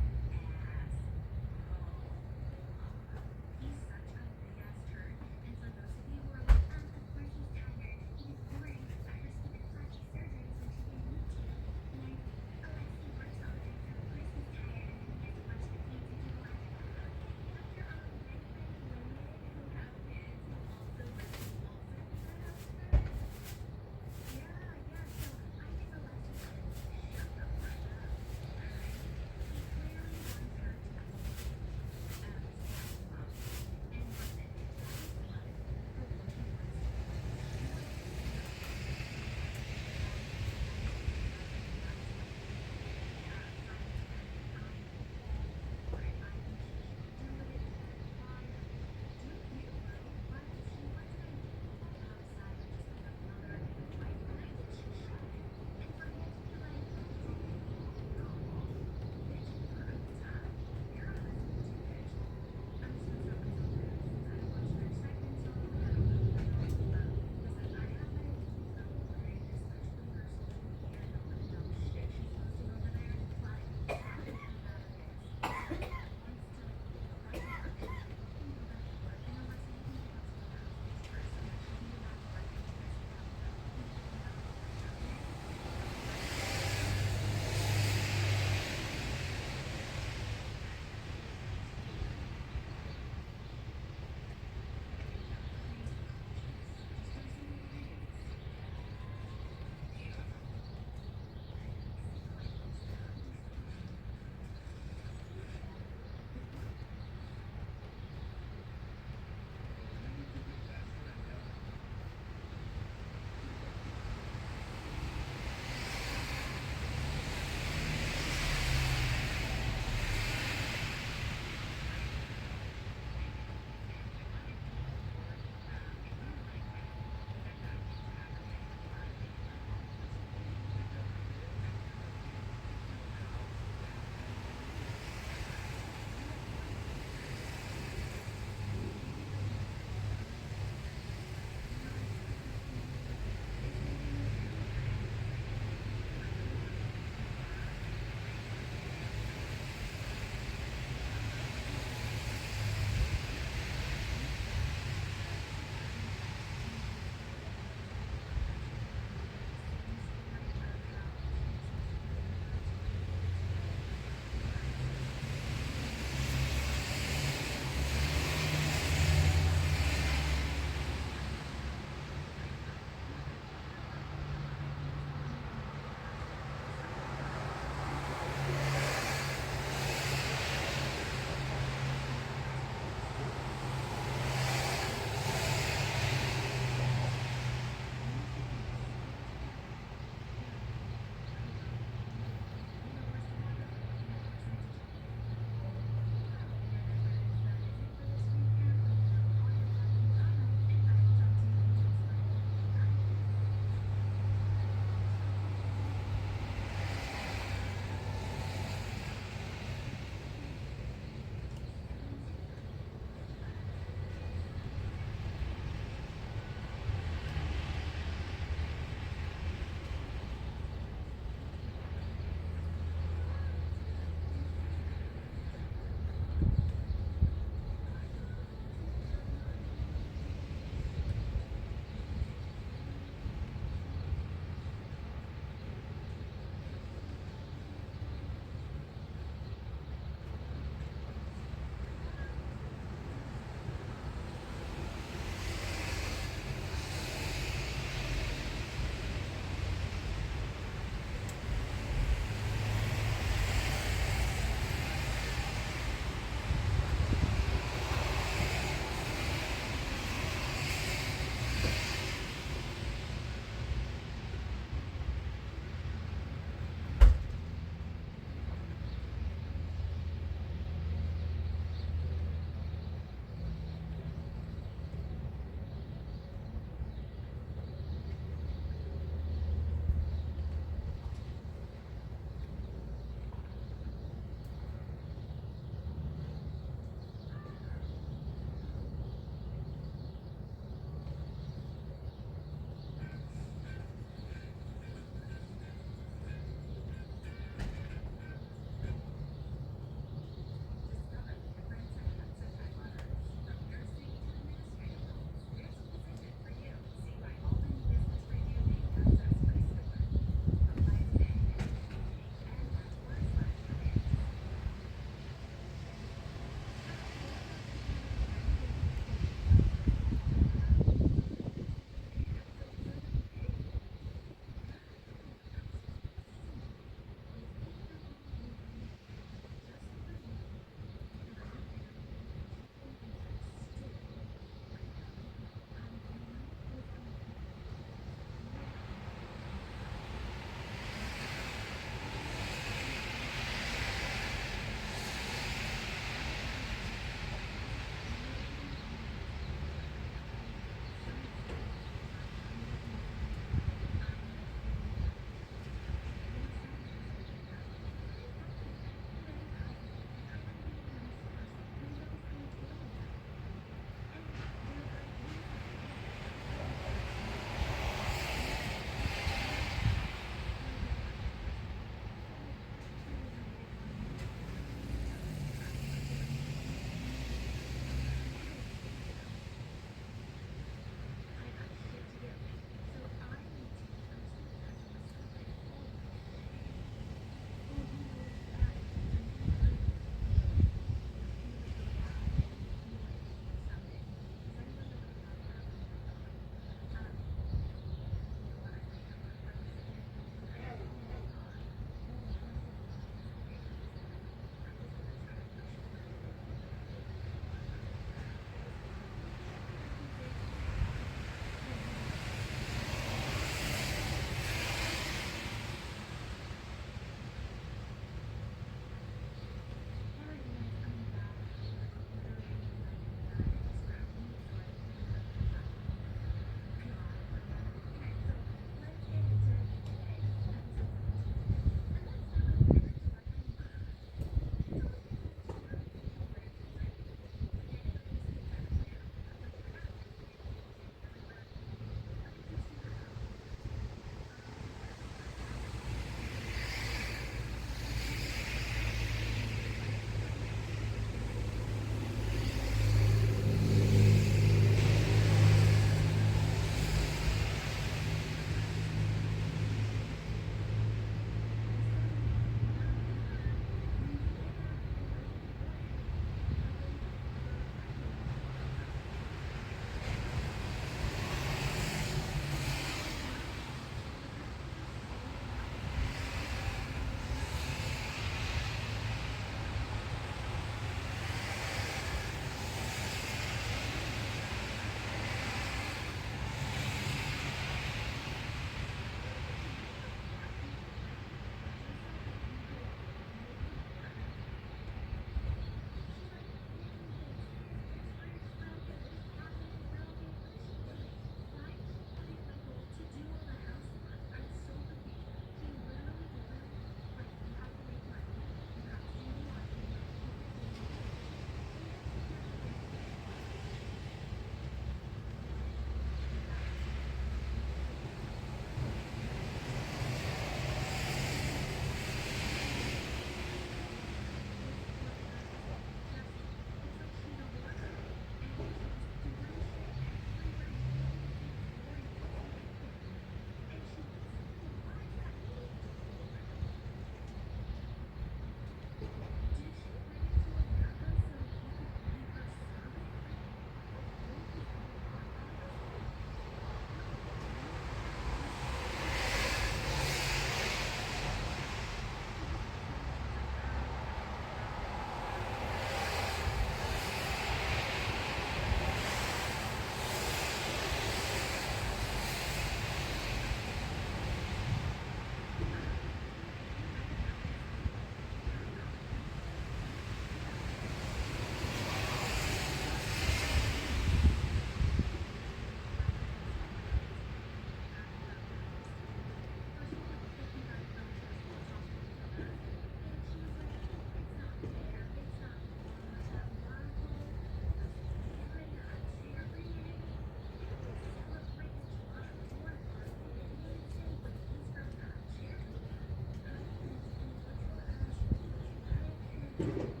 Bye.